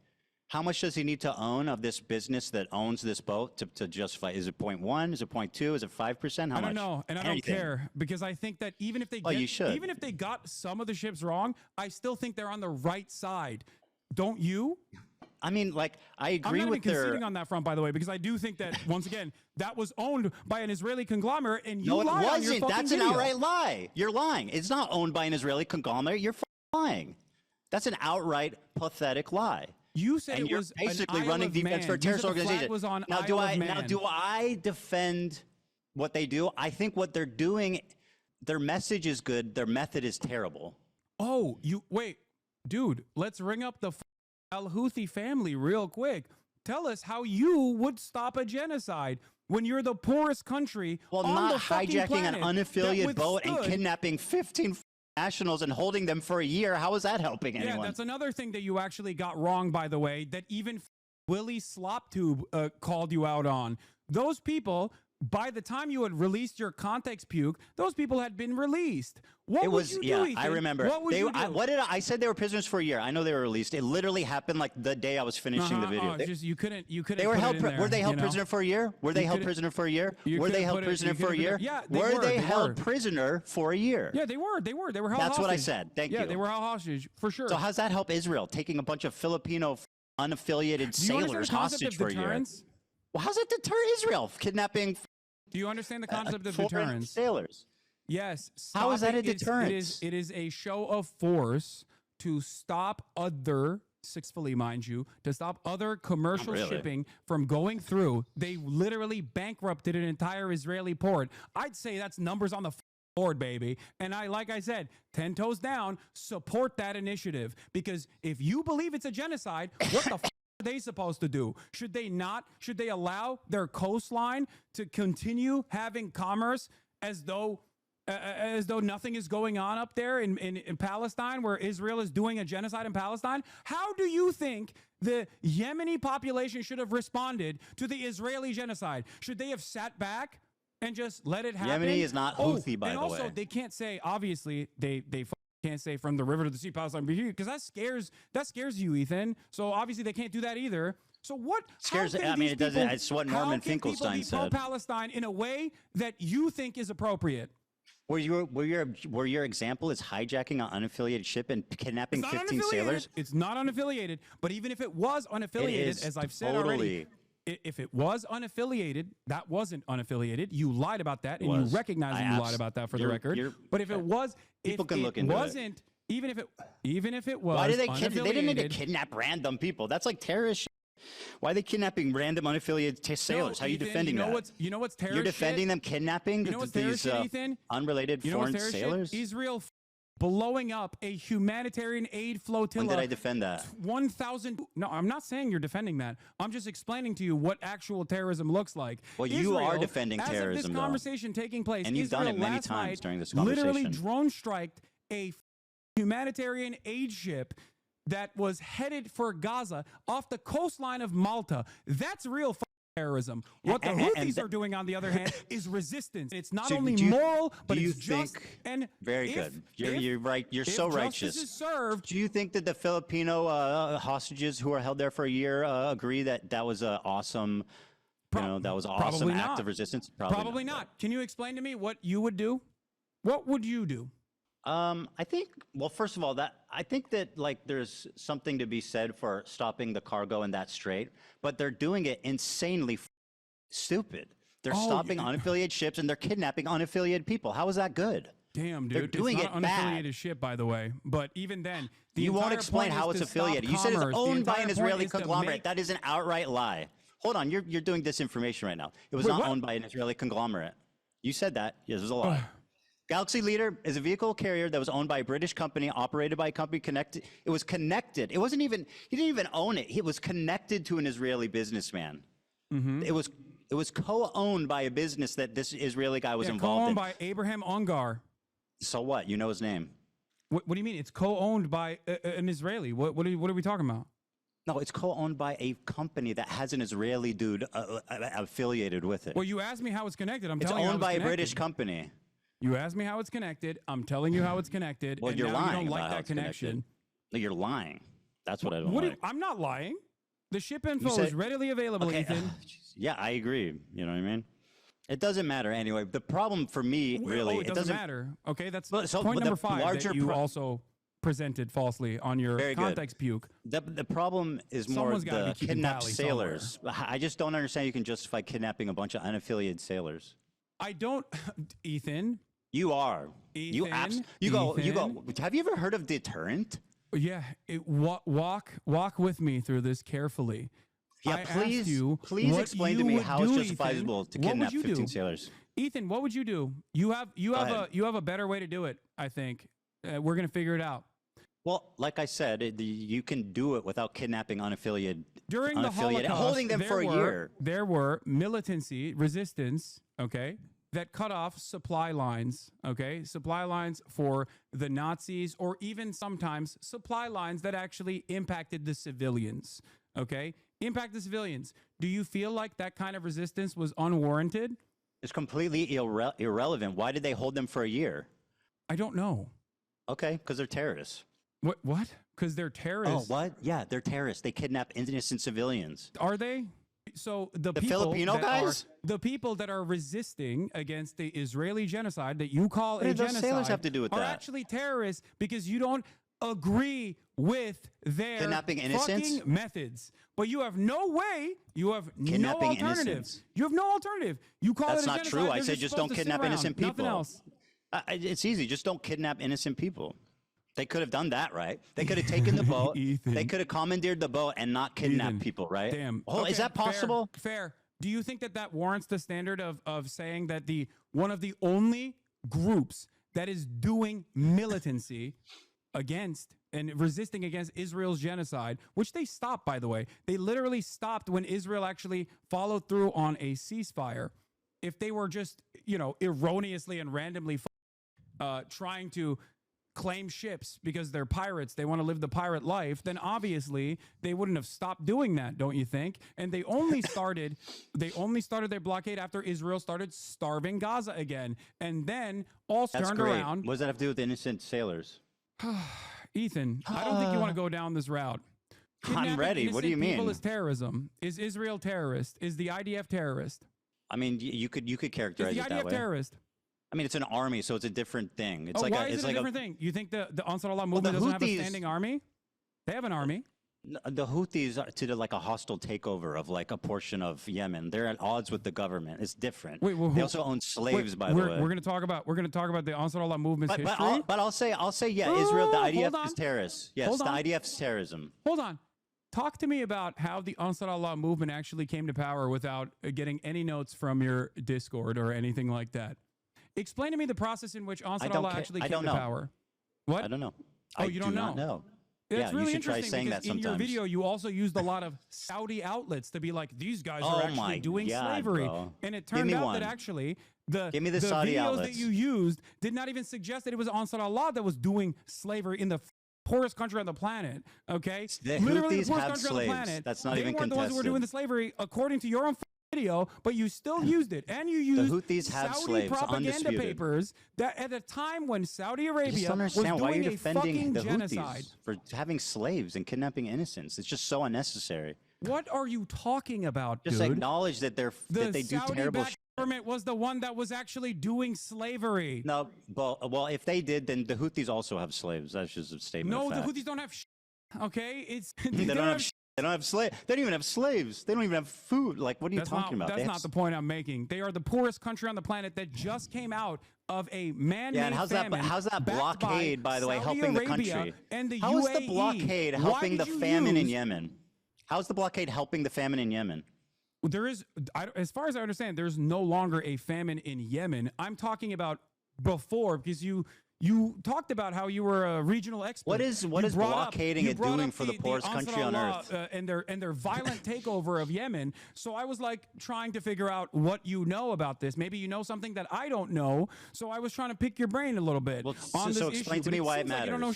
how much does he need to own of this business that owns this boat to justify? Is it 0.1? Is it 0.2? Is it 5%? How much? I don't know, and I don't care because I think that even if they even if they got some of the ships wrong, I still think they're on the right side. Don't you? I mean, like, I agree I'm not with even conceding on that front, by the way, because I do think that once again that was owned by an Israeli conglomerate, and you lied on your wasn't. fucking That's video. an outright lie. You're lying. It's not owned by an Israeli conglomerate. You're lying. That's an outright pathetic lie. You said and it you're was basically an running Isle of defense Man. for a terrorist You said the flag organization. was on Now, Isle do of Man. I defend what they do? I think what they're doing, their message is good. Their method is terrible. Oh, wait, dude. Let's ring up the Al Houthi family real quick. Tell us how you would stop a genocide when you're the poorest country on not the fucking hijacking an planet unaffiliated boat and withstood- kidnapping 15 nationals and holding them for a year. How is that helping anyone? Yeah, that's another thing that you actually got wrong, by the way, that even Willie Sloptube called you out on. Those people, by the time you had released your context puke, those people had been released. What would you do, Ethan? I remember. What would you do? I said they were prisoners for a year. I know they were released. It literally happened like the day I was finishing the video. You couldn't. They were held. Were they held prisoner for a year? Were they held prisoner for a year? Were they held prisoner for a year? Yeah, were they held prisoner for a year? Yeah, they were. They were held hostage. That's what I said. Thank you. Yeah, they were held hostage for sure. So how's that help Israel taking a bunch of Filipino unaffiliated sailors hostage for a year? Well, how's that deter Israel kidnapping? Do you understand the concept of deterrence? Sailors. Yes. How is that a deterrence? It is a show of force to stop other, successfully, mind you, to stop other commercial shipping from going through. They literally bankrupted an entire Israeli port. I'd say that's numbers on the board, baby. And like I said, 10 toes down, support that initiative. Because if you believe it's a genocide, what the are they supposed to do? Should they not? Should they allow their coastline to continue having commerce as though nothing is going on up there in Palestine, where Israel is doing a genocide in Palestine? How do you think the Yemeni population should have responded to the Israeli genocide? Should they have sat back and just let it happen? Yemeni is not Houthi, by the way. And also, they can't say, obviously, they can't say from the river to the sea, Palestine, because that scares you, Ethan. So obviously they can't do that either. So what scares? I mean, it doesn't. It's what Norman Finkelstein said. Palestine in a way that you think is appropriate. Where your example is hijacking an unaffiliated ship and kidnapping 15 sailors? It's not unaffiliated, but even if it was unaffiliated, as I've said already, if it was unaffiliated, that wasn't unaffiliated. You lied about that, and you recognize that you lied about that for the record. But if it was, people can look into it. Even if it was, why did they didn't need to kidnap random people. That's like terrorist shit. Why are they kidnapping random unaffiliated sailors? How are you defending that? You know what's terrorist? You're defending them kidnapping these unrelated foreign sailors? Israel blowing up a humanitarian aid flotilla. When did I defend that? 1,000. No, I'm not saying you're defending that. I'm just explaining to you what actual terrorism looks like. Well, you are defending terrorism, as of this conversation taking place, and you've done it many times during this conversation. Literally drone striked a humanitarian aid ship that was headed for Gaza off the coastline of Malta. That's real terrorism. What the Houthis are doing, on the other hand, is resistance. It's not only moral, but it's just and very good. You're right. You're so righteous. Is served, do you think that the Filipino hostages who are held there for a year agree that that was an awesome, that was an awesome act of resistance? Probably not. Can you explain to me what you would do? What would you do? I think, well, first of all, I think that like there's something to be said for stopping the cargo in that strait, but they're doing it insanely stupid. They're stopping unaffiliated ships and they're kidnapping unaffiliated people. How is that good? Damn, dude. They're doing it's not it an unaffiliated bad. ship, by the way. But even then, you won't explain how it's affiliated. You said it's owned by an Israeli conglomerate. That is an outright lie. Hold on, you're doing disinformation right now. It was not owned by an Israeli conglomerate. You said that. Yes, it was a lie. Galaxy Leader is a vehicle carrier that was owned by a British company, operated by a company connected. It was connected. It wasn't even, he didn't even own it. It was connected to an Israeli businessman. Mm-hmm. It was co-owned by a business that this Israeli guy was involved co-owned in. by Abraham Ongar. So what? You know his name. What do you mean? It's co-owned by an Israeli. What are we talking about? No, it's co-owned by a company that has an Israeli dude affiliated with it. Well, you asked me how it's connected. It's owned by a British company. You asked me how it's connected. I'm telling you how it's connected. Well, and you're now lying. You don't like about how that it's connection. Connected. No, you're lying. That's what I don't like. I'm not lying. The ship info is readily available, Ethan. Yeah, I agree. You know what I mean? It doesn't matter anyway. The problem for me, really, it doesn't matter. Okay, that's point the number 5 larger that you also presented falsely on your context puke. The problem is more the kidnapped sailors. I just don't understand you can justify kidnapping a bunch of unaffiliated sailers. I don't, Ethan. You are. Ethan, you go. Have you ever heard of deterrent? Yeah. Walk with me through this carefully. Yeah, please explain to me how it's justifiable to kidnap 15 sailors. Ethan, what would you do? You have a better way to do it, I think. We're gonna figure it out. Well, like I said, you can do it without kidnapping unaffiliated. During the Holocaust, holding them for a year. There were militancy, resistance, okay, that cut off supply lines, okay? Supply lines for the Nazis, or even sometimes supply lines that actually impacted the civilians, okay? Impact the civilians. Do you feel like that kind of resistance was unwarranted? It's completely irrelevant. Why did they hold them for a year? I don't know. Okay, because they're terrorists. What? Because they're terrorists? Oh, what? Yeah, they're terrorists. They kidnap innocent civilians. Are they? So the Filipino guys? The people that are resisting against the Israeli genocide that you call a genocide sailors have to do with are that? actually terrorists because you don't agree with their kidnapping innocents? fucking methods. But you have no way, you have Kidnapping no alternative. innocents. You have no alternative. You call That's it a not genocide. true. I They're said just supposed don't to sit kidnap around. innocent Nothing people. else. It's easy. Just don't kidnap innocent people. They could have done that, right? They could have taken the boat. They could have commandeered the boat and not kidnapped people, right? Damn. Oh, Okay, is that possible? Fair. Do you think that warrants the standard of saying that one of the only groups that is doing militancy against and resisting against Israel's genocide, which they stopped, by the way. They literally stopped when Israel actually followed through on a ceasefire. If they were just, erroneously and randomly trying to claim ships because they're pirates, they want to live the pirate life, then obviously they wouldn't have stopped doing that, don't you think? And they only started their blockade after Israel started starving Gaza again, and then all turned around. What does that have to do with innocent sailors? Ethan, I don't think you want to go down this route. I'm ready. What do you mean? People is terrorism. Is Israel terrorist? Is the IDF terrorist? I mean, you could characterize Is it the that IDF way. terrorist? I mean, it's an army, so it's a different thing. It's Why is it a different thing? You think the Ansar Allah movement doesn't have a standing army? They have an army. The Houthis are to like a hostile takeover of like a portion of Yemen. They're at odds with the government. It's different. They also own slaves, by the way. We're going to talk about the Ansar Allah movement's history. But I'll say yeah, Israel, the IDF is terrorist. Yes, the IDF is terrorism. Hold on. Talk to me about how the Ansar Allah movement actually came to power without getting any notes from your Discord or anything like that. Explain to me the process in which Ansar Allah actually came to power. What? I don't know. Oh, you don't know? No. It's really you should try interesting saying because that sometimes. in your video, you also used a lot of Saudi outlets to be like, these guys are actually doing slavery. Bro. And it turned out that actually the Saudi videos outlets that you used did not even suggest that it was Ansar Allah that was doing slavery in the poorest country on the planet. Okay, literally the poorest country on the planet. That's not they even weren't the ones who were doing the slavery according to your own video, but you still used it, and you used the Houthis have Saudi slaves, propaganda undisputed. papers that at a time when Saudi I just Arabia don't was understand why doing you're a defending fucking the genocide. Houthis for having slaves and kidnapping innocents. It's just so unnecessary. What are you talking about, Just dude? acknowledge that they do terrible shit. The government was the one that was actually doing slavery. No, well, if they did, then the Houthis also have slaves. That's just a statement. No, of the fact. Houthis don't have shit. Okay, it's They don't have. They don't have slaves. They don't even have slaves. They don't even have food. Like, what are you talking about? That's not the point I'm making. They are the poorest country on the planet that just came out of a man-made and how's famine. How's that blockade, by the way, Saudi helping Arabia the country? And the How UAE. is the blockade helping Why the did you famine in use- Yemen? How's the blockade helping the famine in Yemen? There is, as far as I understand, there's no longer a famine in Yemen. I'm talking about before, because you talked about how you were a regional expert. What is blockading it doing for the poorest country on earth? And their violent takeover of Yemen. So I was like trying to figure out what you know about this. Maybe you know something that I don't know. So I was trying to pick your brain a little bit on this so issue. explain to but me why it seems like matters. you don't know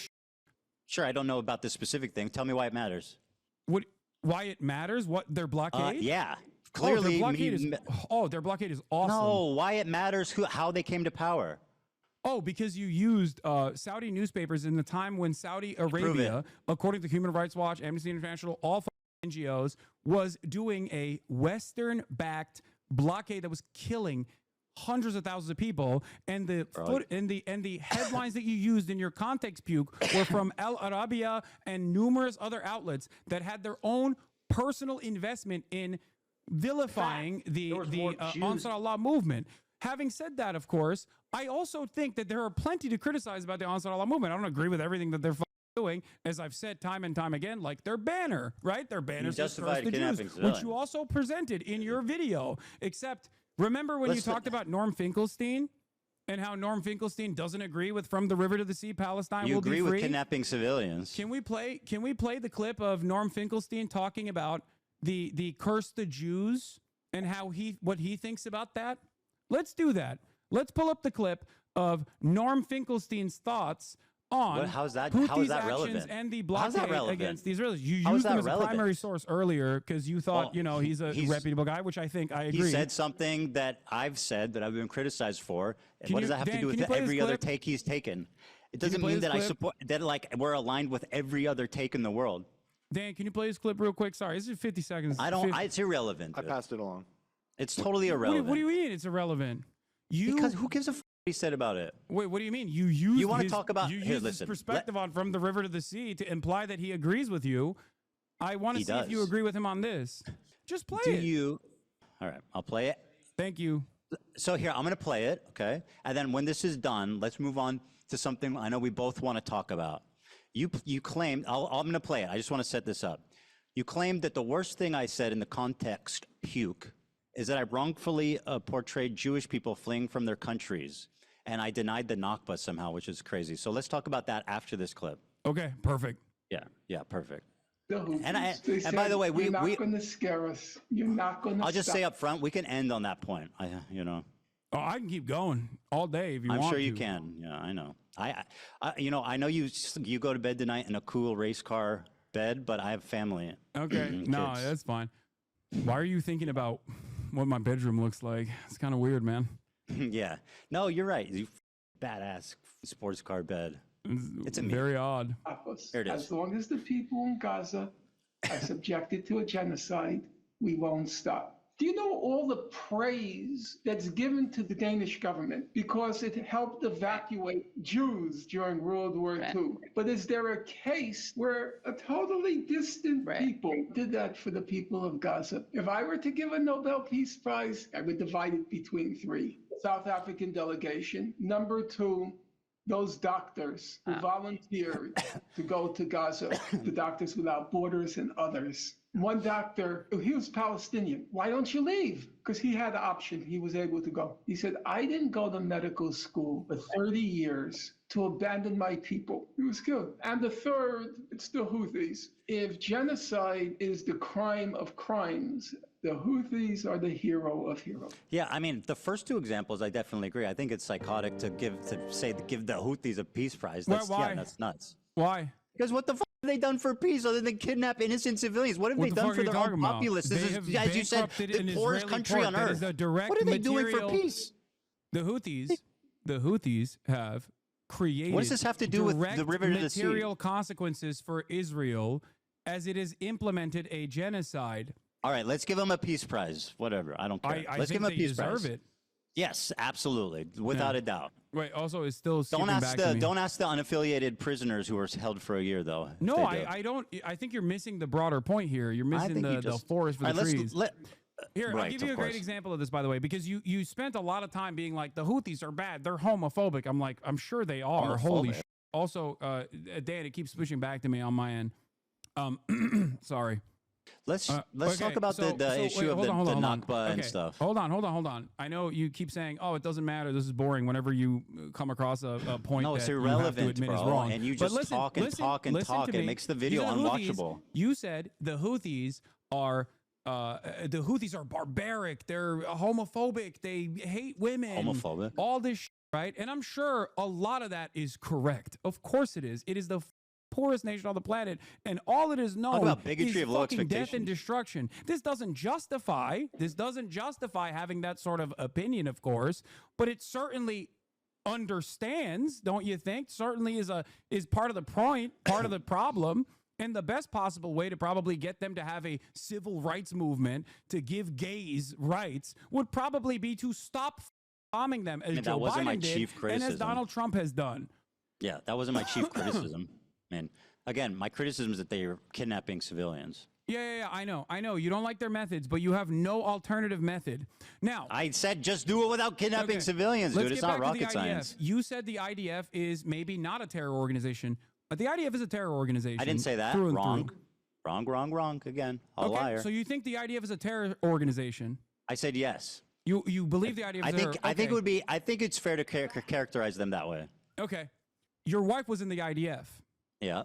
Sure, I don't know about this specific thing. Tell me why it matters. why it matters? What their blockade? Yeah. Clearly, their blockade is awesome. No, why it matters how they came to power. Oh, because you used Saudi newspapers in the time when Saudi Arabia, according to Human Rights Watch, Amnesty International, all NGOs, was doing a Western-backed blockade that was killing hundreds of thousands of people, and the headlines that you used in your context puke were from Al Arabiya and numerous other outlets that had their own personal investment in vilifying the Ansar Allah movement. Having said that, of course, I also think that there are plenty to criticize about the Ansar Allah movement. I don't agree with everything that they're doing, as I've said time and time again, like their banner, right? Their banner says "Curse the Jews," which you also presented in your video. Except, remember when you talked about Norm Finkelstein and how Norm Finkelstein doesn't agree with "From the River to the Sea, Palestine will be free"? You agree with kidnapping civilians? Can we play the clip of Norm Finkelstein talking about the "Curse the Jews" and how what he thinks about that? Let's do that. Let's pull up the clip of Norm Finkelstein's thoughts on how's that actions relevant? And the blockade against the Israelis. You How used is him that as a relevant? primary source earlier because you thought, he's a reputable guy, which I think I agree. He said something that I've said that I've been criticized for. What does that have to Dan, do can with you play every this other clip? take he's taken? It Can you doesn't play mean this that I clip? support that like we're aligned with every other take in the world. Dan, can you play this clip real quick? Sorry, this is 50 seconds. It's irrelevant. I passed it along. It's totally irrelevant. What do you mean it's irrelevant? Because who gives a f what he said about it? Wait, what do you mean? You want to talk about? You Here, used listen. his perspective on From the River to the Sea to imply that he agrees with you. I want to see if you agree with him on this. Just play it. All right, I'll play it. Thank you. So here, I'm going to play it, okay? And then when this is done, let's move on to something I know we both want to talk about. You claimed, I'm going to play it. I just want to set this up. You claimed that the worst thing I said in the context, puke, is that I wrongfully portrayed Jewish people fleeing from their countries, and I denied the Nakba somehow, which is crazy. So let's talk about that after this clip. Okay, perfect. Yeah, perfect. And by the way, you're not going to scare us. You're not going to. I'll just say up front, we can end on that point. Oh, I can keep going all day if you want to. I'm sure you can. Yeah, I know. I know you go to bed tonight in a cool race car bed, but I have family. Okay, no, that's fine. Why are you thinking about what my bedroom looks like? It's kind of weird, man. Yeah. No, you're right. You badass sports car bed. It's very odd. There it is. As long as the people in Gaza are subjected to a genocide, we won't stop. Do you know all the praise that's given to the Danish government because it helped evacuate Jews during World War II? But is there a case where a totally distant people did that for the people of Gaza? If I were to give a Nobel Peace Prize, I would divide it between three. South African delegation. Number two, those doctors who volunteered to go to Gaza, the Doctors Without Borders and others. One doctor, he was Palestinian. Why don't you leave? Because he had the option. He was able to go. He said, I didn't go to medical school for 30 years to abandon my people. He was killed. And the third, it's the Houthis. If genocide is the crime of crimes, the Houthis are the hero of heroes. Yeah, I mean, the first two examples, I definitely agree. I think it's psychotic to give the Houthis a peace prize. That's, why? Yeah, that's nuts. Why? Because what the fuck have they done for peace other than kidnap innocent civilians? What have they done for their own populace? This is, as you said, the poorest country on earth. What are they doing for peace? The Houthis have created. What does this have to do with the river to the sea? Material consequences for Israel as it has implemented a genocide. All right, let's give them a peace prize. Whatever, I don't care. Let's give them a peace prize. It. Yes, absolutely, without a doubt. Wait, also, it's still don't ask the unaffiliated prisoners who were held for a year, though. No, I don't. I think you're missing the broader point here. You're missing the forest for the trees. Here, I'll give you a great example of this, by the way, because you spent a lot of time being like, the Houthis are bad. They're homophobic. I'm like, I'm sure they are. Holy shit. Also, Dan, it keeps pushing back to me on my end. Sorry. Let's talk about the issue of the Nakba and stuff. Hold on. I know you keep saying, "Oh, it doesn't matter. This is boring." Whenever you come across a point no, that it's irrelevant, you have to admit bro. is wrong, And you just talk. It makes the video unwatchable. You said the Houthis are barbaric. They're homophobic. They hate women. Homophobic. All this shit, right? And I'm sure a lot of that is correct. Of course it is. It is the poorest nation on the planet, and all it is known about bigotry is of low fucking death and expectations. destruction. This doesn't justify having that sort of opinion, of course, but it certainly understands, don't you think? Certainly is part of the point, part of the problem. And the best possible way to probably get them to have a civil rights movement to give gays rights would probably be to stop bombing them, as Joe Biden did, and as Donald Trump has done. Yeah, that wasn't my chief criticism. Man, again, my criticism is that they are kidnapping civilians. Yeah, I know. You don't like their methods, but you have no alternative method. Now, I said just do it without kidnapping civilians, dude. It's not rocket science. You said the IDF is maybe not a terror organization, but the IDF is a terror organization. I didn't say that. Wrong. Again, a liar. So you think the IDF is a terror organization? I said yes. You believe the IDF is I think it's fair to characterize them that way. Okay. Your wife was in the IDF. Yeah.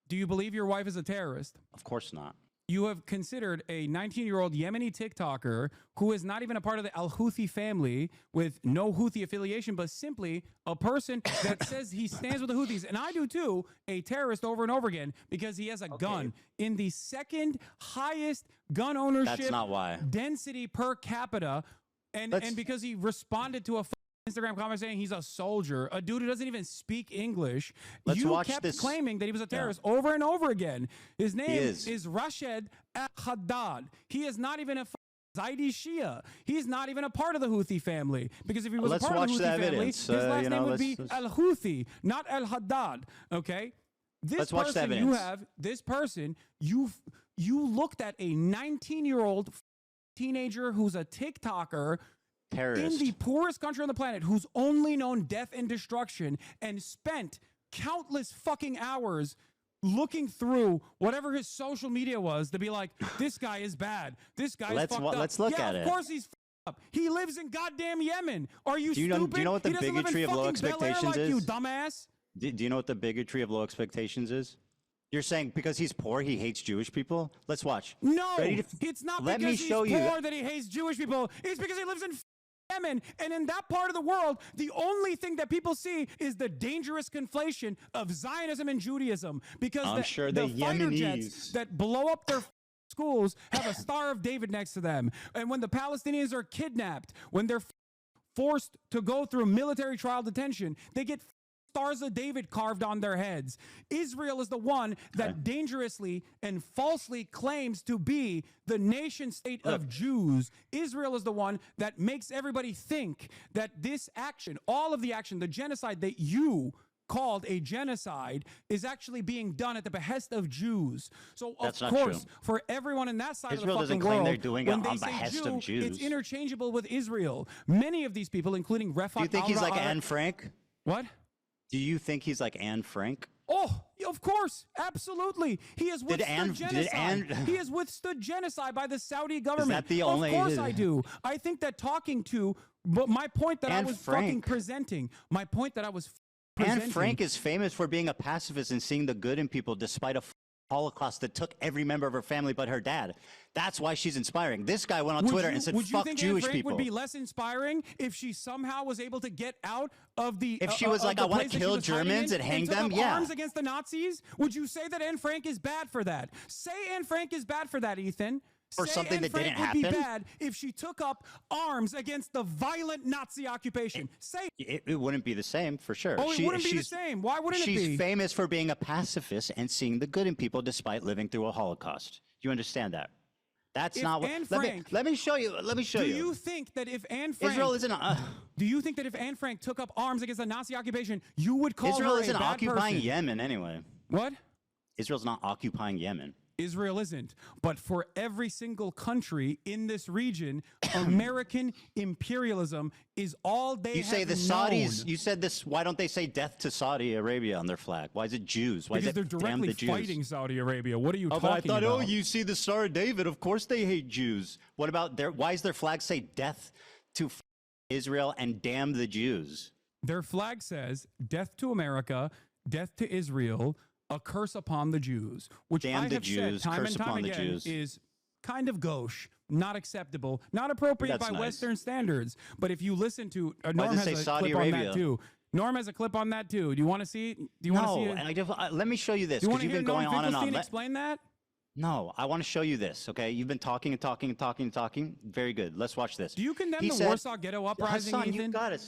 Do you believe your wife is a terrorist? Of course not. You have considered a 19-year-old Yemeni TikToker who is not even a part of the Al-Houthi family with no Houthi affiliation, but simply a person that says he stands with the Houthis, and I do too, a terrorist over and over again because he has a gun in the second highest gun ownership density per capita, and because he responded to a Instagram comment saying he's a soldier, a dude who doesn't even speak English. You kept claiming that he was a terrorist over and over again. His name is Rashid al-Haddad. He is not even a Zaidi Shia. He's not even a part of the Houthi family, because if he was a part of the Houthi family, his last name would be al-Houthi, not al-Haddad. Okay? This person you have, you looked at a 19-year-old teenager who's a TikToker terrorist in the poorest country on the planet, who's only known death and destruction, and spent countless fucking hours looking through whatever his social media was to be like, this guy is bad. This guy is fucked up. Let's look at it. Of course he's fucked up. He lives in goddamn Yemen. Are you stupid? Do you know what the bigotry of low expectations is? You dumbass. Do you know what the bigotry of low expectations is? You're saying because he's poor, he hates Jewish people? Let's watch. No, it's not Let me because show he's you. poor that he hates Jewish people. It's because he lives in Yemen, and in that part of the world, the only thing that people see is the dangerous conflation of Zionism and Judaism. Because I'm sure the the fighter Yemenis jets that blow up their schools have a Star of David next to them. And when the Palestinians are kidnapped, when they're forced to go through military trial detention, they get Stars of David carved on their heads. Israel is the one that dangerously and falsely claims to be the nation state of Jews. Israel is the one that makes everybody think that this action, all of the action, the genocide that you called a genocide, is actually being done at the behest of Jews. So That's of not course, true. for everyone in that side Israel of the doesn't fucking claim world, they're doing it when they on say behest Jew, of Jews. it's interchangeable with Israel. Many of these people, including Refat Do you think he's like al-Ra'ar- Anne Frank? What? Do you think he's like Anne Frank? Oh, of course, absolutely. He has withstood Anne- genocide. He has withstood genocide by the Saudi government. the only- Of course I do. I think that but my point that I Anne was Frank. fucking presenting, my point that I was Anne presenting. Frank is famous for being a pacifist and seeing the good in people despite a Holocaust that took every member of her family but her dad. That's why she's inspiring. This guy went on Twitter and said, would you fuck think Jewish Anne Frank people. would be less inspiring if she somehow was able to get out of the If she was like, the I wanna place that she kill was hiding Germans in and hang took them? up Yeah. arms against the Nazis? Would you say that Anne Frank is bad for that? Say Anne Frank is bad for that, Ethan. For Say something Anne that Frank didn't would be happen? bad if she took up arms against the violent Nazi occupation. Say It wouldn't be the same, for sure. Oh, it wouldn't be the same. Why wouldn't it be? She's famous for being a pacifist and seeing the good in people despite living through a Holocaust. You understand that? That's If not what. Anne Let me, Frank- let me show you. Let me show Do you. you think that if Anne Frank Israel isn't. Do you think that if Anne Frank took up arms against the Nazi occupation, you would call Israel her isn't a bad occupying person? Yemen anyway. What? Israel's not occupying Yemen. Israel isn't. But for every single country in this region, American imperialism is all they You say have the Saudis. known. You said this. Why don't they say death to Saudi Arabia on their flag? Why is it Jews? Why Because is they're it damn directly the Jews? fighting Saudi Arabia. What are you Oh, talking but I thought, about? oh, you see the Star of David. Of course they hate Jews. What about their? Why does their flag say death to Israel and damn the Jews? Their flag says death to America, death to Israel, a curse upon the Jews, which Damn I the have Jews, said time curse and time upon the again Jews. is kind of gauche, not acceptable, not appropriate That's by nice. Western standards. But if you listen to Why Norm does it has say a Saudi clip on Arabia? that too. Norm has a clip on that too. Do you want to see? Do you want to see No, it? and let me show you this Do you because want to you've hear been going Norm on and on. Finkelstein Let- explain that? No, I want to show you this. Okay, you've been talking and talking and talking and talking. Very good. Let's watch this. Do you condemn He the said- Warsaw Ghetto Uprising, Hasan, Ethan?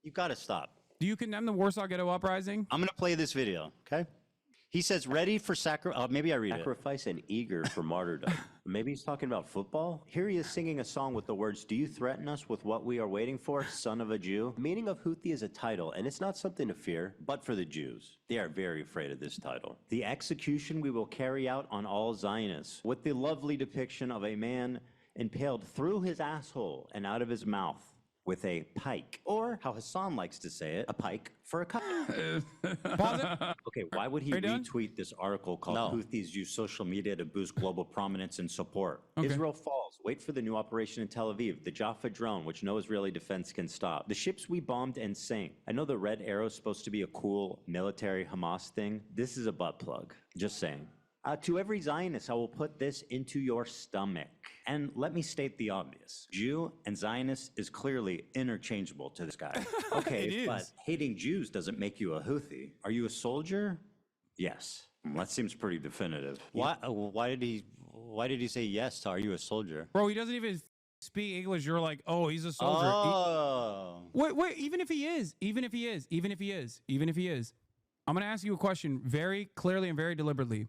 you gotta stop. Do you condemn the Warsaw Ghetto Uprising? I'm gonna play this video. Okay. He says, "Ready for sacrifice." Maybe I read it. Sacrifice and eager for martyrdom. Maybe he's talking about football. Here he is singing a song with the words, "Do you threaten us with what we are waiting for, son of a Jew?" The meaning of Houthi is a title, and it's not something to fear, but for the Jews. They are very afraid of this title. The execution we will carry out on all Zionists, with the lovely depiction of a man impaled through his asshole and out of his mouth with a pike, or how Hasan likes to say it, a pike for a cup. Okay, why would he Are you done? retweet this article called No. Houthis use social media to boost global prominence and support? Okay. Israel falls. Wait for the new operation in Tel Aviv, the Jaffa drone, which no Israeli defense can stop. The ships we bombed and sank. I know the Red Arrow is supposed to be a cool military Hamas thing. This is a butt plug. Just saying. To every Zionist, I will put this into your stomach. And let me state the obvious. Jew and Zionist is clearly interchangeable to this guy. Okay, It but is. hating Jews doesn't make you a Houthi. Are you a soldier? Yes. That seems pretty definitive. Why did he say yes to "Are you a soldier"? Bro, he doesn't even speak English. You're like, oh, he's a soldier. Oh. Wait, even if he is, I'm going to ask you a question very clearly and very deliberately.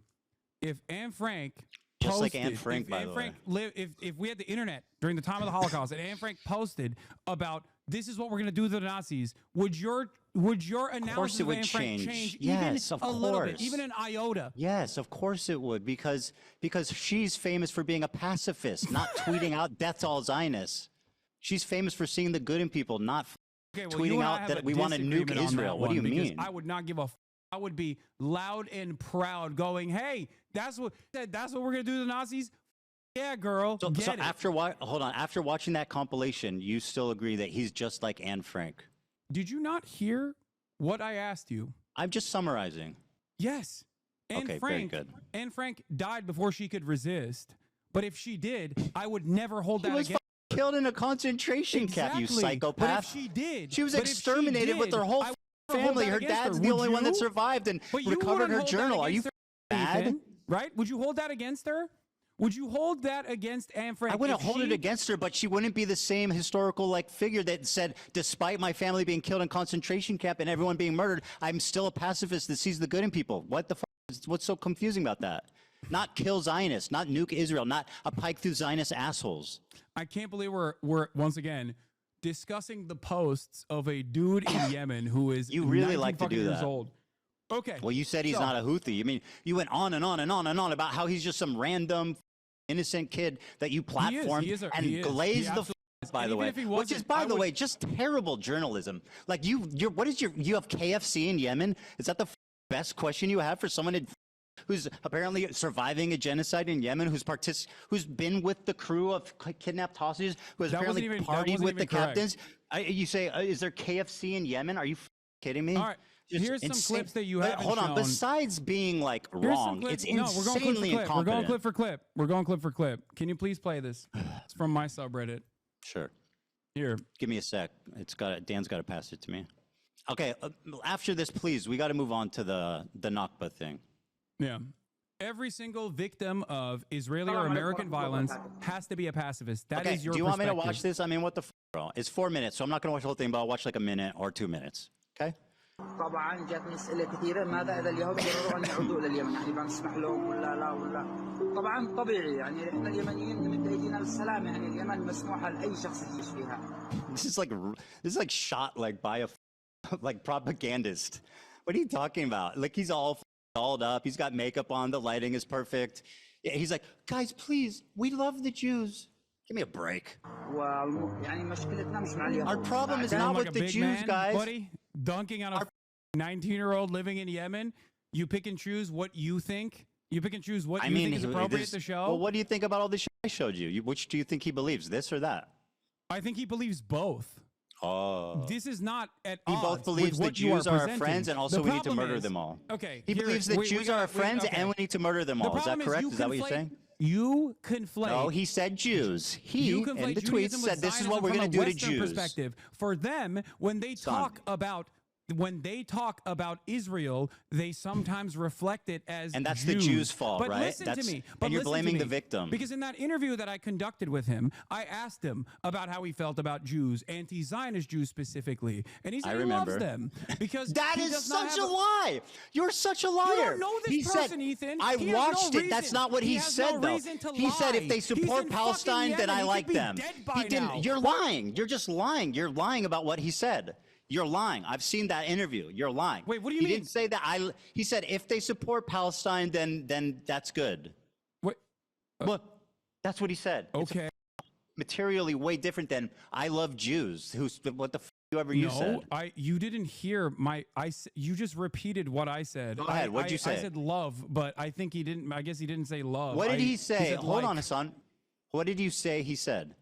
If Anne Frank Just like posted- Anne Frank, by the way. if we had the internet during the time of the Holocaust and Anne Frank posted about this is what we're going to do to the Nazis, would your analysis it of would Anne Frank change. change Yes, even of a little bit, course. even an iota? Yes, of course it would, because she's famous for being a pacifist, not tweeting out death to all Zionists. She's famous for seeing the good in people, not Okay, well, tweeting you and I out have that a we want to nuke disagreement on Israel. that What do you one, because mean? I would not give a. I would be loud and proud, going, "Hey, that's what we're gonna do to the Nazis." Yeah, girl. So get it. after watching that compilation, you still agree that he's just like Anne Frank? Did you not hear what I asked you? I'm just summarizing. Yes. And Okay, very Frank, good. And Frank died before she could resist. But if she did, I would never hold that against her. Killed in a concentration camp, you psychopath. But if she did, She was but if she exterminated with did, her whole I would never hold family. that Her against dad's her. the Would only one that you? survived and But you recovered wouldn't her hold that journal. Are you against her, mad? Ethan, right? Would you hold that against her? Would you hold that against Anne Frank? I wouldn't if hold it she- against her, but she wouldn't be the same historical figure that said, despite my family being killed in concentration camp and everyone being murdered, I'm still a pacifist that sees the good in people. What the fuck? What's so confusing about that? Not kill Zionists, not nuke Israel, not a pike through Zionist assholes. I can't believe we're once again discussing the posts of a dude in Yemen who is You really 19 like to fucking do years that. old. Okay. Well, you said he's so- not a Houthi. I mean, you went on and on and on and on about how he's just some random innocent kid that you platformed He is. and He glazed the absolutely is. by And the even way, if he which is, wasn't, by I the would- way, just terrible journalism. Like you have KFC in Yemen? Is that the best question you have for someone who's apparently surviving a genocide in Yemen, who's been with the crew of kidnapped hostages, who has That wasn't apparently even- that partied wasn't with the even correct. captains? You say, is there KFC in Yemen? Are you kidding me? All right. Just Here's some insane. clips that you But haven't hold on. shown. Besides being Here's some wrong, clips- it's no, we're going clip for insanely clip. We're going incompetent. clip for clip. We're going clip for clip. Can you please play this? It's from my subreddit. Sure. Here. Give me a sec. Dan's got to pass it to me. Okay. After this, please, we got to move on to the Nakba thing. Yeah. Every single victim of Israeli or American violence has to be a pacifist. That is Okay. your Do you want me to watch perspective. this? I mean, what the bro? It's 4 minutes, so I'm not going to watch the whole thing, but I'll watch like a minute or 2 minutes. Okay. طبعا جاتني اسئله كثيره ماذا اذا اليهود قرروا ان يعودوا الى اليمن يعني بنسمح لهم ولا لا ولا طبعا طبيعي يعني احنا اليمنيين نمد ايدينا للسلام يعني اليمن مسموحه لاي شخص يعيش فيها. This is like shot by a propagandist. What are you talking about? Like he's all dolled up. He's got makeup on. The lighting is perfect. Yeah, he's like, guys, please, we love the Jews. Give me a break. يعني مشكلتنا مش مع اليهود. Our problem is not Like with a the big Jews, man, guys. buddy, dunking on a 19-year-old living in Yemen. You pick and choose what you think. You pick and choose what you think is appropriate to show. Well, what do you think about all the shit I showed you? Which do you think he believes, this or that? I think he believes both. Oh. This is not at He odds both believes with the what you Jews are our presenting. friends, and also The we need to problem murder is- them all. Okay. He believes that Jews are our friends, and we need to murder them all. Is that correct? Is that what you're saying? You conflate. No, he said Jews. You In conflate the tweets Judaism with said this is what Zionism we're from going a to do to Western Jews. Perspective. For them, when they talk about Israel, they sometimes reflect it as And that's Jews. the Jews' fault, but right? Listen to me. And But you're listen to blaming the me. victim. Because in that interview that I conducted with him, I asked him about how he felt about Jews, anti-Zionist Jews specifically, and he said I he remember. loves them because That he is does not such have a lie. You're such a liar. You don't know this He person, said, Ethan. I He has no watched it. That's reason. not what he has said, no though. reason to He said if lie. they He's support in Palestine, fucking then I Yemen. He like could be them. dead He by didn't. now. You're lying. You're just lying. You're lying about what he said. You're lying. I've seen that interview. You're lying. Wait, what do you he mean? He didn't say that. He said if they support Palestine, then that's good. What? Look, that's what he said. Okay. It's materially way different than I love Jews. What the whoever you said. You didn't hear you just repeated what I said. Go ahead. What'd you say? I said love, but I think he didn't. I guess he didn't say love. What did he say? He said Hold like. on, Hasan. What did you say he said?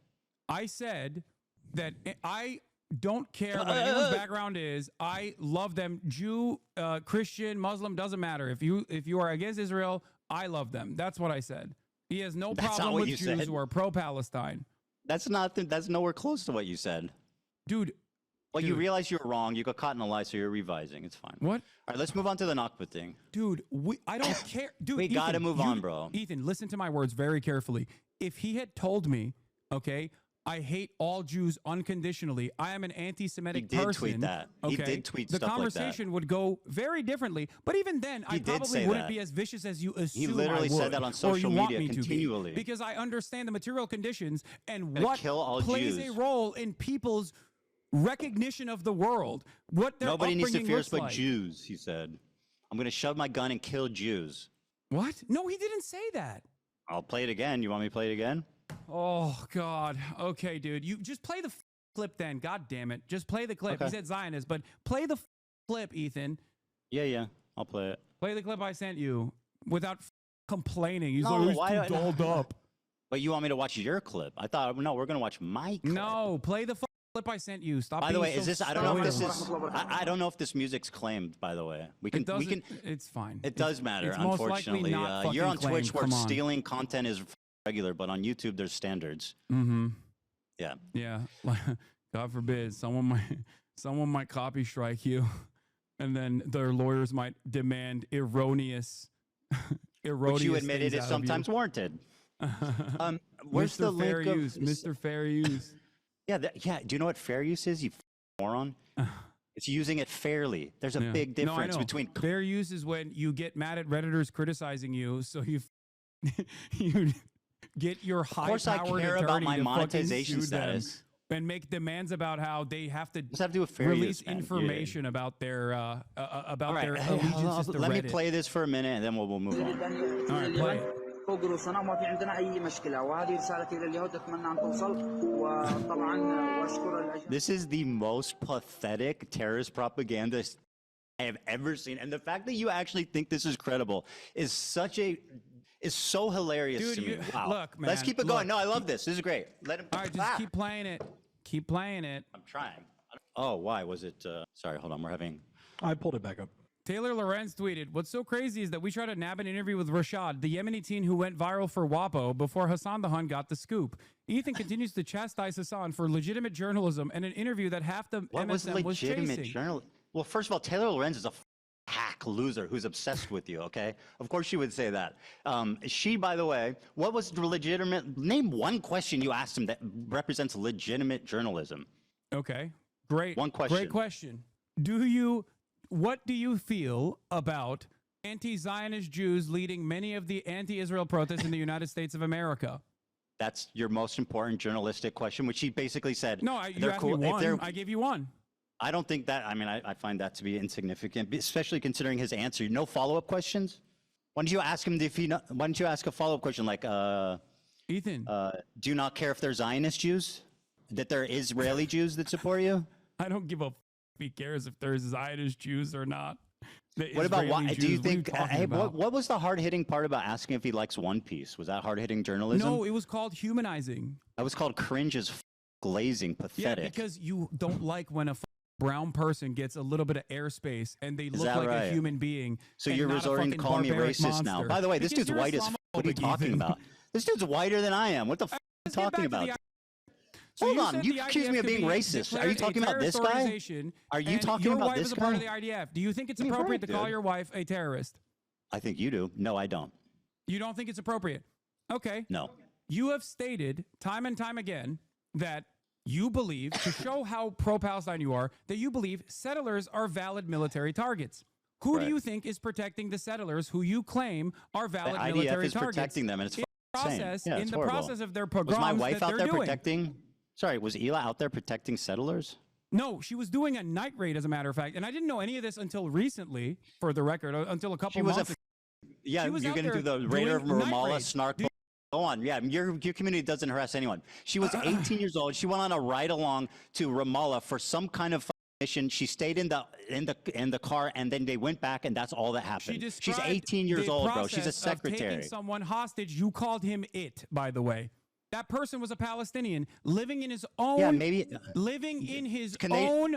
I said that I don't care what anyone's background is. I love them. Jew, Christian, Muslim, doesn't matter. If you are against Israel, I love them. That's what I said. He has no problem with Jews who are pro-Palestine. That's nowhere close to what you said. Dude. Well, you realize you're wrong. You got caught in a lie, so you're revising. It's fine. What? All right, let's move on to the Nakba thing. Dude, I don't care. Dude, we got to Ethan, move on, bro. Ethan, listen to my words very carefully. If he had told me, okay, I hate all Jews unconditionally. I am an anti-Semitic person. He did tweet that. Okay? He did tweet the stuff like that. conversation would go very differently. But even then, I probably wouldn't be as vicious as you assume. He literally I would, said that on or social you want media me to be, continually. because I understand the material conditions and Gonna what kill all plays Jews. a role in people's recognition of the world. What their Nobody needs to upbringing fear us looks but like. Jews, he said. I'm going to shove my gun and kill Jews. What? No, he didn't say that. I'll play it again. You want me to play it again? Oh, God. Okay, dude. You just play the clip then. God damn it. Just play the clip. Okay. He said Zionist, but play the clip, Ethan. Yeah. I'll play it. Play the clip I sent you without complaining. He's No, like, why- he's too dolled up. But you want me to watch your clip? I thought, no, we're going to watch my clip. No, play the clip I sent you. Stop. By the way, being is so this? I don't know if this spoiled. is. I don't know if this music's claimed. By the way, we can. It's fine. It does matter. It's most Unfortunately, likely not you're on fucking Twitch claimed. where Come on. stealing content is regular, but on YouTube there's standards. Mm-hmm. Yeah. Yeah. God forbid someone might copy strike you, and then their lawyers might demand erroneous. Which you admitted is sometimes warranted. Where's the link Fair of use, Mr. Fair Use? Yeah, yeah. Do you know what fair use is? You moron. It's using it fairly. There's a big difference between fair use is when you get mad at Redditors criticizing you, so you get your high-powered Of course, I care about my attorney to monetization fucking sue them status. and make demands about how they have to do with fair release use, man. information about their Right. allegiances to Let me Reddit. play this for a minute, and then we'll move on. All right, play it. فوق رؤوسنا وما في عندنا أي مشكلة وهذه رسالتي لليهود أتمنى أن توصل وطبعا وأشكر This is the most pathetic terrorist propaganda I have ever seen, and the fact that you actually think this is credible is so hilarious Dude, to me. Wow. Look, man. Let's keep it going. No, I love this. This is great. Let him. All right, just keep playing it. Keep playing it. I'm trying. Oh, why was it? Sorry, hold on. We're having. I pulled it back up. Taylor Lorenz tweeted, "What's so crazy is that we tried to nab an interview with Rashad, the Yemeni teen who went viral for WAPO before Hasan the Hun got the scoop. Ethan continues to chastise Hasan for legitimate journalism and an interview that half the What was MSM was legitimate chasing." journal? Well, first of all, Taylor Lorenz is a hack loser who's obsessed with you. Okay, of course she would say that. She, by the way, what was the legitimate? Name one question you asked him that represents legitimate journalism. Okay, great. One question. Great question. What do you feel about anti-Zionist Jews leading many of the anti-Israel protests in the United States of America? That's your most important journalistic question, which he basically said. No, you they're asked cool. me If one. they're- I gave you one. I don't think that. I mean, I find that to be insignificant, especially considering his answer. No follow-up questions. Why don't you ask him if he? Why don't you ask a follow-up question like, Ethan, do you not care if they're Zionist Jews? That they're Israeli Jews that support you? I don't give a f- if he cares if there's Zionist Jews or not. What about why? Do you think? Hey, what was the hard-hitting part about asking if he likes One Piece? Was that hard-hitting journalism? No, it was called humanizing. That was called cringe as glazing, pathetic. Yeah, because you don't like when a brown person gets a little bit of airspace and they look that like right? a human being. So and you're not a resorting to fucking calling me barbaric racist now. monster. By the way, this Because dude's you're white as f. What are you Islamophobic, talking Ethan. about? This dude's whiter than I am. What the f are you talking about? Hold you on, said you the accuse IDF me of could being be racist. Are you declared a talking about this terrorist guy? organization, Are you and talking your about wife this is a part of guy? the IDF. Do you think it's You're appropriate right, to call dude. your wife a terrorist? I think you do. No, I don't. You don't think it's appropriate? Okay. No. You have stated time and time again that you believe, to show how pro-Palestine you are, that you believe settlers are valid military targets. Who do Right. you think is protecting the settlers who you claim are valid The IDF military is targets? protecting them, and it's in the insane. process, Yeah, in it's the horrible. process of their Was pogroms my wife that out they're there doing. protecting? Sorry, was Ela out there protecting settlers? No, she was doing a night raid, as a matter of fact, and I didn't know any of this until recently. For the record, until a couple She was months. Yeah, She was you're out going to do there the Raider of doing night Ramallah raids. snark. Go on. Yeah, your community doesn't harass anyone. She was 18 years old. She went on a ride along to Ramallah for some kind of mission. She stayed in the car, and then they went back, and that's all that happened. She's described 18 years the old, bro. She's a process of secretary. taking someone hostage. You called him it, by the way. That person was a Palestinian living in his own. Yeah, maybe. Living in his Can they- own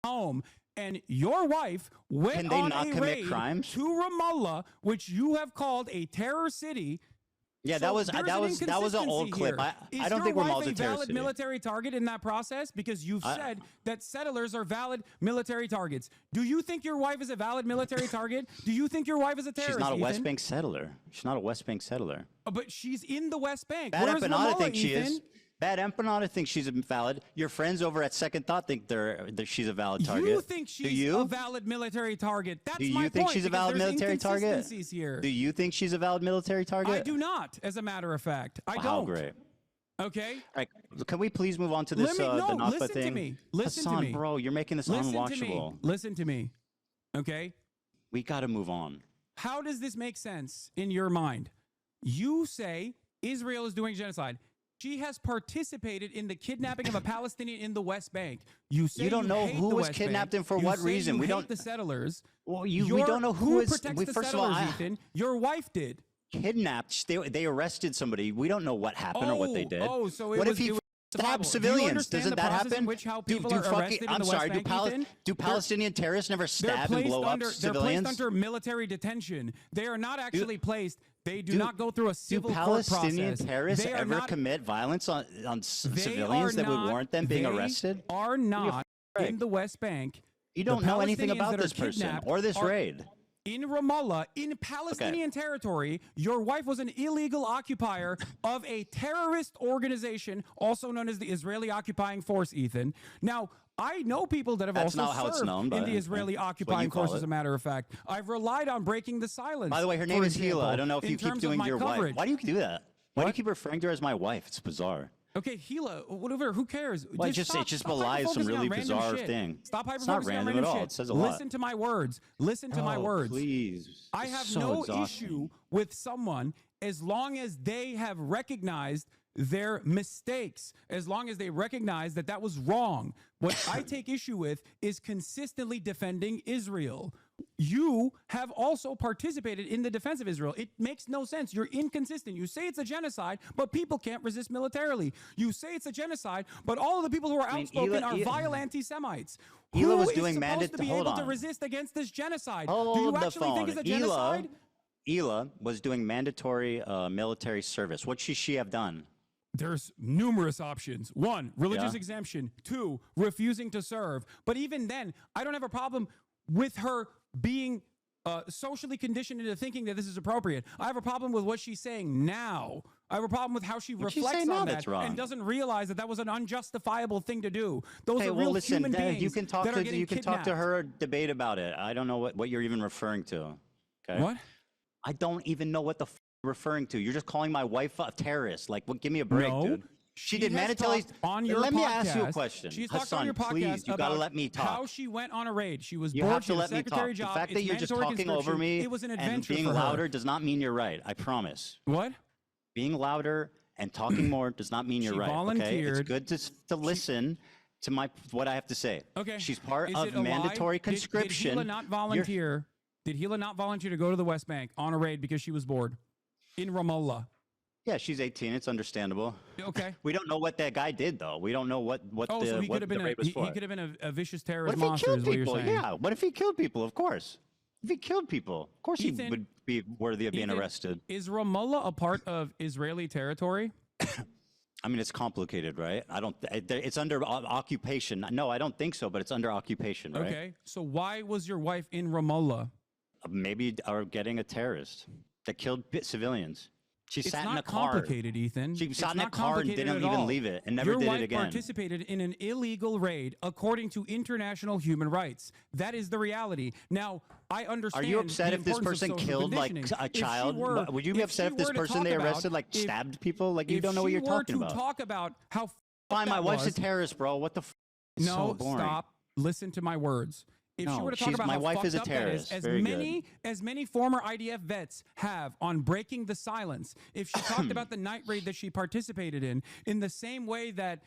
home. And your wife went Can they on not a commit raid crimes? to Ramallah, which you have called a terror city. Yeah, So that was there's an old inconsistency clip. here. I don't Is think your Ramallah's wife a a terrorist valid city. military target in that process? Because you've said that settlers are valid military targets. Do you think your wife is a valid military target? Do you think your wife is a terrorist? She's not a West Ethan? Bank settler. She's not a West Bank settler. But she's in the West Bank. Bad Where's Empanada Ramallah, thinks she is. Ethan? Bad Empanada thinks she's valid. Your friends over at Second Thought think that she's a valid target. You think Do she's you? a valid military target? That's Do my you think point, she's a because valid there's military target? inconsistencies here. Do you think she's a valid military target? I do not, as a matter of fact. I Wow, don't. great. Okay? All right, can we please move on to this no, the Nakba listen thing? to me. Listen Hassan, to me. bro, you're making this Listen unwatchable. to me. Listen to me. Okay? We got to move on. How does this make sense in your mind? You say Israel is doing genocide. She has participated in the kidnapping of a Palestinian in the West Bank. You say You don't know hate who the was West kidnapped Bank. and for You what say reason. You We hate don't- the settlers. Well, we don't know who is. protects the First of all, settlers, Ethan. Your wife did. Kidnapped. They arrested somebody. We don't know what happened or what they did. Oh, so it what was, if he it was the Bible. stab Do you civilians. understand Doesn't the that process in happen? which how Do people are arrested in I'm the sorry. West Bank, Ethan? Do Palestinian terrorists never They're stab and placed blow up under, they're civilians? placed under military detention. They are not actually placed. They do not go through a civil Do court Palestinian process. terrorists They are ever not, commit violence on they civilians are that would not- warrant them being they arrested? Are not in the West Bank. You don't know anything about Palestinians that this are person kidnapped or this are raid. In Ramallah, in Palestinian territory, your wife was an illegal occupier of a terrorist organization, also known as the Israeli Occupying Force, Ethan. Now, I know people that have That's also not how it's served known, in but the Israeli that's what Occupying you call Force, as it. a matter of fact. I've relied on breaking the silence. By the way, her name for is example, Gila. I don't know if in you keep terms of doing my your coverage. wife. Why do you do that? Why do you keep referring to her as my wife? It's bizarre. Okay, Gila, whatever, who cares? Well, it just belies some really bizarre thing. Stop It's not hyper-focusing on random random at all. shit. It says a lot. Listen to my words. Listen to my words. Please. I have So no exhausting. issue with someone as long as they have recognized their mistakes, as long as they recognize that that was wrong. What I take issue with is consistently defending Israel. You have also participated in the defense of Israel. It makes no sense. You're inconsistent. You say it's a genocide, but people can't resist militarily. You say it's a genocide, but all of the people who are outspoken are vile anti-Semites. Hila Who was is doing supposed to be hold able to on. resist against this genocide? Hold Do you the actually think phone. it's a genocide? Hila was doing mandatory military service. What should she have done? There's numerous options. One, religious Yeah. exemption. Two, refusing to serve. But even then, I don't have a problem with her being socially conditioned into thinking that this is appropriate. I have a problem with what she's saying now. I have a problem with how she What'd she reflects say now on that's that wrong? and doesn't realize that that was an unjustifiable thing to do. Those Okay, are well, real listen, human beings you can talk that are to getting you can talk to kidnapped. her, debate about it. I don't know what you're even referring to. Okay. What? I don't even know what the you're referring to. You're just calling my wife a terrorist. Like, what? Give me a break, No, dude. She did has mandatory. talked on your Let me ask you a podcast- question. She's talked Hasan, on your podcast please, you about gotta let me talk. how she went on a raid. She was You bored. have She to had a let me secretary talk. job. The fact that It's you're just mandatory talking over conscription. me It was an and adventure being for her. louder does not mean you're right. I promise. What? Being louder and talking more does not mean you're She right. Okay? volunteered. It's good to listen to what I have to say. Okay. She's part Is of it a lie? mandatory conscription. Did Hila not volunteer? Did Hila not volunteer to go to the West Bank on a raid because she was bored in Ramallah? Yeah, she's 18. It's understandable. Okay. We don't know what that guy did, though. We don't know what Oh, so he what could have the been raid was for. he could have been a vicious What terrorist if he monster. killed Is what you're people? saying? Yeah. What if he killed people? Of course. If he killed people, of course Ethan, he would be worthy of being Ethan, arrested. Is Ramallah a part of Israeli territory? I mean, it's complicated, right? I don't. It's under occupation. No, I don't think so. But it's under occupation, right? Okay. So why was your wife in Ramallah? Maybe are getting a terrorist that killed civilians. She It's sat in not a car. complicated, Ethan. She It's sat in a not car and complicated didn't at even all. leave it and never Your did wife it again. participated in an illegal raid according to international human rights. That is the reality. Now, I Are understand. you upset the if this importance of person social killed like conditioning. a If she child? were- Would you be upset she if this were to person talk they about- arrested like if- stabbed people? Like you if don't know what she you're were talking to about. talk about how Fine, my that wife's a was- terrorist, bro. What the? No, so boring. stop. Listen to my words. If she No, were to talk about my how wife is a fucked up that terrorist. as Very many former IDF vets have on breaking the silence, if she talked about the night raid that she participated in the same way that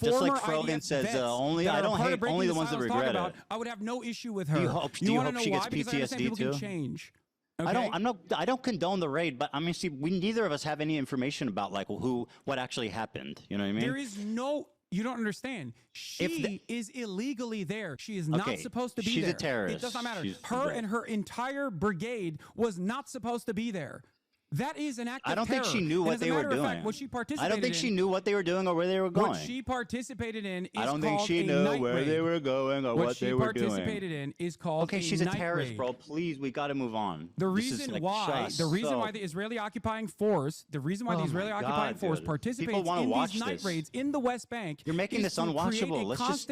Just former like Frogan IDF says, vets only that I are don't part of hate breaking only the ones that silence talk regret about, it. I would have no issue with her. Do you hope wanna know she why? gets Because I understand PTSD people too? can change. I don't condone the raid, but I mean, see, neither of us have any information about like what actually happened. You know what I mean? There is no. You don't understand. She is illegally there. She is not Okay, supposed to be she's a there. terrorist. It does not matter. She's Her right. and her entire brigade was not supposed to be there. That is an act of I don't think terror. she knew And what as a they were matter of doing. fact, what she participated I don't think she in- knew what they were doing or where they were going. What she participated in is I don't think called she a knew night where raid. they were going or what they were doing. What she participated in is called Okay, a she's a night terrorist, raid. bro. Please, we got to move on. The This is, reason like, why, just the reason so- why the Israeli occupying force, the reason why Oh the Israeli my occupying God, force dude. participates People wanna in watch these night this. raids in the West Bank, You're making is this to create unwatchable. a Let's just-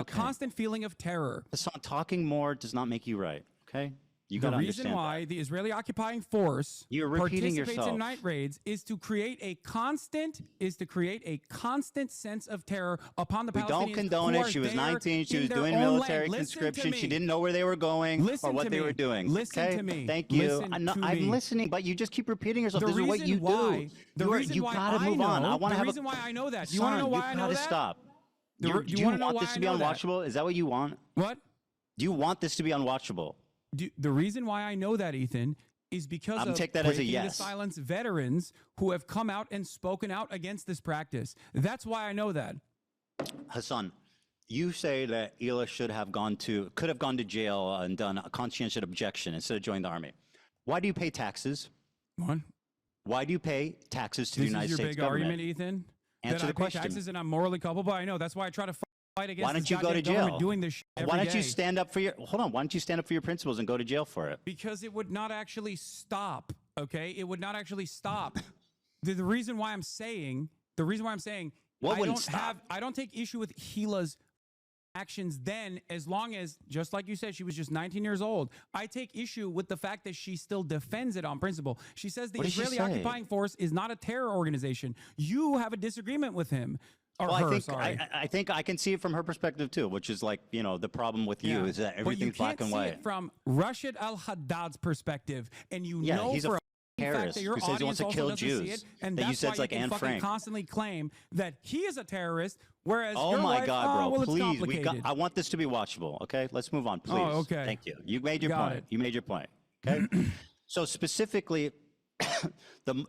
constant feeling of terror. Hasan, talking more does not make you right. Okay, you got The to reason understand. why the Israeli occupying force You're repeating participates yourself. in night raids is to create a constant sense of terror upon the We Palestinians. don't condone who it. are She was there 19. She in was their doing own military land. Listen to conscription. She me. didn't know where they were going Listen or what to they me. were doing. Listen okay? to me. Thank you. Listen to I'm me. listening, but you just keep repeating yourself. The This is what reason you why- do. the reason you why gotta I move on. know- I want the to have reason a, why I know that. Do you wanna Son, know why I know gotta that? stop. Do Do you you wanna know want why this I to be know that? unwatchable? Is that what you want? What? Do you want this to be unwatchable? The reason why I know that, Ethan, is because I'm of take that as a breaking yes. the silence veterans who have come out and spoken out against this practice. That's why I know that. Hasan, you say that Hila could have gone to jail and done a conscientious objection instead of joining the army. Why do you pay taxes? What? Why do you pay taxes to the United States government? This is your big argument, Ethan? Answer that the I question. pay taxes and I'm morally culpable? I know. That's why I try to fight against Why don't this you go to goddamn government jail? doing this shit every Why don't you day. stand up for your, hold on, why don't you stand up for your principles and go to jail for it? Because it would not actually stop, okay? It would not actually stop. The reason why I'm saying, What wouldn't stop? I don't take issue with Hila's actions then, as long as, just like you said, she was just 19 years old. I take issue with the fact that she still defends it on principle. She says the What did she Israeli say? occupying force is not a terror organization. You have a disagreement with him. Or Well, her, sorry. I think I can see it from her perspective too, which is like, you know, the problem with you is that everything's black and But you white. can't see it from Rashid al-Haddad's perspective, and you Yeah, know he's a for a terrorist fact that your who says he wants audience to also kill doesn't see Jews, it, and that you that's said why it's like you can Anne fucking Frank. constantly claim that he is a terrorist, whereas Oh your my wife, God, bro! well, it's Please, complicated. I want this to be watchable. Okay, let's move on, please. Oh, okay. Thank you. You made your Got point. it. You made your point. Okay. So specifically,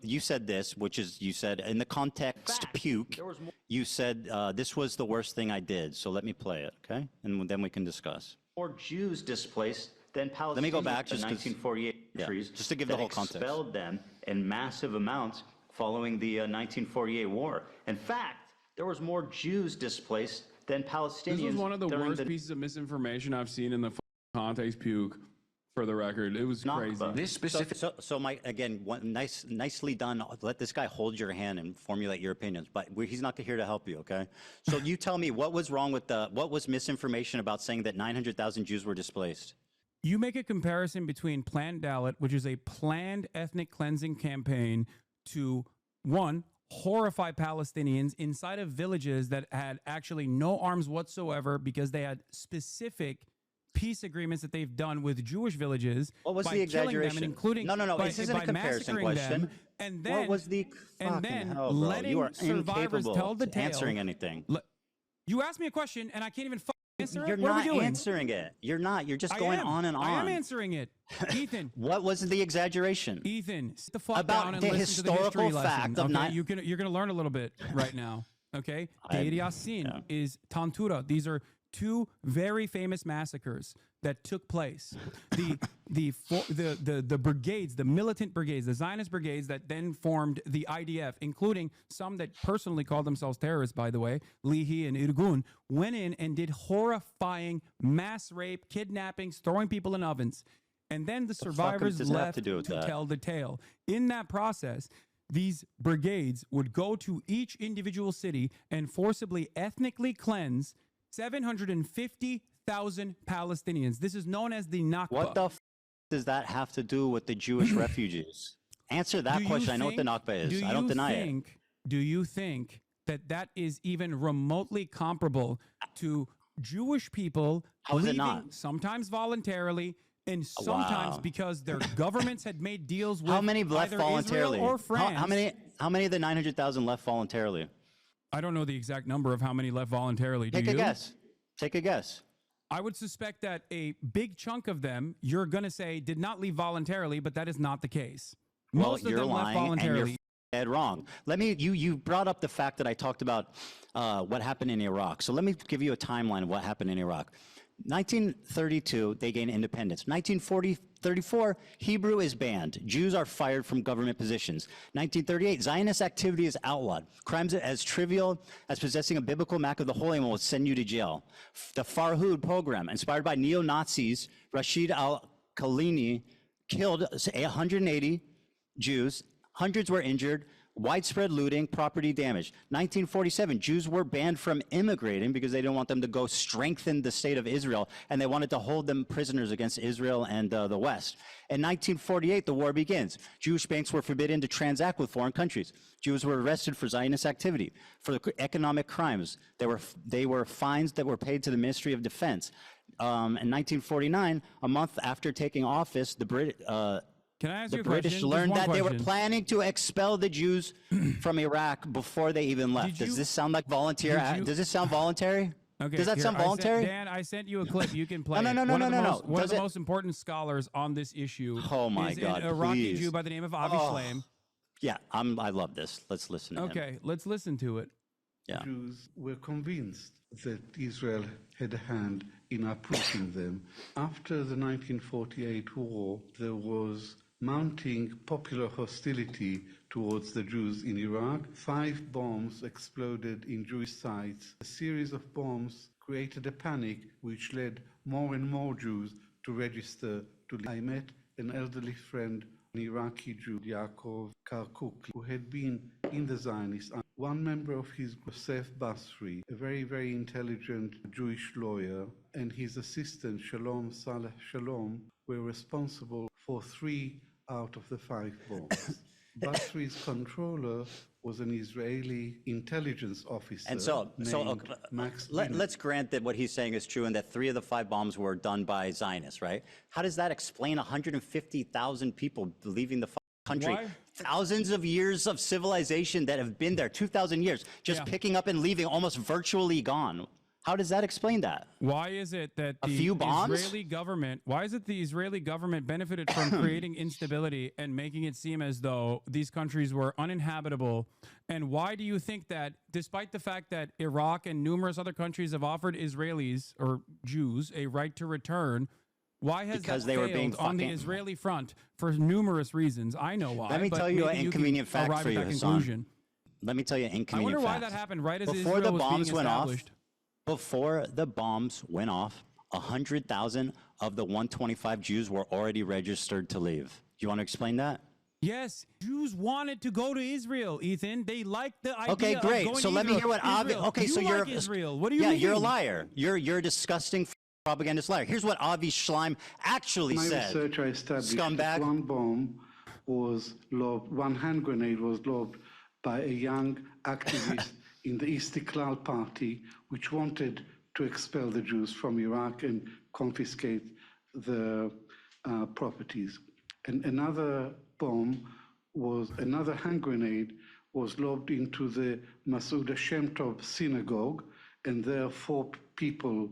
you said this, which is you said in the context puke. You said this was the worst thing I did. So let me play it, okay, and then we can discuss. More Jews displaced than Palestinians. Let me go back in just the 'cause- 1948 countries just to give the that whole context. expelled them in massive amounts following the 1948 war. In fact, there was more Jews displaced than Palestinians. This was one of the during worst pieces of misinformation I've seen in the context puke. For the record, it was crazy. This specific. So Mike, again, nicely done. Let this guy hold your hand and formulate your opinions, but he's not here to help you, okay? So you tell me what was wrong with what was misinformation about saying that 900,000 Jews were displaced? You make a comparison between Planned Dalit, which is a planned ethnic cleansing campaign to, one, horrify Palestinians inside of villages that had actually no arms whatsoever because they had specific peace agreements that they've done with Jewish villages. What was by the killing them exaggeration? and including No. by, This isn't a by comparison massacring question. them, and then What was the and fucking then hell, bro? letting You are survivors incapable tell the of tale. answering anything. You asked me a question and I can't even answer You're it. What are we not doing? answering it. You're not. You're just I going am. on and on. I am answering it, Ethan. What was the exaggeration? Ethan, sit the fuck About down and the listen to the historical history fact lesson. of Okay, not- you're gonna learn a little bit right now. Okay, Deir Yassin is Tantura. These are two very famous massacres that took place. The brigades, the militant brigades, the Zionist brigades that then formed the IDF, including some that personally called themselves terrorists, by the way, Lihi and Irgun, went in and did horrifying mass rape, kidnappings, throwing people in ovens. And then the survivors does that have left to do with that? tell the tale. In that process, these brigades would go to each individual city and forcibly ethnically cleanse 750,000 Palestinians. This is known as the Nakba. What the does that have to do with the Jewish refugees? Answer that question. I know what the Nakba is. I don't deny it. Do you think that that is even remotely comparable to Jewish people How is it leaving not? sometimes voluntarily and sometimes Wow. because their governments had made deals with How many left either voluntarily? Israel or France? How many of the 900,000 left voluntarily? I don't know the exact number of how many left voluntarily. Take Do a you? guess. Take a guess. I would suspect that a big chunk of them, you're going to say, did not leave voluntarily, but that is not the case. Well, Most of you're them left lying and voluntarily. you're dead wrong. Let me. You brought up the fact that I talked about what happened in Iraq. So let me give you a timeline of what happened in Iraq. 1932, they gain independence. 1934, Hebrew is banned. Jews are fired from government positions. 1938, Zionist activity is outlawed. Crimes as trivial as possessing a biblical map of the Holy One will send you to jail. The Farhud program, inspired by neo-Nazis, Rashid al-Khalini killed 180 Jews. Hundreds were injured. Widespread looting, property damage. 1947, Jews were banned from immigrating because they didn't want them to go strengthen the state of Israel, and they wanted to hold them prisoners against Israel and the West. In 1948, the war begins. Jewish banks were forbidden to transact with foreign countries. Jews were arrested for Zionist activity, for economic crimes. They were fines that were paid to the Ministry of Defense. In 1949, a month after taking office, Can I ask the you a British question? Just learned one that they were question. planning to expel the Jews from Iraq before they even left. Did you- Does this sound like volunteer? did you- Does this sound voluntary? Okay, Does that here, sound voluntary? Dan, I sent you a clip. You can play. No, no, it. no, One no, of the no, most, no. One of Does the it- most important scholars on this issue Oh my is God, an Iraqi please. Jew by the name of Avi Oh. Shleim. Yeah, I love this. Let's listen to him. Okay, let's listen to it. Yeah. Jews were convinced that Israel had a hand in uprooting them. After the 1948 war, there was mounting popular hostility towards the Jews in Iraq. 5 bombs exploded in Jewish sites. A series of bombs created a panic which led more and more Jews to register to live. I met an elderly friend, an Iraqi Jew, Yaakov Karkuk, who had been in the Zionist army. One member of his group, Yosef Basri, a very, very intelligent Jewish lawyer, and his assistant, Shalom Saleh Shalom, were responsible for 3 out of the 5 bombs. Basri's controller was an Israeli intelligence officer. And so named Max let's grant that what he's saying is true and that 3 of the 5 bombs were done by Zionists, right? How does that explain 150,000 people leaving the country? Why? Thousands of years of civilization that have been there, 2,000 years, just picking up and leaving, almost virtually gone. How does that explain that? Why is it that A the few bombs? Israeli government? Why is it the Israeli government benefited from creating instability and making it seem as though these countries were uninhabitable? And why do you think that, despite the fact that Iraq and numerous other countries have offered Israelis or Jews a right to return, why has Because that they were failed being on the fucking- Israeli front for numerous reasons? I know why. Let me but tell you an maybe inconvenient can fact arrive for at you, that Hasan. conclusion. Let me tell you an I inconvenient wonder why fact. that happened right as Before Israel the was being bombs went off, established. Before the bombs went off, 100,000 of the 125 Jews were already registered to leave. Do you want to explain that? Yes, Jews wanted to go to Israel, Ethan. They liked the idea Okay, of great. going So to let me Israel. hear what Avi. Israel. Okay, so you're like Israel. What do you mean? you're a liar. You're a disgusting propagandist liar. Here's what Avi Shleim actually My said. research, I established Scumbag. that one bomb was lobbed, one hand grenade was lobbed by a young activist in the Istiklal Party, which wanted to expel the Jews from Iraq and confiscate the properties. And another hand grenade was lobbed into the Masoud Shem Tov synagogue, and there 4 people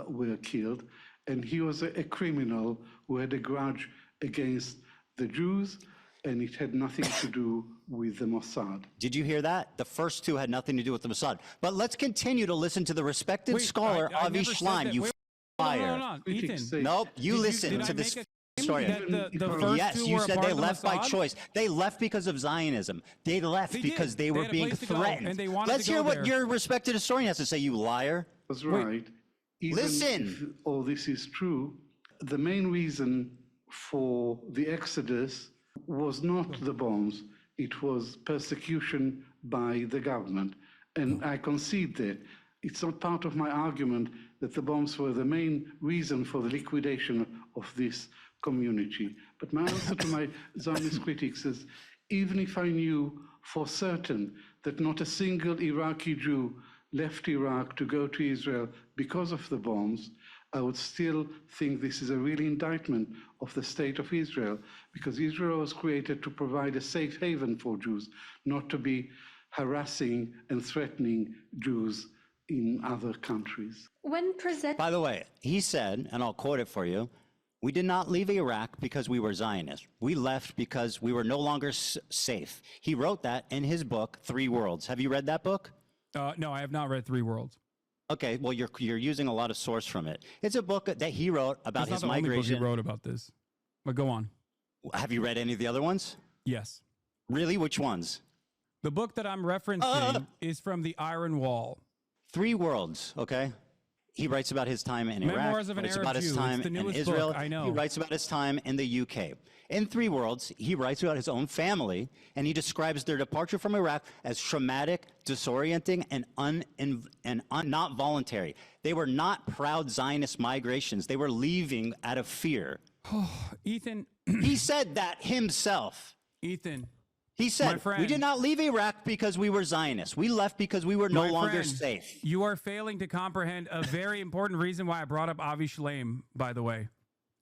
were killed. And he was a criminal who had a grudge against the Jews, and it had nothing to do with the Mossad. Did you hear that? The first 2 had nothing to do with the Mossad. But let's continue to listen to the respected scholar I Avi never said Shleim. that. You Wait, liar. hold on. Ethan. Nope, you listen did to I this make a story. claim that the first Yes, 2 you were a said part they of the left by Mossad? choice. They left because of Zionism. They left They because did. they They were had a being place to go, threatened. and they wanted Let's to go hear what there. your respected historian has to say, you liar. That's right. Even Listen. if all this is true, the main reason for the exodus was not the bombs, it was persecution by the government. And I concede that. It's not part of my argument that the bombs were the main reason for the liquidation of this community. But my answer to my Zionist critics is, even if I knew for certain that not a single Iraqi Jew left Iraq to go to Israel because of the bombs, I would still think this is a real indictment of the state of Israel, because Israel was created to provide a safe haven for Jews, not to be harassing and threatening Jews in other countries. By the way, he said, and I'll quote it for you, we did not leave Iraq because we were Zionists. We left because we were no longer safe. He wrote that in his book, 3 Worlds. Have you read that book? No, I have not read 3 Worlds. Okay, well, you're using a lot of source from it. It's a book that he wrote about That's his not the only book migration. he wrote about this. But go on. Have you read any of the other ones? Yes. Really? Which ones? The book that I'm referencing is from the Iron Wall. 3 Worlds, okay? He writes about his time in Iraq. Memoirs of an writes Arab about his Jew. time It's the in newest Israel. book, I know. He writes about his time in the UK. In 3 Worlds, he writes about his own family, and he describes their departure from Iraq as traumatic, disorienting, and not voluntary. They were not proud Zionist migrations. They were leaving out of fear. Ethan. He said that himself. Ethan. He My said, friend. we did not leave Iraq because we were Zionists. We left because we were no My longer friend, safe. You are failing to comprehend a very important reason why I brought up Avi Shleim, by the way.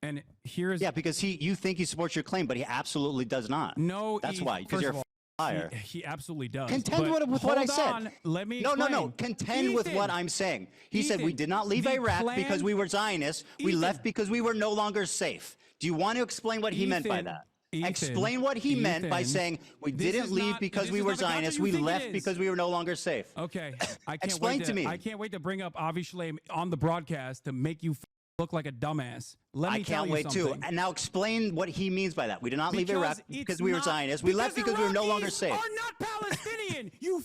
And here's Yeah, because you think he supports your claim, but he absolutely does not. No, That's he- why, because first you're of all, liar. He absolutely does. Contend But with what I hold said. on, let me No. explain. Contend with what Ethan, I'm saying. He said we did not leave the Iraq plan- because we were Zionists. We Ethan. left because we were no longer safe. Do you want to explain what he meant by Ethan, that? Ethan, Explain what he meant by Ethan, saying we this didn't is leave not- because this we is were not the gotcha Zionists. you We think it left is. because we were no longer safe. Okay, I can't Explain wait to me. I can't wait to bring up Avi Shlaim on the broadcast to make you look like a dumbass. Let me I tell can't you wait too. something. And now explain what he means by that. We did not leave Iraq because it's we were not- Zionists. We left because we were no longer Iraqis safe. are not Palestinian. You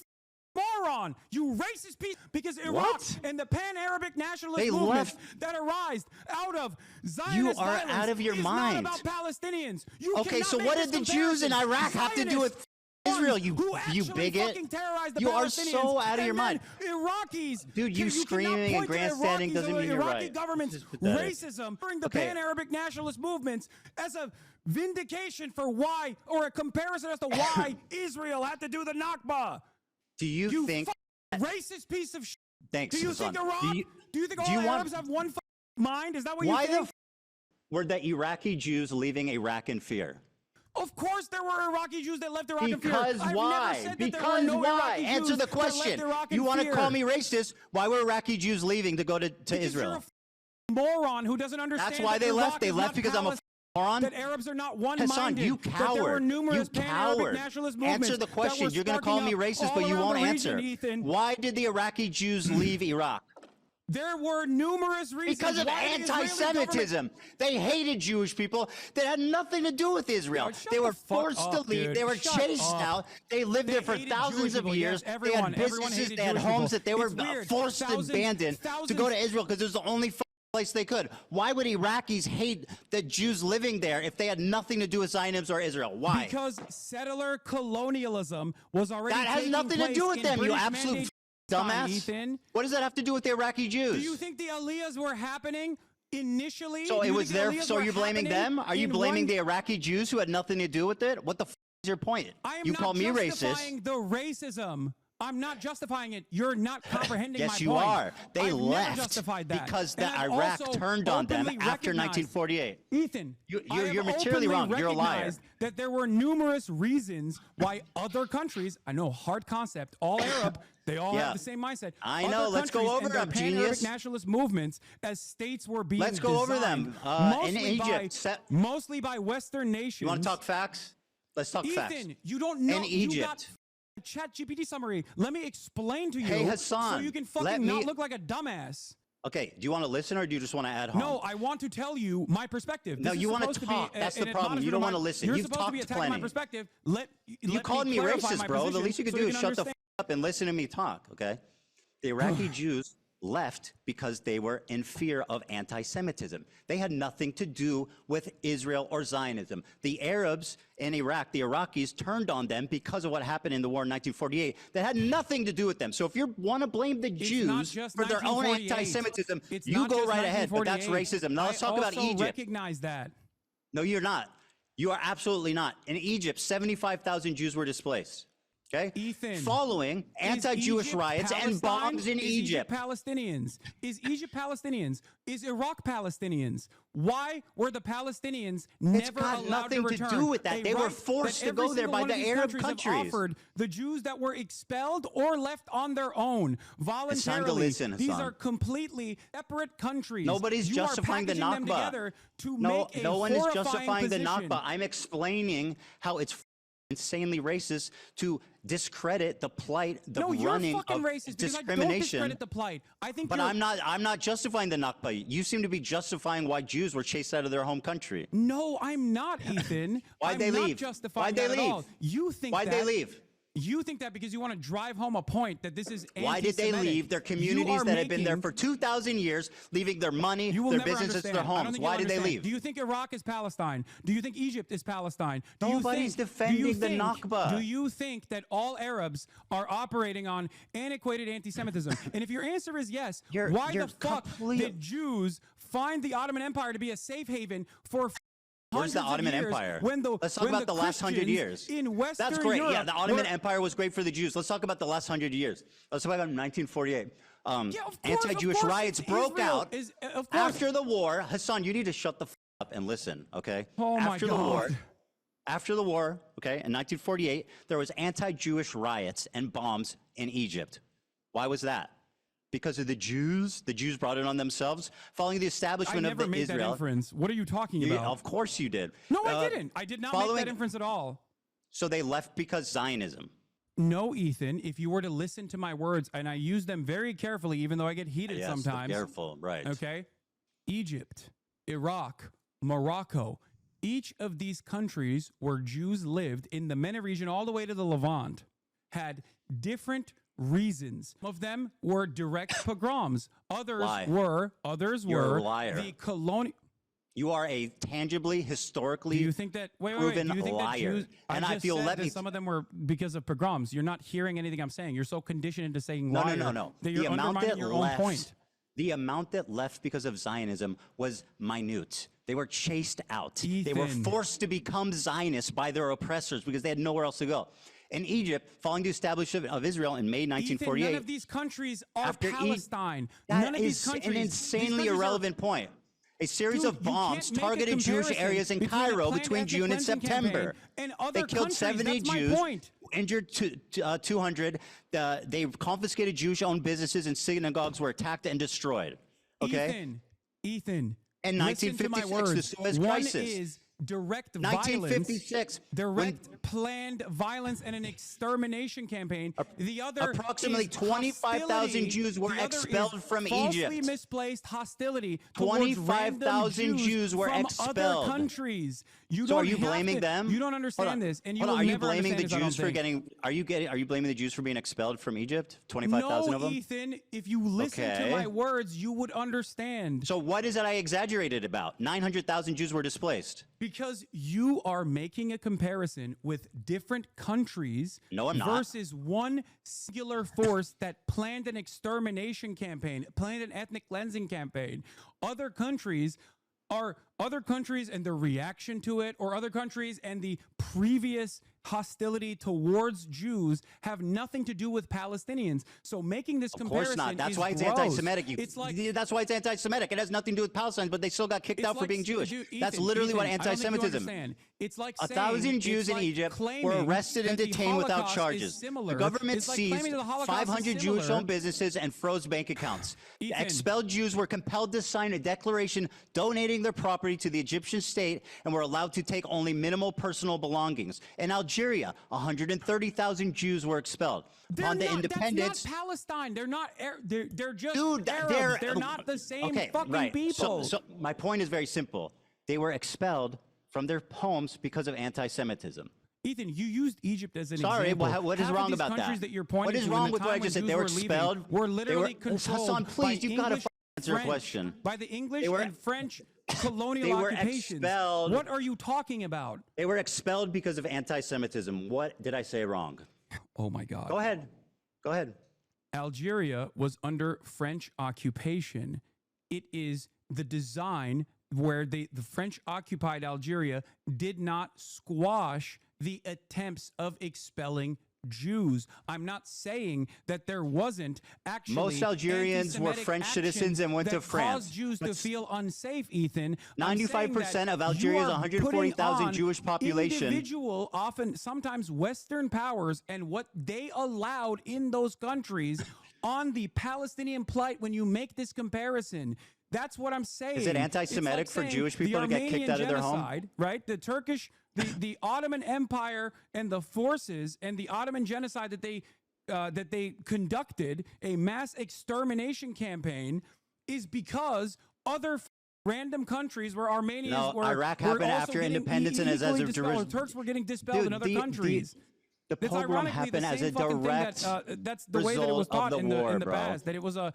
moron. You racist piece. Because Iraq What? and the pan-Arabic nationalist They movement left- that arose out of Zionist You are violence out of your is mind. not about Palestinians. You Okay, cannot so make what this did the Jews in comparison. Iraq have to do with Zionists Israel, who you actually bigot? fucking terrorized the You are Palestinians, so out of and your mind. then Iraqis. Dude, you cannot screaming and point to grandstanding Iraqis doesn't or mean you're Iraqi right. government's This is pathetic. racism during the Okay. pan-Arabic nationalist movements as a vindication for why, or a comparison as to why Israel had to do the Nakba. Do you think? Racist piece of shit. Thanks, Do you Hasan. think Iraq? Do you think do you all want- Arabs have one mind? Is that what Why you think? were the Iraqi Jews leaving Iraq in fear? Of course, there were Iraqi Jews that left Iraq in fear. Because I've why? Never said that there were Because no why? Iraqi Answer Jews the that left question. Iraq in You want to fear. call me racist? Why were Iraqi Jews leaving to go to Because Israel? You're a moron who doesn't understand. That's why that they Iraq left. They is left not because I'm a Palestine, moron. That Arabs are not one-minded. Hasan, you That there were coward. numerous You pan-Arabic coward. nationalist movements Answer the that question. were You're going to call me sparking up racist, all but you around won't the answer. region, Ethan. Why did the Iraqi Jews leave Iraq? There were numerous reasons. Because of why the Israeli anti-Semitism. They hated Jewish people that had nothing to do with Israel. They were forced to leave. They were chased out. They lived there for thousands of years. They had businesses, they had homes that they were forced to abandon to go to Israel because it was the only place they could. Why would Iraqis hate the Jews living there if they had nothing to do with Zionism or Israel? Why? Because settler colonialism was already That has taking nothing to place do with in them, you British absolute mandate dumbass. Ethan. What does that have to do with the Iraqi Jews? Do you think the Aliyahs were happening initially? So Do it you was think the there. Aliyahs So were you're blaming happening them? Are you in blaming one- the Iraqi Jews who had nothing to do with it? What the is your point? I am You not call me justifying racist. the racism. I'm not justifying it. You're not comprehending my Yes, point. you are. They I've left never justified that. because And the I've Iraq also turned on them openly after recognized- 1948. Ethan, I have You're materially openly wrong. You're a liar. recognized that there were numerous reasons why other countries, I know, hard concept, all Arab, they all Yeah. have the same mindset. I Other know. Let's go countries over and their them, pan-Arabic genius. nationalist movements as states were being Let's go over them. designed, In mostly Egypt, mostly by Western nations. You want to talk facts? Let's talk facts. Ethan, you don't know. In You got Egypt. Chat GPT summary. Let me explain to you. Hey, so Hasan, you can let fucking not me- look like a dumbass. Okay. Do you want to listen or do you just want to add home? No, I want to tell you my perspective. No, This is you wanna supposed to be talk. That's the an problem. You don't admonishment wanna of my- listen. You're You've supposed to be talked attacking my plenty. perspective. You called me clarify racist, my bro. The position least you could so do you is can shut the understand. up and listen to me talk, okay? The Iraqi Jews left because they were in fear of anti-Semitism. They had nothing to do with Israel or Zionism. The Arabs in Iraq, the Iraqis, turned on them because of what happened in the war in 1948. That had nothing to do with them. So if you want to blame the not Jews just for their own 1948. anti-Semitism, It's you not go just right ahead, but that's 1948. racism. Now let's talk about I also Egypt. recognize that. No, you're not. You are absolutely not. In Egypt, 75,000 Jews were displaced. Okay? Ethan, following is anti-Jewish Egypt riots and Palestine? bombs in Is Egypt. Palestinians? Is Egypt Palestinians? Is Iraq Palestinians? Why were the Palestinians never got allowed nothing to to return? do with that. A They were right forced that to every go there single by one the of these Arab Have countries. offered the Jews that were expelled or left on their own voluntarily. listen, These Hasan. are completely separate countries. Nobody's You are justifying the packaging them Nakba. together to No, make a no one is horrifying justifying the position. Nakba. I'm explaining how it's insanely racist to discredit the plight, the No, you're running fucking of racist because I don't discrimination. discredit the plight. I think But you're, I'm not justifying the Nakba. You seem to be justifying why Jews were chased out of their home country. No, I'm not, Ethan. Why'd I'm they not leave? justifying Why'd they that at all. leave? You think Why'd that, they leave? You think that because you want to drive home a point that this is Why did they anti-Semitic. leave their You communities are that have been there making- for 2,000 years, leaving their money, You will their never businesses, understand. their I don't homes? think Why you'll did they understand. leave? Do you think Iraq is Palestine? Do you think Egypt is Palestine? Do Nobody's you defending do you the think, Nakba. Do you think that all Arabs are operating on antiquated anti-Semitism? And if your answer is yes, why you're the fuck did Jews find the Ottoman Empire to be a safe haven for Where's the hundreds of Ottoman years Empire? when Let's talk when about the last 100 Christians years. in Western That's great. Europe Yeah, the Ottoman were- Empire was great for the Jews. Let's talk about the last 100 years. Let's talk about 1948. Anti-Jewish course, riots it's broke Israel out is- of course. after the war. Hassan, you need to shut the up and listen, okay? Oh my after God. the war, After the war, okay, in 1948, there was anti-Jewish riots and bombs in Egypt. Why was that? Because of the Jews? The Jews brought it on themselves? Following the establishment of the made Israel... that inference. What are you talking about? Of course you did. No, I didn't. I did not make that inference at all. So they left because Zionism. No, Ethan, if you were to listen to my words, and I use them very carefully, even though I get heated Yes, sometimes. Careful, right. Okay? Egypt, Iraq, Morocco, each of these countries where Jews lived in the MENA region all the way to the Levant had different reasons. Some of them were direct pogroms. Others were You're a liar. the colonial... You are a tangibly, historically Do you think that proven Do you think liar. That Jews, And I feel that some of them were because of pogroms. You're not hearing anything I'm saying. You're so conditioned into saying No, liar no. that you're undermining your own point. The amount that left because of Zionism was minute. They were chased out. They were Ethan. forced to become Zionists by their oppressors because they had nowhere else to go. In Egypt, following the establishment of Israel in May 1948, Ethan, none of these countries are after Palestine. that None of these is countries. an these insanely countries are- irrelevant point. A series Dude, of you bombs can't make a targeted Jewish comparison areas in between a Cairo planned between ethnic June and cleansing September. campaign and other They killed countries. 70 That's my Jews, point. injured 200. They confiscated Jewish-owned businesses and synagogues were attacked and destroyed. Okay? Ethan, In listen to my 1956, words. the Suez One Crisis. is direct 1956, violence, planned violence, and an extermination campaign. The other approximately is 25,000 hostility. Jews were The other expelled is from falsely Egypt. misplaced hostility towards 25,000 random Jews were from expelled. other countries. You So don't are you have blaming to- them? You don't understand Hold on. this, and you Hold on. will Are you never blaming the understand this, I don't Jews for think. getting? Are you blaming the Jews for being expelled from Egypt? 25,000 No, of them. Ethan, if you listen to my words, you would understand. So what is it I exaggerated about? 900,000 Jews were displaced. Because you are making a comparison with different countries No, I'm not. versus one singular force that planned an extermination campaign, planned an ethnic cleansing campaign. Other countries and the reaction to it, or other countries and the previous hostility towards Jews have nothing to do with Palestinians. So making this Of comparison course not. That's is why it's gross. anti-Semitic. It's like That's why it's anti-Semitic. It has nothing to do with Palestine, but they still got kicked out for being Jewish. That's literally what anti-Semitism. It's like 1,000 Jews in Egypt were arrested and detained without charges. The government seized 500 Jewish-owned businesses and froze bank accounts. Expelled Jews were compelled to sign a declaration donating their property to the Egyptian state and were allowed to take only minimal personal belongings. In Algeria, 130,000 Jews were expelled. Upon the independence, that's not Palestine. They're not. They're just Dude, Arabs. They're not the same fucking people. So my point is very simple. They were expelled from their homes because of anti-Semitism. Ethan, you used Egypt as an Sorry, example. what is Half of wrong these about countries that? you're pointing What is to in wrong the with what I time when just said? Jews They were leaving expelled. Were literally They were, controlled Hasan, please, by you've got to English, answer a French, question. by the English They were- and French colonial They were occupations. expelled. What are you talking about? They were expelled because of anti-Semitism. What did I say wrong? Oh my God. Go ahead. Go ahead. Algeria was under French occupation. It is the design where the French occupied Algeria did not squash the attempts of expelling Jews. I'm not saying that there wasn't actually Most Algerians were anti-Semitic French action citizens and went to that France. caused Jews to feel unsafe, Ethan. 95% of Algeria's 140,000 Jewish population. Individual, often, sometimes Western powers and what they allowed in those countries on the Palestinian plight when you make this comparison. That's what I'm saying. Is it anti-Semitic It's for saying Jewish people the to get kicked Armenian out of their home? genocide, right? The Turkish, the Ottoman Empire and the forces and the Ottoman genocide that they conducted, a mass extermination campaign, is because other random countries where Armenians No, were Iraq were happened also after getting independence and as equally of dispelled. Jerusalem. Turks were getting dispelled Dude, in other countries. The It's pogrom ironically happened the as a same fucking direct thing that's the way that it was result taught of in the war, the bro. past. That it was By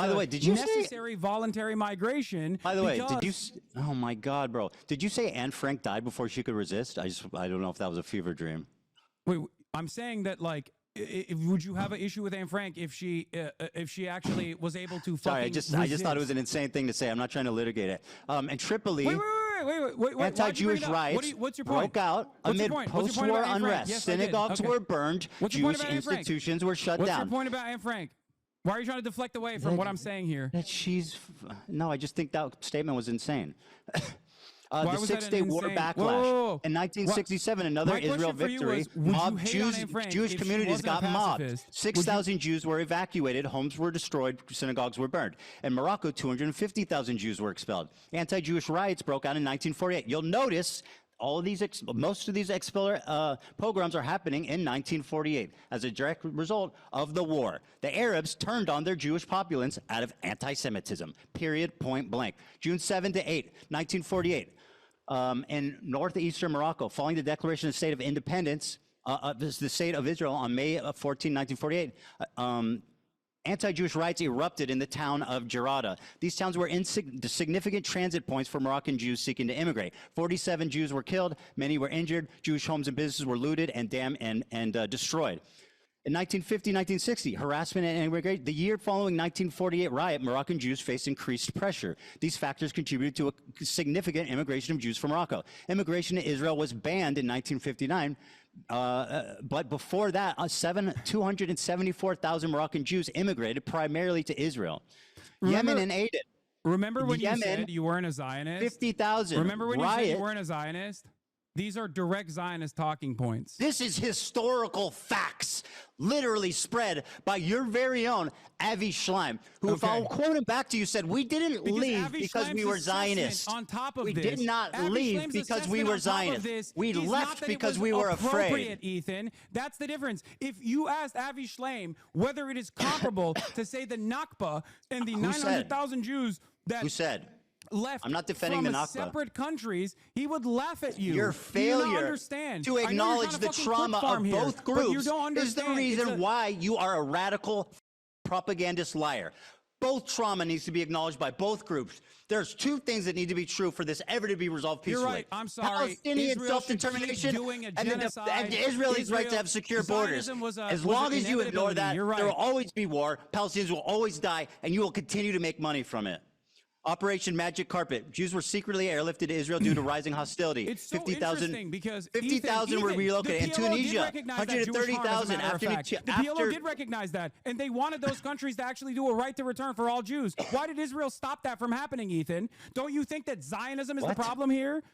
the way, did you say- necessary voluntary migration. By the way, because- did you? Oh my God, bro! Did you say Anne Frank died before she could resist? I don't know if that was a fever dream. Wait, I'm saying that like, would you have an issue with Anne Frank if she actually was able to? Sorry, I fucking just thought it was an insane thing to say. I'm not trying to litigate it. In Tripoli, Wait, anti-Jewish riots what's your point? broke out What's your amid point? What's your point post-war about Anne Frank? unrest. Yes, I did. Synagogues Okay. were burned. What's your point Jewish about Anne Frank? institutions were shut What's down. your point about Anne Frank? Why are you trying to deflect away from what I'm saying here? That no, I just think that statement was insane. Why The was that Six-Day War insane? backlash. Whoa, whoa, whoa. In 1967, another My Israel question for you victory, was, would you mobbed hate on Anne Frank Jewish if she communities wasn't a got mobbed. pacifist? 6,000 Jews were evacuated, homes were destroyed, synagogues were burned. In Morocco, 250,000 Jews were expelled. Anti-Jewish riots broke out in 1948. You'll notice all of these, most of these pogroms are happening in 1948 as a direct result of the war. The Arabs turned on their Jewish populace out of anti-Semitism, period, point blank. June 7 to 8, 1948. In northeastern Morocco, following the declaration of the state of independence, the state of Israel on May 14, 1948, anti-Jewish riots erupted in the town of Jarada. These towns were significant transit points for Moroccan Jews seeking to immigrate. 47 Jews were killed, many were injured, Jewish homes and businesses were looted and destroyed. In 1950-1960, harassment and immigration. The year following 1948 riot, Moroccan Jews faced increased pressure. These factors contributed to a significant immigration of Jews from Morocco. Immigration to Israel was banned in 1959, but before that, 274,000 Moroccan Jews immigrated primarily to Israel. Yemen and Aden. Remember when you said you weren't a Zionist? 50,000. Remember when you said you weren't a Zionist? These are direct Zionist talking points. This is historical facts, literally spread by your very own Avi Schleim, who, if I'll quote him back to you, said, we didn't leave because we were Zionists. On top of we this, did not leave because we were Zionists. We left because we were afraid. Ethan, that's the difference. If you asked Avi Schleim whether it is comparable to say the Nakba and the 900,000 Jews that left I'm not defending from the Nakba. separate countries, he would laugh at you. Your failure to acknowledge the trauma of both groups is the reason why you are a radical propagandist liar. Both trauma needs to be acknowledged by both groups. There's two things that need to be true for this ever to be resolved peacefully. You're right. I'm sorry. Palestinian self-determination and the Israelis' right to have secure borders. As long as you ignore that, there will always be war. Palestinians will always die, and you will continue to make money from it. Operation Magic Carpet. Jews were secretly airlifted to Israel due to rising hostility. It's so interesting because 50,000 were relocated. In Tunisia, 130,000 after the PLO did recognize that, and they wanted those countries to actually do a right to return for all Jews. Why did Israel stop that from happening, Ethan? Don't you think that Zionism is the problem here?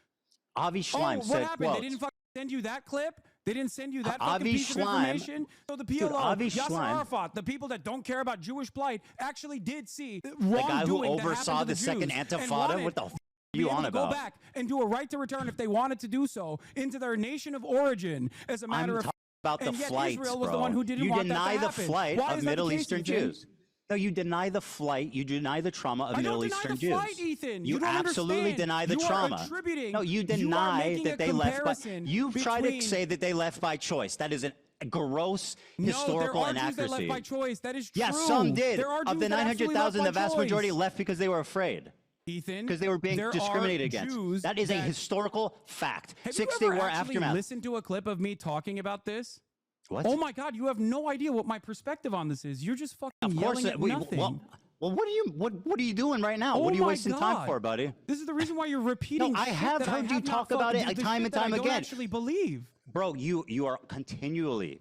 Avi Schleim said, what happened? They didn't send you that clip? They didn't send you that fucking piece of information? So the PLO, Yasser Arafat, the people that don't care about Jewish plight, actually did see wrongdoing the guy who oversaw the second Intifada? What the f*** are you on about? Go back and do a right to return if they wanted to do so into their nation of origin. As a matter of fact, about the flights, Israel was bro. the one who didn't you want deny that to the happen. flight Why of Middle Eastern Jews. No, you deny the flight. You deny the trauma of Middle Eastern Jews. Flight, Ethan. You absolutely deny the trauma. No, you deny that they left by. You try to say that they left by choice. That is a gross historical inaccuracy. Jews that left by choice. That is true. Yes, some did. There are of the 900,000, the vast majority left because they were afraid. Ethan, because they were being discriminated against. That is a historical fact. Six-Day War aftermath. Listen to a clip of me talking about this. What? Oh my God, you have no idea what my perspective on this is. You're just fucking yelling at nothing. Well, what are you doing right now? What are you wasting time for, buddy? This is the reason why you're repeating. No, I have heard you talk about it time and time again. I don't actually believe, bro. You are continually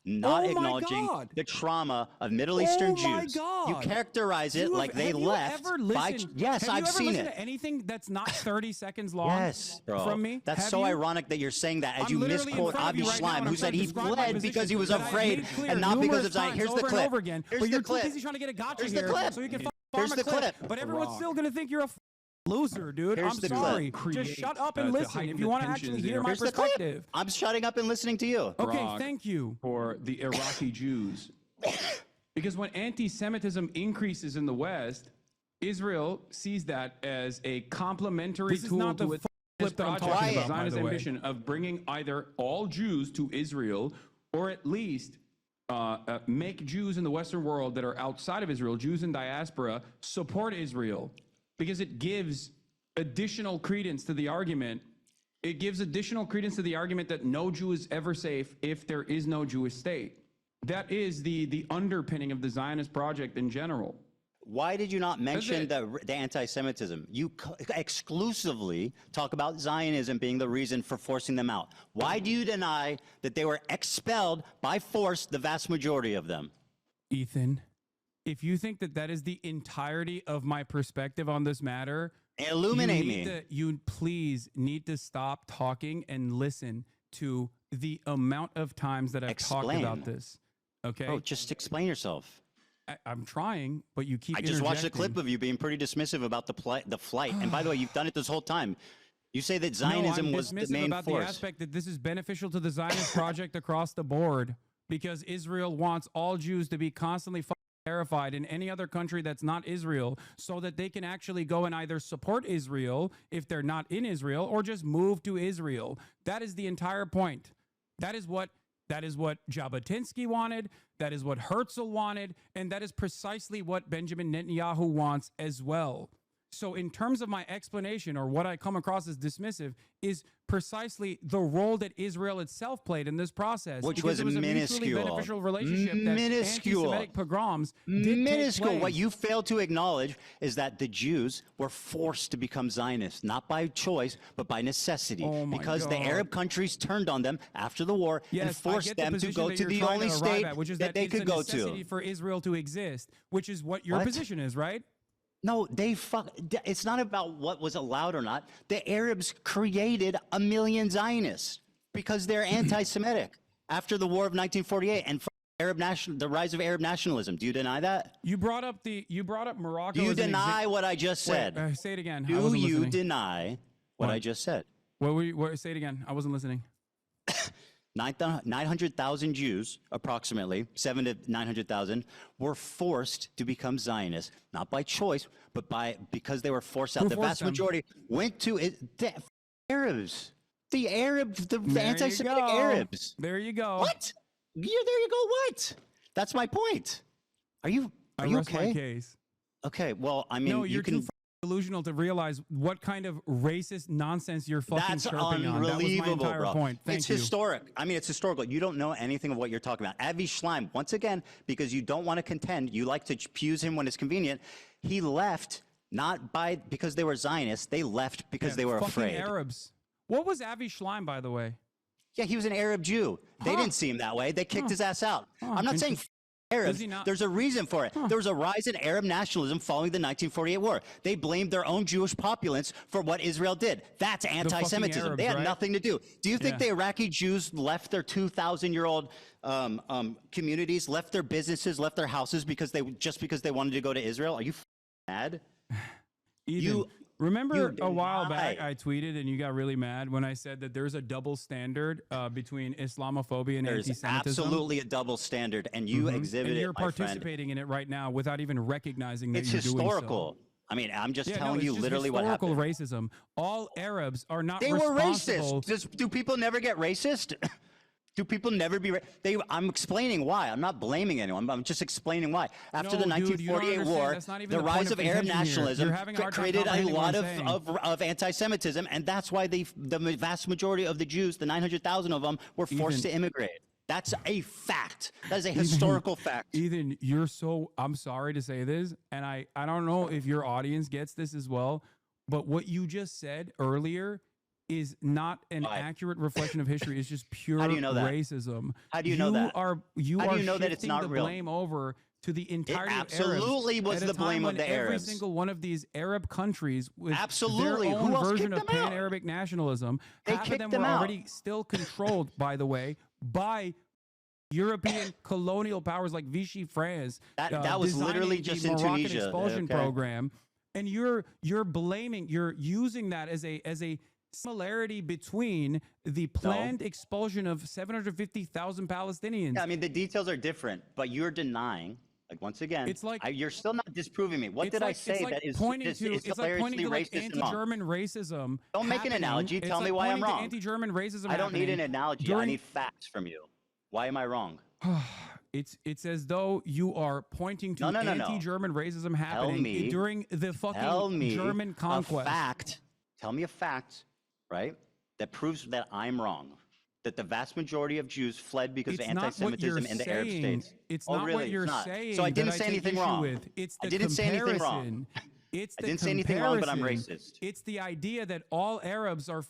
not acknowledging the trauma of Middle Eastern Jews. You characterize it like they left by. Yes, I've seen it. To anything that's not 30 seconds long? Yes, bro. From me? That's so ironic that you're saying that as you misquote Avi Schleim, who said he fled because he was afraid and not because of Zion. Here's the clip. Here's the clip. You're trying to get a gotcha here, so you can Here's the clip. But everyone's still gonna think you're a loser, dude. I'm sorry. Just shut up and listen if you want to actually hear my perspective. I'm shutting up and listening to you. Okay, thank you. For the Iraqi Jews. Because when anti-Semitism increases in the West, Israel sees that as a complementary tool to its project, Zionist ambition of bringing either all Jews to Israel or at least make Jews in the Western world that are outside of Israel, Jews in diaspora, support Israel. Because it gives additional credence to the argument. It gives additional credence to the argument that no Jew is ever safe if there is no Jewish state. That is the underpinning of the Zionist project in general. Why did you not mention the anti-Semitism? You exclusively talk about Zionism being the reason for forcing them out. Why do you deny that they were expelled by force, the vast majority of them? Ethan, if you think that that is the entirety of my perspective on this matter, Illuminate me. You please need to stop talking and listen to the amount of times that I've talked about this. Okay. Oh, just explain yourself. I'm trying, but you keep. I just watched a clip of you being pretty dismissive about the flight. And by the way, you've done it this whole time. You say that Zionism was the main about force. the aspect that this is beneficial to the Zionist project across the board because Israel wants all Jews to be constantly terrified in any other country that's not Israel so that they can actually go and either support Israel if they're not in Israel or just move to Israel. That is the entire point. That is what Jabotinsky wanted. That is what Herzl wanted. And that is precisely what Benjamin Netanyahu wants as well. So in terms of my explanation or what I come across as dismissive is precisely the role that Israel itself played in this process. Which was it was minuscule. A mutually beneficial relationship that anti-Semitic pogroms did minuscule. take place. What you fail to acknowledge is that the Jews were forced to become Zionists, not by choice, but by necessity. Because the Arab countries turned on them after the war and forced them to go to the only state that they could go to. Which is the necessity for Israel to exist, which is what your position is, right? No, it's not about what was allowed or not. The Arabs created 1 million Zionists because they're anti-Semitic after the War of 1948 and the rise of Arab nationalism. Do you deny that? You brought up Morocco. Do you deny what I just said? Wait, say it again. Do you deny what I just said? Say it again. I wasn't listening. 900,000 Jews, approximately 700 to 900,000, were forced to become Zionists, not by choice, but because they were forced out. The vast majority went to the Arabs, the anti-Semitic Arabs. There you go. What? There you go. What? That's my point. Are you okay? My case. Okay. Well, I mean, no, you're too delusional to realize what kind of racist nonsense you're fucking chirping on. That was my entire point. It's historic. I mean, it's historical. You don't know anything of what you're talking about. Avi Schleim, once again, because you don't want to contend, you like to use him when it's convenient. He left not because they were Zionists. They left because they were afraid. Arabs. What was Avi Schleim, by the way? Yeah, he was an Arab Jew. They didn't see him that way. They kicked his ass out. I'm not saying Arabs. There's a reason for it. There was a rise in Arab nationalism following the 1948 war. They blamed their own Jewish populace for what Israel did. That's anti-Semitism. Arabs, they had nothing to do. Do you think the Iraqi Jews left their 2,000-year-old communities, left their businesses, left their houses because they wanted to go to Israel? Are you mad? Ethan, remember a while back I tweeted and you got really mad when I said that there's a double standard between Islamophobia and anti-Semitism? There's absolutely a double standard, and you exhibit it, and you're participating in it right now without even recognizing that it's you're historical. doing so. I mean, I'm just telling you literally what happened. Historical racism. All Arabs are not They were responsible. racist. Do people never get racist? Do people never be? I'm explaining why. I'm not blaming anyone. I'm just explaining why. After the 1948 war, the rise of Arab nationalism created a lot of anti-Semitism, and that's why the vast majority of the Jews, the 900,000 of them, were forced to immigrate. That's a fact. That is a historical fact. Ethan, I'm sorry to say this, and I don't know if your audience gets this as well, but what you just said earlier is not an accurate reflection of history. It's just pure racism. How do you know that? You How are do you know that it's not the real? blame over to the entirety of Arabs. Absolutely was the blame of the Arabs. Every single one of these Arab countries with absolutely their own version of pan-Arabic nationalism, half of them were already still controlled, by the way, by European colonial powers like Vichy France. That was literally just in Moroccan Tunisia. expulsion program, and you're using that as a similarity between the planned expulsion of 750,000 Palestinians. Yeah, I mean, the details are different, but you're denying, once again, it's like you're still not disproving me. What did I say that is hilariously racist and wrong? Anti-German racism. Don't make an analogy. Tell me why I'm wrong. Anti-German racism. I don't need an analogy. I need facts from you. Why am I wrong? It's as though you are pointing to anti-German racism happening during the fucking German conquest. Tell me a fact. Right? That proves that I'm wrong. That the vast majority of Jews fled because of anti-Semitism in the Arab states. It's not what you're saying. So I didn't say anything wrong. I didn't say anything wrong. I didn't say anything wrong, but I'm racist. It's the idea that all Arabs are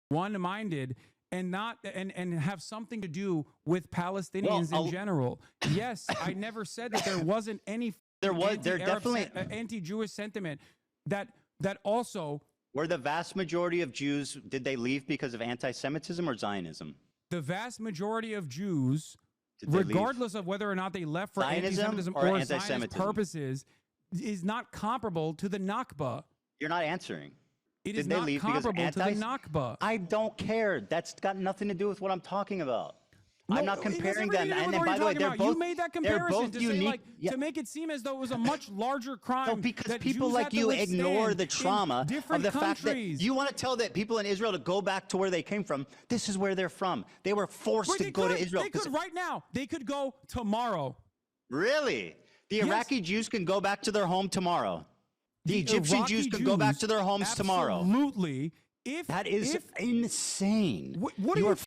one-minded and have something to do with Palestinians in general. Yes, I never said that there wasn't any there definitely anti-Jewish sentiment that that also... Were the vast majority of Jews, did they leave because of anti-Semitism or Zionism? The vast majority of Jews, Did they leave? regardless of whether or not they left for Zionism anti-Semitism or or Zionist anti-Semitism? purposes, is not comparable to the Nakba. You're not answering. It Did is they not leave because of comparable to the Nakba. I don't care. That's got nothing to do with what I'm talking about. I'm not comparing them. And by the way, they're both. You made that they're comparison both to unique. say, like, to make it seem as though it was a much larger crime. No, because that people Jews like had to you withstand ignore the in trauma of different the fact that countries. you want to tell that people in Israel to go back to where they came from. This is where they're from. They were forced Wait, to they go could, to Israel. They could right now. They could go tomorrow. Really? The Yes. Iraqi Jews can go back to their home tomorrow. The Egyptian Iraqi Jews can go back to their homes tomorrow. Absolutely. That is insane. What you are are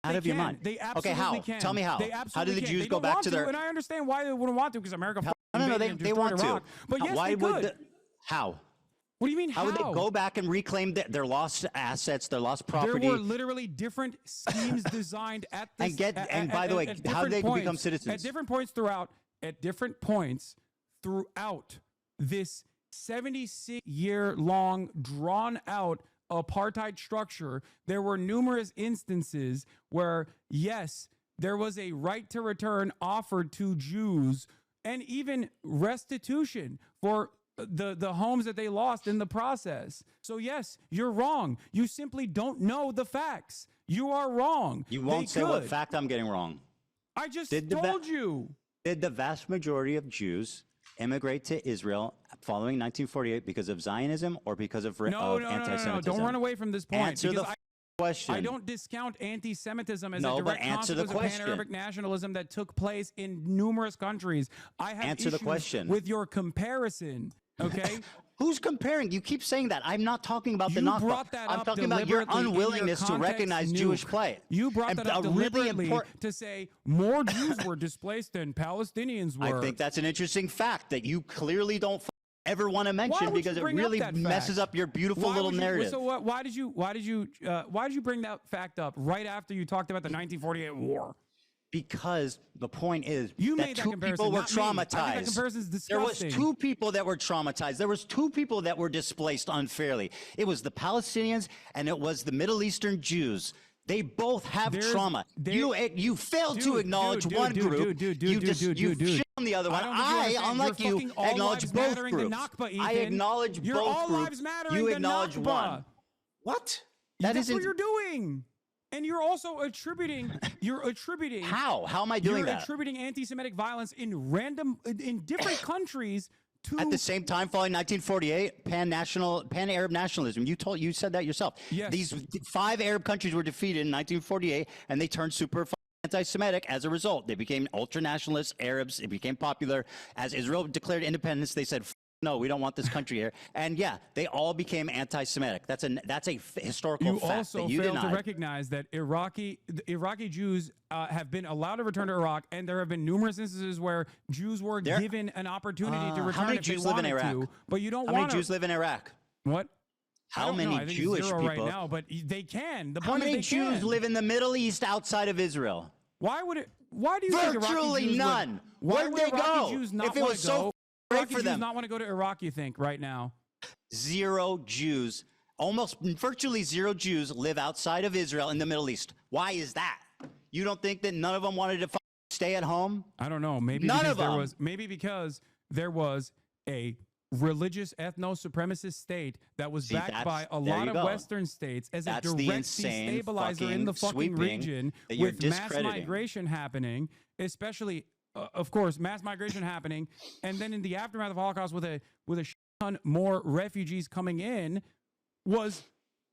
out of your mind. They absolutely okay, how? can. Tell me how. They How did the can. Jews They go don't back want to their? And I understand why they wouldn't want to, because America. No, they want Iraq. to. But yes, why they would could. how? What do you mean? How would they go back and reclaim their lost assets, their lost property? There were literally different schemes designed at this. And by the way, how did they become citizens? At different points throughout. At different points throughout this 76-year-long, drawn-out apartheid structure, there were numerous instances where, yes, there was a right to return offered to Jews, and even restitution for the homes that they lost in the process. So yes, you're wrong. You simply don't know the facts. You are wrong. You won't say what fact I'm getting wrong. I just told you. Did the vast majority of Jews immigrate to Israel following 1948 because of Zionism or because of anti-Semitism? No. Don't run away from this point. Answer the question. I don't discount anti-Semitism as No, a but direct answer the consequence of question. pan-Arabic nationalism that took place in numerous countries. I have Answer the issues question. with your comparison. Okay. Who's comparing? You keep saying that. I'm not talking about the You Nakba. brought that I'm up talking about your deliberately in your unwillingness to context recognize nuke. Jewish plight. You brought And that up a really deliberately important- to say more Jews were displaced than Palestinians were. I think that's an interesting fact that you clearly don't ever want to Why mention would you because it bring up really that messes fact? up your beautiful Why little would you- narrative. So why did you bring that fact up right after you talked about the 1948 war? Because the point is You that made that two comparison, people were not me. I think traumatized. that comparison's There was disgusting. two people that were traumatized. There was two people that were displaced unfairly. It was the Palestinians and it was the Middle Eastern Jews. They both have trauma. You failed to acknowledge one group. You shit on the other one. Unlike you, acknowledge both groups. I acknowledge You're both all groups. lives mattering You the acknowledge Nakba. one. What? That That's what isn't. you're doing. And you're also attributing. How? How am I doing You're that? attributing anti-Semitic violence in different countries to. At the same time, following 1948, pan-Arab nationalism. You said that yourself. Yes. These 5 Arab countries were defeated in 1948, and they turned super anti-Semitic as a result. They became ultra-nationalist Arabs. It became popular. As Israel declared independence, they said, no, we don't want this country here. And yeah, they all became anti-Semitic. That's a historical You fact also that you failed denied. to recognize that Iraqi Jews have been allowed to return to Iraq, and there have been numerous instances where Jews were given an opportunity to return how many if Jews they live in wanted Iraq? to. But you don't How want many Jews live in Iraq? What? I How don't know. many I think Jewish it's 0 people? right now, but they can. The How point is many they Jews can. live in the Middle East outside of Israel? Why would it? Why do you think Iraqi Virtually Jews none. Would, why Where'd would they Iraqi go? Jews not If it want was to so go? great Iraqi for Jews them. not want to go to Iraq. You think right now? 0 Jews, almost virtually 0 Jews live outside of Israel in the Middle East. Why is that? You don't think that none of them wanted to stay at home? I don't know. Maybe None because of them. because there was a religious ethno-supremacist state that was backed by a lot of Western states as That's a the direct insane destabilizer in the fucking sweeping region that you're with mass discrediting. migration happening, especially, of course, mass migration happening, and then in the aftermath of Holocaust with a ton more refugees coming in was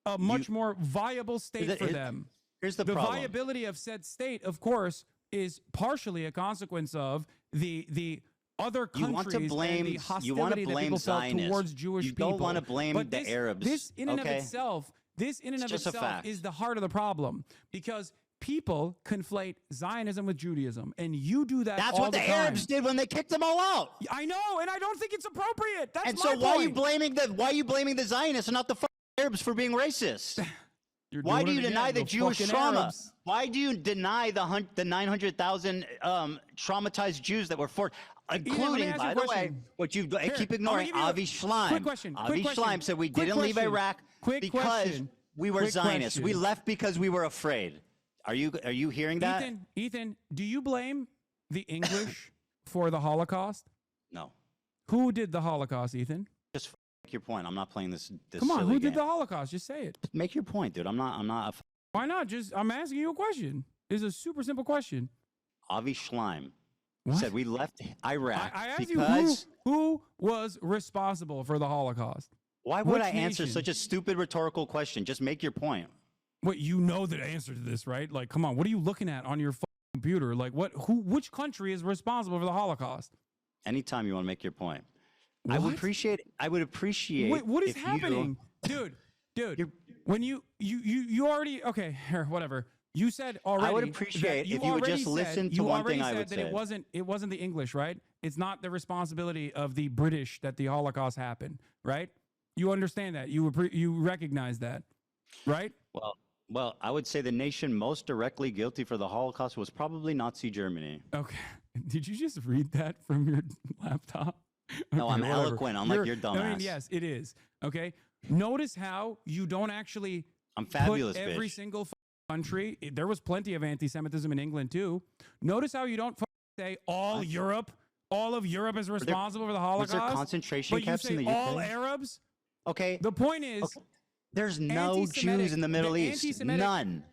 a much more viable state for them. Here's the problem. Viability of said state, of course, is partially a consequence of the other countries You want to blame, and the hostility that people felt towards Jewish people. You don't want to blame But the Arabs. This in and okay? of itself, It's just a fact. is the heart of the problem, because people conflate Zionism with Judaism, and you do that. That's all what the time. Arabs did when they kicked them all out. I know, and I don't think it's appropriate. That's And my so why are you point. blaming the Zionists and not the Arabs for being racist? Why do doing you it deny again, the the Jewish fucking trauma? Arabs. Why do you deny the 900,000 traumatized Jews that were forced? including, by the way, what you keep ignoring, Avi Schleim. Quick question. Avi Schleim said we didn't leave Iraq because we were Zionists. We left because we were afraid. Are you hearing that? Ethan, do you blame the English for the Holocaust? No. Who did the Holocaust, Ethan? Just make your point. I'm not playing this. Come on, silly who game. did the Holocaust? Just say it. Make your point, dude. I'm not. Why not? I'm asking you a question. It's a super simple question. Avi Schleim said we left Iraq I asked because you who was responsible for the Holocaust. Why would Which I answer nation? such a stupid rhetorical question? Just make your point. What, you know the answer to this, right? Like, come on, what are you looking at on your computer? Like, which country is responsible for the Holocaust? Anytime you want to make your point. What? I would appreciate. Wait, what is happening? Dude, when you already, okay, here, whatever. You said already. I would appreciate if you would just listen to one thing I would say. It wasn't the English, right? It's not the responsibility of the British that the Holocaust happened, right? You understand that. You recognize that, right? Well, I would say the nation most directly guilty for the Holocaust was probably Nazi Germany. Okay. Did you just read that from your laptop? No, Okay, I'm whatever. eloquent, unlike your dumbass. I mean, yes, it is. Okay. Notice how you don't actually I'm fabulous, put every bitch. single country. There was plenty of anti-Semitism in England too. Notice how you don't say all of Europe is responsible for the Holocaust. Was there concentration but camps you say in the UK? all Arabs. Okay. The point is, there's no Jews in the Middle East. None.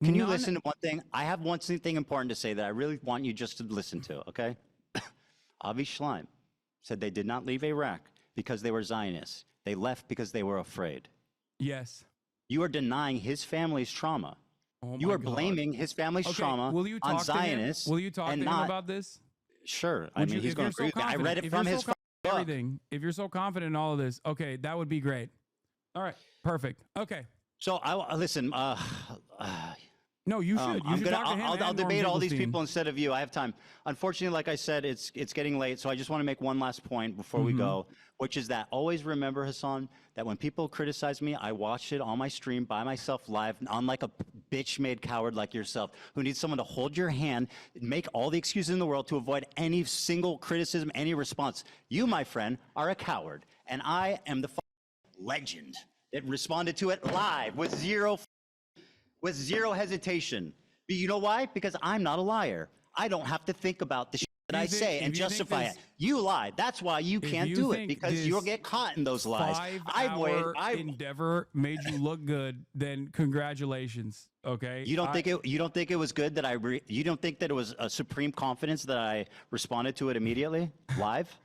Can you listen to one thing? I have one thing important to say that I really want you just to listen to, okay? Avi Schleim said they did not leave Iraq because they were Zionists. They left because they were afraid. Yes. You are denying his family's trauma. Oh You my are God. blaming his family's trauma on Zionists. Will you talk to and him not, about this? Sure. I mean, he's going to agree with that. I read it from his book. If you're so confident in all of this, okay, that would be great. All right, perfect. Okay. So I listen. No, you should. I'll debate all these people instead of you. I have time. Unfortunately, like I said, it's getting late, so I just want to make one last point before we go, which is that always remember, Hasan, that when people criticize me, I watch it on my stream by myself live, unlike a bitch-made coward like yourself, who needs someone to hold your hand, make all the excuses in the world to avoid any single criticism, any response. You, my friend, are a coward, and I am the legend that responded to it live with zero hesitation. But you know why? Because I'm not a liar. I don't have to think about the shit that I say and justify it. You lied. That's why you can't do it, because you'll get caught in those lies. 5-hour endeavor made you look good, then congratulations. Okay. You don't think it was good that you don't think that it was a supreme confidence that I responded to it immediately live?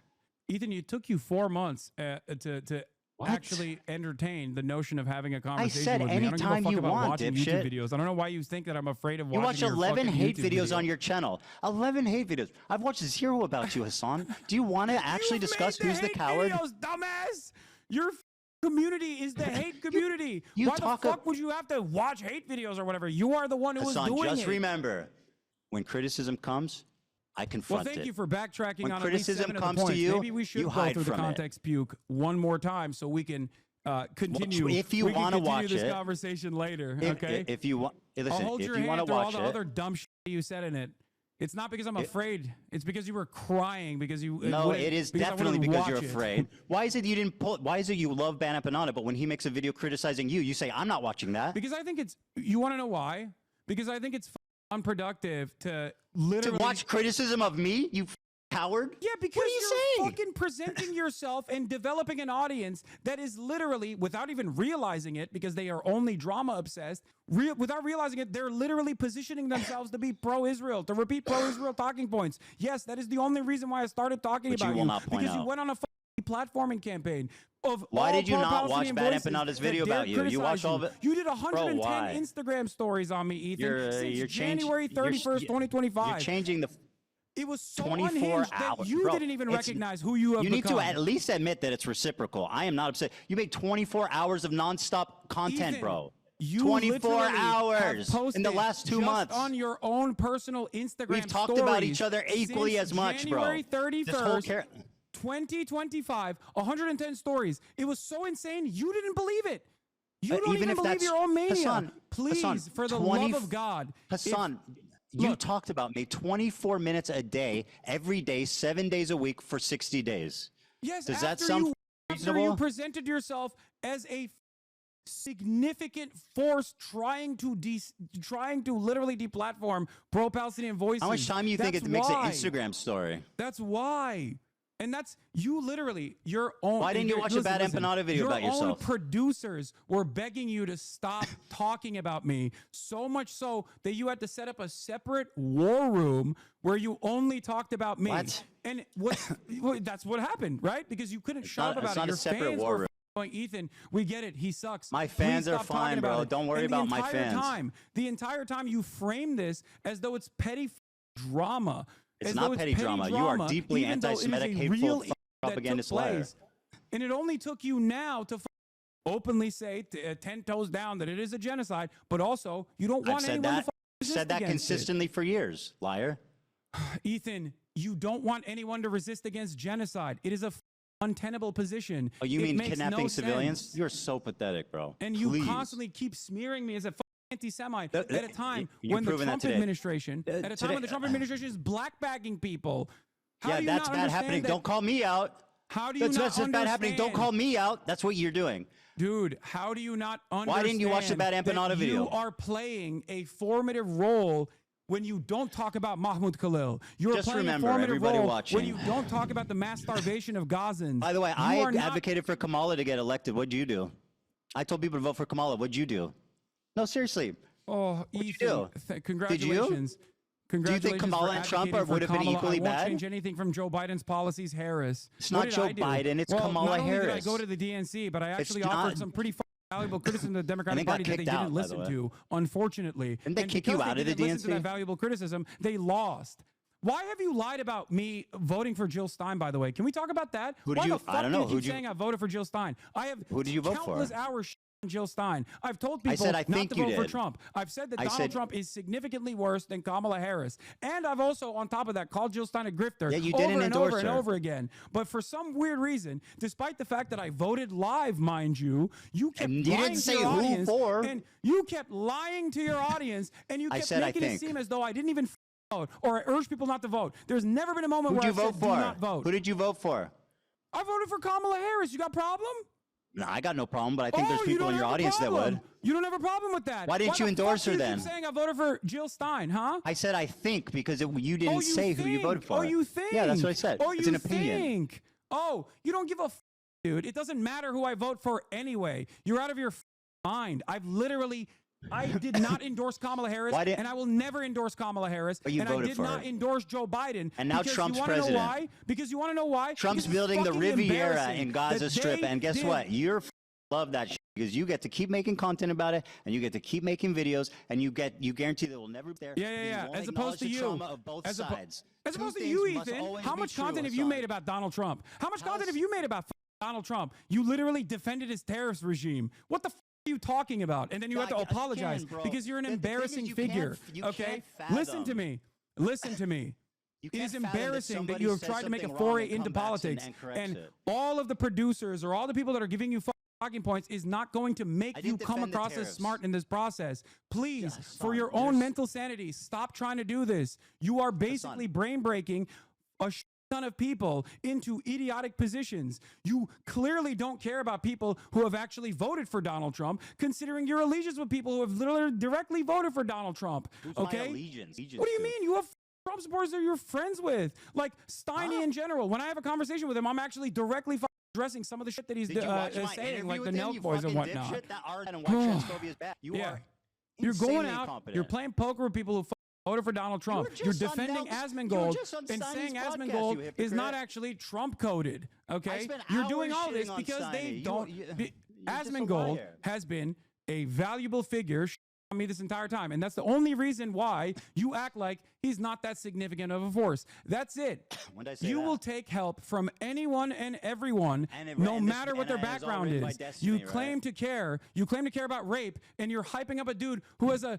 Ethan, it took you 4 months to actually entertain the notion of having a conversation with me. I don't give a fuck about watching YouTube videos. I don't know why you think that I'm afraid of watching You watch your 11 fucking hate YouTube videos on your channel. 11 hate videos. I've watched 0 about you, Hasan. Do you want to actually discuss who's the coward? Videos, dumbass! Your community is the hate community. Why the fuck would you have to watch hate videos or whatever? You are the one who was Hasan, doing it. just remember, when criticism comes, I confront it. Well, thank you for backtracking when on criticism at least 7 of comes the points. to you, Maybe we should you go hide through the from it. context puke one more time so we can continue. If you want to watch this it, conversation later, if, okay? If you want, listen, I'll hold if your you want hand to through all watch the it, other dumb shit you said in it. It's not because I'm afraid. It's because you were crying because you. No, it is definitely because you're watch it. afraid. Why is it you didn't pull? Why is it you love Ban Panada, but when he makes a video criticizing you, you say I'm not watching that? Because I think it's. You want to know why? Because I think it's unproductive to literally watch criticism of me. You coward. Yeah, because you're fucking presenting yourself and developing an audience that is literally, without even realizing it, because they are only drama obsessed, without realizing it, they're literally positioning themselves to be pro-Israel, to repeat pro-Israel talking points. Yes, that is the only reason why I started talking about you. Because you went on a platforming campaign of why did you not watch Palestinian Bad voices Empanada's that video dare about you? You watched all of it. You did 110 Bro, why? Instagram stories on me, Ethan, since January 31st, 2025. You're changing the. It was so 24 unhinged hours. that you didn't even recognize who you have You need become. to at least admit that it's reciprocal. I am not upset. You made 24 hours of nonstop content, Ethan, bro. You 24 have hours in the last 2 just months. on your own personal Instagram We've talked about each other equally since as much, January bro. 31st, 2025, 110 stories. It was so insane, you didn't believe it. You don't even believe your own mania. Hasan, Please, Hasan, for the love of God. Hasan, You talked about me 24 minutes a day, every day, 7 days a week for 60 days. Yes, Does that after sound after you reasonable? presented yourself as a significant force trying to literally deplatform pro-Palestinian voices. How much time do you think That's it makes an why. Instagram story? That's why. And that's you literally, your own. Why didn't you watch a bad empanada video about Your own yourself? producers were begging you to stop talking about me, so much so that you had to set up a separate war room where you only talked about me. What? And that's what happened, right? Because you couldn't shut up It's about not it. a Your separate fans war were room. going, Ethan, we get it. He sucks. My Please fans are stop talking fine, about bro. it. Don't worry And about my the entire time you frame this as though it's petty drama. It's as not though petty drama. You are deeply even though it is anti-Semitic, a hateful, real fucking that took propagandist liar. place. And it only took you now to openly say, 10 toes down, that it is a genocide, but also you don't want anyone to resist said that against consistently for years, liar. Ethan, you don't want anyone to resist against genocide. It is a untenable position. Oh, you It mean makes kidnapping no civilians? sense. You're so pathetic, bro. And you Please. constantly keep smearing me as a anti-Semite at a time you're when the proving that Trump today. administration, at a time Today- when the Trump administration is blackbagging people. How do you that's not bad understand happening. that- Don't call me out. How do you not That's bad happening. Don't understand? call me out. That's what you're doing. Dude, how do you not understand? Why didn't you watch the bad empanada that video? You are playing a formative role when you don't talk about Mahmoud Khalil. You're Just playing remember, a formative everybody role watching. when you don't talk about the mass starvation of Gazans. By the way, You I are not- advocated for Kamala to get elected. What'd you do? I told people to vote for Kamala. What'd you do? No, seriously. Oh, What'd you Ethan, do? congratulations. Do you think Congratulations Kamala for and Trump advocating for would have been Kamala. equally I won't bad? change anything from Joe Biden's policies, Harris. It's What not did Joe I do? Biden, it's Well, Kamala not only did I Harris. go to the DNC, but I actually not- offered some pretty valuable criticism to the Democratic And they got Party that they kicked out, didn't by the listen way. to, unfortunately. Didn't they And kick because you out of the didn't listen to DNC? that valuable criticism, they lost. Why have you lied about me voting for Jill Stein, by the way? Can we talk about that? Who did Why you- the fuck I don't know. do you Who'd keep you- saying I voted for Jill Stein? I have Who did you vote for? countless hours on Jill Stein. I've told people I said I not think to you vote for did. Trump. I've said that I Donald said- Trump is significantly worse than Kamala Harris. And I've also, on top of that, called Jill Stein a grifter Yeah, you over didn't and endorse over and her. over again. But for some weird reason, despite the fact that I voted live, mind you, you kept And you lying didn't to say your who audience. for. And you kept lying to your audience, and you I kept said I making it think. seem as though I didn't even vote, or I urged people not to vote. There's never been a moment Who'd where you I vote said, do for? not vote. Who did you vote for? I voted for Kamala Harris. You got a problem? No, I got no problem, but I think there's you people don't in your have a audience that problem. would. You don't have a problem with that. Why didn't you the endorse fuck her do you then? keep saying I voted for Jill Stein, huh? I said I think because you didn't you say who you voted think. for. Oh, you think? Yeah, that's what I said. Oh, it's you an opinion. think? Oh, you don't give a dude. It doesn't matter who I vote for anyway. You're out of your mind. I did not endorse Kamala Harris, and I will never endorse Kamala Harris. But you and I voted did for not her. endorse Joe Biden. And now because Trump's you wanna know president. why? Because you want to know why? Trump's Because it's building the fucking Riviera embarrassing in Gaza that Strip, they and guess did- what? You're love that shit because you get to keep making content about it, and you get to keep making videos, and you guarantee that we'll never be there. Yeah, because yeah, you yeah. won't As opposed acknowledge to the you. trauma of both As sides. Two opposed to things you, must Ethan. always How be much true, content have you Hasan. made about Donald Trump? How much content have you made about Donald Trump? You literally defended his terrorist regime. What the are you talking about? And then you have to apologize bro. because you're an The thing is embarrassing you can't- figure. you Okay? can't Listen to fathom. me. Listen to me. You It is can't fathom that embarrassing that somebody you have says tried to make a something wrong foray and into come back politics, and corrects and it. all of the producers or all the people that are giving you talking points is not going to make I you didn't come defend the across as tariffs. smart in this process. Please, for Hasan, your own mental sanity, stop trying to do this. You are basically brain breaking a ton of people into idiotic positions. You clearly don't care about people who have actually voted for Donald Trump, considering your allegiance with people who have literally directly voted for Donald Trump. Who's my Okay? allegiance? What do you mean? You have Trump supporters that you're friends with, like Steiny in general. When I have a conversation with him, I'm actually directly addressing some of the shit that he's Did you watch my saying, interview like the with him, Nelk you boys and fucking whatnot. dipshit? That argument and why transphobia is bad. You Yeah. are You're going insanely out, incompetent. you're playing poker with people who voted for Donald Trump. You're just on defending Nelk's- Asmongold you were just on and Steiny's saying podcast, Asmongold you is not hypocrite. actually Trump coded. Okay, spent you're doing hours all this shitting on because they Steiny. don't. You're just a Asmongold liar. has been a valuable figure on me this entire time, and that's the only reason why you act like he's not that significant of a force. That's it. When did I say You that? will take help from anyone and everyone, And no and this- matter what and their it has all background written by is. destiny, You claim to care. You claim to care about rape, and you're hyping up a dude who has a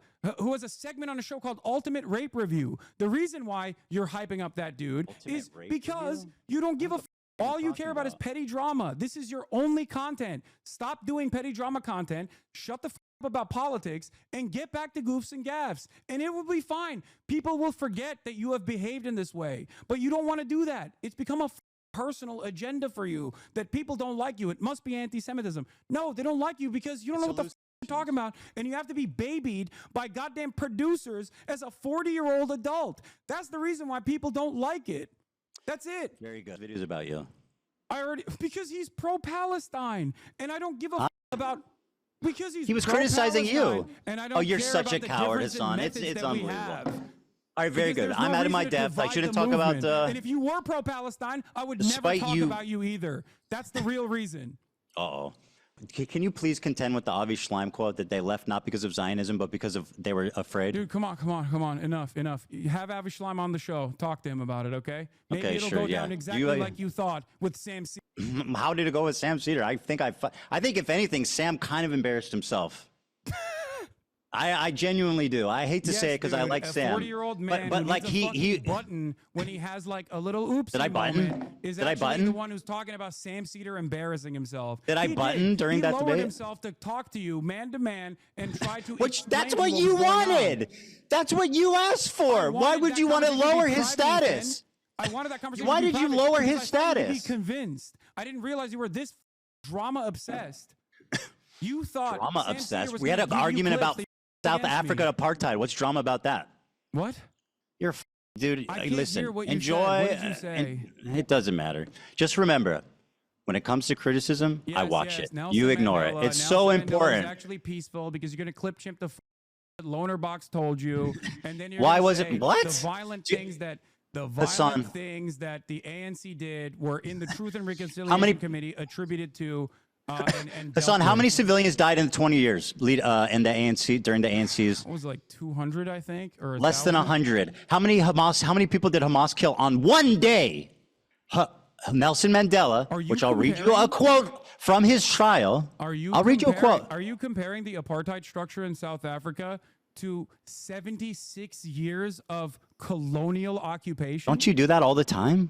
segment on a show called Ultimate Rape Review. The reason why you're hyping up that dude is Rape because Review? you don't give a. All you talking care about is about? petty drama. This is your only content. Stop doing petty drama content. Shut the about politics and get back to goofs and gaffs, and it will be fine. People will forget that you have behaved in this way, but you don't want to do that. It's become a personal agenda for you that people don't like you. It must be anti-Semitism. No, they don't like you because you don't know what the you're talking about, and you have to be babied by goddamn producers as a 40-year-old adult. That's the reason why people don't like it. That's it. Very good. Videos about you. Because he's pro-Palestine, and I don't give a about. Because he was criticizing you. And I don't you're care such a about the coward, difference in Hasan. methods It's that we unbelievable. have. All right, very Because good. there's no I'm out of my reason to depth. I divide shouldn't the talk about. movement. And if you were pro-Palestine, I would never Despite talk you- about you either. That's the real reason. Uh-oh. Can you please contend with the Avi Schleim quote that they left not because of Zionism, but because of they were afraid? Dude, come on. Enough. You have Avi Schleim on the show. Talk to him about it, okay? Maybe Okay, it'll sure, go yeah. down exactly like you thought with Sam C. How did it go with Sam Cedar? I think if anything, Sam kind of embarrassed himself. I genuinely do. I hate to say it because I like Sam. A 40-year-old man but who like needs a fucking button when he has like a little oops Did I button? moment is Did I actually button? the one who's talking about Sam Cedar embarrassing himself. Did I He button during he that lowered debate? himself to talk to you man to man and try to That's explain what to you was going on. wanted. That's what you asked for. Why wanted would that you want to conversation lower be his private, status? I wanted that conversation. Why to be did you private lower because his I thought you'd status? Be convinced. I didn't realize you were this drama obsessed. You thought Drama Sam Cedar obsessed. was We had gonna an give you argument clips about that you South against Africa me. apartheid. What's drama about that? What? You're dude. I can't Listen, hear what you enjoy. said. What did you say? It doesn't matter. Just remember, when it comes to criticism, I watch it. You ignore it. It's so Nelson Mandela important. is actually peaceful because you're going to clip chimp the loner box told you, and then you're Why gonna was it- say what? the violent things that Hasan. the ANC did were in the Truth and Reconciliation Committee attributed to. And Hasan, dealt how with. many civilians died in the 20 years in the ANC during the ANC's? What was it, like 200, I think, or Less than 1,000? 100. How many people did Hamas kill on one day? Nelson Mandela, which I'll read you a quote from his trial. I'll read you a quote. Are you comparing the apartheid structure in South Africa to 76 years of colonial occupation? Don't you do that all the time?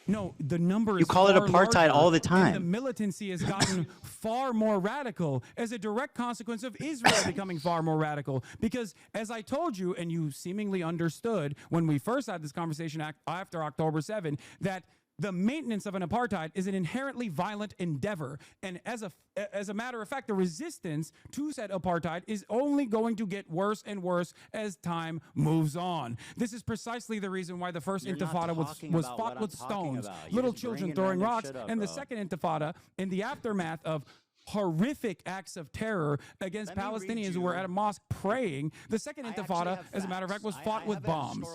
No, the number is You call it far apartheid larger, all the and time. the militancy has gotten far more radical as a direct consequence of Israel becoming far more radical. Because as I told you, and you seemingly understood when we first had this conversation after October 7, that the maintenance of an apartheid is an inherently violent endeavor. And as a matter of fact, the resistance to said apartheid is only going to get worse and worse as time moves on. This is precisely the reason why the first You're not intifada was talking fought about what with I'm talking stones, about. You're little just children bringing throwing random rocks, shit up, and the bro. second intifada in the aftermath of horrific acts of terror against Palestinians who were at a mosque praying. The second intifada, as a matter of fact, was fought with bombs.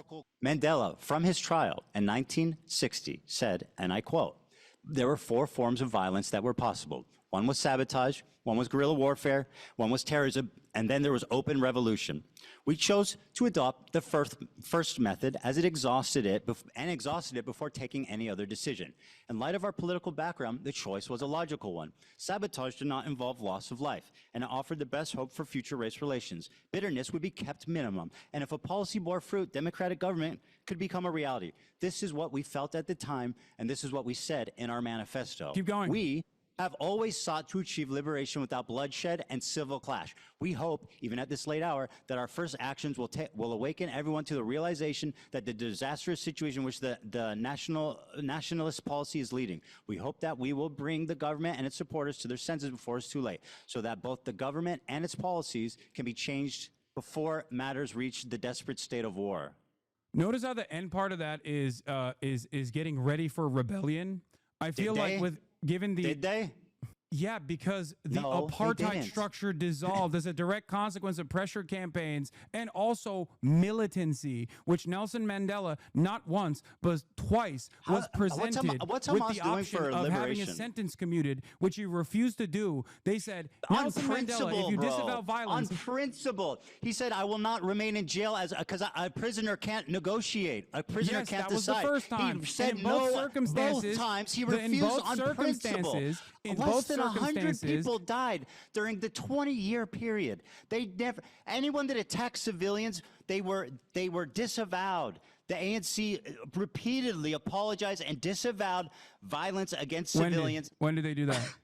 Mandela, from his trial in 1960, said, and I quote, there were 4 forms of violence that were possible. One was sabotage, one was guerrilla warfare, one was terrorism, and then there was open revolution. We chose to adopt the first method as it exhausted it before taking any other decision. In light of our political background, the choice was a logical one. Sabotage did not involve loss of life, and it offered the best hope for future race relations. Bitterness would be kept minimum, and if a policy bore fruit, democratic government could become a reality. This is what we felt at the time, and this is what we said in our manifesto. Keep going. We have always sought to achieve liberation without bloodshed and civil clash. We hope, even at this late hour, that our first actions will awaken everyone to the realization that the disastrous situation which the nationalist policy is leading. We hope that we will bring the government and its supporters to their senses before it's too late, so that both the government and its policies can be changed before matters reach the desperate state of war. Notice how the end part of that is getting ready for rebellion. I feel like given the Did they? Yeah, because the No, they apartheid didn't. structure dissolved as a direct consequence of pressure campaigns and also militancy, which Nelson Mandela not once but twice was presented what's with Hamas the doing option for of having a liberation? sentence commuted, which he refused to do. They said, Nelson Mandela, if you disavow violence, on principle, he said, "I will not remain in jail because a prisoner can't negotiate. A prisoner Yes, can't that was the decide." first time. He said And in both no circumstances- both times. He in refused both on principle. circumstances- in Less both than 100 circumstances- people died during the 20-year period. They never anyone that attacked civilians, they were disavowed. The ANC repeatedly apologized and disavowed violence against civilians. When did they do that?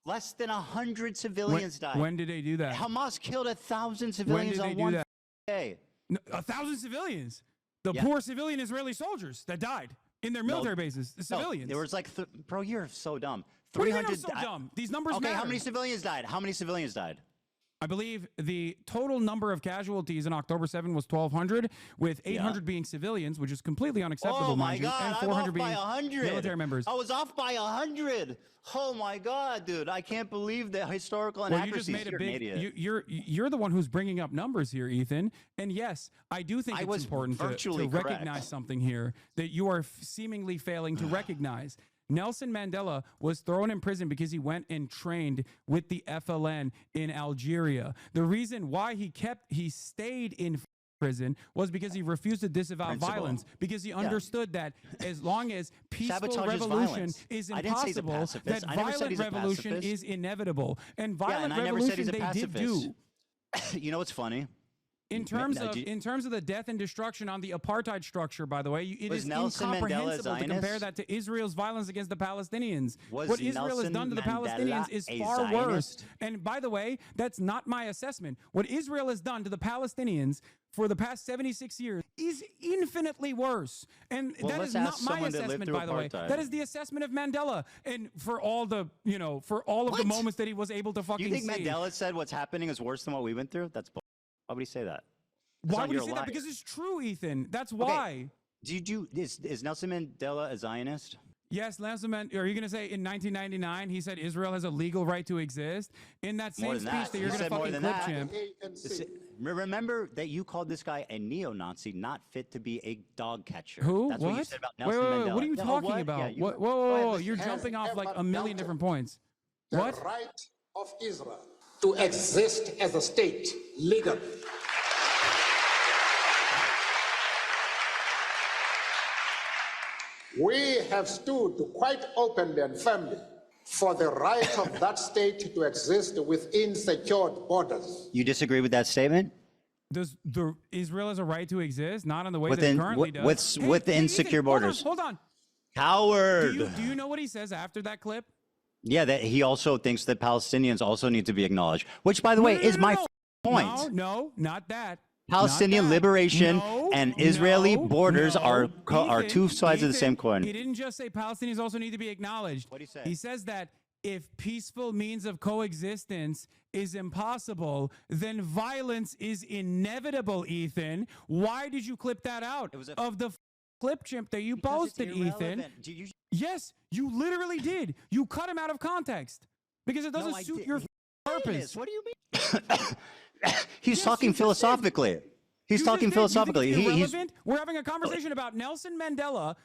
Less than 100 civilians died. When did they do that? Hamas killed 1,000 When civilians did they on do one that? day. No, 1,000 civilians. The Yeah. poor civilian Israeli soldiers that died in their military bases. The No, civilians. there was like, bro, you're so dumb. What do you mean I'm so dumb? These numbers Okay, matter. how many civilians died? How many civilians died? I believe the total number of casualties in October 7 was 1,200, with 800 being civilians, which is completely unacceptable, Oh my mind you, God, and I'm 400 off by being 100. military members. I was off by 100. Oh my God, dude! I can't believe the historical Well, you just inaccuracies. made a You're an big. idiot. You're the one who's bringing up numbers here, Ethan. And yes, I do think I it's was important to virtually correct. recognize something here that you are seemingly failing to recognize. Nelson Mandela was thrown in prison because he went and trained with the FLN in Algeria. The reason why he stayed in prison was because he refused to disavow violence, because he understood that as long as peaceful Sabotage is revolution violence. is I didn't say he's a impossible, pacifist. that I never said violent he's a revolution pacifist. is inevitable. And violent I never said revolution he's a they did pacifist. do. You know what's funny? In terms of the death and destruction on the apartheid structure, by the way, it Was is Nelson Mandela a incomprehensible to compare Zionist? that to Israel's violence against the Palestinians. Was What Israel has Nelson done to the Mandela Palestinians is a far worse. Zionist? And by the way, that's not my assessment. What Israel has done to the Palestinians for the past 76 years is infinitely worse. And Well, that let's is ask not my someone that lived assessment, through by the way. apartheid. That is the assessment of Mandela. And for all the, for all of the moments that he was able to fucking You think see. Mandela said what's happening is worse than what we went through? That's bull. Why would he say that? Why would he say that? Because it's true, Ethan. That's why. Is Nelson Mandela a Zionist? Yes, Nelson Mandela. Are you going to say in 1999 he said Israel has a legal right to exist? In that same More speech than that. that you're He going to said more fucking than clip, that. Jim. Remember that you called this guy a neo-Nazi, not fit to be a dog catcher. Who? That's what? what you said about Wait, Nelson wait, Mandela. what are you Yeah, talking what? about? Yeah, you- Whoa, whoa, whoa. You're jumping off like a million different points. The What? right of Israel to exist as a state legally. We have stood quite openly and firmly for the right of that state to exist within secured borders. You disagree with that statement? Does Israel has a right to exist? Not in the way Within- that it currently does. within Ethan, secure borders. Hold on. Coward. Do you know what he says after that clip? Yeah, that he also thinks that Palestinians also need to be acknowledged, which, by the way, is my point. No, not that. Palestinian Not that. liberation No, and Israeli no, borders no. are Ethan, two sides of the same coin. He didn't just say Palestinians also need to be acknowledged. What did he say? He says that if peaceful means of coexistence is impossible, then violence is inevitable, Ethan. Why did you clip that out of the clip chimp that you posted, Ethan? Yes, you literally did. You cut him out of context because it doesn't suit your purpose. What do you mean? He's talking philosophically. He's talking philosophically. He's He's irrelevant. We're having a conversation about Nelson Mandela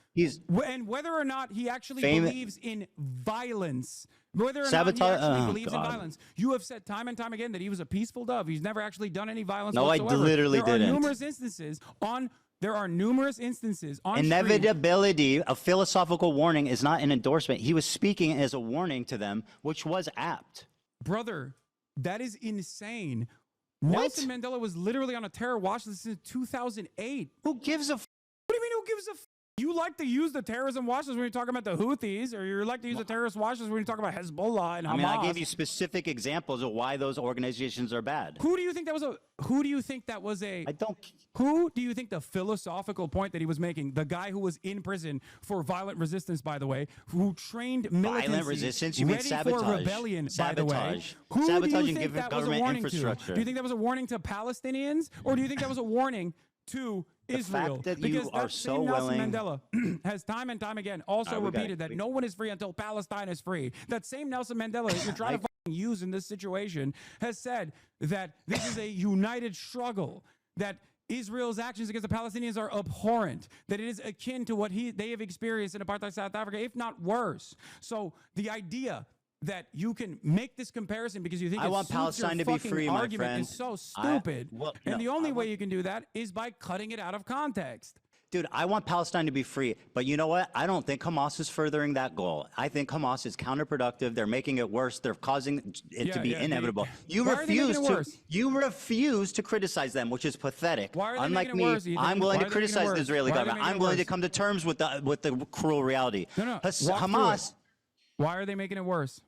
and whether or not he actually believes in violence. Whether or not he Sabotage- actually oh, believes in God. violence. You have said time and time again that he was a peaceful dove. He's never actually done any violence No, I whatsoever. literally there didn't. Are numerous instances on stream. Inevitability, a philosophical warning, is not an endorsement. He was speaking as a warning to them, which was apt. Brother, that is insane. Nelson Mandela was literally on a terror watch list since 2008. Who gives a What do you mean who gives a You like to use the terrorism watch list when you're talking about the Houthis, or you like to use the terrorist watch list when you're talking about Hezbollah and Hamas. I mean, I gave you specific examples of why those organizations are bad. Who do you think that was a? Who do you think that was a? I don't. Who do you think the philosophical point that he was making? The guy who was in prison for violent resistance, by the way, who trained militancy, Violent resistance? You mean ready sabotage? for rebellion, by the way. Sabotage. Who Sabotage do and you think giving that was a government warning infrastructure. to? Do you think that was a warning to Palestinians, or do you think that was a warning to Israel? fact that you because are that so same Nelson willing- Mandela has time and time again also we gotta- repeated that no one is free until Palestine is free. That same Nelson Mandela that you're trying to fucking use in this situation has said that this is a united struggle, that Israel's actions against the Palestinians are abhorrent, that it is akin to what they have experienced in apartheid South Africa, if not worse. So the idea that you can make this comparison because you think I it want suits your Palestine to be fucking free, my argument friend. is so stupid. And no, the only way you can do that is by cutting it out of context. Dude, I want Palestine to be free, but you know what? I don't think Hamas is furthering that goal. I think Hamas is counterproductive. They're making it worse. They're causing it to be inevitable. Why are they making it worse? You refuse to criticize them, which is pathetic. Why are they Unlike making me, it worse, Ethan? I'm willing Why to are they making it criticize worse? the Israeli Why are they government. making I'm it willing to worse? come to terms with the cruel reality. No, no. Has- Walk through Hamas, it. Why are they making it worse?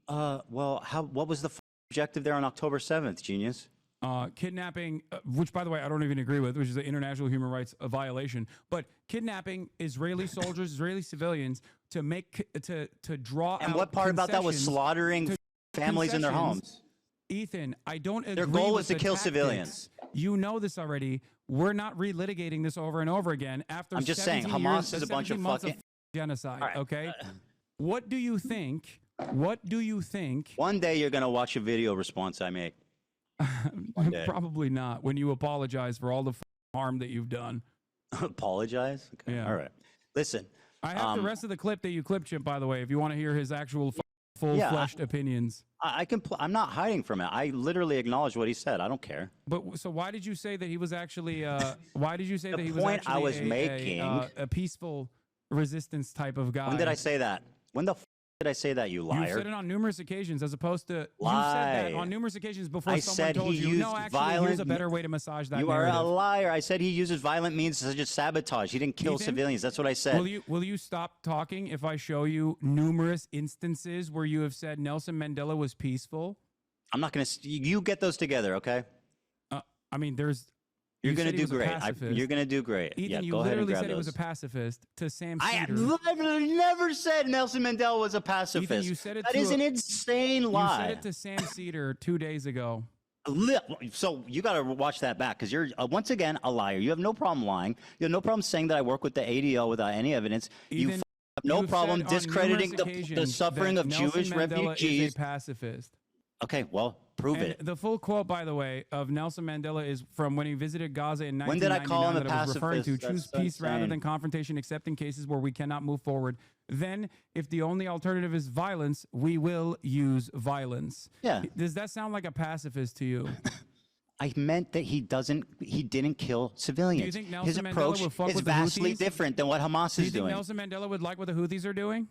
Well, what was the objective there on October 7th, genius? Kidnapping, which by the way I don't even agree with, which is an international human rights violation. But kidnapping Israeli soldiers, Israeli civilians to draw. And out what part about that was concessions slaughtering families in their homes? Ethan, I don't agree. Their goal with was to the kill tactics. civilians. You know this already. We're not relitigating this over and over again. After I'm just saying, 17 Hamas years, is a bunch of 17 months fucking genocide. All right. Okay. What do you think? What do you think? One day you're gonna watch a video response I make. Probably not. When you apologize for all the harm that you've done. Apologize? Okay. Yeah. All right. Listen. I have the rest of the clip that you clipped, Chip, by the way, if you want to hear his actual full-fleshed opinions. I can. I'm not hiding from it. I literally acknowledge what he said. I don't care. But so why did you say that he was actually? Why did you say that he was point actually I was making- a peaceful resistance type of guy? When did I say that? When the did I say that, you liar? You've said it on numerous occasions, as opposed to Lie. you've said that on numerous occasions before. I Someone said told he you, used no, actually, violent. here's a better way to massage that You narrative. are a liar. I said he uses violent means such as sabotage. He didn't kill Ethan, civilians. That's what I said. Will you stop talking if I show you numerous instances where you have said Nelson Mandela was peaceful? I'm not going to. You get those together, okay? I mean, there's. You're you going said to he do was a great. pacifist. You're going to do great. Ethan, Yeah, you go ahead and literally grab said he was a those. pacifist to Sam I Cedar. never said Nelson Mandela was a pacifist. Ethan, you said it That to is an insane lie. You said it to Sam Cedar 2 days ago. So you got to watch that back because you're once again a liar. You have no problem lying. You have no problem saying that I work with the ADL without any evidence. You Ethan, have no you've problem said on discrediting numerous the occasions suffering that of Nelson Jewish Mandela refugees. Is a pacifist. Okay, well, prove And it. the full quote, by the way, of Nelson Mandela is from when he visited Gaza in 1999. When did I call him a that I was referring to pacifist? choose That's peace rather insane. than confrontation, except in cases where we cannot move forward. Then, if the only alternative is violence, we will use violence. Yeah. Does that sound like a pacifist to you? I meant that he didn't kill civilians. Do you think Nelson His Mandela approach would fuck is with the vastly Houthis? different than what Hamas Do you is think doing. Nelson Mandela would like what the Houthis are doing?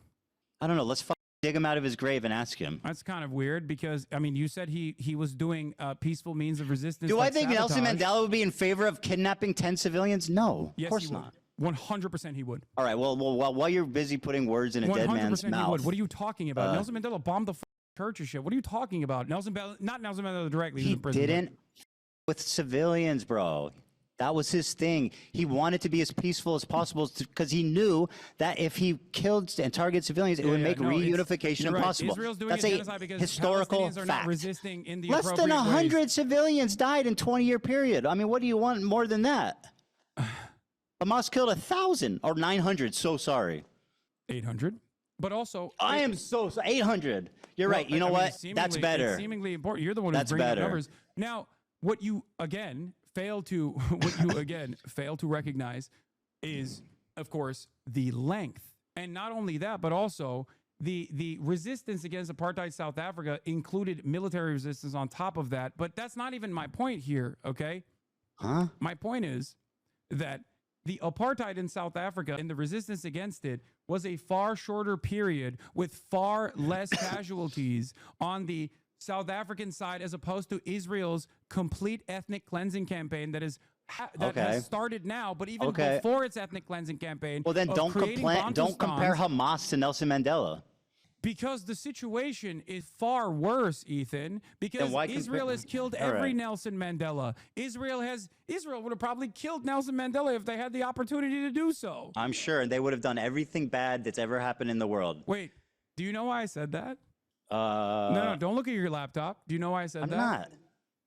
I don't know. Let's dig him out of his grave and ask him. That's kind of weird because, I mean, you said he was doing peaceful means of resistance. Do I like think Nelson sabotage. Mandela would be in favor of kidnapping 10 civilians? No, Yes, of course he would. not. 100% he would. All right. Well, while you're busy putting words in a dead man's 100% he mouth, would. What are you talking about? Nelson Mandela bombed the church and shit. What are you talking about? Not Nelson Mandela directly. he was in prison, but- didn't with civilians, bro. That was his thing. He wanted to be as peaceful as possible because he knew that if he killed and targeted civilians, it would make reunification you're right. impossible. Israel's doing That's a a genocide because historical Palestinians are not fact. resisting in the Less than appropriate 100 ways. civilians died in 20-year period. I mean, what do you want more than that? Hamas killed 1,000 or 900. So sorry. 800. But also, I am so 800. You're right. You know what? That's Seemingly- better. It's seemingly important. You're the one who's That's bringing up better. numbers. Now, what you again fail to recognize is, of course, the length, and not only that, but also the resistance against apartheid South Africa included military resistance on top of that. But that's not even my point here. Okay. Huh? My point is that the apartheid in South Africa and the resistance against it was a far shorter period with far less casualties on the South African side as opposed to Israel's complete ethnic cleansing campaign that is has started now, but even before its ethnic cleansing campaign. Well, then of don't creating don't compare Bantustans. Hamas to Nelson Mandela. Because the situation is far worse, Ethan. Because why Israel has killed All every right. Nelson Mandela. Israel would have probably killed Nelson Mandela if they had the opportunity to do so. I'm sure, and they would have done everything bad that's ever happened in the world. Wait, do you know why I said that? No, don't look at your laptop. Do you know why I said I'm that? not.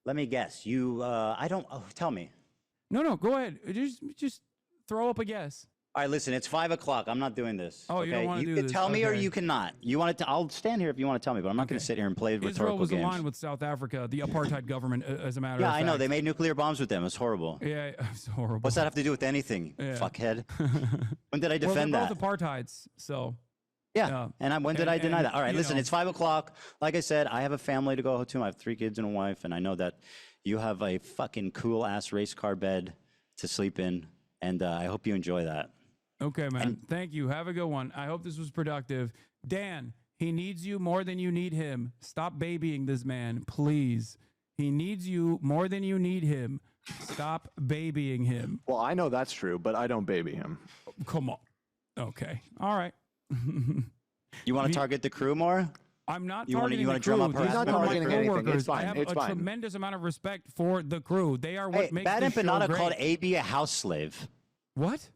Let me guess. You, I don't. Oh, tell me. No, go ahead. Just throw up a guess. All right, listen. It's 5 o'clock. I'm not doing this. Oh, you don't wanna do can this. tell me, or Okay. you cannot. You want to? I'll stand here if you want to tell me, but I'm not going to sit here and play rhetorical Israel was games. aligned with South Africa, the apartheid government, as a matter Yeah, of fact. I know. They made nuclear bombs with them. It's horrible. Yeah, it's horrible. What's that have to do with anything, Yeah. fuckhead? When did I defend well, that? they're both apartheids, so. Yeah, and when did I deny that? All right, you listen, know. it's 5 o'clock. Like I said, I have a family to go to. I have 3 kids and a wife, and I know that you have a fucking cool-ass race car bed to sleep in, and I hope you enjoy that. Okay, man. Thank you. Have a good one. I hope this was productive. Dan, he needs you more than you need him. Stop babying this man, please. He needs you more than you need him. Stop babying him. Well, I know that's true, but I don't baby him. Come on. Okay. All right. You want to target the crew more? I'm not You wanna- targeting you the wanna drum crew. up These are harassment my on the crew? coworkers. It's fine, I have it's a fine. tremendous amount of respect for the crew. They are what Hey, makes Bad this show Empanada great. called AB a house slave. What?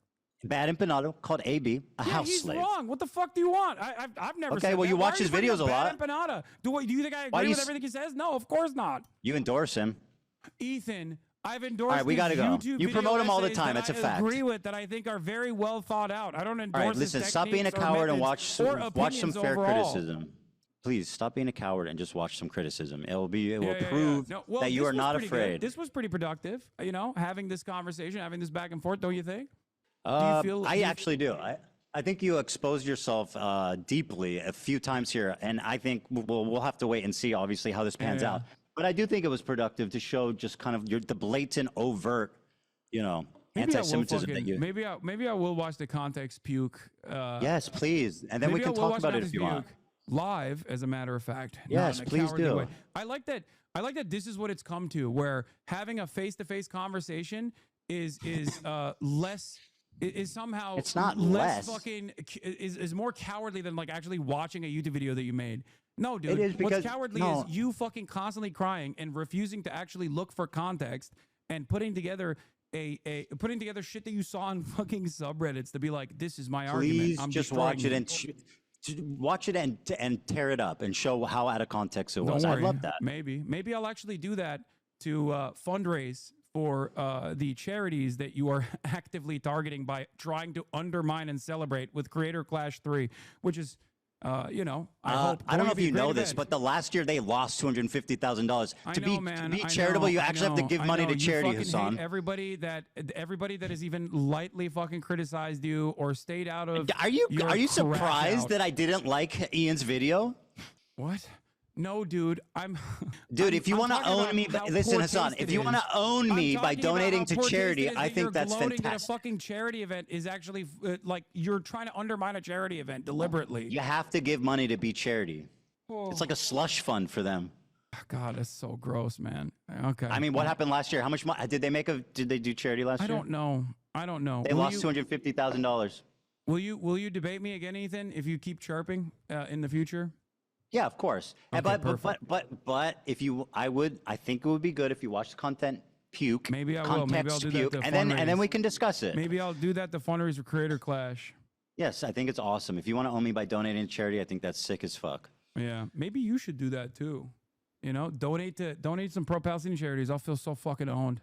Bad Empanada called AB a Yeah, house he's slave. wrong. What the fuck do you want? I've never Okay, said well, that. you Why watch are his bringing videos up a Bad lot. Empanada? Do you think I Why agree do with you everything he says? No, of course not. You endorse him. Ethan, I've endorsed All right, we these gotta go. YouTube You promote video him all the essays time. that That's a I fact. agree with that I think are very well thought out. I don't endorse All right, his listen, stop being a techniques or coward and methods watch or watch some opinions fair overall. criticism. Please stop being a coward and just watch some criticism. It will Yeah. prove No, well, that you this are was not pretty good. afraid. This was pretty productive, having this conversation, having this back and forth, don't you think? Do you feel I actually do. I think you exposed yourself deeply a few times here, and I think we'll have to wait and see, obviously, how this pans out. But I do think it was productive to show just kind of the blatant, overt, Maybe I will anti-Semitism that you. maybe I will watch the context puke. Yes, please, and then we maybe can I will talk watch about it if Context you want. Puke live, as a matter of fact. not Yes, in a please cowardly do. way. I like that this is what it's come to, where having a face-to-face conversation is less. Is somehow It's not less less. fucking is more cowardly than like actually watching a YouTube video that you made. No, dude. It is What's because- cowardly no. is you fucking constantly crying and refusing to actually look for context and putting together putting together shit that you saw on fucking subreddits to be like, this is my argument. Please I'm just destroying watch it you. watch it and tear it up and show how out of context it was. Don't I worry. love that. Maybe I'll actually do that to fundraise for the charities that you are actively targeting by trying to undermine and celebrate with Creator Clash 3, which is, I hope. I don't know if be a you great know this, event. but the last year they lost $250,000. I To know, be man. to be I charitable, know, you I actually have to know, give I money know. to You charity, fucking hate Hasan. everybody that has even lightly fucking criticized you or stayed out of. Are you your surprised crash out. that I didn't like Ian's video? What? No, dude. Dude, if you want to own me, listen, Hasan. If you want to own me by donating to charity, I think that's fantastic. That a fucking charity event is actually like you're trying to undermine a charity event deliberately. You have to give money to be charity. It's like a slush fund for them. God, that's so gross, man. Okay. I mean, what happened last year? How much money did they make? Did they do charity last year? I don't know. They lost $250,000. Will you debate me again, Ethan? If you keep chirping in the future? Yeah, of course. Okay, But if you, I think it would be good if you watch the content puke. Maybe I will. Maybe I'll do puke, that. and then we can discuss it. Maybe I'll do that. The fundraiser for Creator Clash. Yes, I think it's awesome. If you want to own me by donating to charity, I think that's sick as fuck. Yeah, maybe you should do that too. Donate some pro-Palestinian charities. I'll feel so fucking owned.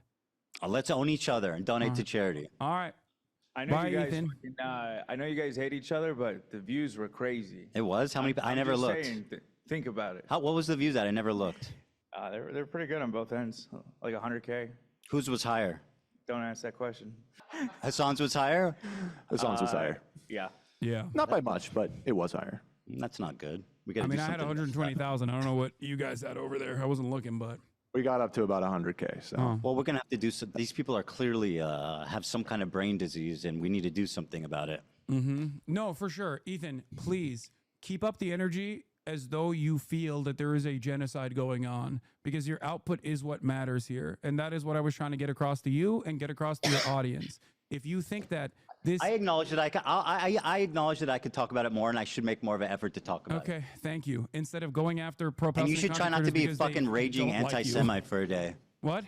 Let's own each other and donate to charity. All right. I know Bye, you guys. Ethan. I know you guys hate each other, but the views were crazy. It was? How many? I never just looked. saying, think about it. What was the views at? I never looked. They're pretty good on both ends, like 100K. Whose was higher? Don't ask that question. Hasan's was higher? Hasan's was higher. Yeah. Yeah. Not by much, but it was higher. That's not good. We I got to do had something. 120,000. I don't know what you guys had over there. I wasn't looking, but we got up to about 100K. So Well, we're gonna have to do some. These people are clearly have some kind of brain disease, and we need to do something about it. No, for sure. Ethan, please keep up the energy as though you feel that there is a genocide going on, because your output is what matters here. And that is what I was trying to get across to you and get across to your audience. If you think that this... I acknowledge that I acknowledge that I could talk about it more, and I should make more of an effort to talk about it. Okay, thank you. Instead of going after pro And you should try not to be a fucking raging anti-Semite for a day. What?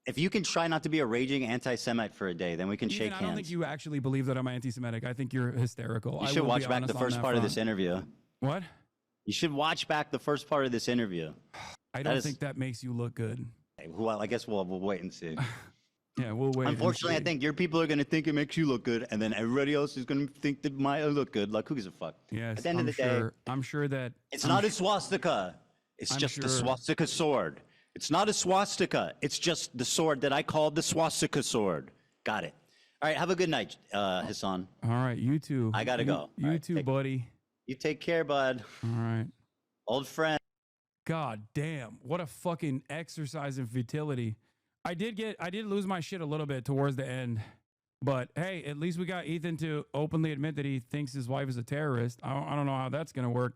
If you can try not to be a raging anti-Semite for a day, then we can shake I don't think hands. you actually believe that I'm anti-Semitic. I think you're hysterical. You I should will watch be back honest the on first that part of this front. interview. What? You should watch back the first part of this interview. I don't think that makes you look good. Well, I guess we'll wait and see. Yeah, we'll wait. Unfortunately, I think your people are going to think it makes you look good, and then everybody else is going to think that might look good. Like, who gives a fuck? Yes, At the end of the day, I'm sure that it's not a swastika. It's just a swastika sword. It's not a swastika. It's just the sword that I called the swastika sword. Got it. All right, have a good night, Hasan. All right, you too. I got to go. You All right, too, buddy. You take care, bud. All right. Old friend. God damn, what a fucking exercise in futility. I did lose my shit a little bit towards the end, but hey, at least we got Ethan to openly admit that he thinks his wife is a terrorist. I don't know how that's gonna work